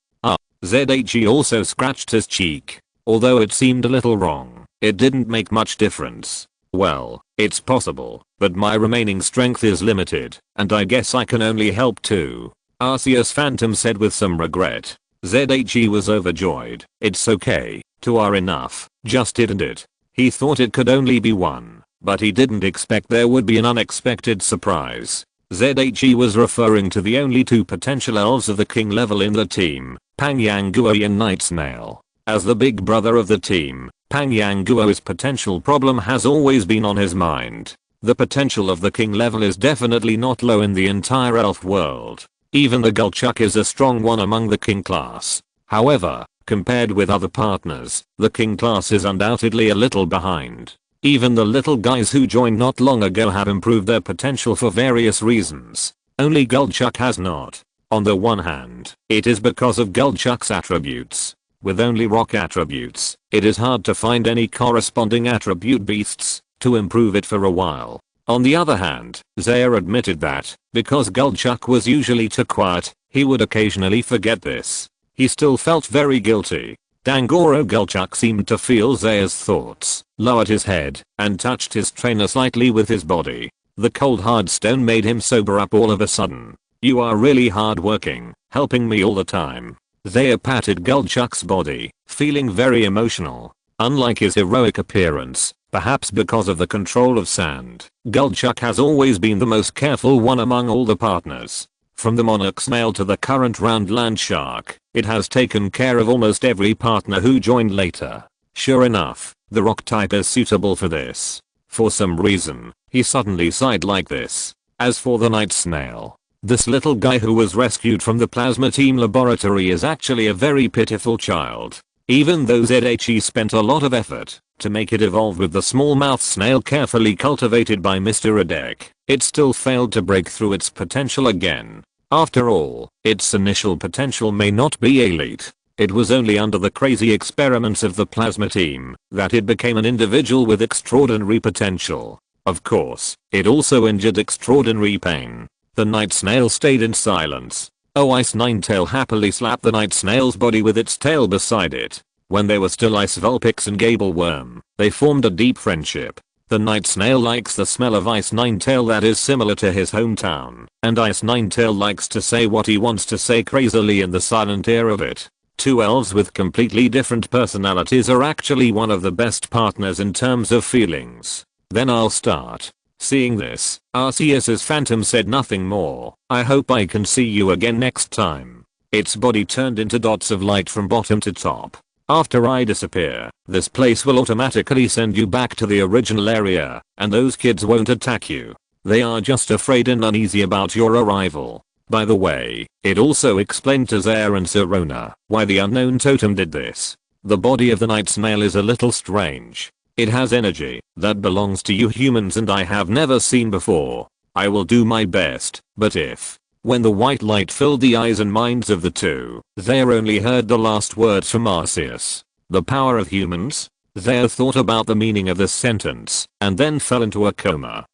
ZHE also scratched his cheek. Although it seemed a little wrong, it didn't make much difference. Well, it's possible, but my remaining strength is limited, and I guess I can only help too. Arceus Phantom said with some regret. ZHE was overjoyed. It's okay. Two are enough. Just didn't it? He thought it could only be one, but he didn't expect there would be an unexpected surprise. ZHE was referring to the only two potential elves of the king level in the team, Pangyangui and Night Snail. As the big brother of the team, Pangyanguo's potential problem has always been on his mind. The potential of the king level is definitely not low in the entire elf world. Even the Gulchuk is a strong one among the king class. However, compared with other partners, the king class is undoubtedly a little behind. Even the little guys who joined not long ago have improved their potential for various reasons. Only Gulchuk has not. On the one hand, it is because of Gulchuk's attributes. With only rock attributes, it is hard to find any corresponding attribute beasts to improve it for a while. On the other hand, Zaya admitted that, because Gulchuk was usually too quiet, he would occasionally forget this. He still felt very guilty. Dangoro Gulchuk seemed to feel Zaya's thoughts, lowered his head, and touched his trainer slightly with his body. The cold hard stone made him sober up all of a sudden. You are really hardworking, helping me all the time. Zaya patted Gulchuk's body, feeling very emotional. Unlike his heroic appearance, perhaps because of the control of sand, Gulchuk has always been the most careful one among all the partners. From the monarch snail to the current round land shark, it has taken care of almost every partner who joined later. Sure enough, the rock type is suitable for this. For some reason, he suddenly sighed like this. As for the night snail, this little guy who was rescued from the plasma team laboratory is actually a very pitiful child. Even though ZHE spent a lot of effort to make it evolve with the smallmouth snail carefully cultivated by Mr. Adek, it still failed to break through its potential again. After all, its initial potential may not be elite. It was only under the crazy experiments of the plasma team that it became an individual with extraordinary potential. Of course, it also endured extraordinary pain. The night snail stayed in silence. Ice Ninetail happily slapped the night snail's body with its tail beside it. When they were still Ice Vulpix and Gableworm, they formed a deep friendship. The night snail likes the smell of Ice Ninetail that is similar to his hometown, and Ice Ninetail likes to say what he wants to say crazily in the silent ear of it. Two elves with completely different personalities are actually one of the best partners in terms of feelings. Then I'll start. Seeing this, Arceus's phantom said nothing more. I hope I can see you again next time. Its body turned into dots of light from bottom to top. After I disappear, this place will automatically send you back to the original area, and those kids won't attack you. They are just afraid and uneasy about your arrival. By the way, it also explained to Zaya and Sirona why the unknown totem did this. The body of the night snail is a little strange. It has energy that belongs to you humans and I have never seen before. I will do my best, but if... When the white light filled the eyes and minds of the two, Zaya only heard the last words from Arceus. The power of humans? Zaya thought about the meaning of this sentence, and then fell into a coma.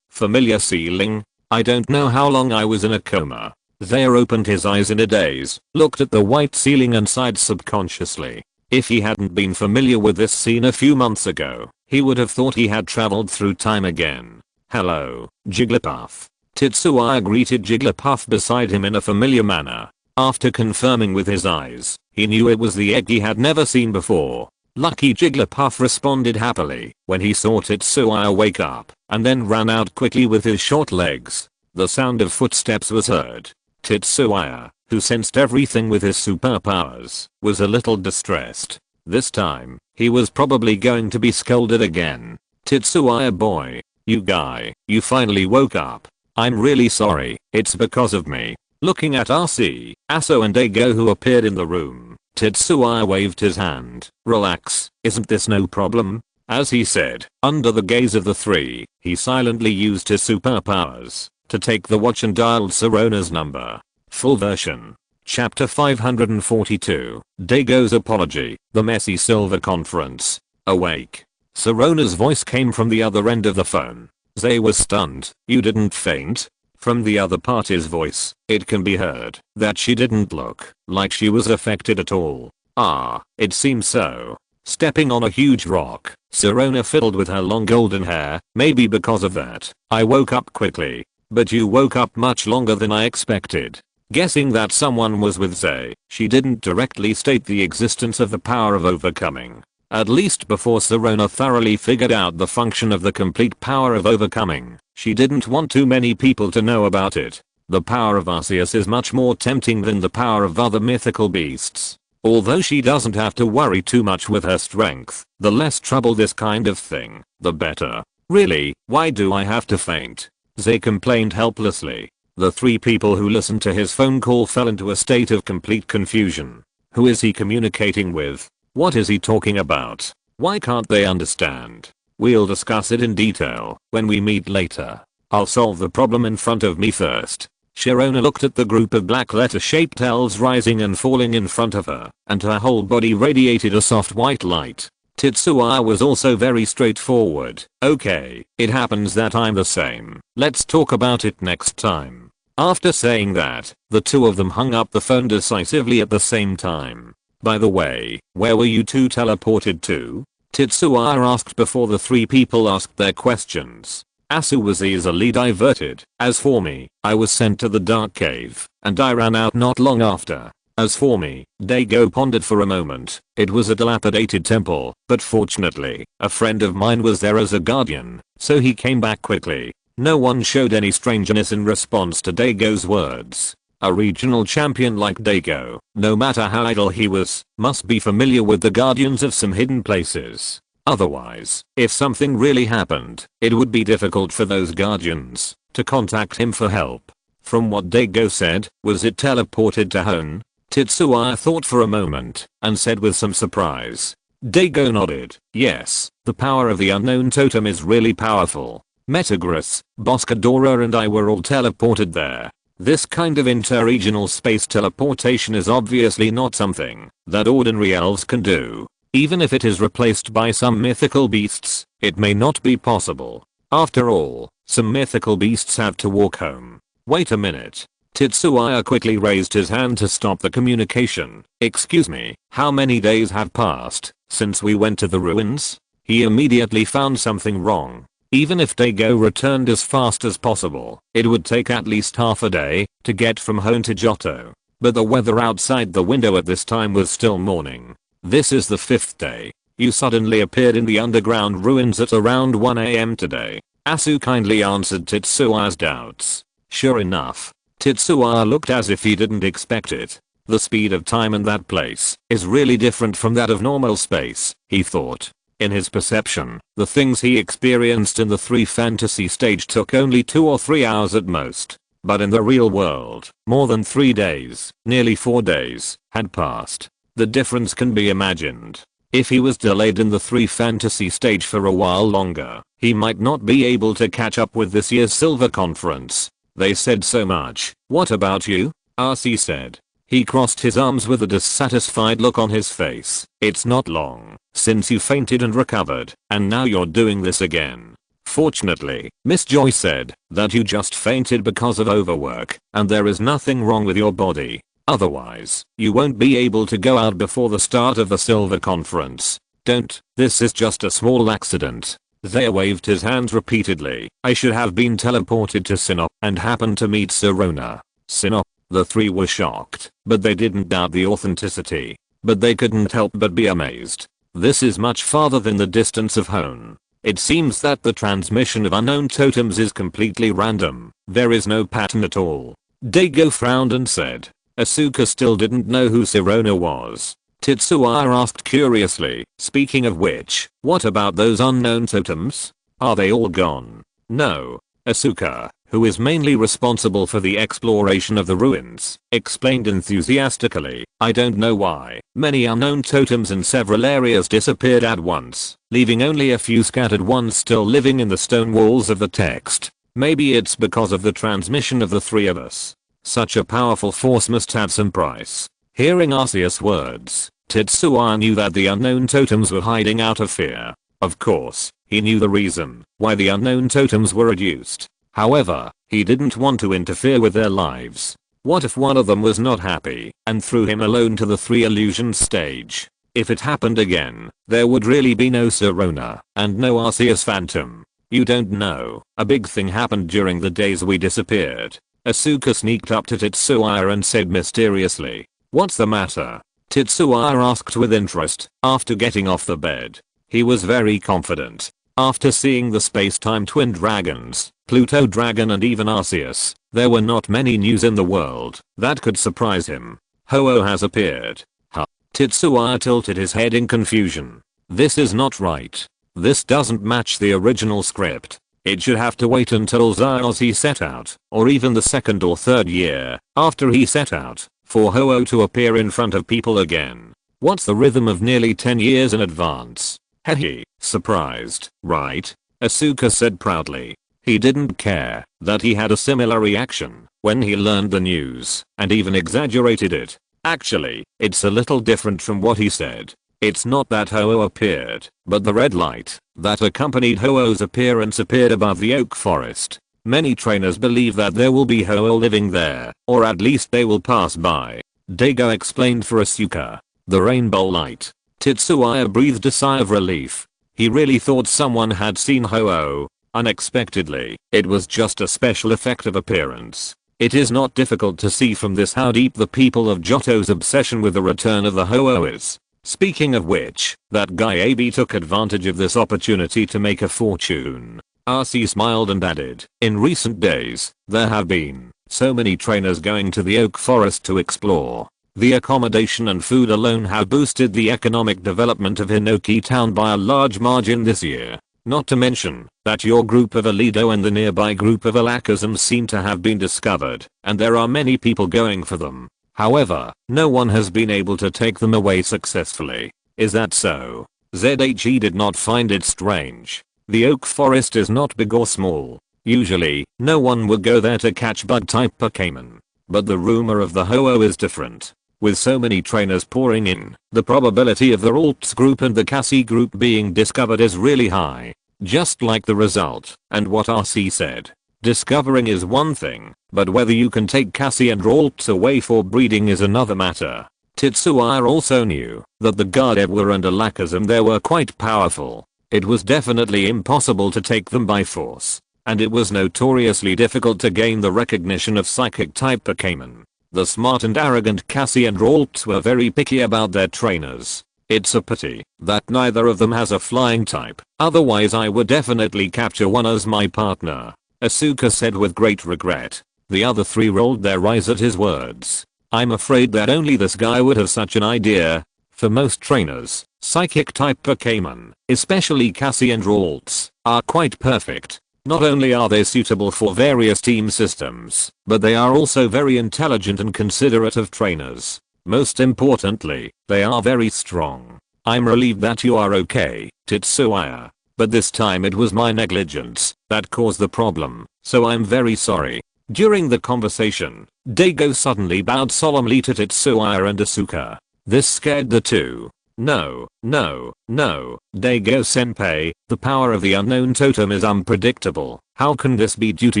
Familiar ceiling? I don't know how long I was in a coma. Zaire opened his eyes in a daze, looked at the white ceiling and sighed subconsciously. If he hadn't been familiar with this scene a few months ago, he would have thought he had traveled through time again. "Hello, Jigglypuff." Tetsuya greeted Jigglypuff beside him in a familiar manner. After confirming with his eyes, he knew it was the egg he had never seen before. Lucky Jigglypuff responded happily when he saw Tetsuya wake up, and then ran out quickly with his short legs. The sound of footsteps was heard. Tetsuya, who sensed everything with his superpowers, was a little distressed. This time, he was probably going to be scolded again. "Tetsuya boy, you guy, you finally woke up. I'm really sorry, it's because of me." Looking at RC, Aso and Daigo who appeared in the room, Tetsuya waved his hand. "Relax, isn't this no problem?" As he said, under the gaze of the three, he silently used his superpowers to take the watch and dialed Sirona's number. Full version. Chapter 542. Daigo's Apology. The Messy Silver Conference. Awake. Sirona's voice came from the other end of the phone. Zay was stunned. "You didn't faint?" From the other party's voice, it can be heard that she didn't look like she was affected at all. "Ah, it seems so." Stepping on a huge rock, Sirona fiddled with her long golden hair. "Maybe because of that, I woke up quickly. But you woke up much longer than I expected." Guessing that someone was with Zay, she didn't directly state the existence of the power of overcoming. At least before Sirona thoroughly figured out the function of the complete power of overcoming, she didn't want too many people to know about it. The power of Arceus is much more tempting than the power of other mythical beasts. Although she doesn't have to worry too much with her strength, the less trouble this kind of thing, the better. "Really, why do I have to faint?" Zay complained helplessly. The three people who listened to his phone call fell into a state of complete confusion. Who is he communicating with? What is he talking about? Why can't they understand? We'll discuss it in detail when we meet later. I'll solve the problem in front of me first. Sharona looked at the group of black letter-shaped elves rising and falling in front of her, and her whole body radiated a soft white light. Tetsuya was also very straightforward. "Okay, it happens that I'm the same. Let's talk about it next time." After saying that, the two of them hung up the phone decisively at the same time. "By the way, where were you two teleported to?" Tetsuya asked before the three people asked their questions. Asu was easily diverted. "As for me, I was sent to the dark cave, and I ran out not long after." As for me, Daigo pondered for a moment. It was a dilapidated temple, but fortunately, a friend of mine was there as a guardian, so he came back quickly. No one showed any strangeness in response to Daigo's words. A regional champion like Daigo, no matter how idle he was, must be familiar with the guardians of some hidden places. Otherwise, if something really happened, it would be difficult for those guardians to contact him for help. From what Daigo said, was it teleported to Hone? Tetsuya thought for a moment, and said with some surprise. Daigo nodded. "Yes, the power of the unknown totem is really powerful. Metagross, Boscadora and I were all teleported there. This kind of interregional space teleportation is obviously not something that ordinary elves can do. Even if it is replaced by some mythical beasts, it may not be possible. After all, some mythical beasts have to walk home." "Wait a minute." Tetsuya quickly raised his hand to stop the communication. "Excuse me, how many days have passed since we went to the ruins?" He immediately found something wrong. Even if Daigo returned as fast as possible, it would take at least half a day to get from Hone to Johto. But the weather outside the window at this time was still morning. "This is the 5th day. You suddenly appeared in the underground ruins at around 1 AM today." Asu kindly answered Tetsuya's doubts. Sure enough, Tetsuya looked as if he didn't expect it. The speed of time in that place is really different from that of normal space, he thought. In his perception, the things he experienced in the 3 fantasy stage took only 2 or 3 hours at most. But in the real world, more than 3 days, nearly 4 days, had passed. The difference can be imagined. If he was delayed in the 3 fantasy stage for a while longer, he might not be able to catch up with this year's Silver Conference. They said so much. "What about you?" RC said. He crossed his arms with a dissatisfied look on his face. "It's not long since you fainted and recovered, and now you're doing this again." Fortunately, Miss Joy said that you just fainted because of overwork and there is nothing wrong with your body. Otherwise, you won't be able to go out before the start of the Silver Conference. Don't, this is just a small accident. Zaya waved his hands repeatedly. I should have been teleported to Synopsis and happened to meet Sirona. Synopsis. The three were shocked, but they didn't doubt the authenticity. But they couldn't help but be amazed. This is much farther than the distance of home. It seems that the transmission of unknown totems is completely random. There is no pattern at all. Daigo frowned and said. Asuka still didn't know who Sirona was. Tetsuya asked curiously, speaking of which, what about those unknown totems? Are they all gone? No. Asuka, who is mainly responsible for the exploration of the ruins, explained enthusiastically, I don't know why. Many unknown totems in several areas disappeared at once, leaving only a few scattered ones still living in the stone walls of the text. Maybe it's because of the transmission of the three of us. Such a powerful force must have some price. Hearing Arceus' words, Tetsuya knew that the unknown totems were hiding out of fear. Of course, he knew the reason why the unknown totems were reduced. However, he didn't want to interfere with their lives. What if one of them was not happy and threw him alone to the three illusions stage? If it happened again, there would really be no Sirona and no Arceus Phantom. You don't know, a big thing happened during the days we disappeared. Asuka sneaked up to Tetsuya and said mysteriously, what's the matter? Tetsuya asked with interest, after getting off the bed. He was very confident. After seeing the space-time twin dragons, Pluto Dragon and even Arceus, there were not many news in the world that could surprise him. Ho-Oh has appeared. Huh. Tetsuya tilted his head in confusion. This is not right. This doesn't match the original script. It should have to wait until Zaozi set out, or even the second or third year after he set out, for Ho-Oh to appear in front of people again. What's the rhythm of nearly 10 years in advance? Hehe, surprised, right? Asuka said proudly. He didn't care that he had a similar reaction when he learned the news and even exaggerated it. Actually, it's a little different from what he said. It's not that Ho-Oh appeared, but the red light that accompanied Ho-Oh's appearance appeared above the oak forest. Many trainers believe that there will be Ho-Oh living there, or at least they will pass by. Daigo explained for Asuka. The rainbow light. Tetsuya breathed a sigh of relief. He really thought someone had seen Ho-Oh. Unexpectedly, it was just a special effect of appearance. It is not difficult to see from this how deep the people of Johto's obsession with the return of the Ho-Oh is. Speaking of which, that guy AB took advantage of this opportunity to make a fortune. RC smiled and added, in recent days, there have been so many trainers going to the Oak Forest to explore. The accommodation and food alone have boosted the economic development of Hinoki Town by a large margin this year. Not to mention that your group of Alido and the nearby group of Alakazam seem to have been discovered, and there are many people going for them. However, no one has been able to take them away successfully. Is that so? ZHE did not find it strange. The Oak Forest is not big or small. Usually, no one would go there to catch bug-type Pokémon. But the rumor of the Ho-Oh is different. With so many trainers pouring in, the probability of the Ralts group and the Cassie group being discovered is really high. Just like the result, and what RC said. Discovering is one thing, but whether you can take Cassie and Ralts away for breeding is another matter. Tetsuya also knew that the Gardevoir and Alakazam there were quite powerful. It was definitely impossible to take them by force. And it was notoriously difficult to gain the recognition of psychic-type Pokémon. The smart and arrogant Cassie and Ralts were very picky about their trainers. It's a pity that neither of them has a flying type, otherwise I would definitely capture one as my partner. Asuka said with great regret. The other three rolled their eyes at his words. I'm afraid that only this guy would have such an idea. For most trainers, psychic-type Pokémon, especially Cassie and Ralts, are quite perfect. Not only are they suitable for various team systems, but they are also very intelligent and considerate of trainers. Most importantly, they are very strong. I'm relieved that you are okay, Tetsuya. But this time it was my negligence that caused the problem, so I'm very sorry. During the conversation, Daigo suddenly bowed solemnly to Tetsuya and Asuka. This scared the two. No, no, no, Daigo-senpai, the power of the unknown totem is unpredictable. How can this be due to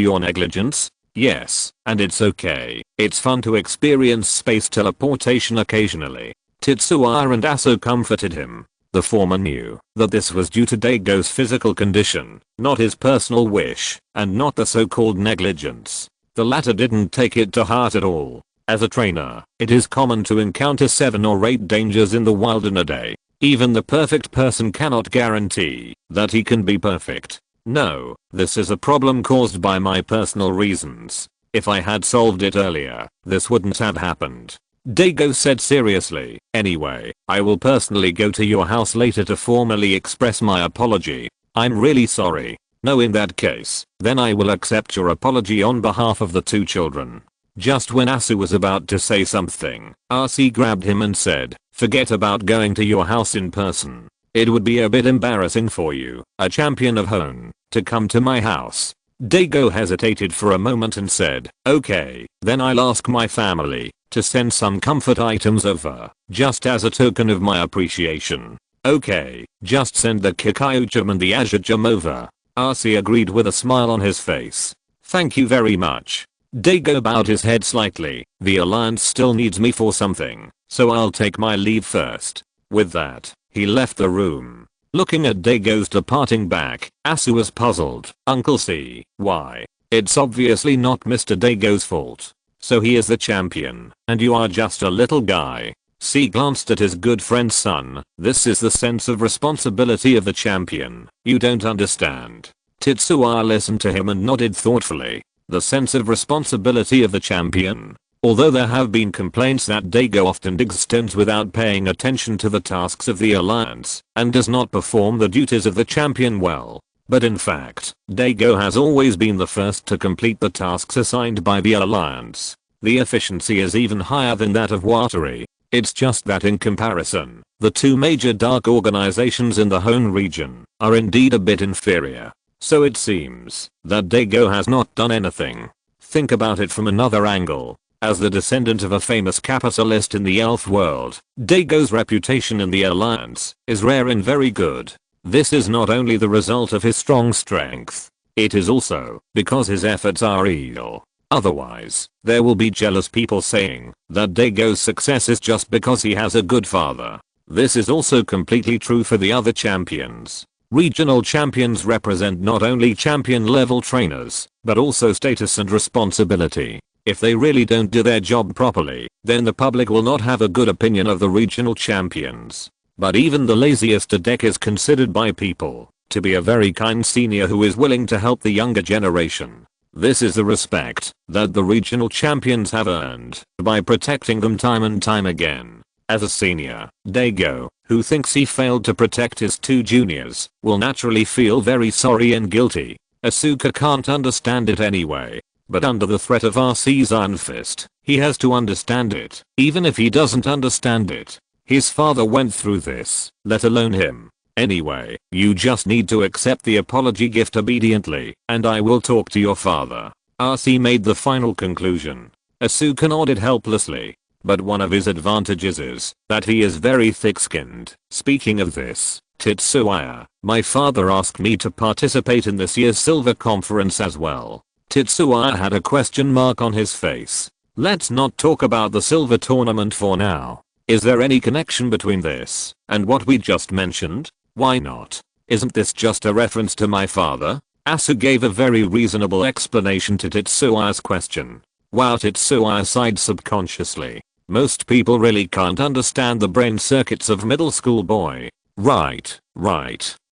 your negligence? Yes, and it's okay. It's fun to experience space teleportation occasionally. Tetsuya and Asu comforted him. The former knew that this was due to Daigo's physical condition, not his personal wish, and not the so-called negligence. The latter didn't take it to heart at all. As a trainer, it is common to encounter 7 or 8 dangers in the wild in a day. Even the perfect person cannot guarantee that he can be perfect. No, this is a problem caused by my personal reasons. If I had solved it earlier, this wouldn't have happened. Daigo said seriously. Anyway, I will personally go to your house later to formally express my apology. I'm really sorry. No, in that case, then I will accept your apology on behalf of the 2 children. Just when Asu was about to say something, RC grabbed him and said, forget about going to your house in person. It would be a bit embarrassing for you, a champion of Hone, to come to my house. Daigo hesitated for a moment and said, okay, then I'll ask my family to send some comfort items over, just as a token of my appreciation. Okay, just send the Kikauchum and the Azurgem over. RC agreed with a smile on his face. Thank you very much. Daigo bowed his head slightly. The alliance still needs me for something, so I'll take my leave first. With that, he left the room. Looking at Daigo's departing back, Asu was puzzled. Uncle C, why? It's obviously not Mr. Daigo's fault. So he is the champion, and you are just a little guy. C glanced at his good friend's son. This is the sense of responsibility of the champion. You don't understand. Tetsuya listened to him and nodded thoughtfully. The sense of responsibility of the champion. Although there have been complaints that Daigo often digs stones without paying attention to the tasks of the alliance, and does not perform the duties of the champion well. But in fact, Daigo has always been the first to complete the tasks assigned by the alliance. The efficiency is even higher than that of Watari. It's just that in comparison, the 2 major dark organizations in the Hone region are indeed a bit inferior. So it seems that Daigo has not done anything. Think about it from another angle. As the descendant of a famous capitalist in the elf world, Daigo's reputation in the alliance is rare and very good. This is not only the result of his strong strength, it is also because his efforts are real. Otherwise, there will be jealous people saying that Daigo's success is just because he has a good father. This is also completely true for the other champions. Regional champions represent not only champion level trainers, but also status and responsibility. If they really don't do their job properly, then the public will not have a good opinion of the regional champions. But even the laziest deck is considered by people to be a very kind senior who is willing to help the younger generation. This is the respect that the regional champions have earned by protecting them time and time again. As a senior, Daigo, who thinks he failed to protect his 2 juniors, will naturally feel very sorry and guilty. Asuka can't understand it anyway. But under the threat of RC's Iron Fist, he has to understand it. Even if he doesn't understand it, his father went through this, let alone him. Anyway, you just need to accept the apology gift obediently, and I will talk to your father. RC made the final conclusion. Asuka nodded helplessly. But one of his advantages is that he is very thick-skinned. Speaking of this, Tetsuya, my father asked me to participate in this year's Silver Conference as well. Tetsuya had a question mark on his face. Let's not talk about the Silver Tournament for now. Is there any connection between this and what we just mentioned? Why not? Isn't this just a reference to my father? Asu gave a very reasonable explanation to Tetsuya's question. Wow, Tetsuya sighed subconsciously. Most people really can't understand the brain circuits of middle school boy. Right.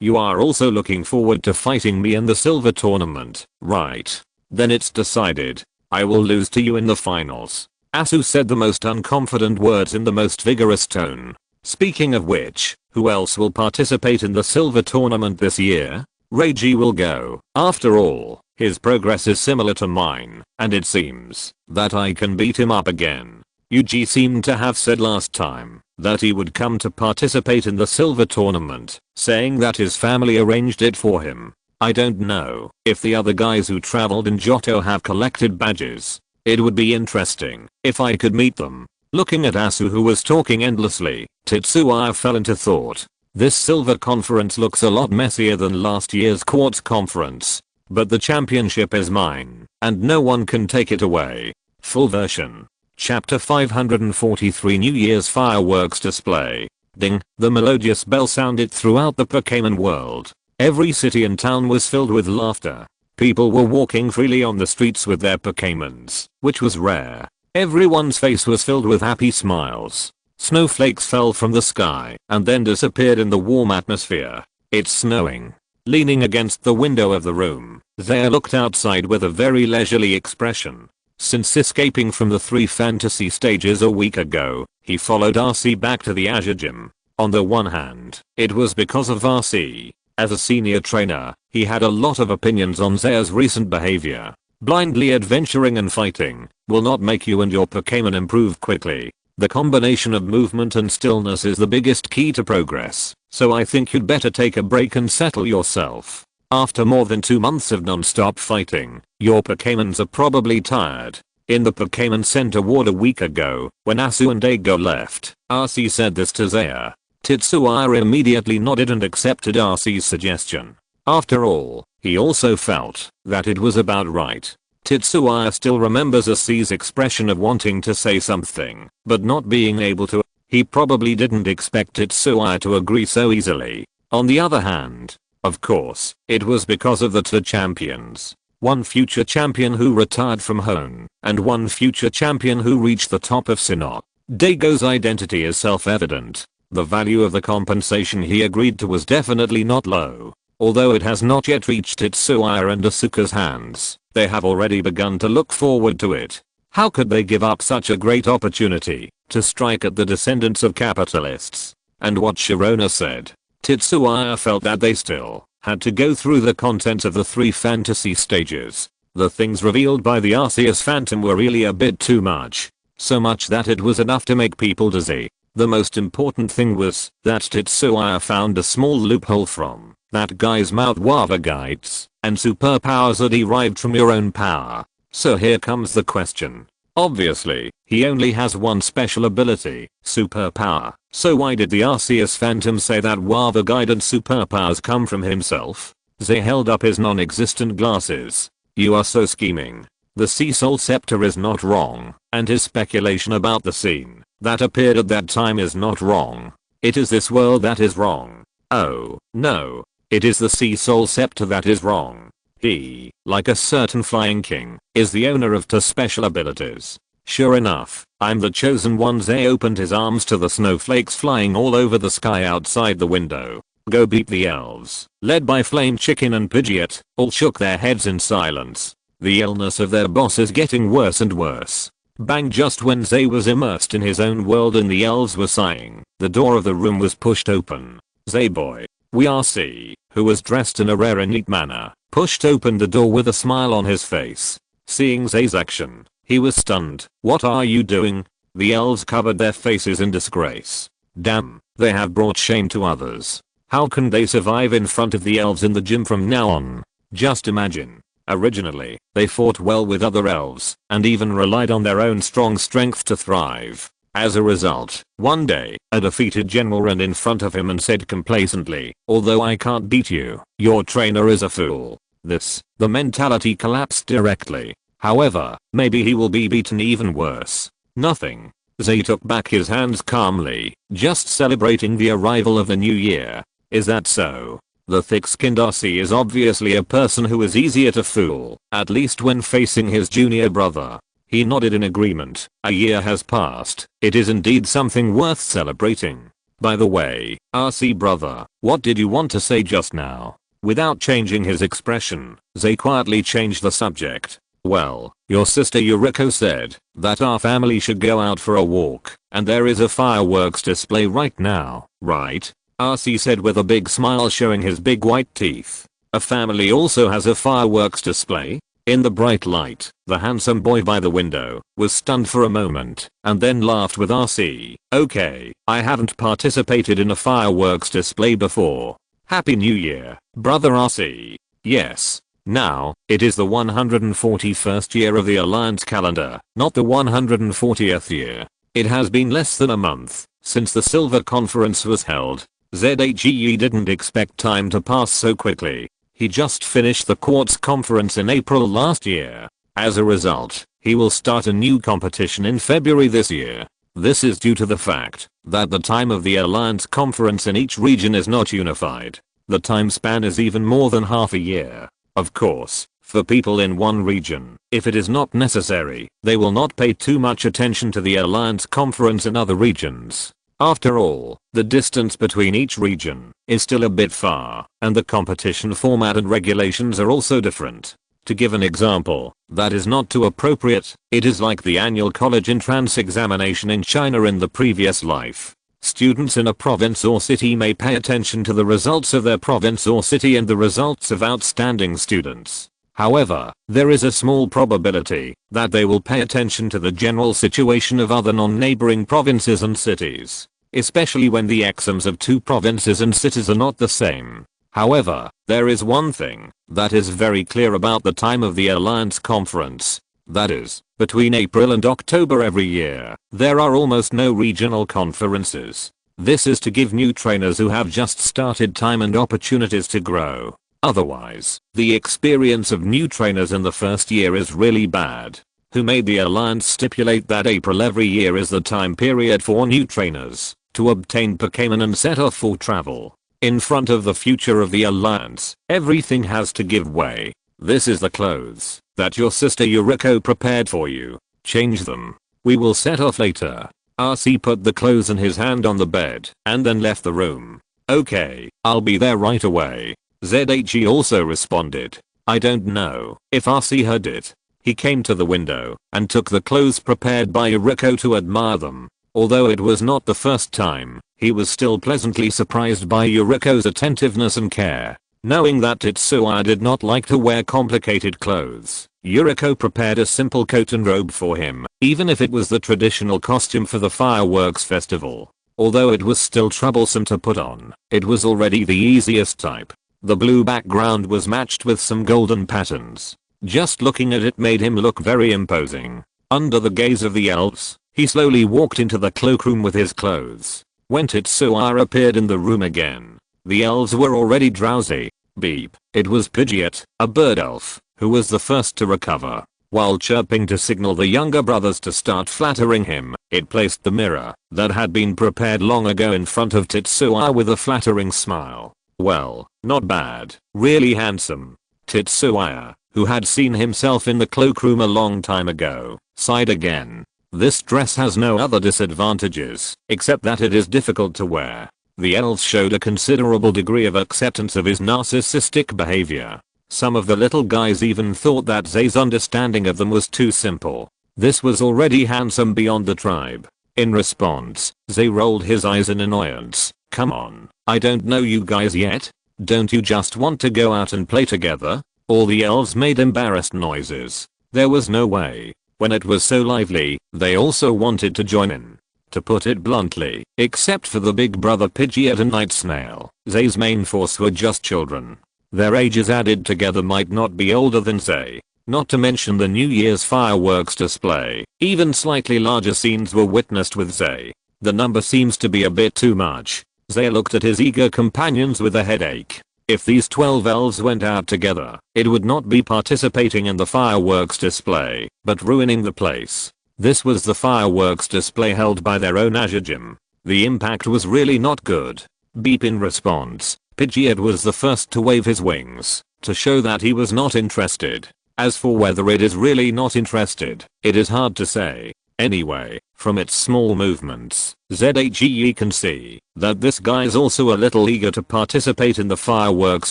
You are also looking forward to fighting me in the Silver Tournament, right? Then it's decided. I will lose to you in the finals. Asu said the most unconfident words in the most vigorous tone. Speaking of which, who else will participate in the Silver Tournament this year? Reiji will go. After all, his progress is similar to mine, and it seems that I can beat him up again. Yuji seemed to have said last time that he would come to participate in the Silver Tournament, saying that his family arranged it for him. I don't know if the other guys who traveled in Johto have collected badges. It would be interesting if I could meet them. Looking at Asu who was talking endlessly, Tetsuya fell into thought. This silver conference looks a lot messier than last year's quartz conference. But the championship is mine, and no one can take it away. Full version. Chapter 543 New Year's Fireworks Display. Ding, the melodious bell sounded throughout the Pokémon world. Every city and town was filled with laughter. People were walking freely on the streets with their Pokémons, which was rare. Everyone's face was filled with happy smiles. Snowflakes fell from the sky and then disappeared in the warm atmosphere. It's snowing. Leaning against the window of the room, Zaya looked outside with a very leisurely expression. Since escaping from the 3 fantasy stages a week ago, he followed RC back to the Azure Gym. On the one hand, it was because of RC. As a senior trainer, he had a lot of opinions on Zaya's recent behavior. Blindly adventuring and fighting will not make you and your Pokémon improve quickly. The combination of movement and stillness is the biggest key to progress, so I think you'd better take a break and settle yourself. After more than 2 months of non-stop fighting, your Pokémons are probably tired. In the Pokémon Center ward a week ago, when Asu and Daigo left, RC said this to Zaya. Tetsuya immediately nodded and accepted RC's suggestion. After all, he also felt that it was about right. Tetsuya still remembers RC's expression of wanting to say something, but not being able to. He probably didn't expect Tetsuya to agree so easily. On the other hand, of course, it was because of the 2 champions. One future champion who retired from Hone, and one future champion who reached the top of Sinnoh. Daigo's identity is self-evident. The value of the compensation he agreed to was definitely not low. Although it has not yet reached Tetsuya and Asuka's hands, they have already begun to look forward to it. How could they give up such a great opportunity to strike at the descendants of capitalists? And what Sharona said. Tetsuya felt that they still had to go through the contents of the 3 fantasy stages. The things revealed by the Arceus Phantom were really a bit too much. So much that it was enough to make people dizzy. The most important thing was that Tetsuya found a small loophole from that guy's mouth. Wava guides and superpowers are derived from your own power. So here comes the question. Obviously, he only has one special ability, superpower. So why did the Arceus Phantom say that Wava guide and superpowers come from himself? Zay held up his non-existent glasses. You are so scheming. The Sea Soul Scepter is not wrong, and his speculation about the scene that appeared at that time is not wrong. It is this world that is wrong. Oh, no. It is the Sea Soul Scepter that is wrong. He, like a certain flying king, is the owner of 2 special abilities. Sure enough, I'm the chosen one. Zay opened his arms to the snowflakes flying all over the sky outside the window. Go beat the elves, led by Flame Chicken and Pidgeot, all shook their heads in silence. The illness of their boss is getting worse and worse. Bang, just when Zay was immersed in his own world and the elves were sighing, the door of the room was pushed open. Zay boy, we are C, who was dressed in a rare and neat manner, pushed open the door with a smile on his face. Seeing Zay's action, he was stunned. What are you doing? The elves covered their faces in disgrace. Damn, they have brought shame to others. How can they survive in front of the elves in the gym from now on? Just imagine. Originally, they fought well with other elves, and even relied on their own strong strength to thrive. As a result, one day, a defeated general ran in front of him and said complacently, although I can't beat you, your trainer is a fool. The mentality collapsed directly. However, maybe he will be beaten even worse. Nothing. Zay took back his hands calmly, just celebrating the arrival of the new year. Is that so? The thick-skinned RC is obviously a person who is easier to fool, at least when facing his junior brother. He nodded in agreement. A year has passed. It is indeed something worth celebrating. By the way, RC brother, what did you want to say just now? Without changing his expression, Zay quietly changed the subject. Well, your sister Yuriko said that our family should go out for a walk, and there is a fireworks display right now, right? RC said with a big smile showing his big white teeth. A family also has a fireworks display? In the bright light, the handsome boy by the window was stunned for a moment and then laughed with RC. Okay, I haven't participated in a fireworks display before. Happy New Year, brother RC. Yes. Now, it is the 141st year of the Alliance calendar, not the 140th year. It has been less than a month since the Silver Conference was held. ZHE didn't expect time to pass so quickly. He just finished the Quartz Conference in April last year. As a result, he will start a new competition in February this year. This is due to the fact that the time of the Alliance Conference in each region is not unified. The time span is even more than half a year. Of course, for people in one region, if it is not necessary, they will not pay too much attention to the Alliance Conference in other regions. After all, the distance between each region is still a bit far, and the competition format and regulations are also different. To give an example that is not too appropriate, it is like the annual college entrance examination in China in the previous life. Students in a province or city may pay attention to the results of their province or city and the results of outstanding students. However, there is a small probability that they will pay attention to the general situation of other non-neighboring provinces and cities, especially when the exams of two provinces and cities are not the same. However, there is one thing that is very clear about the time of the Alliance Conference. That is, between April and October every year, there are almost no regional conferences. This is to give new trainers who have just started time and opportunities to grow. Otherwise, the experience of new trainers in the first year is really bad. Who made the Alliance stipulate that April every year is the time period for new trainers to obtain Pokémon and set off for travel? In front of the future of the Alliance, everything has to give way. This is the clothes that your sister Yuriko prepared for you. Change them. We will set off later. RC put the clothes in his hand on the bed and then left the room. Okay, I'll be there right away. ZHE also responded. I don't know if RC heard it. He came to the window and took the clothes prepared by Yuriko to admire them. Although it was not the first time, he was still pleasantly surprised by Yuriko's attentiveness and care. Knowing that Tetsuya did not like to wear complicated clothes, Yuriko prepared a simple coat and robe for him, even if it was the traditional costume for the fireworks festival. Although it was still troublesome to put on, it was already the easiest type. The blue background was matched with some golden patterns. Just looking at it made him look very imposing. Under the gaze of the elves, he slowly walked into the cloakroom with his clothes. When Tetsuya appeared in the room again, the elves were already drowsy. Beep. It was Pidgeot, a bird elf, who was the first to recover. While chirping to signal the younger brothers to start flattering him, it placed the mirror that had been prepared long ago in front of Tetsuya with a flattering smile. Well, not bad. Really handsome. Tetsuya, who had seen himself in the cloakroom a long time ago, sighed again. This dress has no other disadvantages, except that it is difficult to wear. The elves showed a considerable degree of acceptance of his narcissistic behavior. Some of the little guys even thought that Zay's understanding of them was too simple. This was already handsome beyond the tribe. In response, Zay rolled his eyes in annoyance. Come on, I don't know you guys yet. Don't you just want to go out and play together? All the elves made embarrassed noises. There was no way. When it was so lively, they also wanted to join in. To put it bluntly, except for the big brother Pidgeot and Night Snail, Zay's main force were just children. Their ages added together might not be older than Zay. Not to mention the New Year's fireworks display. Even slightly larger scenes were witnessed with Zay. The number seems to be a bit too much. Zay looked at his eager companions with a headache. If these 12 elves went out together, it would not be participating in the fireworks display, but ruining the place. This was the fireworks display held by their own Azure Gym. The impact was really not good. Beep. In response, Pidgeot was the first to wave his wings, to show that he was not interested. As for whether it is really not interested, it is hard to say. Anyway, from its small movements, ZHE can see that this guy is also a little eager to participate in the fireworks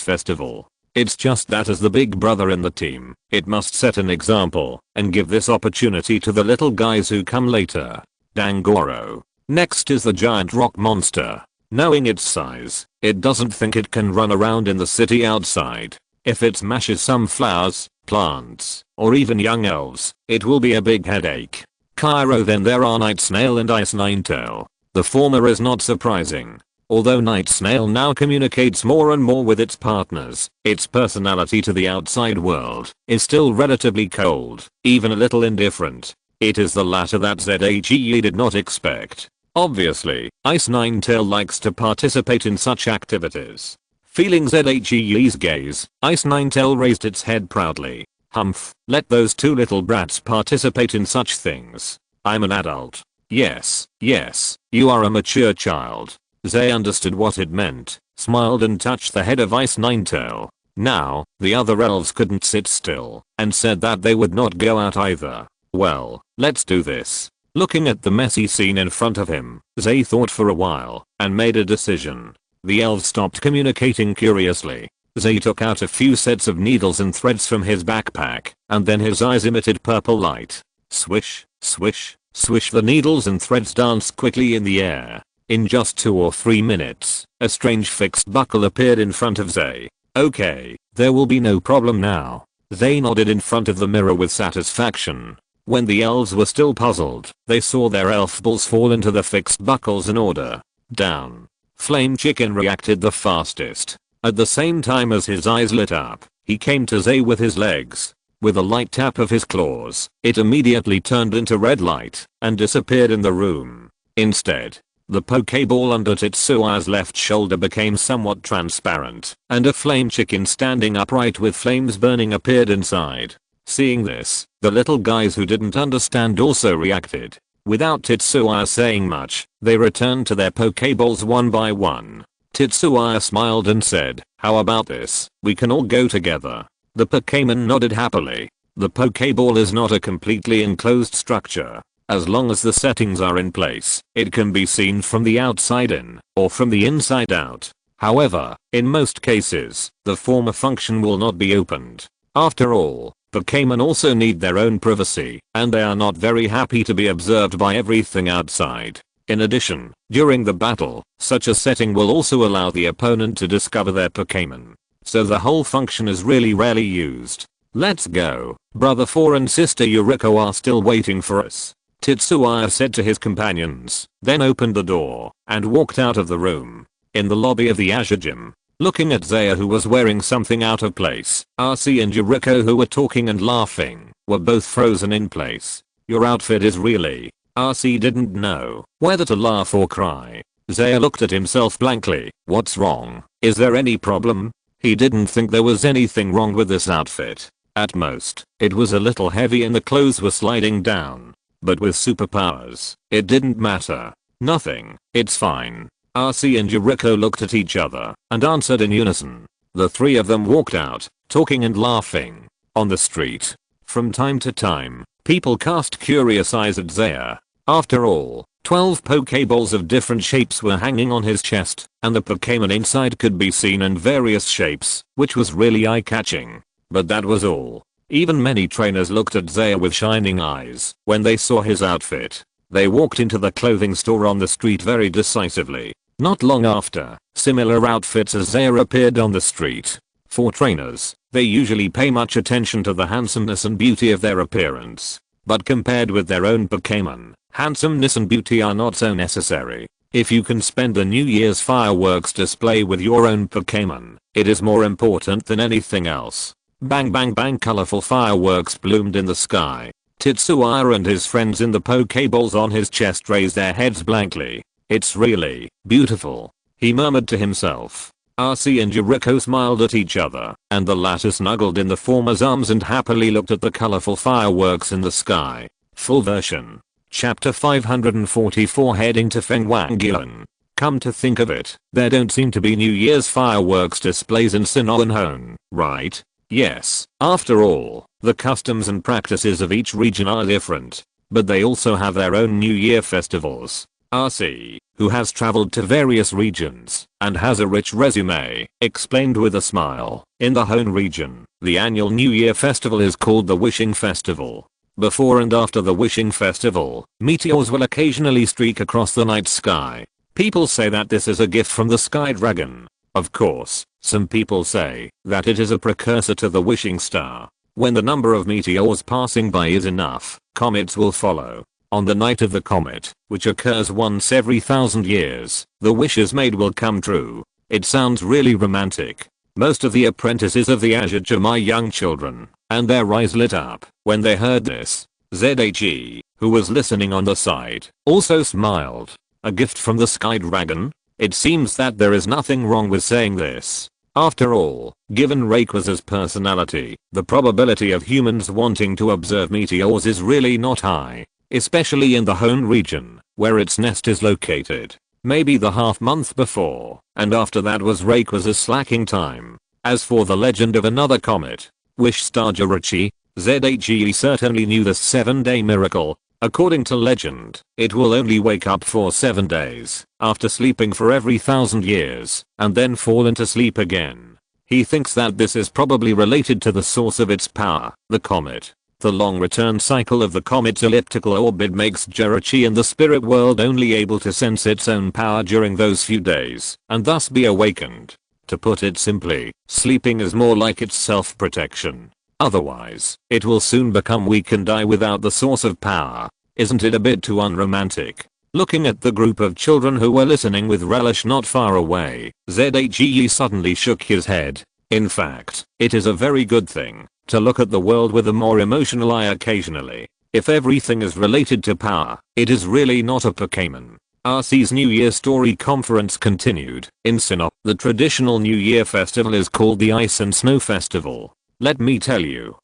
festival. It's just that as the big brother in the team, it must set an example and give this opportunity to the little guys who come later. Dangoro. Next is the giant rock monster. Knowing its size, it doesn't think it can run around in the city outside. If it smashes some flowers, plants, or even young elves, it will be a big headache. Cairo. Then there are Night Snail and Ice Ninetail. The former is not surprising. Although Night Snail now communicates more and more with its partners, its personality to the outside world is still relatively cold, even a little indifferent. It is the latter that ZAGE did not expect. Obviously, Ice Ninetail likes to participate in such activities. Feeling ZAGE's gaze, Ice Ninetail raised its head proudly. Humph, let those two little brats participate in such things. I'm an adult. Yes, you are a mature child. Zay understood what it meant, smiled and touched the head of Ice Ninetail. Now, the other elves couldn't sit still, and said that they would not go out either. Well, let's do this. Looking at the messy scene in front of him, Zay thought for a while, and made a decision. The elves stopped communicating curiously. Zay took out a few sets of needles and threads from his backpack, and then his eyes emitted purple light. Swish, swish, swish, the needles and threads danced quickly in the air. In just 2 or 3 minutes, a strange fixed buckle appeared in front of Zay. Okay, there will be no problem now. Zay nodded in front of the mirror with satisfaction. When the elves were still puzzled, they saw their elf balls fall into the fixed buckles in order. Down. Flame Chicken reacted the fastest. At the same time as his eyes lit up, he came to Zay with his legs. With a light tap of his claws, it immediately turned into red light and disappeared in the room. Instead, the Pokeball under Tetsua's left shoulder became somewhat transparent, and a flame chicken standing upright with flames burning appeared inside. Seeing this, the little guys who didn't understand also reacted. Without Tetsuya saying much, they returned to their Pokeballs one by one. Tetsuya smiled and said, "How about this? We can all go together." The Pokemon nodded happily. The Pokeball is not a completely enclosed structure. As long as the settings are in place, it can be seen from the outside in, or from the inside out. However, in most cases, the former function will not be opened. After all, Pokemon also need their own privacy, and they are not very happy to be observed by everything outside. In addition, during the battle, such a setting will also allow the opponent to discover their Pokemon. So the whole function is really rarely used. Let's go. Brother 4 and Sister Yuriko are still waiting for us, Tetsuya said to his companions, then opened the door and walked out of the room. In the lobby of the Azure Gym, looking at Zaya, who was wearing something out of place, RC and Yuriko, who were talking and laughing, were both frozen in place. Your outfit is really... RC didn't know whether to laugh or cry. Zaya looked at himself blankly. What's wrong? Is there any problem? He didn't think there was anything wrong with this outfit. At most, it was a little heavy and the clothes were sliding down. But with superpowers, it didn't matter. Nothing. It's fine. RC and Yuriko looked at each other and answered in unison. The three of them walked out, talking and laughing. On the street, from time to time, people cast curious eyes at Zaya. After all, 12 Pokeballs of different shapes were hanging on his chest, and the Pokemon inside could be seen in various shapes, which was really eye-catching. But that was all. Even many trainers looked at Zaya with shining eyes when they saw his outfit. They walked into the clothing store on the street very decisively. Not long after, similar outfits as Zaya appeared on the street. For trainers, they usually pay much attention to the handsomeness and beauty of their appearance. But compared with their own Pokemon, handsomeness and beauty are not so necessary. If you can spend the New Year's fireworks display with your own Pokemon, it is more important than anything else. Bang bang bang, colorful fireworks bloomed in the sky. Tetsuya and his friends in the Pokeballs on his chest raised their heads blankly. It's really beautiful, he murmured to himself. RC and Yuriko smiled at each other, and the latter snuggled in the former's arms and happily looked at the colorful fireworks in the sky. Full version. Chapter 544, heading to Fengwangyuan. Come to think of it, there don't seem to be New Year's fireworks displays in Sinnoh, right? Yes, after all, the customs and practices of each region are different. But they also have their own New Year festivals. RC, who has traveled to various regions and has a rich resume, explained with a smile. In the Hone region, the annual New Year festival is called the Wishing Festival. Before and after the Wishing Festival, meteors will occasionally streak across the night sky. People say that this is a gift from the Sky Dragon. Of course, some people say that it is a precursor to the Wishing Star. When the number of meteors passing by is enough, comets will follow. On the night of the comet, which occurs once every 1,000 years, the wishes made will come true. It sounds really romantic. Most of the apprentices of the Azure Gym are young children, and their eyes lit up when they heard this. ZHE, who was listening on the side, also smiled. A gift from the Sky Dragon? It seems that there is nothing wrong with saying this. After all, given Rayquaza's personality, the probability of humans wanting to observe meteors is really not high, especially in the home region, where its nest is located. Maybe the half month before, and after that was Rayquaza's slacking time. As for the legend of another comet, Wish Star Jirachi, ZHE certainly knew the 7-day miracle. According to legend, it will only wake up for 7 days, after sleeping for every 1,000 years, and then fall into sleep again. He thinks that this is probably related to the source of its power, the comet. The long return cycle of the comet's elliptical orbit makes Jirachi in the spirit world only able to sense its own power during those few days, and thus be awakened. To put it simply, sleeping is more like its self-protection. Otherwise, it will soon become weak and die without the source of power. Isn't it a bit too unromantic? Looking at the group of children who were listening with relish not far away, ZHE suddenly shook his head. In fact, it is a very good thing to look at the world with a more emotional eye occasionally. If everything is related to power, it is really not a Pokémon. RC's New Year Story Conference continued. In Synopsis, the traditional New Year festival is called the Ice and Snow Festival. Let me tell you.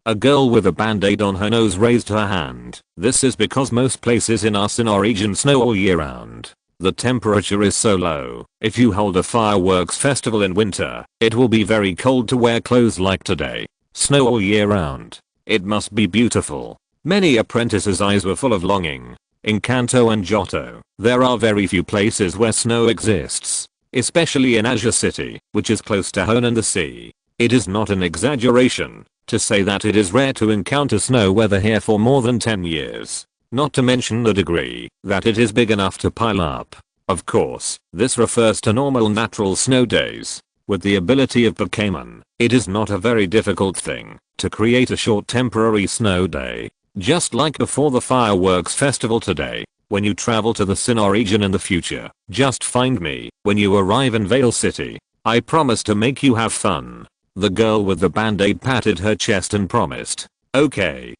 A girl with a band-aid on her nose raised her hand. This is because most places in our Sinnoh region snow all year round. The temperature is so low, if you hold a fireworks festival in winter, it will be very cold to wear clothes like today. Snow all year round. It must be beautiful. Many apprentices' eyes were full of longing. In Kanto and Johto, there are very few places where snow exists, especially in Azure City, which is close to Hoenn and the sea. It is not an exaggeration to say that it is rare to encounter snow weather here for more than 10 years. Not to mention the degree that it is big enough to pile up. Of course, this refers to normal natural snow days. With the ability of Pokémon, it is not a very difficult thing to create a short temporary snow day. Just like before the fireworks festival today, when you travel to the Sinnoh region in the future, just find me when you arrive in Vale City. I promise to make you have fun. The girl with the band-aid patted her chest and promised. Okay,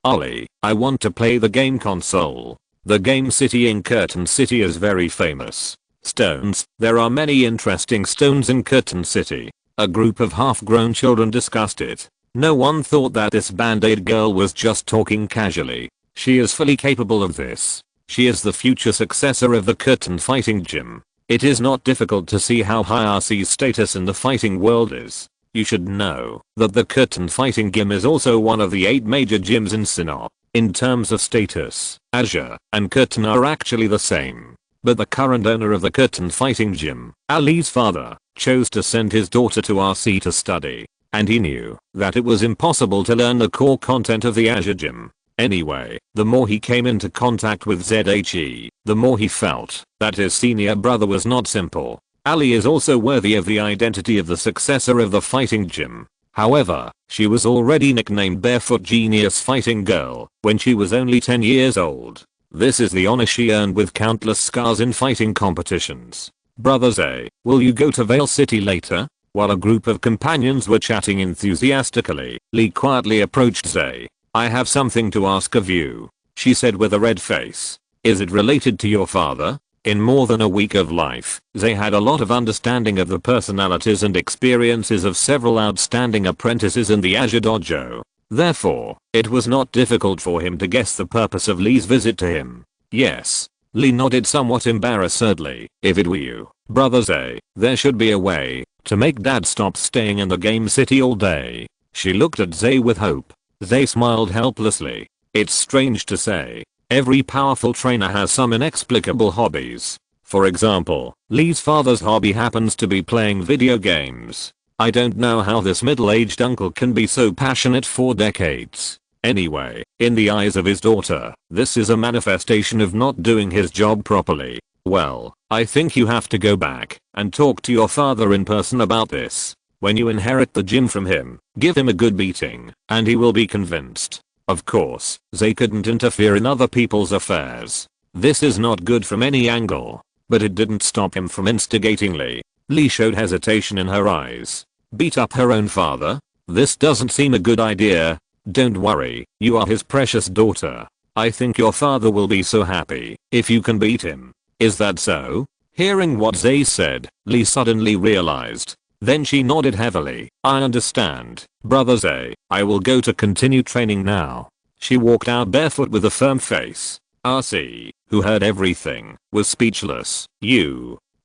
Ollie, I want to play the game console. The game city in Curtain City is very famous. Stones, there are many interesting stones in Curtain City. A group of half-grown children discussed it. No one thought that this band-aid girl was just talking casually. She is fully capable of this. She is the future successor of the Curtain Fighting Gym. It is not difficult to see how high RC's status in the fighting world is. You should know that the Curtain Fighting Gym is also one of the 8 major gyms in Sinnoh. In terms of status, Azure and Curtain are actually the same. But the current owner of the Curtain Fighting Gym, Ali's father, chose to send his daughter to RC to study. And he knew that it was impossible to learn the core content of the Azure Gym. Anyway, the more he came into contact with ZHE, the more he felt that his senior brother was not simple. Ali is also worthy of the identity of the successor of the fighting gym. However, she was already nicknamed Barefoot Genius Fighting Girl when she was only 10 years old. This is the honor she earned with countless scars in fighting competitions. Brother Zay, will you go to Vale City later? While a group of companions were chatting enthusiastically, Lee quietly approached Zay. I have something to ask of you, she said with a red face. Is it related to your father? In more than a week of life, Zay had a lot of understanding of the personalities and experiences of several outstanding apprentices in the Azure Dojo. Therefore, it was not difficult for him to guess the purpose of Lee's visit to him. Yes. Lee nodded somewhat embarrassedly. If it were you, Brother Zay, there should be a way to make Dad stop staying in the game city all day. She looked at Zay with hope. Zay smiled helplessly. It's strange to say. Every powerful trainer has some inexplicable hobbies. For example, Lee's father's hobby happens to be playing video games. I don't know how this middle-aged uncle can be so passionate for decades. Anyway, in the eyes of his daughter, this is a manifestation of not doing his job properly. Well, I think you have to go back and talk to your father in person about this. When you inherit the gym from him, give him a good beating, and he will be convinced. Of course, Zay couldn't interfere in other people's affairs. This is not good from any angle, but it didn't stop him from instigating Lee. Lee showed hesitation in her eyes. Beat up her own father? This doesn't seem a good idea. Don't worry, you are his precious daughter. I think your father will be so happy if you can beat him. Is that so? Hearing what Zay said, Lee suddenly realized. Then she nodded heavily. I understand, brother Zay. I will go to continue training now. She walked out barefoot with a firm face. RC, who heard everything, was speechless.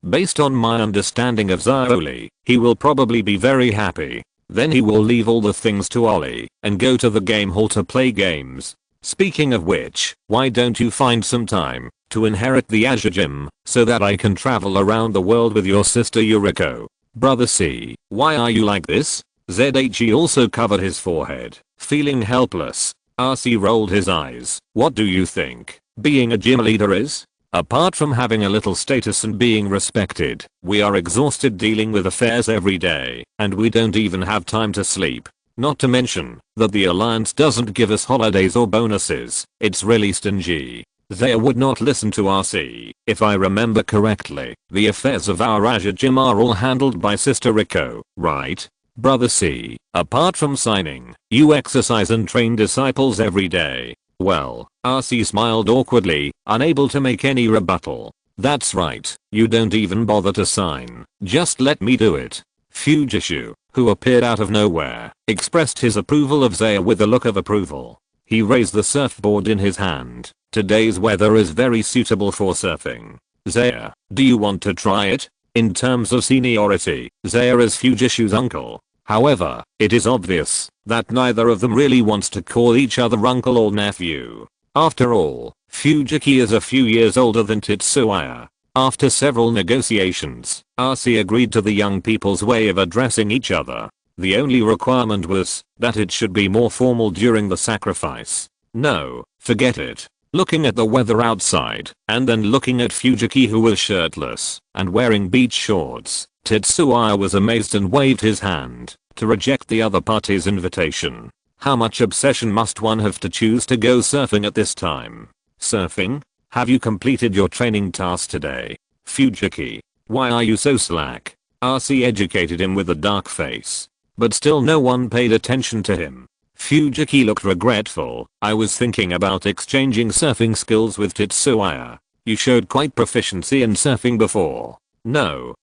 Based on my understanding of Zaoli, he will probably be very happy. Then he will leave all the things to Ollie and go to the game hall to play games. Speaking of which, why don't you find some time to inherit the Azure Gym so that I can travel around the world with your sister Yuriko? Brother C, why are you like this? ZHE also covered his forehead, feeling helpless. RC rolled his eyes. What do you think being a gym leader is? Apart from having a little status and being respected, we are exhausted dealing with affairs every day, and we don't even have time to sleep. Not to mention that the Alliance doesn't give us holidays or bonuses. It's really stingy. Zaya would not listen to RC. If I remember correctly, the affairs of our Azure Gym are all handled by Sister Riko, right? Brother C, apart from signing, you exercise and train disciples every day. Well, RC smiled awkwardly, unable to make any rebuttal. That's right, you don't even bother to sign. Just let me do it. Fujishu, who appeared out of nowhere, expressed his approval of Zaya with a look of approval. He raised the surfboard in his hand. Today's weather is very suitable for surfing. Zaya, do you want to try it? In terms of seniority, Zaya is Fujishu's uncle. However, it is obvious that neither of them really wants to call each other uncle or nephew. After all, Fujiki is a few years older than Tetsuya. After several negotiations, RC agreed to the young people's way of addressing each other. The only requirement was that it should be more formal during the sacrifice. No, forget it. Looking at the weather outside, and then looking at Fujiki who was shirtless and wearing beach shorts, Tetsuya was amazed and waved his hand to reject the other party's invitation. How much obsession must one have to choose to go surfing at this time? Surfing? Have you completed your training task today? Fujiki, why are you so slack? RC educated him with a dark face. But still no one paid attention to him. Fujiki looked regretful. I was thinking about exchanging surfing skills with Tetsuya. You showed quite proficiency in surfing before. No.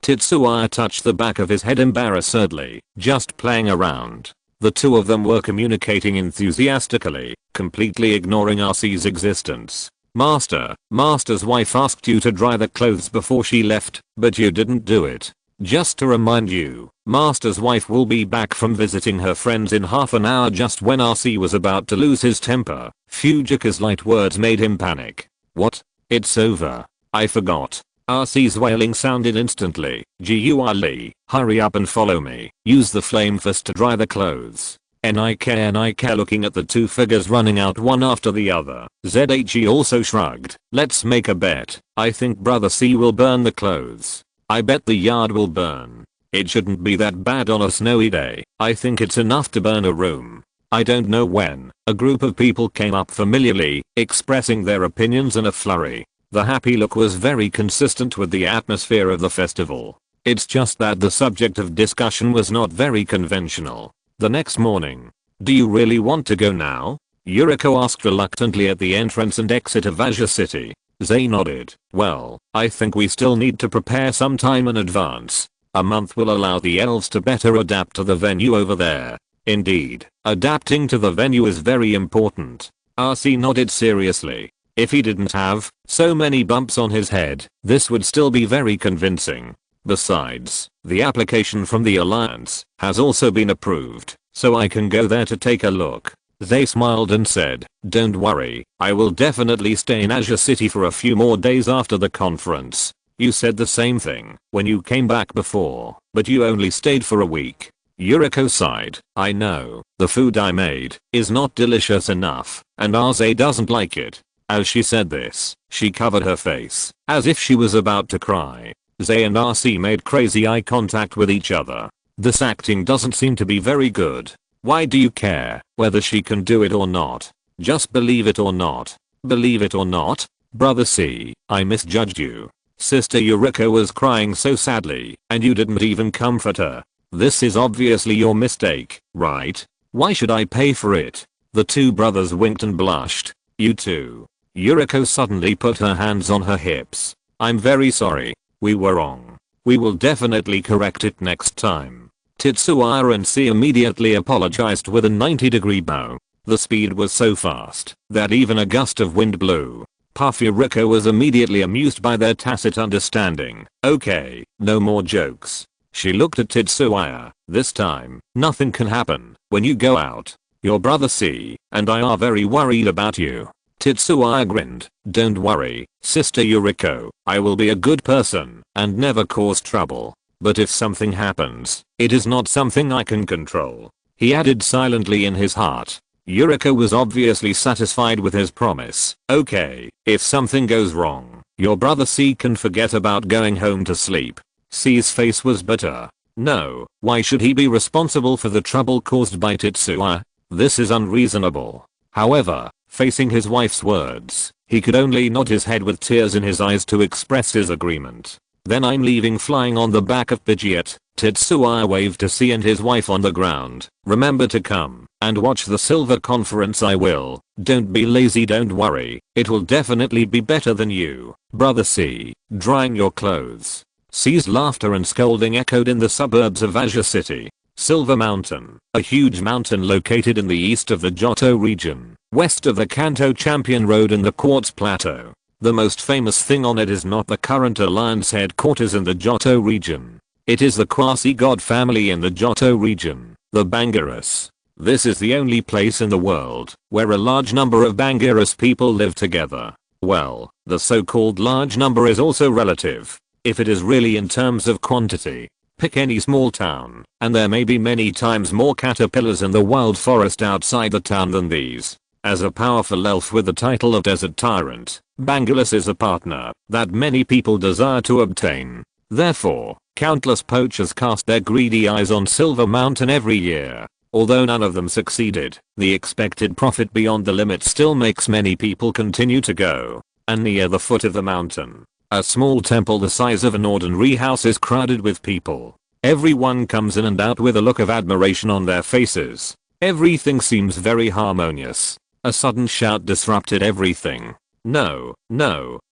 Tetsuya touched the back of his head embarrassedly, just playing around. The two of them were communicating enthusiastically, completely ignoring RC's existence. Master's wife asked you to dry the clothes before she left, but you didn't do it. Just to remind you, Master's wife will be back from visiting her friends in half an hour. Just when RC was about to lose his temper, Fujiki's light words made him panic. What? It's over. I forgot. RC's wailing sounded instantly. Lee, hurry up and follow me. Use the flame fist to dry the clothes. NIK looking at the two figures running out one after the other. ZHE also shrugged. Let's make a bet. I think Brother C will burn the clothes. I bet the yard will burn. It shouldn't be that bad on a snowy day. I think it's enough to burn a room. I don't know when. A group of people came up familiarly, expressing their opinions in a flurry. The happy look was very consistent with the atmosphere of the festival. It's just that the subject of discussion was not very conventional. The next morning. Do you really want to go now? Yuriko asked reluctantly at the entrance and exit of Azure City. Zay nodded. Well, I think we still need to prepare some time in advance. A month will allow the elves to better adapt to the venue over there. Indeed, adapting to the venue is very important. RC nodded seriously. If he didn't have so many bumps on his head, this would still be very convincing. Besides, the application from the Alliance has also been approved, so I can go there to take a look. They smiled and said, don't worry, I will definitely stay in Azure City for a few more days after the conference. You said the same thing when you came back before, but you only stayed for a week. Yuriko sighed. I know, the food I made is not delicious enough, and Arze doesn't like it. As she said this, she covered her face, as if she was about to cry. Zay and RC made crazy eye contact with each other. This acting doesn't seem to be very good. Why do you care whether she can do it or not? Just believe it or not. Believe it or not? Brother C, I misjudged you. Sister Yuriko was crying so sadly, and you didn't even comfort her. This is obviously your mistake, right? Why should I pay for it? The two brothers winked and blushed. You too. Yuriko suddenly put her hands on her hips. I'm very sorry. We were wrong. We will definitely correct it next time. Tetsuya and C immediately apologized with a 90-degree bow. The speed was so fast that even a gust of wind blew. Yuriko was immediately amused by their tacit understanding. Okay, no more jokes. She looked at Tetsuya. This time, nothing can happen when you go out. Your brother C and I are very worried about you. Tetsuya grinned. Don't worry, Sister Yuriko. I will be a good person and never cause trouble. But if something happens, it is not something I can control. He added silently in his heart. Yuriko was obviously satisfied with his promise. Okay, if something goes wrong, your brother C can forget about going home to sleep. C's face was bitter. No, why should he be responsible for the trouble caused by Tetsuya? This is unreasonable. However, facing his wife's words, he could only nod his head with tears in his eyes to express his agreement. Then I'm leaving flying on the back of Pidgeot. Tetsuya waved to C and his wife on the ground. Remember to come and watch the silver conference. I will. Don't be lazy, don't worry. It will definitely be better than you. Brother C, drying your clothes. C's laughter and scolding echoed in the suburbs of Azure City. Silver Mountain, a huge mountain located in the east of the Johto region, west of the Kanto Champion Road and the Quartz Plateau. The most famous thing on it is not the current alliance headquarters in the Johto region. It is the quasi-god family in the Johto region, the Bangaras. This is the only place in the world where a large number of Bangaras people live together. Well, the so-called large number is also relative. If it is really in terms of quantity, pick any small town, and there may be many times more caterpillars in the wild forest outside the town than these. As a powerful elf with the title of Desert Tyrant, Bangalas is a partner that many people desire to obtain. Therefore, countless poachers cast their greedy eyes on Silver Mountain every year. Although none of them succeeded, the expected profit beyond the limit still makes many people continue to go. And near the foot of the mountain, a small temple the size of an ordinary house is crowded with people. Everyone comes in and out with a look of admiration on their faces. Everything seems very harmonious. A sudden shout disrupted everything. No,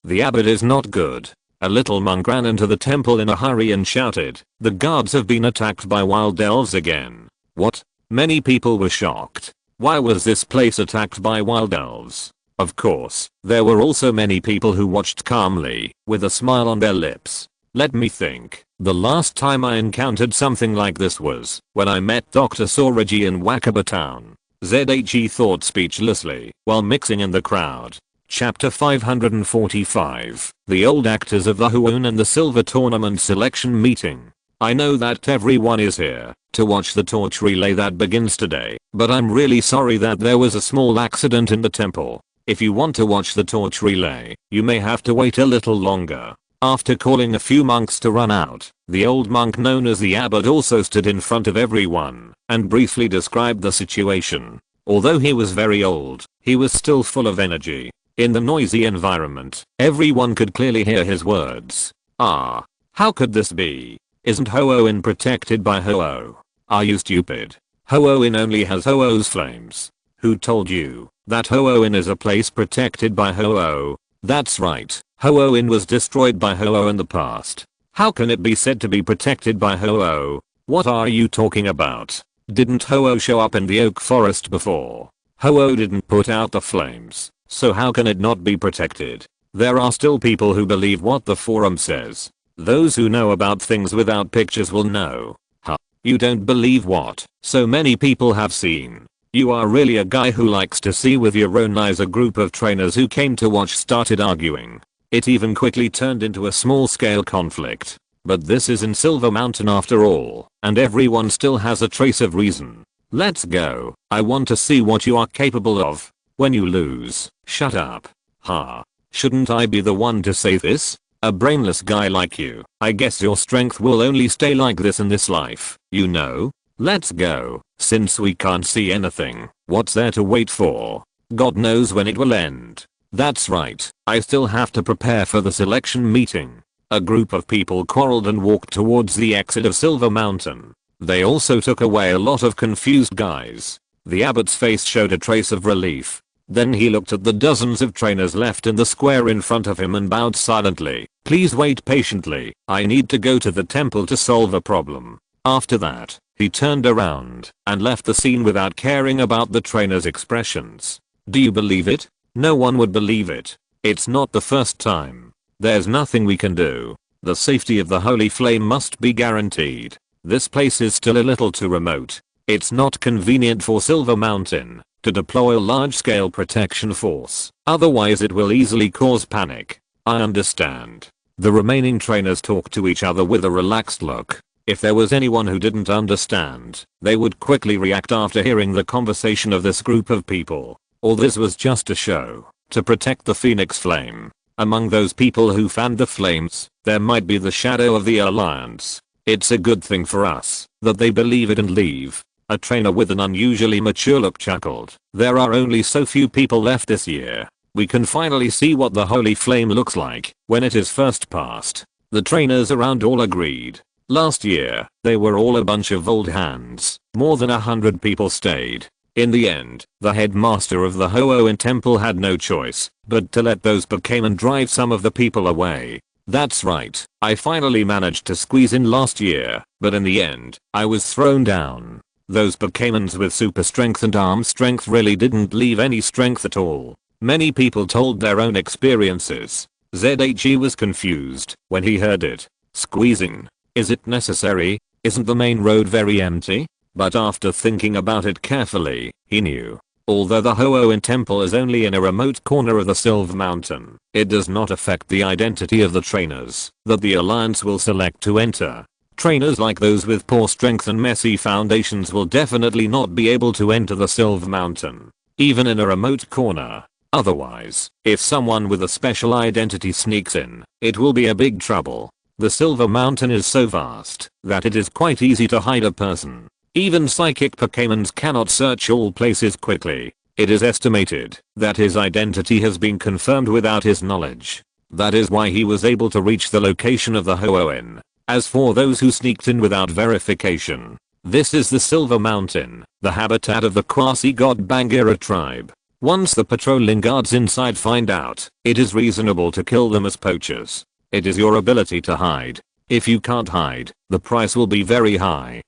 the abbot is not good. A little monk ran into the temple in a hurry and shouted, the guards have been attacked by wild elves again. What? Many people were shocked. Why was this place attacked by wild elves? Of course, there were also many people who watched calmly, with a smile on their lips. Let me think. The last time I encountered something like this was when I met Dr. Soraji in Wakaba Town. ZHE thought speechlessly while mixing in the crowd. Chapter 545. The old actors of the Hoenn and the Silver Tournament selection meeting. I know that everyone is here to watch the torch relay that begins today, but I'm really sorry that there was a small accident in the temple. If you want to watch the torch relay, you may have to wait a little longer. After calling a few monks to run out, the old monk known as the abbot also stood in front of everyone and briefly described the situation. Although he was very old, he was still full of energy. In the noisy environment, everyone could clearly hear his words. Ah, how could this be? Isn't Hoenn protected by Ho-Oh? Are you stupid? Hoenn only has Ho-Oh's flames. Who told you that Hoenn is a place protected by Ho-Oh? That's right, Hoenn was destroyed by Ho-Oh in the past. How can it be said to be protected by Ho-Oh? What are you talking about? Didn't Ho-Oh show up in the oak forest before? Ho-Oh didn't put out the flames, so how can it not be protected? There are still people who believe what the forum says. Those who know about things without pictures will know. Huh? You don't believe what so many people have seen? You are really a guy who likes to see with your own eyes. A group of trainers who came to watch started arguing. It even quickly turned into a small-scale conflict. But this is in Silver Mountain after all, and everyone still has a trace of reason. Let's go. I want to see what you are capable of. When you lose, shut up. Ha. Shouldn't I be the one to say this? A brainless guy like you. I guess your strength will only stay like this in this life, you know? Let's go. Since we can't see anything, what's there to wait for? God knows when it will end. That's right, I still have to prepare for the selection meeting. A group of people quarreled and walked towards the exit of Silver Mountain. They also took away a lot of confused guys. The abbot's face showed a trace of relief. Then he looked at the dozens of trainers left in the square in front of him and bowed silently. Please wait patiently. I need to go to the temple to solve a problem. After that, he turned around and left the scene without caring about the trainers' expressions. Do you believe it? No one would believe it. It's not the first time. There's nothing we can do. The safety of the holy flame must be guaranteed. This place is still a little too remote. It's not convenient for Silver Mountain to deploy a large-scale protection force. Otherwise it will easily cause panic. I understand. The remaining trainers talked to each other with a relaxed look. If there was anyone who didn't understand, they would quickly react after hearing the conversation of this group of people. All this was just a show to protect the Phoenix Flame. Among those people who fanned the flames, there might be the shadow of the Alliance. It's a good thing for us that they believe it and leave. A trainer with an unusually mature look chuckled. There are only so few people left this year. We can finally see what the holy flame looks like when it is first passed. The trainers around all agreed. Last year, they were all a bunch of old hands. More than 100 people stayed. In the end, the headmaster of the Ho-Oh temple had no choice but to let those Pokémon drive some of the people away. That's right, I finally managed to squeeze in last year, but in the end, I was thrown down. Those Pokémons with super strength and arm strength really didn't leave any strength at all. Many people told their own experiences. ZHE was confused when he heard it. Squeezing. Is it necessary? Isn't the main road very empty? But after thinking about it carefully, he knew. Although the Ho-Oh temple is only in a remote corner of the Silver Mountain, it does not affect the identity of the trainers that the Alliance will select to enter. Trainers like those with poor strength and messy foundations will definitely not be able to enter the Silver Mountain, even in a remote corner. Otherwise, if someone with a special identity sneaks in, it will be a big trouble. The Silver Mountain is so vast that it is quite easy to hide a person. Even psychic Pokémons cannot search all places quickly. It is estimated that his identity has been confirmed without his knowledge. That is why he was able to reach the location of the Ho-Oh. As for those who sneaked in without verification, this is the Silver Mountain, the habitat of the quasi-god Bangira tribe. Once the patrolling guards inside find out, it is reasonable to kill them as poachers. It is your ability to hide. If you can't hide, the price will be very high.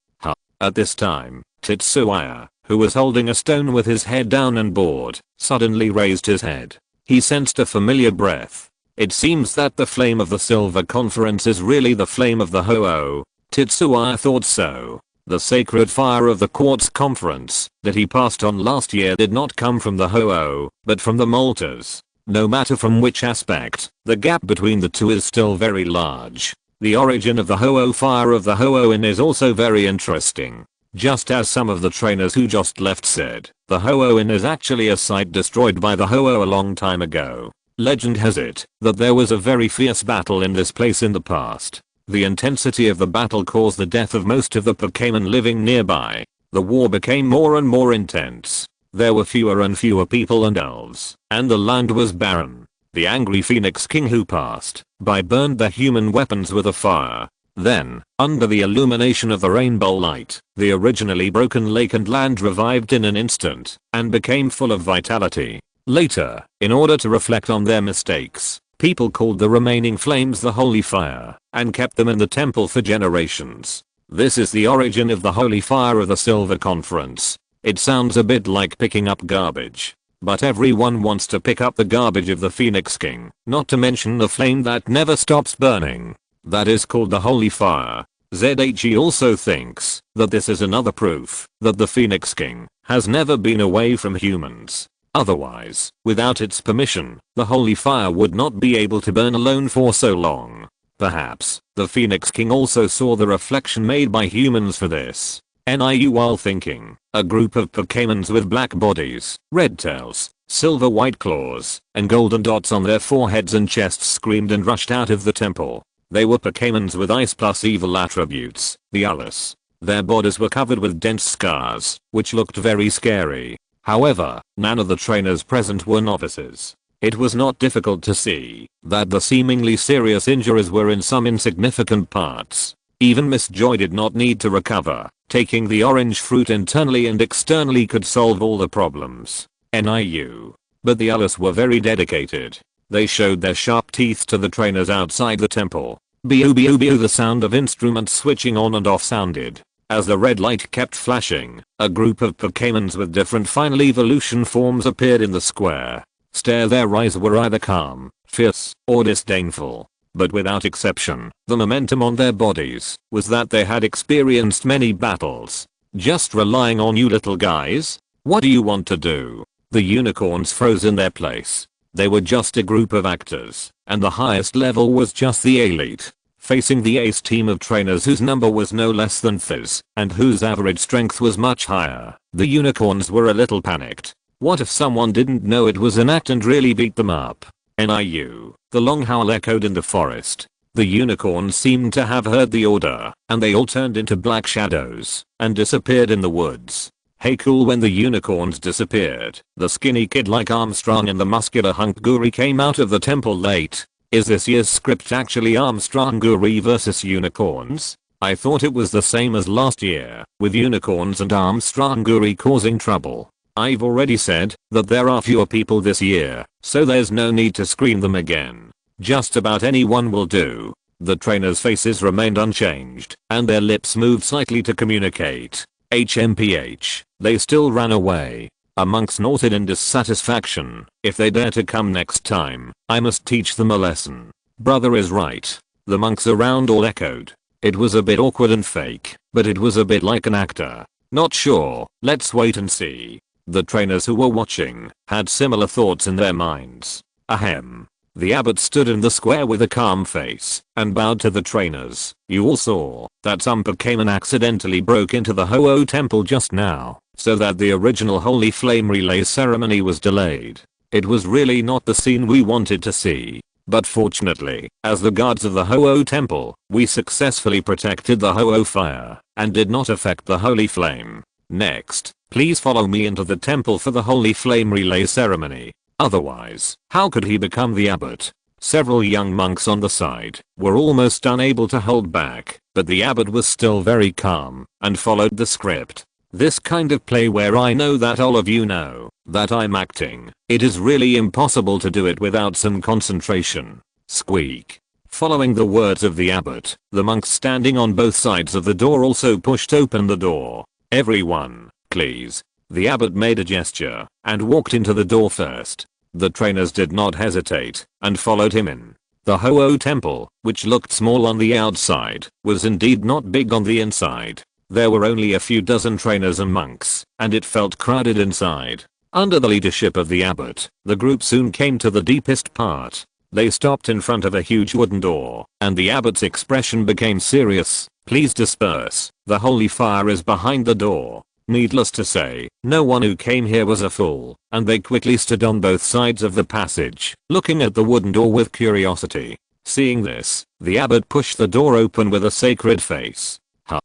At this time, Tetsuya, who was holding a stone with his head down and bored, suddenly raised his head. He sensed a familiar breath. It seems that the flame of the Silver Conference is really the flame of the Ho-Oh. Tetsuya thought so. The sacred fire of the Quartz Conference that he passed on last year did not come from the Ho-Oh, but from the Moltres. No matter from which aspect, the gap between the two is still very large. The origin of the Ho-Oh fire of the Ho-Oh is also very interesting. Just as some of the trainers who just left said, the Ho-Oh is actually a site destroyed by the Ho-Oh a long time ago. Legend has it that there was a very fierce battle in this place in the past. The intensity of the battle caused the death of most of the Pokémon living nearby. The war became more and more intense. There were fewer and fewer people and elves, and the land was barren. The angry Phoenix King who passed by burned the human weapons with a fire. Then, under the illumination of the rainbow light, the originally broken lake and land revived in an instant and became full of vitality. Later, in order to reflect on their mistakes, people called the remaining flames the Holy Fire and kept them in the temple for generations. This is the origin of the Holy Fire of the Silver Conference. It sounds a bit like picking up garbage. But everyone wants to pick up the garbage of the Phoenix King, not to mention the flame that never stops burning. That is called the Holy Fire. ZHE also thinks that this is another proof that the Phoenix King has never been away from humans. Otherwise, without its permission, the Holy Fire would not be able to burn alone for so long. Perhaps, the Phoenix King also saw the reflection made by humans for this. NIU while thinking, a group of Pokémons with black bodies, red tails, silver white claws, and golden dots on their foreheads and chests screamed and rushed out of the temple. They were Pokémons with ice plus evil attributes, the Alice. Their bodies were covered with dense scars, which looked very scary. However, none of the trainers present were novices. It was not difficult to see that the seemingly serious injuries were in some insignificant parts. Even Miss Joy did not need to recover. Taking the orange fruit internally and externally could solve all the problems. NIU. But the others were very dedicated. They showed their sharp teeth to the trainers outside the temple. Bo, the sound of instruments switching on and off sounded. As the red light kept flashing, a group of Pokémons with different final evolution forms appeared in the square. Their eyes were either calm, fierce, or disdainful. But without exception, the momentum on their bodies was that they had experienced many battles. Just relying on you little guys? What do you want to do? The unicorns froze in their place. They were just a group of actors, and the highest level was just the elite. Facing the ace team of trainers whose number was no less than Fizz, and whose average strength was much higher, the unicorns were a little panicked. What if someone didn't know it was an act and really beat them up? NIU. The long howl echoed in the forest. The unicorns seemed to have heard the order, and they all turned into black shadows and disappeared in the woods. Hey cool. When the unicorns disappeared, the skinny kid like Armstrong and the muscular hunk Guri came out of the temple late. Is this year's script actually Armstrong Guri vs unicorns? I thought it was the same as last year, with unicorns and Armstrong Guri causing trouble. I've already said that there are fewer people this year, so there's no need to scream them again. Just about anyone will do. The trainers' faces remained unchanged, and their lips moved slightly to communicate. HMPH. They still ran away. A monk snorted in dissatisfaction. If they dare to come next time, I must teach them a lesson. Brother is right. The monks around all echoed. It was a bit awkward and fake, but it was a bit like an actor. Not sure. Let's wait and see. The trainers who were watching had similar thoughts in their minds. Ahem. The abbot stood in the square with a calm face and bowed to the trainers. You all saw that some Pokémon accidentally broke into the Ho-Oh temple just now, so that the original Holy Flame Relay ceremony was delayed. It was really not the scene we wanted to see. But fortunately, as the guards of the Ho-Oh temple, we successfully protected the Ho-Oh fire and did not affect the Holy Flame. Next, please follow me into the temple for the Holy Flame Relay ceremony. Otherwise, how could he become the abbot? Several young monks on the side were almost unable to hold back, but the abbot was still very calm and followed the script. This kind of play where I know that all of you know that I'm acting, it is really impossible to do it without some concentration. Squeak. Following the words of the abbot, the monks standing on both sides of the door also pushed open the door. Everyone, please. The abbot made a gesture and walked into the door first. The trainers did not hesitate and followed him in. The Ho-Oh temple, which looked small on the outside, was indeed not big on the inside. There were only a few dozen trainers and monks, and it felt crowded inside. Under the leadership of the abbot, the group soon came to the deepest part. They stopped in front of a huge wooden door, and the abbot's expression became serious. Please disperse. The holy fire is behind the door. Needless to say, no one who came here was a fool, and they quickly stood on both sides of the passage, looking at the wooden door with curiosity. Seeing this, the abbot pushed the door open with a sacred face.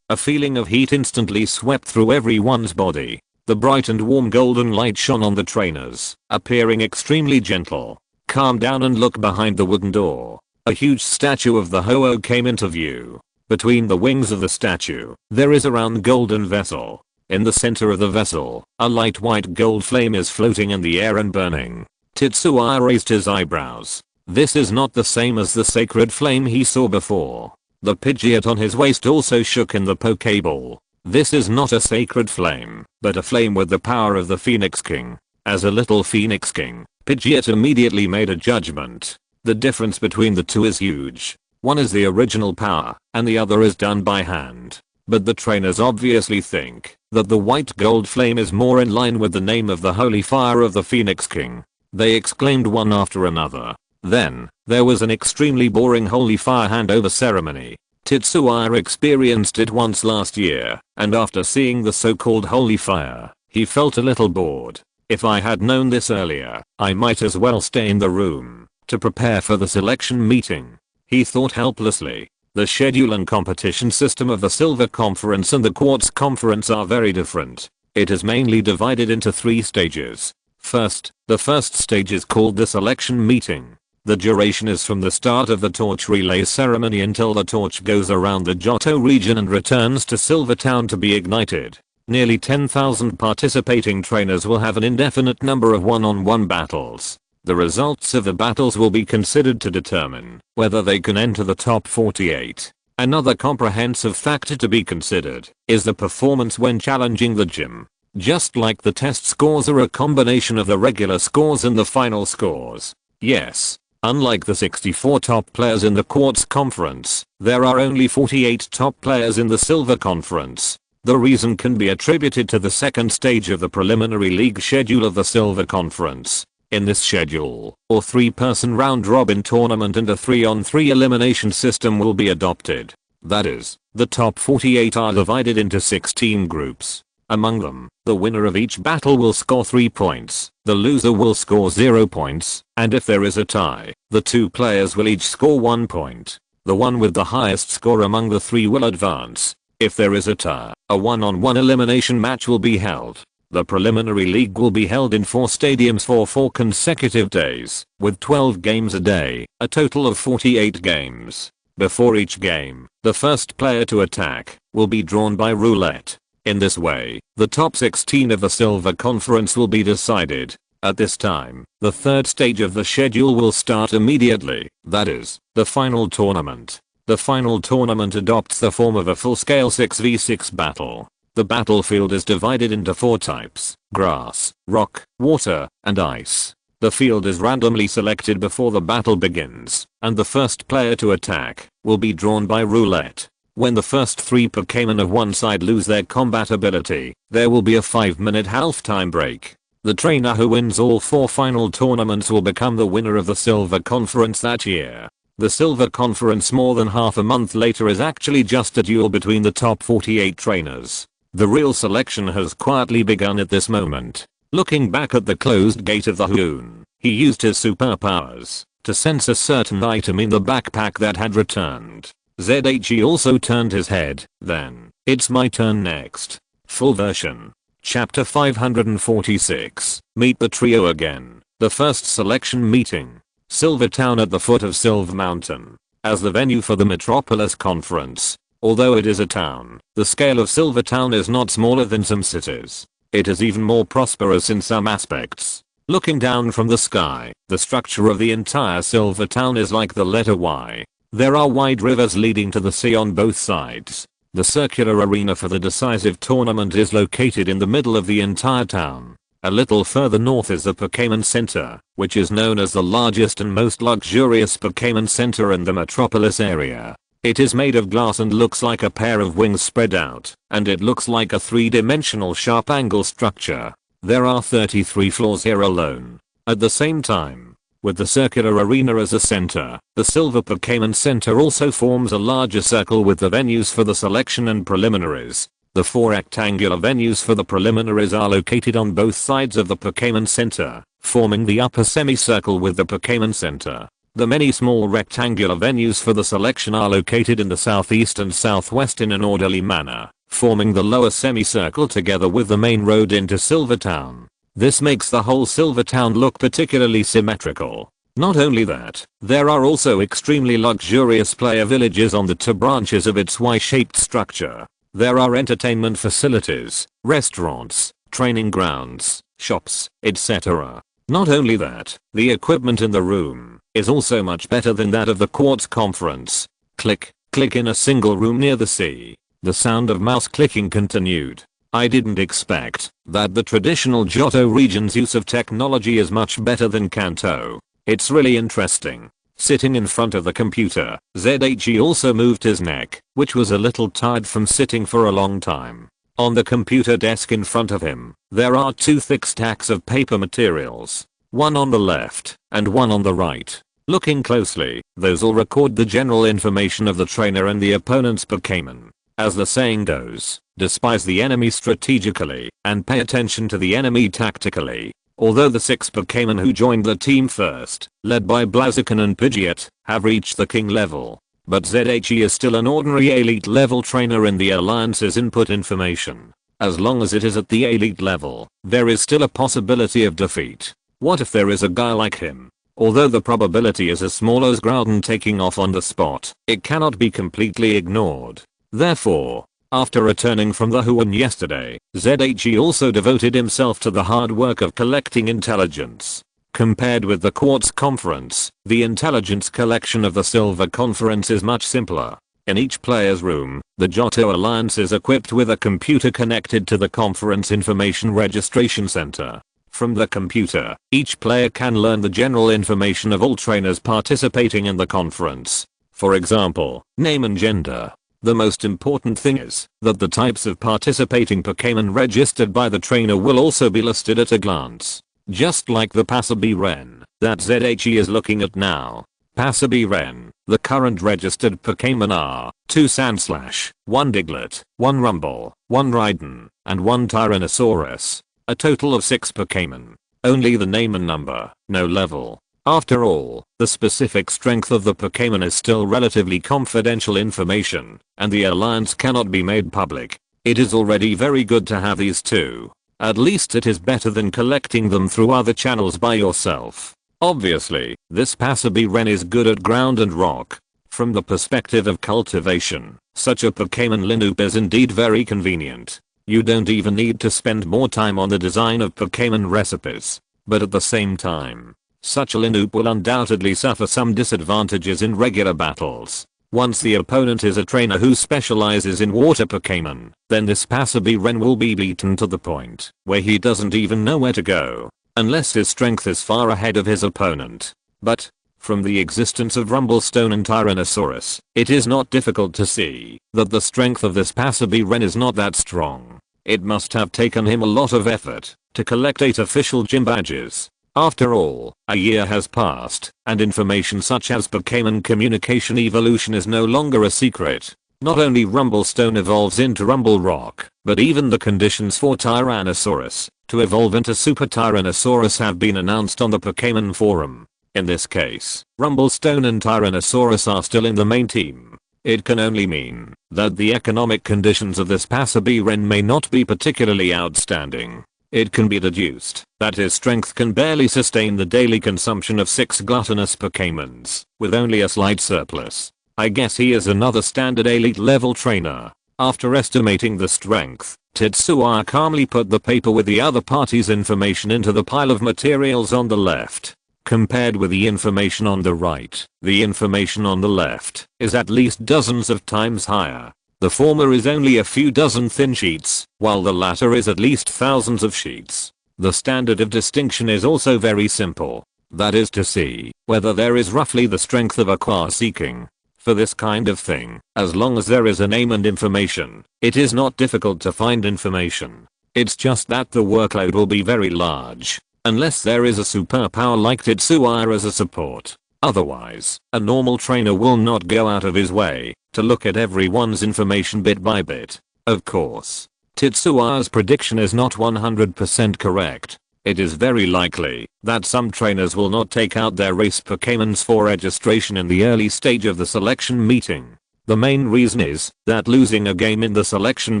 A feeling of heat instantly swept through everyone's body. The bright and warm golden light shone on the trainers, appearing extremely gentle. Calm down and look behind the wooden door. A huge statue of the Ho-Oh came into view. Between the wings of the statue, there is a round golden vessel. In the center of the vessel, a light white gold flame is floating in the air and burning. Tetsuya raised his eyebrows. This is not the same as the sacred flame he saw before. The Pidgeot on his waist also shook in the Pokeball. This is not a sacred flame, but a flame with the power of the Phoenix King. As a little Phoenix King, Pidgeot immediately made a judgment. The difference between the two is huge. One is the original power, and the other is done by hand. But the trainers obviously think that the white gold flame is more in line with the name of the holy fire of the Phoenix King. They exclaimed one after another. Then, there was an extremely boring holy fire handover ceremony. Tetsuya experienced it once last year, and after seeing the so-called holy fire, he felt a little bored. If I had known this earlier, I might as well stay in the room to prepare for the selection meeting. He thought helplessly. The schedule and competition system of the Silver Conference and the Quartz Conference are very different. It is mainly divided into 3 stages. First, the first stage is called the selection meeting. The duration is from the start of the torch relay ceremony until the torch goes around the Johto region and returns to Silvertown to be ignited. Nearly 10,000 participating trainers will have an indefinite number of one-on-one battles. The results of the battles will be considered to determine whether they can enter the top 48. Another comprehensive factor to be considered is the performance when challenging the gym. Just like the test scores are a combination of the regular scores and the final scores. Yes, unlike the 64 top players in the Quartz Conference, there are only 48 top players in the Silver Conference. The reason can be attributed to the second stage of the preliminary league schedule of the Silver Conference. In this schedule, a 3-person round-robin tournament and a 3-on-3 elimination system will be adopted. That is, the top 48 are divided into 16 groups. Among them, the winner of each battle will score 3 points, the loser will score 0 points, and if there is a tie, the 2 players will each score 1 point. The one with the highest score among the 3 will advance. If there is a tie, a one-on-one elimination match will be held. The preliminary league will be held in 4 stadiums for 4 consecutive days, with 12 games a day, a total of 48 games. Before each game, the first player to attack will be drawn by roulette. In this way, the top 16 of the Silver Conference will be decided. At this time, the third stage of the schedule will start immediately, that is, the final tournament. The final tournament adopts the form of a full-scale 6v6 battle. The battlefield is divided into 4 types: grass, rock, water, and ice. The field is randomly selected before the battle begins, and the first player to attack will be drawn by roulette. When the first 3 Pokémon of one side lose their combat ability, there will be a 5-minute halftime break. The trainer who wins all 4 final tournaments will become the winner of the Silver Conference that year. The Silver Conference more than half a month later is actually just a duel between the top 48 trainers. The real selection has quietly begun at this moment. Looking back at the closed gate of the Hoon, he used his superpowers to sense a certain item in the backpack that had returned. ZHE also turned his head. Then, it's my turn next. Full version. Chapter 546. Meet the trio again. The first selection meeting. Silvertown at the foot of Silver Mountain. As the venue for the Metropolis Conference, although it is a town, the scale of Silvertown is not smaller than some cities. It is even more prosperous in some aspects. Looking down from the sky, the structure of the entire Silvertown is like the letter Y. There are wide rivers leading to the sea on both sides. The circular arena for the decisive tournament is located in the middle of the entire town. A little further north is the Pokémon Center, which is known as the largest and most luxurious Pokémon Center in the Metropolis area. It is made of glass and looks like a pair of wings spread out, and it looks like a 3-dimensional sharp angle structure. There are 33 floors here alone. At the same time, with the circular arena as a center, the Silver Pokémon Center also forms a larger circle with the venues for the selection and preliminaries. The 4 rectangular venues for the preliminaries are located on both sides of the Pokémon Center, forming the upper semicircle with the Pokémon Center. The many small rectangular venues for the selection are located in the southeast and southwest in an orderly manner, forming the lower semicircle together with the main road into Silvertown. This makes the whole Silvertown look particularly symmetrical. Not only that, there are also extremely luxurious player villages on the 2 branches of its Y-shaped structure. There are entertainment facilities, restaurants, training grounds, shops, etc. Not only that, the equipment in the room is also much better than that of the Quartz Conference. Click, click in a single room near the sea. The sound of mouse clicking continued. I didn't expect that the traditional Johto region's use of technology is much better than Kanto. It's really interesting. Sitting in front of the computer, ZHE also moved his neck, which was a little tired from sitting for a long time. On the computer desk in front of him, there are 2 thick stacks of paper materials. One on the left, and one on the right. Looking closely, those all record the general information of the trainer and the opponent's Pokémon. As the saying goes, despise the enemy strategically, and pay attention to the enemy tactically. Although the 6 Pokémon who joined the team first, led by Blaziken and Pidgeot, have reached the king level. But ZHE is still an ordinary elite level trainer in the Alliance's input information. As long as it is at the elite level, there is still a possibility of defeat. What if there is a guy like him? Although the probability is as small as Groudon taking off on the spot, it cannot be completely ignored. Therefore, after returning from the Huan yesterday, ZHE also devoted himself to the hard work of collecting intelligence. Compared with the Quartz Conference, the intelligence collection of the Silver Conference is much simpler. In each player's room, the Johto Alliance is equipped with a computer connected to the Conference Information Registration Center. From the computer, each player can learn the general information of all trainers participating in the conference. For example, name and gender. The most important thing is that the types of participating Pokémon registered by the trainer will also be listed at a glance. Just like the Passabi-Ren that ZHE is looking at now. Passabi-Ren, the current registered Pokémon are 2 Sandslash, 1 Diglett, 1 Rumble, 1 Raiden, and 1 Tyrannosaurus. A total of 6 Pokémon. Only the name and number, no level. After all, the specific strength of the Pokémon is still relatively confidential information, and the alliance cannot be made public. It is already very good to have these two. At least it is better than collecting them through other channels by yourself. Obviously, this Passabi-Ren is good at ground and rock. From the perspective of cultivation, such a Pokémon Linoop is indeed very convenient. You don't even need to spend more time on the design of Pokémon recipes. But at the same time, such a Linoop will undoubtedly suffer some disadvantages in regular battles. Once the opponent is a trainer who specializes in water Pokémon, then this Passabi-Ren will be beaten to the point where he doesn't even know where to go, unless his strength is far ahead of his opponent. But, from the existence of Rumblestone and Tyrannosaurus, it is not difficult to see that the strength of this Passabi-Ren is not that strong. It must have taken him a lot of effort to collect 8 official gym badges. After all, a year has passed, and information such as Pokémon communication evolution is no longer a secret. Not only Rumblestone evolves into Rumble Rock, but even the conditions for Tyrannosaurus to evolve into Super Tyrannosaurus have been announced on the Pokémon forum. In this case, Rumblestone and Tyrannosaurus are still in the main team. It can only mean that the economic conditions of this Passabi-Ren may not be particularly outstanding. It can be deduced that his strength can barely sustain the daily consumption of 6 gluttonous Pokémons, with only a slight surplus. I guess he is another standard elite level trainer. After estimating the strength, Tetsuya calmly put the paper with the other party's information into the pile of materials on the left. Compared with the information on the right, the information on the left is at least dozens of times higher. The former is only a few dozen thin sheets, while the latter is at least thousands of sheets. The standard of distinction is also very simple. That is to see whether there is roughly the strength of a seeking. For this kind of thing, as long as there is a name and information, it is not difficult to find information. It's just that the workload will be very large. Unless there is a superpower like Tetsuya as a support. Otherwise, a normal trainer will not go out of his way to look at everyone's information bit by bit. Of course, Tetsuya's prediction is not 100% correct. It is very likely that some trainers will not take out their race Pokémons for registration in the early stage of the selection meeting. The main reason is that losing a game in the selection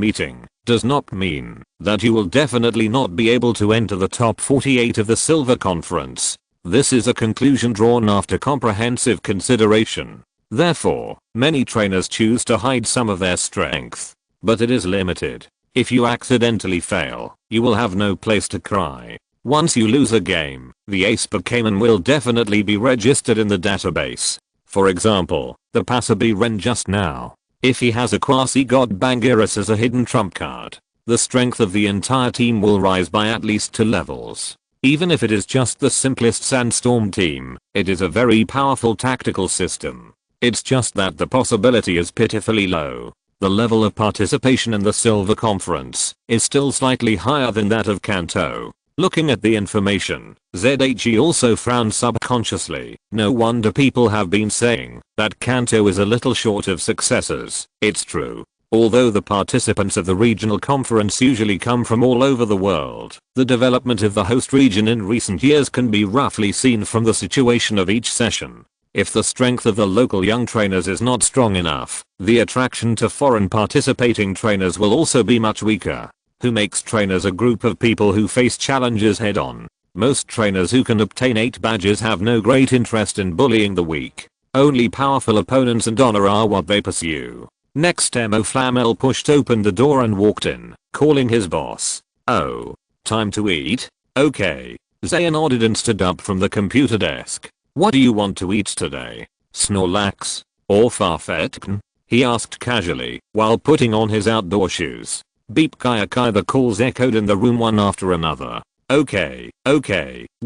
meeting does not mean that you will definitely not be able to enter the top 48 of the Silver Conference. This is a conclusion drawn after comprehensive consideration. Therefore, many trainers choose to hide some of their strength. But it is limited. If you accidentally fail, you will have no place to cry. Once you lose a game, the ace Pokémon will definitely be registered in the database. For example, the Passabi-Ren just now. If he has a quasi-god Bangerus as a hidden trump card, the strength of the entire team will rise by at least 2 levels. Even if it is just the simplest Sandstorm team, it is a very powerful tactical system. It's just that the possibility is pitifully low. The level of participation in the Silver Conference is still slightly higher than that of Kanto. Looking at the information, ZHE also frowned subconsciously. No wonder people have been saying that Kanto is a little short of successors. It's true. Although the participants of the regional conference usually come from all over the world, the development of the host region in recent years can be roughly seen from the situation of each session. If the strength of the local young trainers is not strong enough, the attraction to foreign participating trainers will also be much weaker. Who makes trainers a group of people who face challenges head on? Most trainers who can obtain 8 badges have no great interest in bullying the weak. Only powerful opponents and honor are what they pursue. Next, Emo Flamel pushed open the door and walked in, calling his boss. "Oh, time to eat? Okay." Zaya nodded and stood up from the computer desk. "What do you want to eat today? Snorlax? Or Farfetch'd?" he asked casually, while putting on his outdoor shoes. Beep Kaya Kai, the calls echoed in the room one after another. Okay,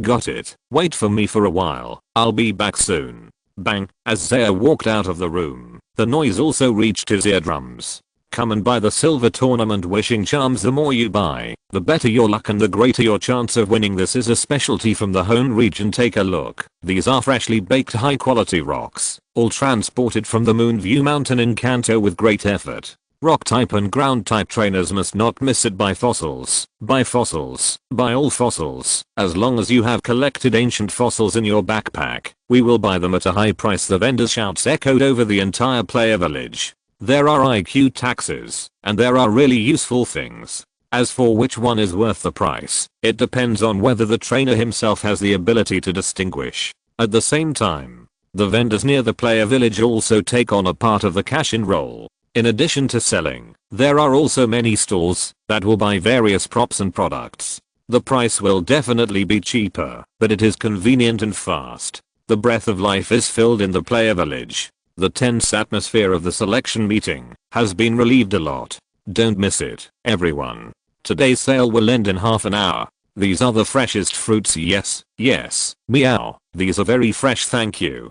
got it. Wait for me for a while, I'll be back soon." Bang, as Zaya walked out of the room, the noise also reached his eardrums. Come and buy the silver tournament wishing charms. The more you buy, the better your luck and the greater your chance of winning. This is a specialty from the Hone region. Take a look. These are freshly baked high quality rocks, all transported from the Moonview mountain in Kanto with great effort. Rock type and ground type trainers must not miss it. Buy fossils. Buy fossils. Buy all fossils. As long as you have collected ancient fossils in your backpack, we will buy them at a high price. The vendor's shouts echoed over the entire player village. There are IQ taxes, and there are really useful things. As for which one is worth the price, it depends on whether the trainer himself has the ability to distinguish. At the same time, the vendors near the player village also take on a part of the cash-in roll. In addition to selling, there are also many stores that will buy various props and products. The price will definitely be cheaper, but it is convenient and fast. The breath of life is filled in the player village. The tense atmosphere of the selection meeting has been relieved a lot. Don't miss it, everyone. Today's sale will end in half an hour. These are the freshest fruits. Yes, meow. These are very fresh. Thank you.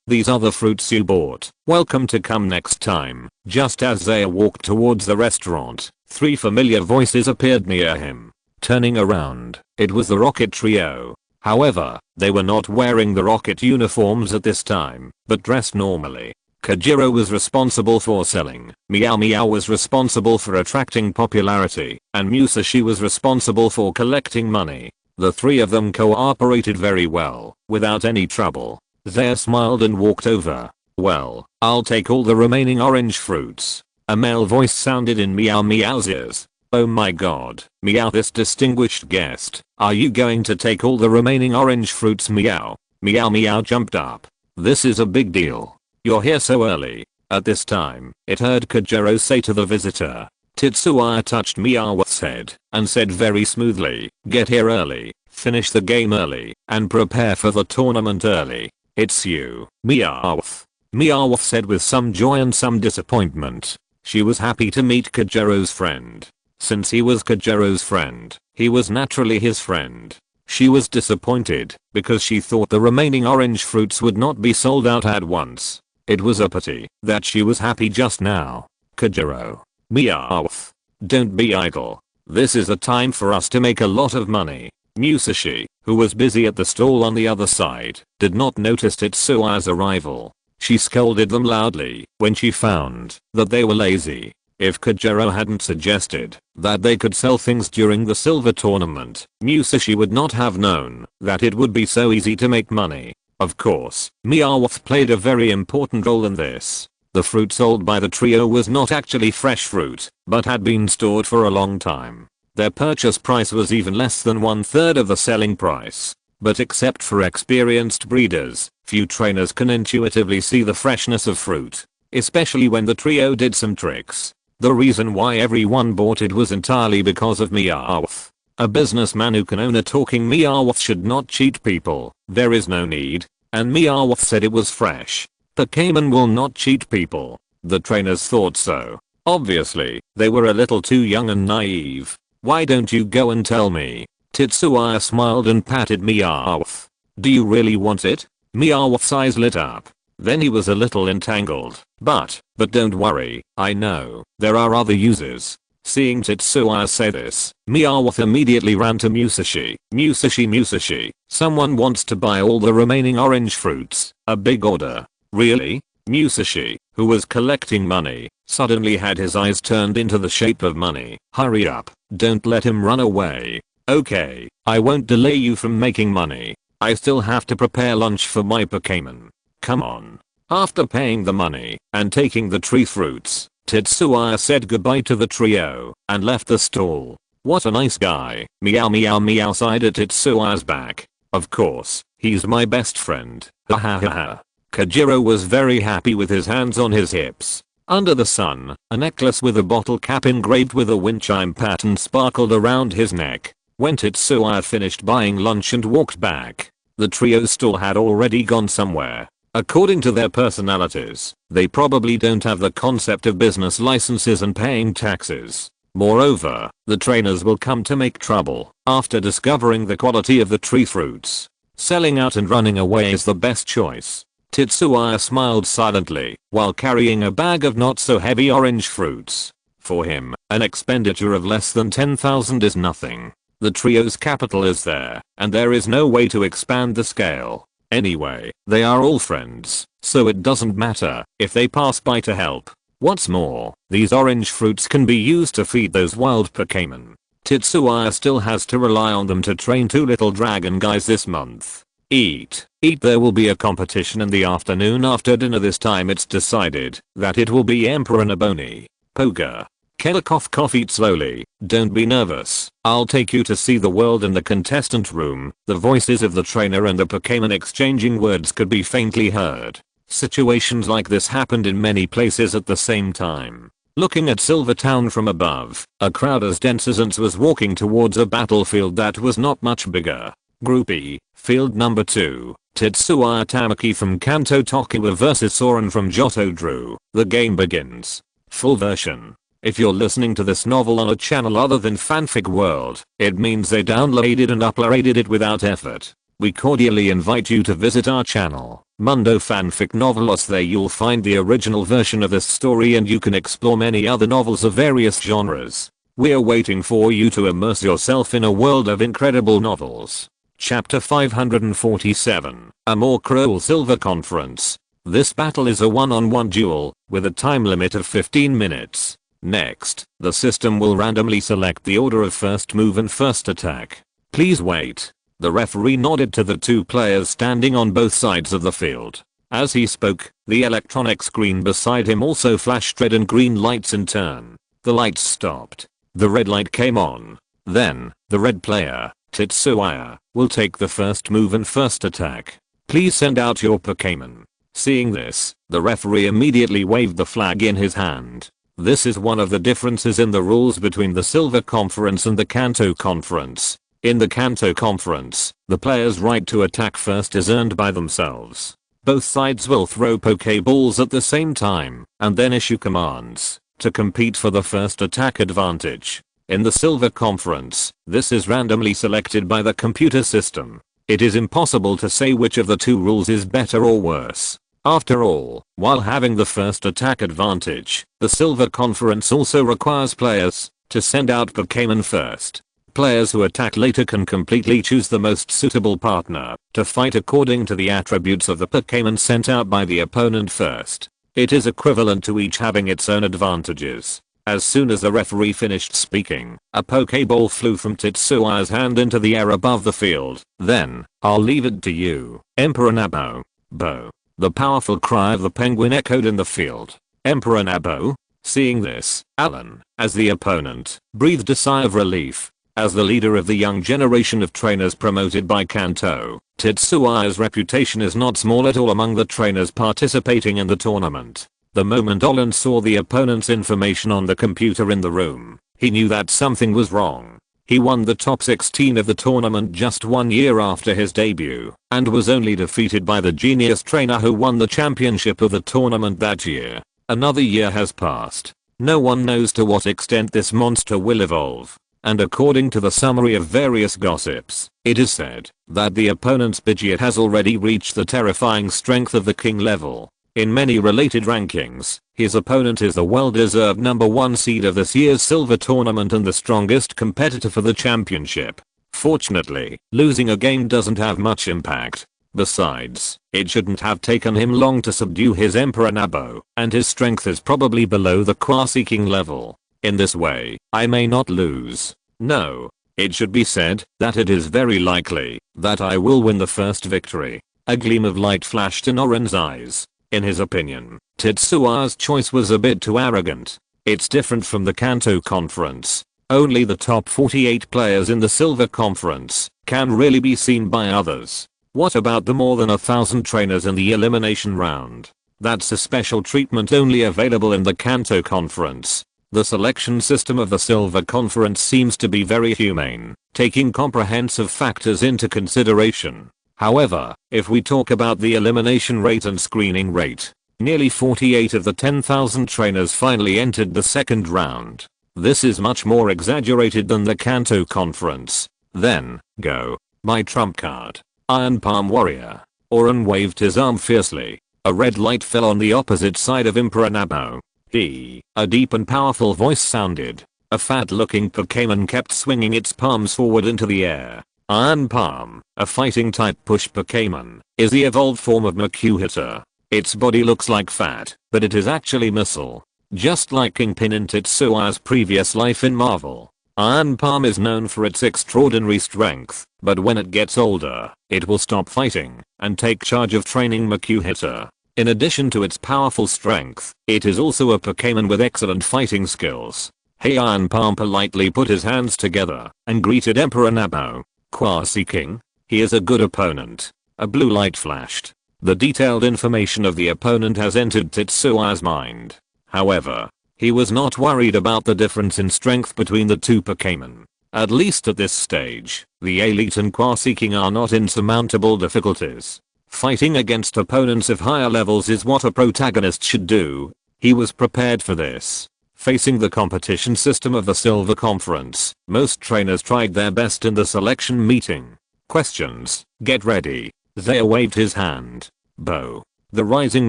These are the fruits you bought. Welcome to come next time. Just as Zaya walked towards the restaurant, 3 familiar voices appeared near him. Turning around, it was the Rocket Trio. However, they were not wearing the Rocket uniforms at this time, but dressed normally. Kajiro was responsible for selling, Meow Meow was responsible for attracting popularity, and Musashi was responsible for collecting money. The 3 of them cooperated very well, without any trouble. Zaya smiled and walked over. "Well, I'll take all the remaining orange fruits." A male voice sounded in Meow Meow's ears. "Oh my god, Meow, this distinguished guest, are you going to take all the remaining orange fruits?" Meow Meow jumped up. "This is a big deal. You're here so early." At this time, it heard Kajiro say to the visitor. Tetsuya touched Meowth's head and said very smoothly, "Get here early, finish the game early, and prepare for the tournament early. It's you, Meowth." Meowth said with some joy and some disappointment. She was happy to meet Kajiro's friend. Since he was Kajiro's friend, he was naturally his friend. She was disappointed because she thought the remaining orange fruits would not be sold out at once. It was a pity that she was happy just now. "Kajiro. Meowth. Don't be idle. This is a time for us to make a lot of money." Musashi, who was busy at the stall on the other side, did not notice Tetsuya's arrival. She scolded them loudly when she found that they were lazy. If Kajiro hadn't suggested that they could sell things during the silver tournament, Musashi would not have known that it would be so easy to make money. Of course, Meowth played a very important role in this. The fruit sold by the trio was not actually fresh fruit, but had been stored for a long time. Their purchase price was even less than 1/3 of the selling price. But except for experienced breeders, few trainers can intuitively see the freshness of fruit, especially when the trio did some tricks. The reason why everyone bought it was entirely because of Meowth. A businessman who can own a talking Meowth should not cheat people. There is no need. And Meowth said it was fresh. Pokémon will not cheat people. The trainers thought so. Obviously, they were a little too young and naive. "Why don't you go and tell me?" Tetsuya smiled and patted Meowth. "Do you really want it?" Meowth's eyes lit up. Then he was a little entangled. But don't worry, I know there are other users." Seeing Tetsuya say this, Meowth immediately ran to Musashi. Musashi, someone wants to buy all the remaining orange fruits. A big order." "Really?" Musashi, who was collecting money, suddenly had his eyes turned into the shape of money. "Hurry up, don't let him run away." "Okay, I won't delay you from making money. I still have to prepare lunch for my Pokémon. Come on." After paying the money and taking the tree fruits, Tetsuya said goodbye to the trio and left the stall. What a nice guy. Meow meow meow sighed at Tetsua's back. Of course, he's my best friend. Ha ha ha ha. Kojiro was very happy with his hands on his hips. Under the sun, a necklace with a bottle cap engraved with a wind chime pattern sparkled around his neck. When Tetsuya finished buying lunch and walked back, the trio still had already gone somewhere. According to their personalities, they probably don't have the concept of business licenses and paying taxes. Moreover, the trainers will come to make trouble after discovering the quality of the tree fruits. Selling out and running away is the best choice. Tetsuya smiled silently while carrying a bag of not so heavy orange fruits. For him, an expenditure of less than 10,000 is nothing. The trio's capital is there, and there is no way to expand the scale. Anyway, they are all friends, so it doesn't matter if they pass by to help. What's more, these orange fruits can be used to feed those wild Pokémon. Tetsuya still has to rely on them to train 2 little dragon guys this month. Eat. There will be a competition in the afternoon after dinner. This time it's decided that it will be Emperor Naboni. Poga. Cough eat slowly. Don't be nervous. I'll take you to see the world in the contestant room. The voices of the trainer and the Pokémon exchanging words could be faintly heard. Situations like this happened in many places at the same time. Looking at Silver Town from above, a crowd as dense as ants was walking towards a battlefield that was not much bigger. Group E, Field Number 2, Tetsuya Tamaki from Kanto Tokiwa vs Soren from Johto Drew. The game begins. Full version. If you're listening to this novel on a channel other than Fanfic World, it means they downloaded and uploaded it without effort. We cordially invite you to visit our channel, Mundo Fanfic Novelos. There you'll find the original version of this story and you can explore many other novels of various genres. We're waiting for you to immerse yourself in a world of incredible novels. Chapter 547, A More Cruel Silver Conference. This battle is a one-on-one duel, with a time limit of 15 minutes. Next, the system will randomly select the order of first move and first attack. Please wait. The referee nodded to the 2 players standing on both sides of the field. As he spoke, the electronic screen beside him also flashed red and green lights in turn. The lights stopped. The red light came on. Then, the red player, Tetsuya, will take the first move and first attack. Please send out your Pokémon. Seeing this, the referee immediately waved the flag in his hand. This is one of the differences in the rules between the Silver Conference and the Kanto Conference. In the Kanto Conference, the player's right to attack first is earned by themselves. Both sides will throw Pokéballs at the same time, and then issue commands to compete for the first attack advantage. In the Silver Conference, this is randomly selected by the computer system. It is impossible to say which of the 2 rules is better or worse. After all, while having the first attack advantage, the Silver Conference also requires players to send out Pokémon first. Players who attack later can completely choose the most suitable partner to fight according to the attributes of the Pokémon sent out by the opponent first. It is equivalent to each having its own advantages. As soon as the referee finished speaking, a Pokéball flew from Tetsuya's hand into the air above the field. Then, I'll leave it to you, Emperor Nabo. Bo. The powerful cry of the penguin echoed in the field. Emperor Nabo? Seeing this, Alan, as the opponent, breathed a sigh of relief. As the leader of the young generation of trainers promoted by Kanto, Tetsuya's reputation is not small at all among the trainers participating in the tournament. The moment Olan saw the opponent's information on the computer in the room, he knew that something was wrong. He won the top 16 of the tournament just 1 year after his debut, and was only defeated by the genius trainer who won the championship of the tournament that year. Another year has passed. No one knows to what extent this monster will evolve. And according to the summary of various gossips, it is said that the opponent's Pidgeot has already reached the terrifying strength of the king level. In many related rankings, his opponent is the well-deserved number 1 seed of this year's Silver Tournament and the strongest competitor for the championship. Fortunately, losing a game doesn't have much impact. Besides, it shouldn't have taken him long to subdue his Emperor Nabo, and his strength is probably below the Quasi-King level. In this way, I may not lose. No. It should be said that it is very likely that I will win the first victory. A gleam of light flashed in Oren's eyes. In his opinion, Tetsuya's choice was a bit too arrogant. It's different from the Kanto Conference. Only the top 48 players in the Silver Conference can really be seen by others. What about the more than 1,000 trainers in the elimination round? That's a special treatment only available in the Kanto Conference. The selection system of the Silver Conference seems to be very humane, taking comprehensive factors into consideration. However, if we talk about the elimination rate and screening rate, nearly 48 of the 10,000 trainers finally entered the second round. This is much more exaggerated than the Kanto Conference. Then, go. My trump card. Iron Palm Warrior. Oren waved his arm fiercely. A red light fell on the opposite side of Emperor Nabo. A deep and powerful voice sounded. A fat-looking Pokémon kept swinging its palms forward into the air. Iron Palm, a fighting-type push Pokémon, is the evolved form of Makuhita. Its body looks like fat, but it is actually missile. Just like Kingpin in Tetsua's previous life in Marvel. Iron Palm is known for its extraordinary strength, but when it gets older, it will stop fighting and take charge of training Makuhita. In addition to its powerful strength, it is also a Pokémon with excellent fighting skills. Hey, Iron Palm politely put his hands together and greeted Emperor Nabo. Quasi King? He is a good opponent. A blue light flashed. The detailed information of the opponent has entered Tetsua's mind. However, he was not worried about the difference in strength between the two Pokémon. At least at this stage, the Elite and Quasi King are not insurmountable difficulties. Fighting against opponents of higher levels is what a protagonist should do. He was prepared for this. Facing the competition system of the Silver Conference, most trainers tried their best in the selection meeting. Questions? Get ready. Zaya waved his hand. Bo. The rising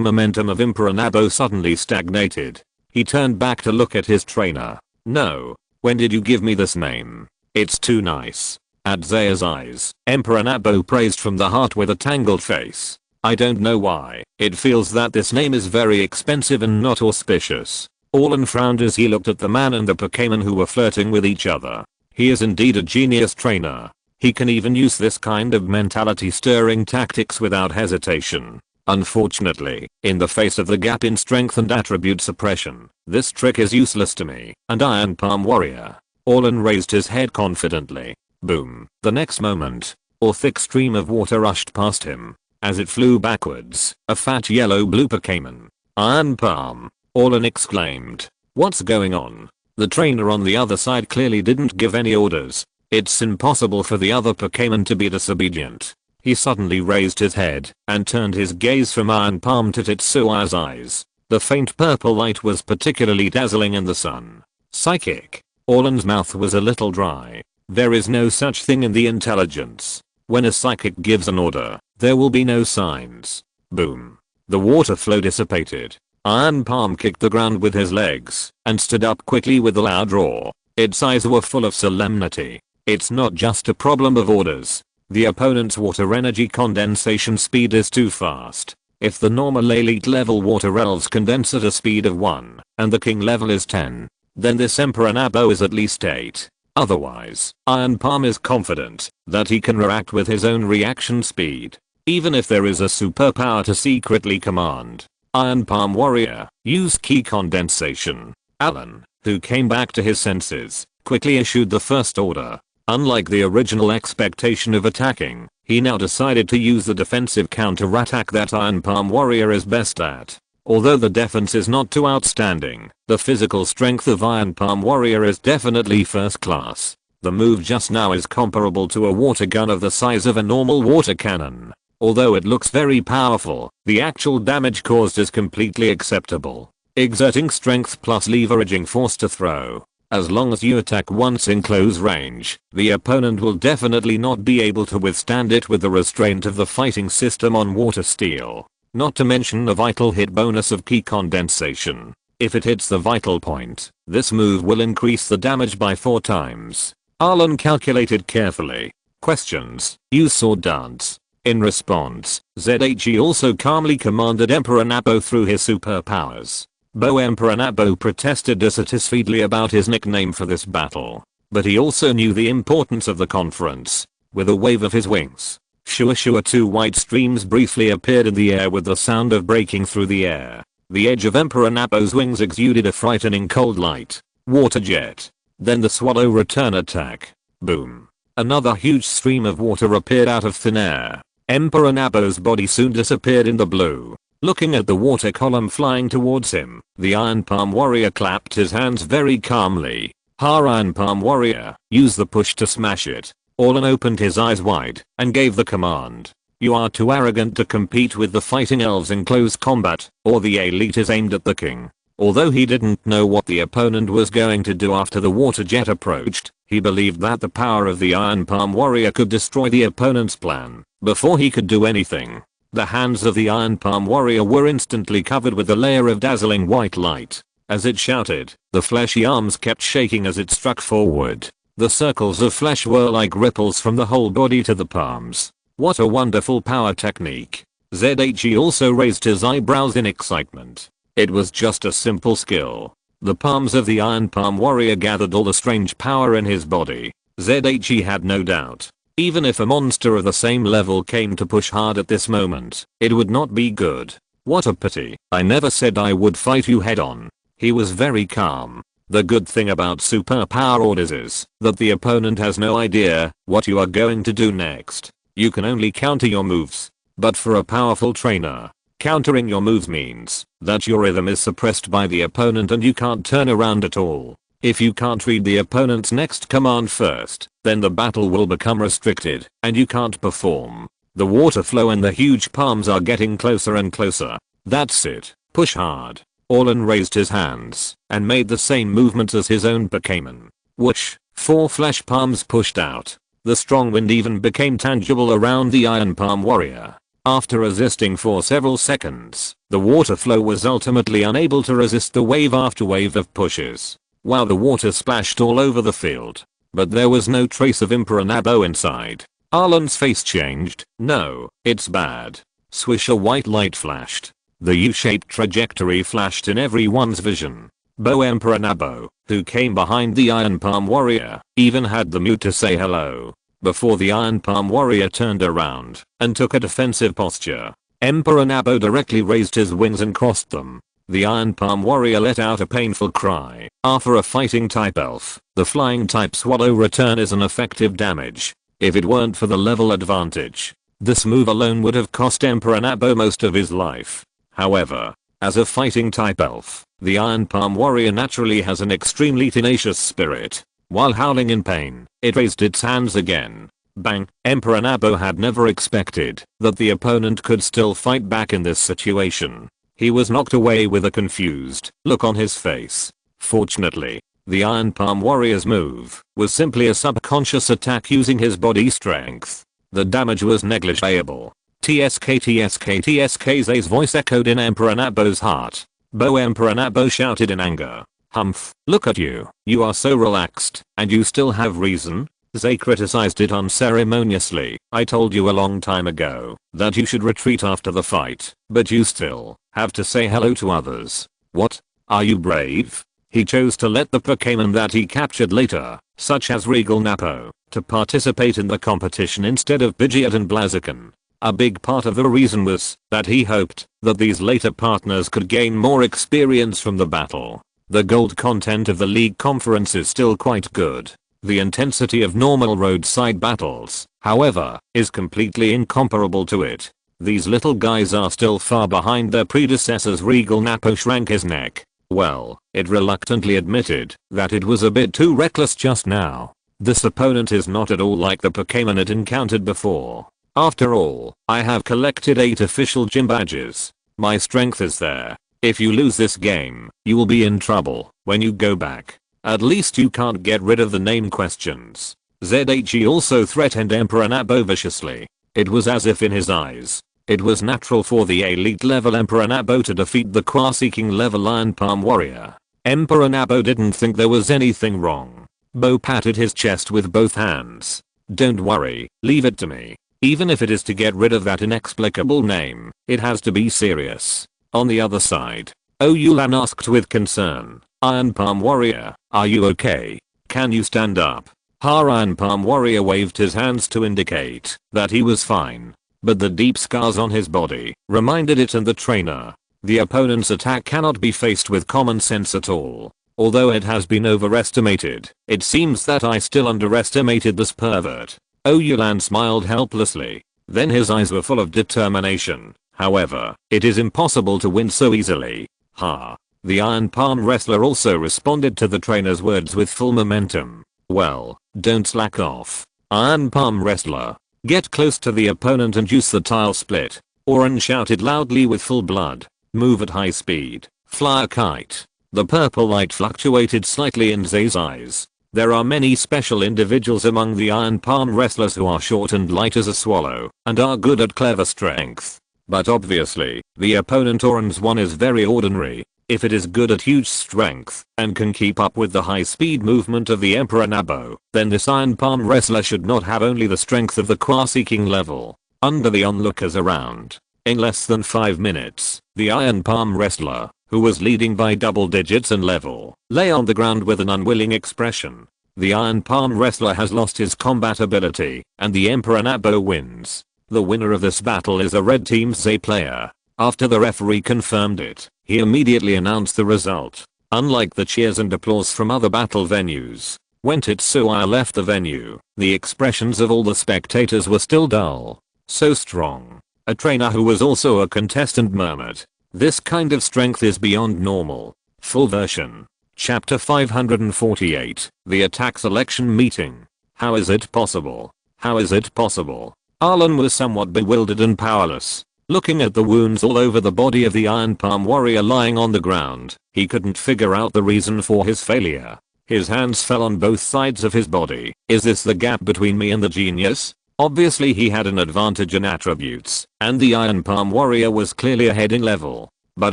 momentum of Emperor Nabo suddenly stagnated. He turned back to look at his trainer. No. When did you give me this name? It's too nice. At Zaya's eyes, Emperor Nabo praised from the heart with a tangled face. I don't know why. It feels that this name is very expensive and not auspicious. Orlin frowned as he looked at the man and the Pokémon who were flirting with each other. He is indeed a genius trainer. He can even use this kind of mentality stirring tactics without hesitation. Unfortunately, in the face of the gap in strength and attribute suppression, this trick is useless to me and Iron Palm Warrior. Orlin raised his head confidently. Boom. The next moment, a thick stream of water rushed past him. As it flew backwards, a fat yellow-blue Pokémon. Iron Palm. Orlin exclaimed. What's going on? The trainer on the other side clearly didn't give any orders. It's impossible for the other Pokémon to be disobedient. He suddenly raised his head and turned his gaze from Iron Palm to Tetsua's eyes. The faint purple light was particularly dazzling in the sun. Psychic. Orlin's mouth was a little dry. There is no such thing in the intelligence. When a psychic gives an order, there will be no signs. Boom. The water flow dissipated. Iron Palm kicked the ground with his legs and stood up quickly with a loud roar. Its eyes were full of solemnity. It's not just a problem of orders. The opponent's water energy condensation speed is too fast. If the normal elite level water elves condense at a speed of 1 and the king level is 10, then this Emperor Nabo is at least 8. Otherwise, Iron Palm is confident that he can react with his own reaction speed. Even if there is a superpower to secretly command. Iron Palm Warrior, use key condensation. Alan, who came back to his senses, quickly issued the first order. Unlike the original expectation of attacking, he now decided to use the defensive counter-attack that Iron Palm Warrior is best at. Although the defense is not too outstanding, the physical strength of Iron Palm Warrior is definitely first class. The move just now is comparable to a water gun of the size of a normal water cannon. Although it looks very powerful, the actual damage caused is completely acceptable. Exerting strength plus leveraging force to throw. As long as you attack once in close range, the opponent will definitely not be able to withstand it with the restraint of the fighting system on water steel. Not to mention the vital hit bonus of key condensation. If it hits the vital point, this move will increase the damage by 4 times. Arlen calculated carefully. Questions. Use sword dance. In response, ZHE also calmly commanded Emperor Nabo through his superpowers. Emperor Nabo protested dissatisfiedly about his nickname for this battle. But he also knew the importance of the conference. With a wave of his wings, Shua 2 white streams briefly appeared in the air with the sound of breaking through the air. The edge of Emperor Nabo's wings exuded a frightening cold light. Water jet. Then the swallow return attack. Boom. Another huge stream of water appeared out of thin air. Emperor Nabo's body soon disappeared in the blue. Looking at the water column flying towards him, the Iron Palm warrior clapped his hands very calmly. Iron Palm warrior, use the push to smash it. Orlan opened his eyes wide and gave the command. You are too arrogant to compete with the fighting elves in close combat, or the elite is aimed at the king. Although he didn't know what the opponent was going to do after the water jet approached, he believed that the power of the Iron Palm warrior could destroy the opponent's plan before he could do anything. The hands of the Iron Palm warrior were instantly covered with a layer of dazzling white light. As it shouted, the fleshy arms kept shaking as it struck forward. The circles of flesh were like ripples from the whole body to the palms. What a wonderful power technique. ZHE also raised his eyebrows in excitement. It was just a simple skill. The palms of the Iron Palm warrior gathered all the strange power in his body. ZHE had no doubt. Even if a monster of the same level came to push hard at this moment, it would not be good. What a pity. I never said I would fight you head on. He was very calm. The good thing about superpower orders is that the opponent has no idea what you are going to do next. You can only counter your moves. But for a powerful trainer, countering your moves means that your rhythm is suppressed by the opponent and you can't turn around at all. If you can't read the opponent's next command first, then the battle will become restricted and you can't perform. The water flow and the huge palms are getting closer and closer. That's it. Push hard. Orlan raised his hands and made the same movements as his own Pokémon. Whoosh. 4 flesh palms pushed out. The strong wind even became tangible around the Iron Palm warrior. After resisting for several seconds, the water flow was ultimately unable to resist the wave after wave of pushes. Wow, the water splashed all over the field. But there was no trace of Emperor Nabo inside. Arlan's face changed. No, it's bad. Swish, a white light flashed. The U-shaped trajectory flashed in everyone's vision. Emperor Nabo, who came behind the Iron Palm warrior, even had the mood to say hello. Before the Iron Palm warrior turned around and took a defensive posture, Emperor Nabo directly raised his wings and crossed them. The Iron Palm warrior let out a painful cry. For a fighting type elf, the flying type swallow return is an effective damage. If it weren't for the level advantage, this move alone would have cost Emperor Nabo most of his life. However, as a fighting type elf, the Iron Palm warrior naturally has an extremely tenacious spirit. While howling in pain, it raised its hands again. Bang! Emperor Nabo had never expected that the opponent could still fight back in this situation. He was knocked away with a confused look on his face. Fortunately, the Iron Palm warrior's move was simply a subconscious attack using his body strength. The damage was negligible. TSK's voice echoed in Emperor Nabo's heart. Emperor Nabo shouted in anger. Humph, look at you. You are so relaxed, and you still have reason? Zay criticized it unceremoniously. I told you a long time ago that you should retreat after the fight, but you still have to say hello to others. What? Are you brave? He chose to let the Pokémon that he captured later, such as Regal Napo, to participate in the competition instead of Pidgeot and Blaziken. A big part of the reason was that he hoped that these later partners could gain more experience from the battle. The gold content of the league conference is still quite good. The intensity of normal roadside battles, however, is completely incomparable to it. These little guys are still far behind their predecessors. Regal Napo shrank his neck. Well, it reluctantly admitted that it was a bit too reckless just now. This opponent is not at all like the Pokémon it encountered before. After all, I have collected 8 official gym badges. My strength is there. If you lose this game, you will be in trouble when you go back. At least you can't get rid of the name questions. ZHE also threatened Emperor Nabo viciously. It was as if in his eyes, it was natural for the elite level Emperor Nabo to defeat the Quasi-King level Iron Palm warrior. Emperor Nabo didn't think there was anything wrong. Bo patted his chest with both hands. Don't worry, leave it to me. Even if it is to get rid of that inexplicable name, it has to be serious. On the other side, Yulan asked with concern, Iron Palm warrior, are you okay? Can you stand up? Iron Palm warrior waved his hands to indicate that he was fine. But the deep scars on his body reminded it and the trainer. The opponent's attack cannot be faced with common sense at all. Although it has been overestimated, it seems that I still underestimated this pervert. Yulan smiled helplessly. Then his eyes were full of determination. However, it is impossible to win so easily. Ha. The Iron Palm wrestler also responded to the trainer's words with full momentum. Well, don't slack off. Iron Palm wrestler. Get close to the opponent and use the tile split. Oren shouted loudly with full blood. Move at high speed. Fly a kite. The purple light fluctuated slightly in Zay's eyes. There are many special individuals among the Iron Palm wrestlers who are short and light as a swallow and are good at clever strength. But obviously, the opponent Oren's one is very ordinary. If it is good at huge strength and can keep up with the high speed movement of the Emperor Nabo, then this Iron Palm wrestler should not have only the strength of the Quasi King level. Under the onlookers around, in less than 5 minutes, the Iron Palm wrestler, who was leading by double digits in level, lay on the ground with an unwilling expression. The Iron Palm wrestler has lost his combat ability, and the Emperor Nabo wins. The winner of this battle is a red team Zay player. After the referee confirmed it, he immediately announced the result. Unlike the cheers and applause from other battle venues, when Tetsuya left the venue, the expressions of all the spectators were still dull. So strong. A trainer who was also a contestant murmured, "This kind of strength is beyond normal." Full version. Chapter 548, The Attack Selection Meeting. How is it possible? How is it possible? Arlen was somewhat bewildered and powerless. Looking at the wounds all over the body of the Iron Palm warrior lying on the ground, he couldn't figure out the reason for his failure. His hands fell on both sides of his body. Is this the gap between me and the genius? Obviously he had an advantage in attributes, and the Iron Palm warrior was clearly ahead in level. But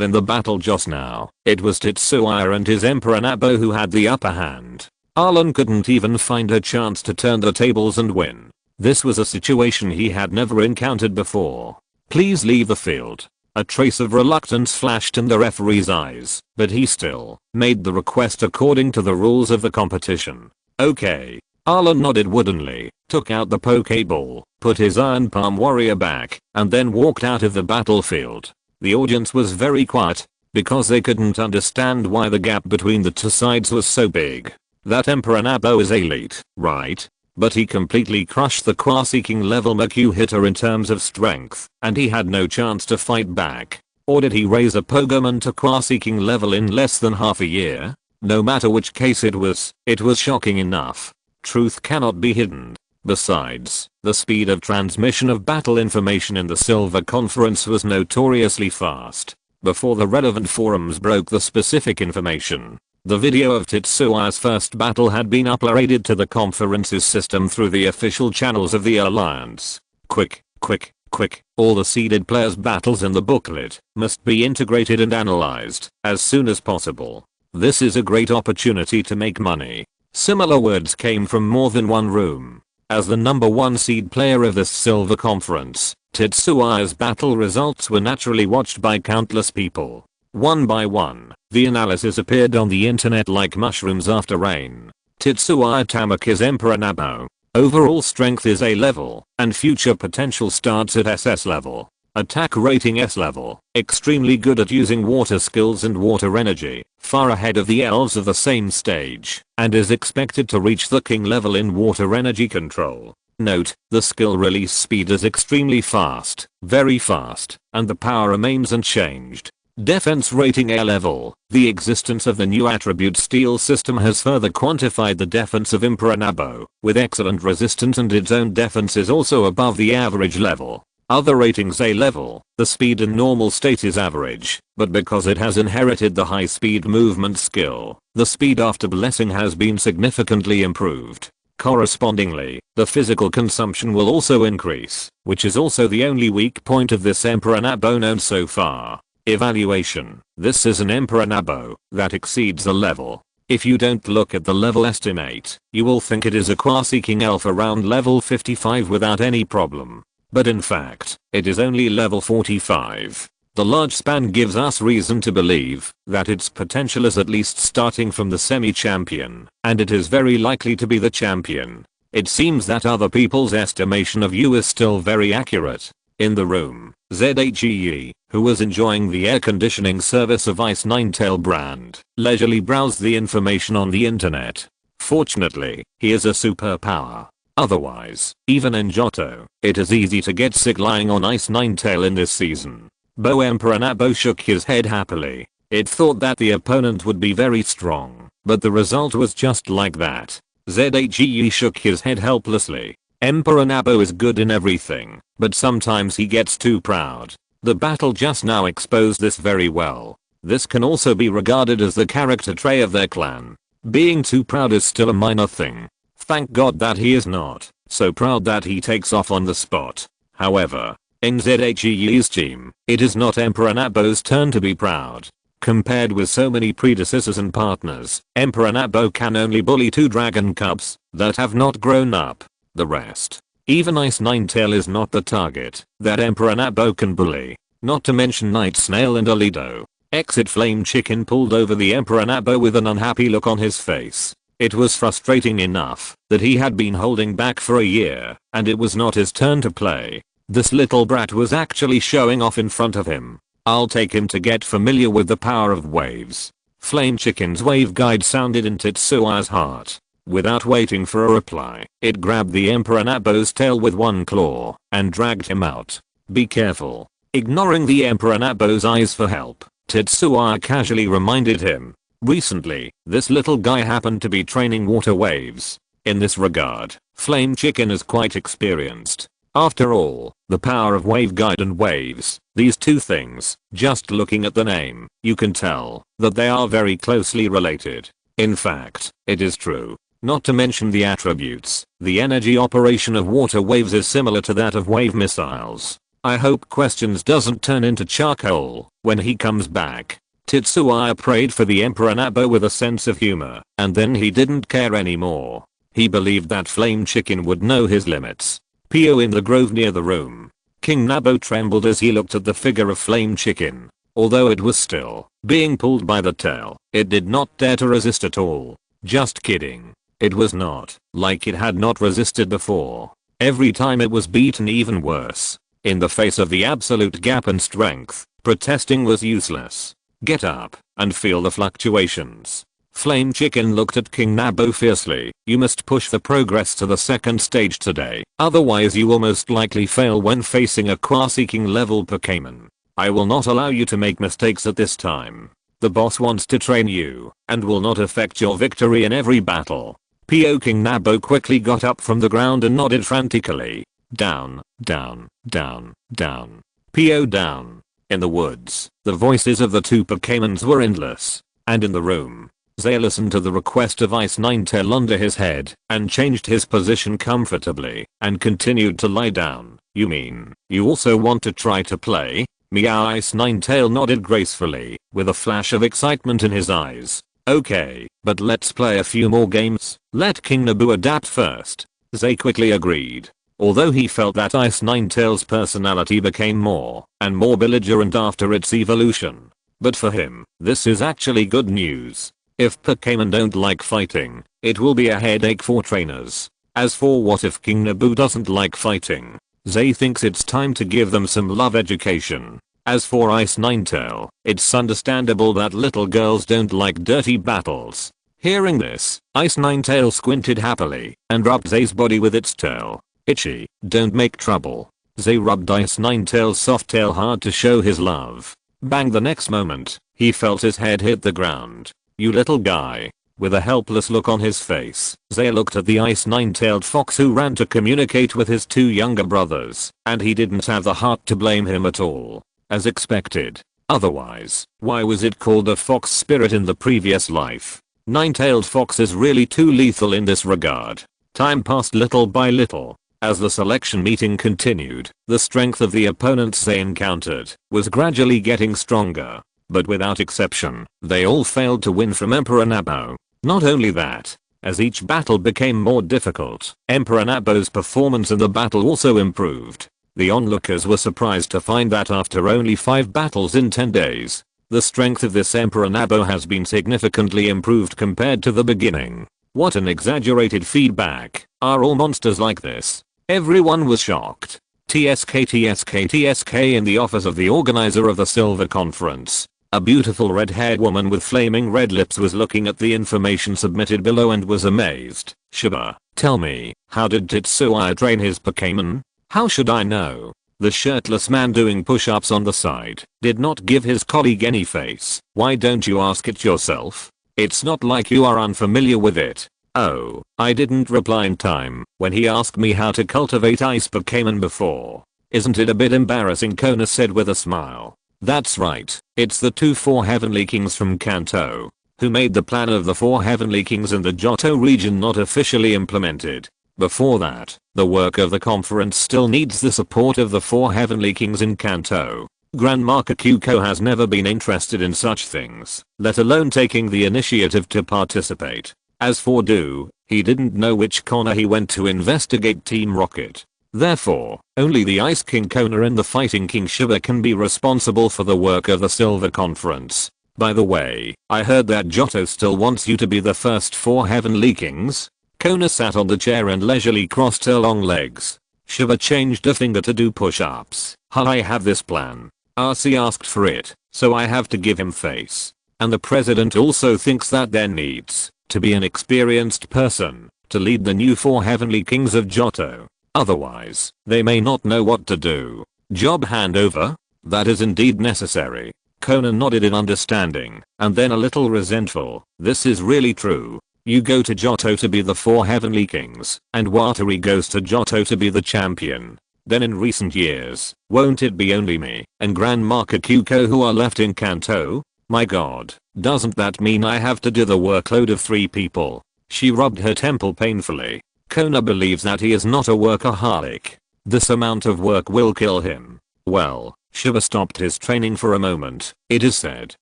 in the battle just now, it was Tetsuya and his Emperor Nabo who had the upper hand. Arlen couldn't even find a chance to turn the tables and win. This was a situation he had never encountered before. "Please leave the field." A trace of reluctance flashed in the referee's eyes, but he still made the request according to the rules of the competition. "Okay." Arlen nodded woodenly, took out the Pokeball, put his Iron Palm warrior back, and then walked out of the battlefield. The audience was very quiet, because they couldn't understand why the gap between the two sides was so big. That Emperor Nabo is elite, right? But he completely crushed the Quasi King level Maku hitter in terms of strength, and he had no chance to fight back. Or did he raise a Pokemon to Quasi King level in less than half a year? No matter which case it was shocking enough. Truth cannot be hidden. Besides, the speed of transmission of battle information in the Silver Conference was notoriously fast. Before the relevant forums broke the specific information, the video of Tetsuya's first battle had been uploaded to the conference's system through the official channels of the Alliance. Quick, quick, quick, all the seeded players' battles in the booklet must be integrated and analyzed as soon as possible. This is a great opportunity to make money. Similar words came from more than one room. As the number 1 seed player of this Silver Conference, Tetsuya's battle results were naturally watched by countless people. One by one, the analysis appeared on the internet like mushrooms after rain. Tetsuya Tamaki's Emperor Nabo. Overall strength is A level, and future potential starts at SS level. Attack rating S level, extremely good at using water skills and water energy, far ahead of the elves of the same stage, and is expected to reach the king level in water energy control. Note, the skill release speed is extremely fast, very fast, and the power remains unchanged. Defense rating A level. The existence of the new attribute Steel system has further quantified the defense of Emperor Nabo, with excellent resistance, and its own defense is also above the average level. Other ratings A level. The speed in normal state is average, but because it has inherited the high speed movement skill, the speed after blessing has been significantly improved. Correspondingly, the physical consumption will also increase, which is also the only weak point of this Emperor Nabo known so far. Evaluation. This is an Emperor Nabo that exceeds the level. If you don't look at the level estimate, you will think it is a Quasi King Elf around level 55 without any problem. But in fact, it is only level 45. The large span gives us reason to believe that its potential is at least starting from the semi-champion, and it is very likely to be the champion. It seems that other people's estimation of you is still very accurate. In the room, ZHEE, who was enjoying the air conditioning service of Ice Ninetale brand, leisurely browsed the information on the internet. Fortunately, he is a superpower. Otherwise, even in Johto, it is easy to get sick lying on Ice Ninetale in this season. Bo Emperor Nabo shook his head happily. It thought that the opponent would be very strong, but the result was just like that. ZHEE shook his head helplessly. Emperor Nabo is good in everything, but sometimes he gets too proud. The battle just now exposed this very well. This can also be regarded as the character trait of their clan. Being too proud is still a minor thing. Thank God that he is not so proud that he takes off on the spot. However, in ZHEE's team, it is not Emperor Nabo's turn to be proud. Compared with so many predecessors and partners, Emperor Nabo can only bully 2 dragon cubs that have not grown up. The rest, even Ice Ninetale is not the target that Emperor Nabo can bully. Not to mention Night Snail and Alido. Exit Flame Chicken pulled over the Emperor Nabo with an unhappy look on his face. It was frustrating enough that he had been holding back for a year, and it was not his turn to play. This little brat was actually showing off in front of him. I'll take him to get familiar with the power of waves. Flame Chicken's wave guide sounded in Tetsua's heart. Without waiting for a reply, it grabbed the Emperor Nabo's tail with one claw and dragged him out. Be careful. Ignoring the Emperor Nabo's eyes for help, Tetsua casually reminded him. Recently, this little guy happened to be training water waves. In this regard, Flame Chicken is quite experienced. After all, the power of wave guide and waves, these two things, just looking at the name, you can tell that they are very closely related. In fact, it is true. Not to mention the attributes, the energy operation of water waves is similar to that of wave missiles. I hope questions doesn't turn into charcoal when he comes back. Tetsuya prayed for the Emperor Nabo with a sense of humor, and then he didn't care anymore. He believed that Flame Chicken would know his limits. Pio in the grove near the room. King Nabo trembled as he looked at the figure of Flame Chicken. Although it was still being pulled by the tail, it did not dare to resist at all. Just kidding. It was not like it had not resisted before. Every time it was beaten even worse. In the face of the absolute gap in strength, protesting was useless. Get up and feel the fluctuations. Flame Chicken looked at King Nabo fiercely. You must push the progress to the second stage today. Otherwise you will most likely fail when facing a Quasi-King level Pokémon. I will not allow you to make mistakes at this time. The boss wants to train you and will not affect your victory in every battle. Pio King Nabo quickly got up from the ground and nodded frantically. Down, down, down, down. Pio down. In the woods, the voices of the two Pokémons were endless. And in the room, Zay listened to the request of Ice Ninetale under his head and changed his position comfortably and continued to lie down. You mean, you also want to try to play? Meow. Ice Ninetale nodded gracefully, with a flash of excitement in his eyes. Okay, but let's play a few more games. Let King Nabo adapt first. Zay quickly agreed. Although he felt that Ice Ninetale's personality became more and more belligerent after its evolution. But for him, this is actually good news. If Pokémon don't like fighting, it will be a headache for trainers. As for what if King Nabo doesn't like fighting, Zay thinks it's time to give them some love education. As for Ice Ninetale, it's understandable that little girls don't like dirty battles. Hearing this, Ice Ninetale squinted happily and rubbed Zay's body with its tail. Itchy, don't make trouble. Zay rubbed Ice Ninetale's soft tail hard to show his love. Bang, the next moment, he felt his head hit the ground. You little guy. With a helpless look on his face, Zay looked at the Ice Ninetailed fox who ran to communicate with his two younger brothers, and he didn't have the heart to blame him at all. As expected. Otherwise, why was it called a fox spirit in the previous life? Nine-tailed fox is really too lethal in this regard. Time passed little by little. As the selection meeting continued, the strength of the opponents they encountered was gradually getting stronger. But without exception, they all failed to win from Emperor Nabo. Not only that, as each battle became more difficult, Emperor Nabo's performance in the battle also improved. The onlookers were surprised to find that after only 5 battles in 10 days, the strength of this Emperor Nabo has been significantly improved compared to the beginning. What an exaggerated feedback. Are all monsters like this? Everyone was shocked. TSK in the office of the organizer of the Silver Conference. A beautiful red-haired woman with flaming red lips was looking at the information submitted below and was amazed. Shiba, tell me, how did Tetsuya train his Pokémon? How should I know? The shirtless man doing push-ups on the side did not give his colleague any face. Why don't you ask it yourself? It's not like you are unfamiliar with it. Oh, I didn't reply in time when he asked me how to cultivate ice Pokémon before. Isn't it a bit embarrassing? Kona said with a smile. That's right, it's the 4 Heavenly Kings from Kanto who made the plan of the 4 Heavenly Kings in the Johto region not officially implemented. Before that, the work of the conference still needs the support of the 4 Heavenly Kings in Kanto. Grandmaster Kyuko has never been interested in such things, let alone taking the initiative to participate. As for Do, he didn't know which corner he went to investigate Team Rocket. Therefore, only the Ice King Kona and the Fighting King Shiba can be responsible for the work of the Silver Conference. By the way, I heard that Johto still wants you to be the first 4 Heavenly Kings? Kona sat on the chair and leisurely crossed her long legs. Shiba changed a finger to do push-ups. I have this plan. RC asked for it, so I have to give him face. And the president also thinks that there needs to be an experienced person to lead the new 4 Heavenly Kings of Johto. Otherwise, they may not know what to do. Job handover? That is indeed necessary. Kona nodded in understanding, and then a little resentful. This is really true. You go to Johto to be the 4 Heavenly Kings, and Watari goes to Johto to be the champion. Then in recent years, won't it be only me and Grandmaster Kyuko who are left in Kanto? My god, doesn't that mean I have to do the workload of 3 people? She rubbed her temple painfully. Kona believes that he is not a workaholic. This amount of work will kill him. Well, Shiba stopped his training for a moment. It is said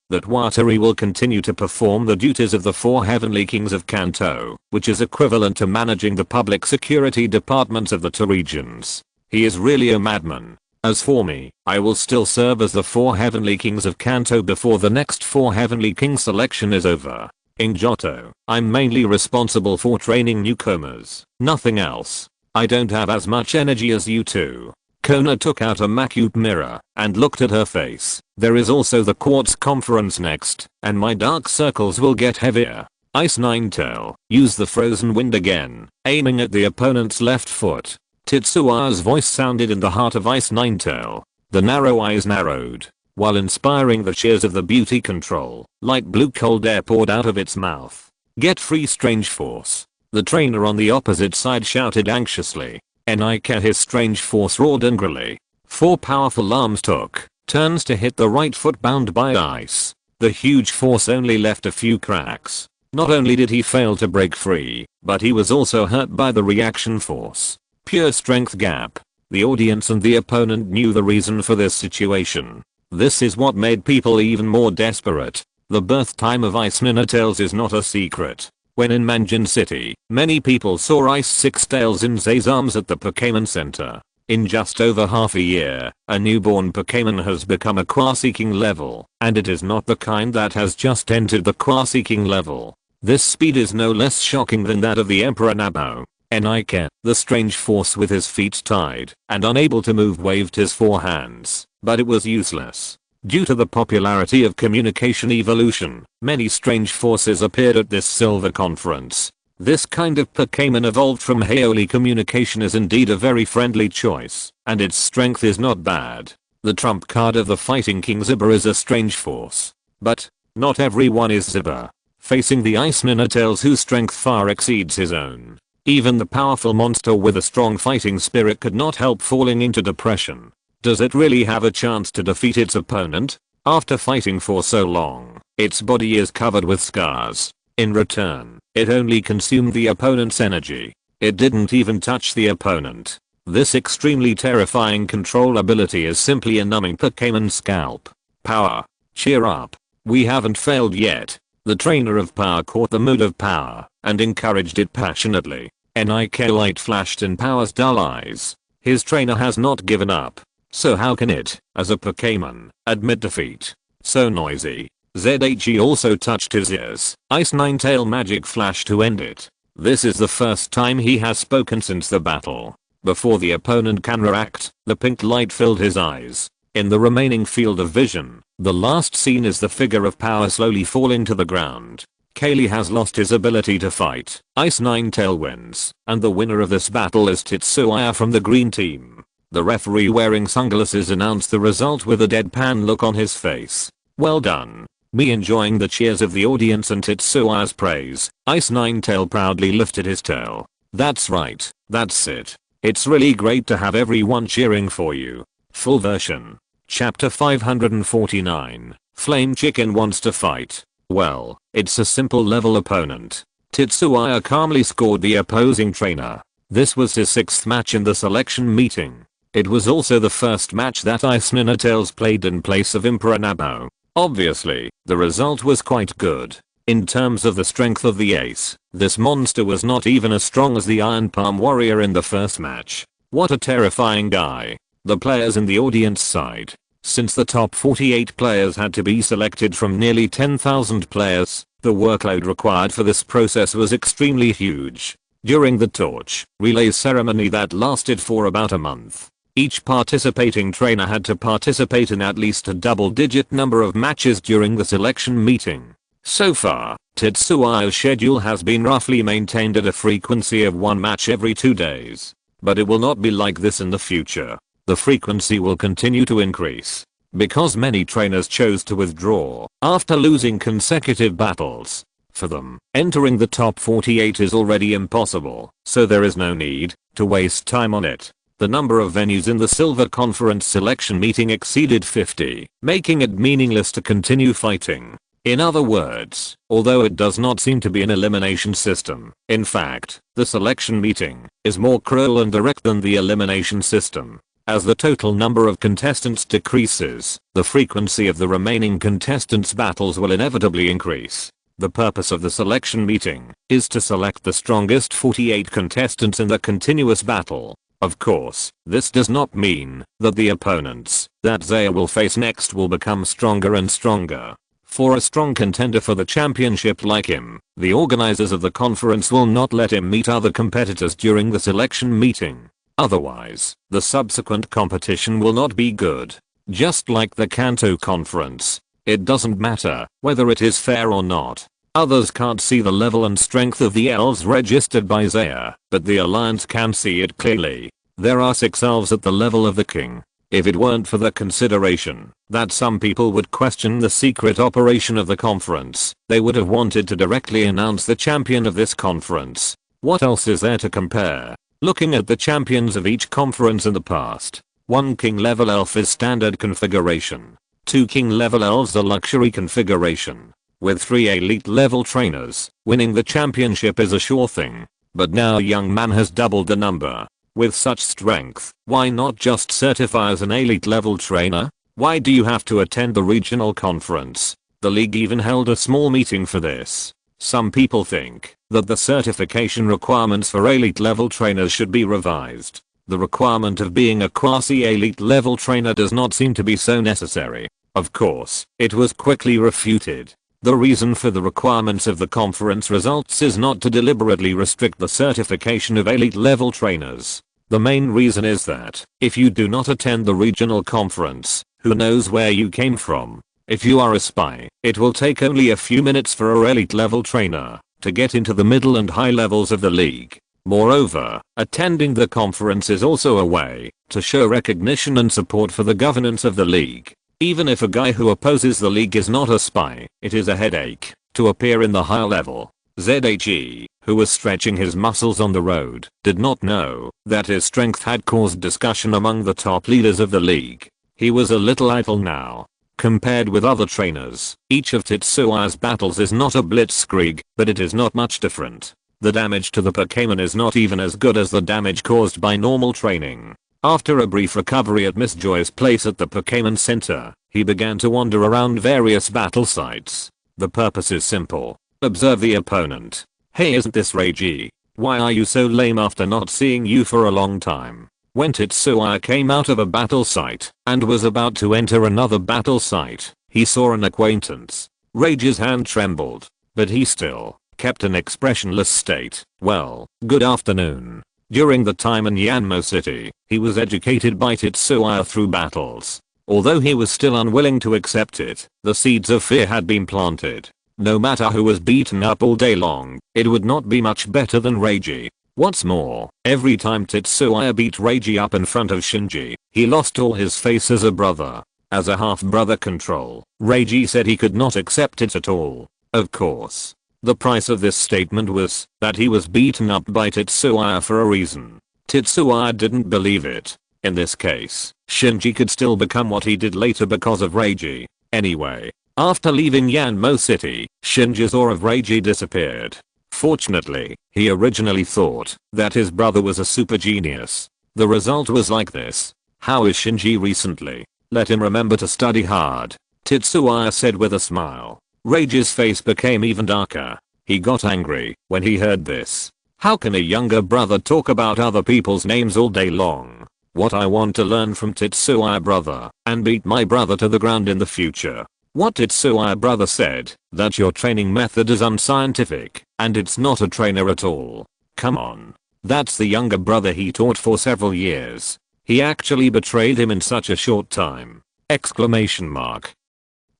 that Watari will continue to perform the duties of the 4 Heavenly Kings of Kanto, which is equivalent to managing the public security departments of the 2 regions. He is really a madman. As for me, I will still serve as the 4 Heavenly Kings of Kanto before the next 4 Heavenly King selection is over. In Johto, I'm mainly responsible for training newcomers, nothing else. I don't have as much energy as you two. Kona took out a Macute mirror and looked at her face. There is also the Quartz conference next, and my dark circles will get heavier. Ice Ninetale, use the frozen wind again, aiming at the opponent's left foot. Tetsuya's voice sounded in the heart of Ice Ninetale. The narrow eyes narrowed, while inspiring the cheers of the beauty control. Light blue cold air poured out of its mouth. Get free strange force. The trainer on the opposite side shouted anxiously. Nika his strange force roared angrily. 4 powerful arms took turns to hit the right foot bound by ice. The huge force only left a few cracks. Not only did he fail to break free, but he was also hurt by the reaction force. Pure strength gap. The audience and the opponent knew the reason for this situation. This is what made people even more desperate. The birth time of Ice Ninetales is not a secret. When in Manjin City, many people saw Ice Sixtails in Zay's arms at the Pokémon Center. In just over half a year, a newborn Pokémon has become a Qua-seeking level, and it is not the kind that has just entered the Qua-seeking level. This speed is no less shocking than that of the Emperor Nabo. Nika, the strange force with his feet tied and unable to move, waved his 4 hands, but it was useless. Due to the popularity of communication evolution, many strange forces appeared at this Silver Conference. This kind of Pokémon evolved from Haoli communication is indeed a very friendly choice, and its strength is not bad. The trump card of the Fighting King Ziba is a strange force. But, not everyone is Ziba. Facing the Ice Ninetales whose strength far exceeds his own, even the powerful monster with a strong fighting spirit could not help falling into depression. Does it really have a chance to defeat its opponent? After fighting for so long, its body is covered with scars. In return, it only consumed the opponent's energy. It didn't even touch the opponent. This extremely terrifying control ability is simply a numbing Pokémon scalp. Power. Cheer up. We haven't failed yet. The trainer of Power caught the mood of Power and encouraged it passionately. Nika light flashed in Power's dull eyes. His trainer has not given up. So how can it, as a Pokémon, admit defeat? So noisy. ZHE also touched his ears. Ice Ninetale magic flash to end it. This is the first time he has spoken since the battle. Before the opponent can react, the pink light filled his eyes. In the remaining field of vision, the last scene is the figure of power slowly falling to the ground. Kaylee has lost his ability to fight. Ice Ninetale wins, and the winner of this battle is Tetsuya from the green team. The referee wearing sunglasses announced the result with a deadpan look on his face. Well done. Me enjoying the cheers of the audience and Tetsuya's praise, Ice Ninetale proudly lifted his tail. That's right, that's it. It's really great to have everyone cheering for you. Full version. Chapter 549. Flame Chicken wants to fight. Well, it's a simple level opponent. Tetsuya calmly scored the opposing trainer. This was his 6th match in the selection meeting. It was also the first match that Ice Ninetales played in place of Emperor Nabo. Obviously, the result was quite good. In terms of the strength of the ace, this monster was not even as strong as the Iron Palm Warrior in the first match. What a terrifying guy. The players in the audience sighed. Since the top 48 players had to be selected from nearly 10,000 players, the workload required for this process was extremely huge. During the torch relay ceremony that lasted for about a month, each participating trainer had to participate in at least a double-digit number of matches during the selection meeting. So far, Tetsuya's schedule has been roughly maintained at a frequency of 1 match every 2 days. But it will not be like this in the future. The frequency will continue to increase. Because many trainers chose to withdraw after losing consecutive battles. For them, entering the top 48 is already impossible, so there is no need to waste time on it. The number of venues in the Silver Conference selection meeting exceeded 50, making it meaningless to continue fighting. In other words, although it does not seem to be an elimination system, in fact, the selection meeting is more cruel and direct than the elimination system. As the total number of contestants decreases, the frequency of the remaining contestants' battles will inevitably increase. The purpose of the selection meeting is to select the strongest 48 contestants in the continuous battle. Of course, this does not mean that the opponents that Zaya will face next will become stronger and stronger. For a strong contender for the championship like him, the organizers of the conference will not let him meet other competitors during the selection meeting. Otherwise, the subsequent competition will not be good. Just like the Kanto conference, it doesn't matter whether it is fair or not. Others can't see the level and strength of the elves registered by Zaya, but the Alliance can see it clearly. There are 6 elves at the level of the king. If it weren't for the consideration that some people would question the secret operation of the conference, they would have wanted to directly announce the champion of this conference. What else is there to compare? Looking at the champions of each conference in the past, 1 king level elf is standard configuration. 2 king level elves are luxury configuration. With 3 elite level trainers, winning the championship is a sure thing. But now young man has doubled the number. With such strength, why not just certify as an elite level trainer? Why do you have to attend the regional conference? The league even held a small meeting for this. Some people think that the certification requirements for elite level trainers should be revised. The requirement of being a quasi-elite level trainer does not seem to be so necessary. Of course, it was quickly refuted. The reason for the requirements of the conference results is not to deliberately restrict the certification of elite level trainers. The main reason is that, if you do not attend the regional conference, who knows where you came from? If you are a spy, it will take only a few minutes for a elite level trainer to get into the middle and high levels of the league. Moreover, attending the conference is also a way to show recognition and support for the governance of the league. Even if a guy who opposes the league is not a spy, it is a headache to appear in the higher level. ZHE, who was stretching his muscles on the road, did not know that his strength had caused discussion among the top leaders of the league. He was a little idle now. Compared with other trainers, each of Tetsuya's battles is not a blitzkrieg, but it is not much different. The damage to the Pokémon is not even as good as the damage caused by normal training. After a brief recovery at Miss Joy's place at the Pokémon Center, he began to wander around various battle sites. The purpose is simple. Observe the opponent. Hey, isn't this Reiji? Why are you so lame after not seeing you for a long time? When Tetsuya came out of a battle site and was about to enter another battle site, he saw an acquaintance. Reiji's hand trembled, but he still kept an expressionless state. Well, good afternoon. During the time in Yanmo City, he was educated by Tetsuya through battles. Although he was still unwilling to accept it, the seeds of fear had been planted. No matter who was beaten up all day long, it would not be much better than Reiji. What's more, every time Tetsuya beat Reiji up in front of Shinji, he lost all his face as a brother. As a half-brother control, Reiji said he could not accept it at all. Of course. The price of this statement was that he was beaten up by Tetsuya for a reason. Tetsuya didn't believe it. In this case, Shinji could still become what he did later because of Reiji. Anyway, after leaving Yanmo City, Shinji's aura of Reiji disappeared. Fortunately, he originally thought that his brother was a super genius. The result was like this. How is Shinji recently? Let him remember to study hard, Tetsuya said with a smile. Reiji's face became even darker. He got angry when he heard this. How can a younger brother talk about other people's names all day long? What I want to learn from Tetsuya brother and beat my brother to the ground in the future. What Tetsuya brother said, that your training method is unscientific and it's not a trainer at all. Come on. That's the younger brother he taught for several years. He actually betrayed him in such a short time. Exclamation mark.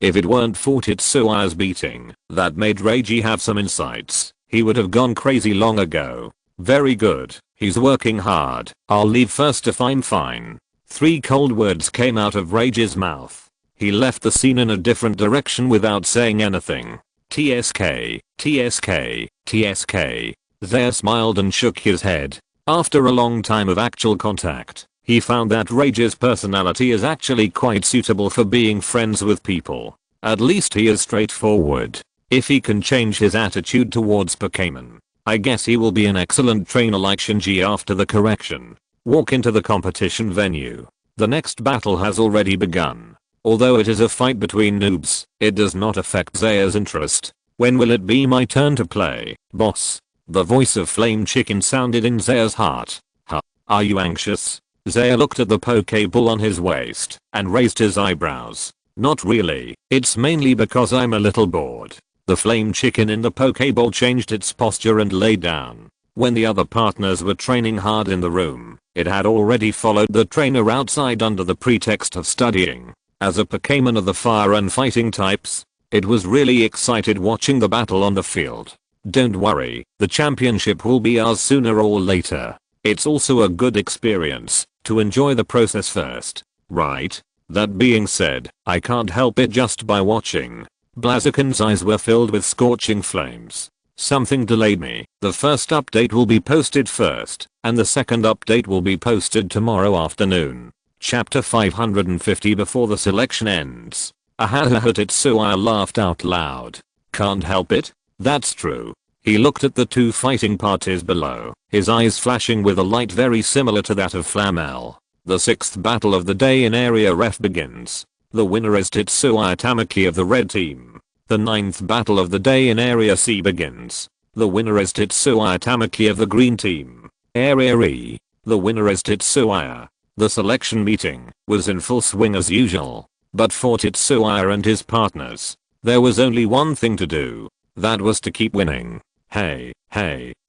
If it weren't for Tetsuya's beating that made Reiji have some insights, he would have gone crazy long ago. Very good, he's working hard. I'll leave first if I'm fine. 3 cold words came out of Reiji's mouth. He left the scene in a different direction without saying anything. TSK, TSK, TSK. Zair smiled and shook his head. After a long time of actual contact, he found that Reiji's personality is actually quite suitable for being friends with people. At least he is straightforward. If he can change his attitude towards Pokémon, I guess he will be an excellent trainer like Shinji after the correction. Walk into the competition venue. The next battle has already begun. Although it is a fight between noobs, it does not affect Zair's interest. When will it be my turn to play, boss? The voice of Flame Chicken sounded in Zair's heart. Huh, are you anxious? Zair looked at the Pokeball on his waist and raised his eyebrows. Not really, it's mainly because I'm a little bored. The Flame Chicken in the Pokeball changed its posture and lay down. When the other partners were training hard in the room, it had already followed the trainer outside under the pretext of studying. As a Pokémon of the fire and fighting types, it was really excited watching the battle on the field. Don't worry, the championship will be ours sooner or later. It's also a good experience to enjoy the process first, right? That being said, I can't help it just by watching. Blaziken's eyes were filled with scorching flames. Something delayed me. The first update will be posted first, and the second update will be posted tomorrow afternoon. Chapter 550 before the selection ends. Ahahaha, Tetsuya laughed out loud. Can't help it? That's true. He looked at the 2 fighting parties below, his eyes flashing with a light very similar to that of Flamel. The 6th battle of the day in Area Ref begins. The winner is Tetsuya Tamaki of the red team. The 9th battle of the day in Area C begins. The winner is Tetsuya Tamaki of the green team. Area E. The winner is Tetsuya. The selection meeting was in full swing as usual. But for Tetsuya and his partners, there was only one thing to do. That was to keep winning. Hey,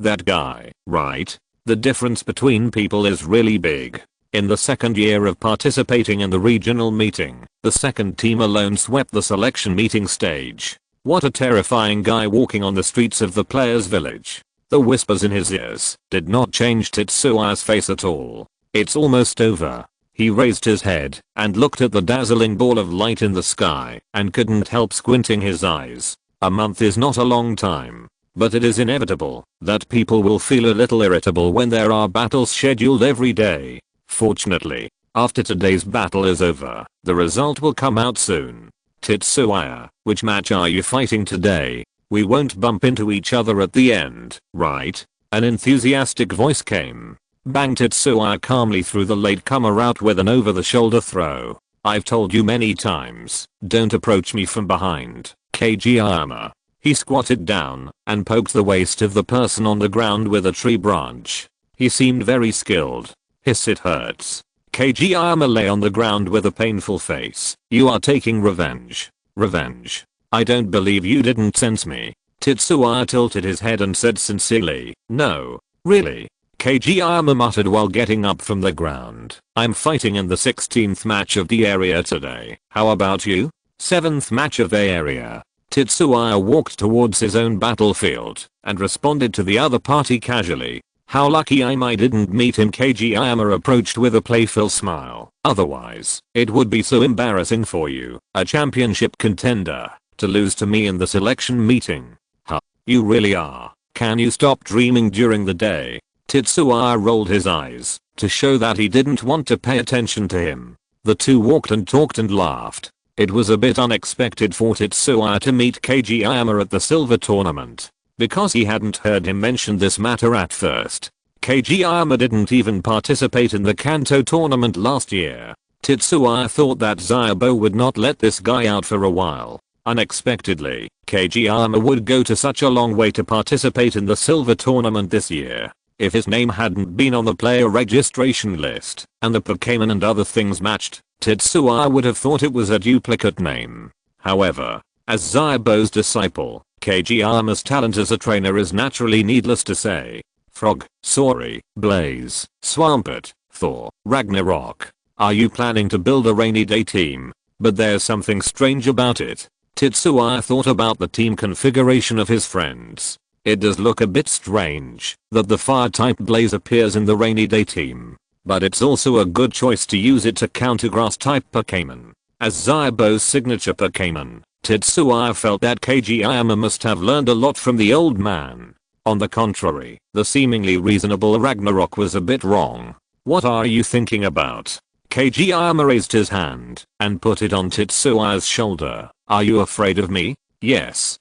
that guy, right? The difference between people is really big. In the second year of participating in the regional meeting, the second team alone swept the selection meeting stage. What a terrifying guy walking on the streets of the players' village. The whispers in his ears did not change Tetsuya's face at all. It's almost over. He raised his head and looked at the dazzling ball of light in the sky and couldn't help squinting his eyes. A month is not a long time. But it is inevitable that people will feel a little irritable when there are battles scheduled every day. Fortunately, after today's battle is over, the result will come out soon. Tetsuya, which match are you fighting today? We won't bump into each other at the end, right? An enthusiastic voice came. Bang, Tetsuya calmly threw the latecomer out with an over-the-shoulder throw. I've told you many times, don't approach me from behind, Kageyama. He squatted down and poked the waist of the person on the ground with a tree branch. He seemed very skilled. Hiss, it hurts. Kageyama lay on the ground with a painful face. You are taking revenge. Revenge. I don't believe you didn't sense me. Tetsuya tilted his head and said sincerely, no. Really? Kageyama muttered while getting up from the ground. I'm fighting in the 16th match of the area today. How about you? 7th match of the area. Tetsuya walked towards his own battlefield and responded to the other party casually. How lucky I didn't meet him, Kageyama approached with a playful smile. Otherwise, it would be so embarrassing for you, a championship contender, to lose to me in the selection meeting. Huh. You really are. Can you stop dreaming during the day? Tetsuya rolled his eyes to show that he didn't want to pay attention to him. The two walked and talked and laughed. It was a bit unexpected for Tetsuya to meet Kageyama at the silver tournament, because he hadn't heard him mention this matter at first. Kageyama didn't even participate in the Kanto tournament last year. Tetsuya thought that Zyabo would not let this guy out for a while. Unexpectedly, Kageyama would go to such a long way to participate in the silver tournament this year. If his name hadn't been on the player registration list, and the Pokémon and other things matched, Tetsuya would have thought it was a duplicate name. However, as Zybo's disciple, Kageyama's talent as a trainer is naturally needless to say. Frog, Sori, Blaze, Swampert, Thor, Ragnarok. Are you planning to build a rainy day team? But there's something strange about it. Tetsuya thought about the team configuration of his friends. It does look a bit strange that the fire type Blaze appears in the rainy day team. But it's also a good choice to use it to counter grass type Pokémon. As Zybo's signature Pokémon, Tetsuya felt that Kageyama must have learned a lot from the old man. On the contrary, the seemingly reasonable Ragnarok was a bit wrong. What are you thinking about? Kageyama raised his hand and put it on Tetsuya's shoulder. Are you afraid of me? Yes,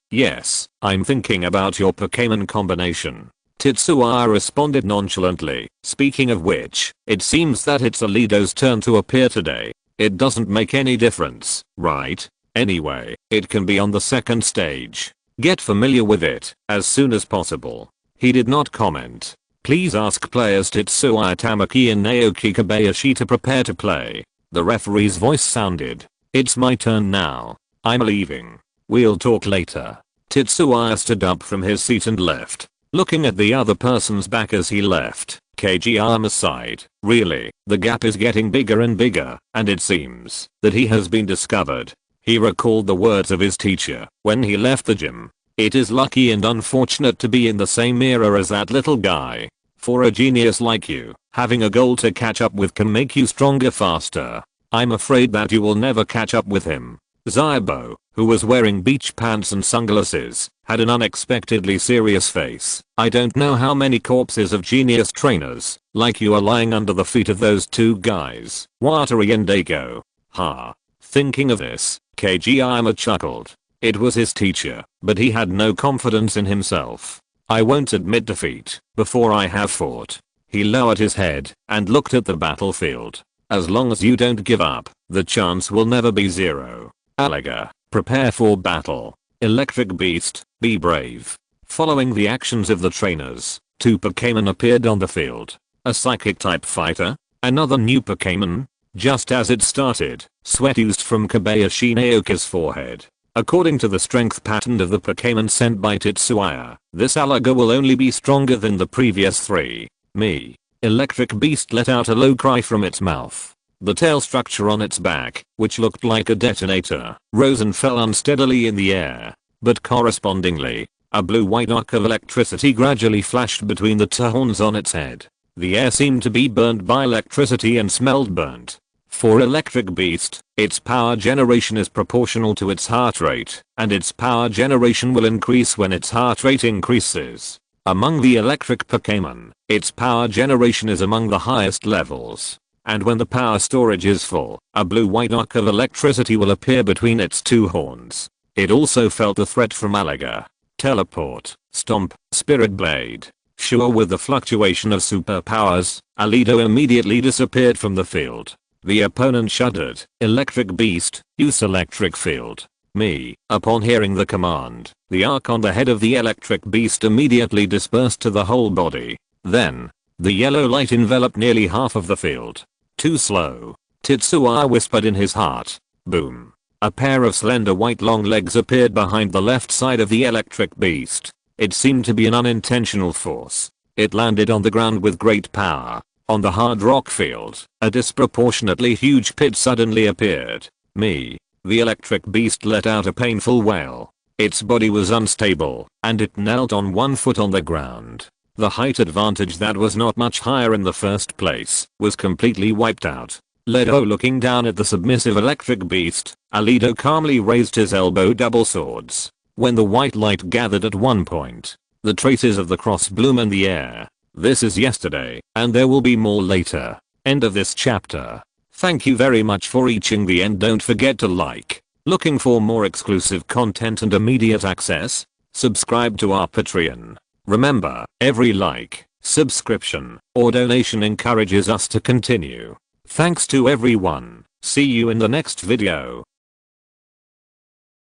I'm thinking about your Pokémon combination. Tetsuya responded nonchalantly. Speaking of which, it seems that it's Alido's turn to appear today. It doesn't make any difference, right? Anyway, it can be on the second stage. Get familiar with it as soon as possible. He did not comment. Please ask players Tetsuya Tamaki and Naoki Kobayashi to prepare to play. The referee's voice sounded. It's my turn now. I'm leaving. We'll talk later. Tetsuya stood up from his seat and left. Looking at the other person's back as he left, Kageyama sighed. Really, the gap is getting bigger and bigger, and it seems that he has been discovered. He recalled the words of his teacher when he left the gym. It is lucky and unfortunate to be in the same era as that little guy. For a genius like you, having a goal to catch up with can make you stronger faster. I'm afraid that you will never catch up with him. Zybo, who was wearing beach pants and sunglasses, had an unexpectedly serious face. I don't know how many corpses of genius trainers like you are lying under the feet of those two guys, Watari and Daigo. Ha. Thinking of this, Kageyama chuckled. It was his teacher, but he had no confidence in himself. I won't admit defeat before I have fought. He lowered his head and looked at the battlefield. As long as you don't give up, the chance will never be zero. Alaga, prepare for battle. Electric Beast, be brave. Following the actions of the trainers, two Pokémon appeared on the field. A psychic type fighter, another new Pokémon. Just as it started, sweat oozed from Kobayashi Naoki's forehead. According to the strength pattern of the Pokémon sent by Tetsuya, this Alaga will only be stronger than the previous three. Me. Electric Beast let out a low cry from its mouth. The tail structure on its back, which looked like a detonator, rose and fell unsteadily in the air. But correspondingly, a blue-white arc of electricity gradually flashed between the two horns on its head. The air seemed to be burned by electricity and smelled burnt. For Electric Beast, its power generation is proportional to its heart rate, and its power generation will increase when its heart rate increases. Among the electric Pokémon, its power generation is among the highest levels. And when the power storage is full, a blue-white arc of electricity will appear between its two horns. It also felt a threat from Alaga. Teleport, Stomp, Spirit Blade. Sure, with the fluctuation of superpowers, Alido immediately disappeared from the field. The opponent shuddered. Electric Beast, use electric field. Me. Upon hearing the command, the arc on the head of the Electric Beast immediately dispersed to the whole body. Then, the yellow light enveloped nearly half of the field. Too slow. Tetsuya whispered in his heart. Boom. A pair of slender white long legs appeared behind the left side of the Electric Beast. It seemed to be an unintentional force. It landed on the ground with great power. On the hard rock field, a disproportionately huge pit suddenly appeared. Me. The electric beast let out a painful wail. Its body was unstable, and it knelt on one foot on the ground. The height advantage that was not much higher in the first place was completely wiped out. Ledo looking down at the submissive electric beast, Alido calmly raised his elbow double swords. When the white light gathered at one point, the traces of the cross bloom in the air. This is yesterday, and there will be more later. End of this chapter. Thank you very much for reaching the end. Don't forget to like. Looking for more exclusive content and immediate access? Subscribe to our Patreon. Remember, every like, subscription, or donation encourages us to continue. Thanks to everyone. See you in the next video.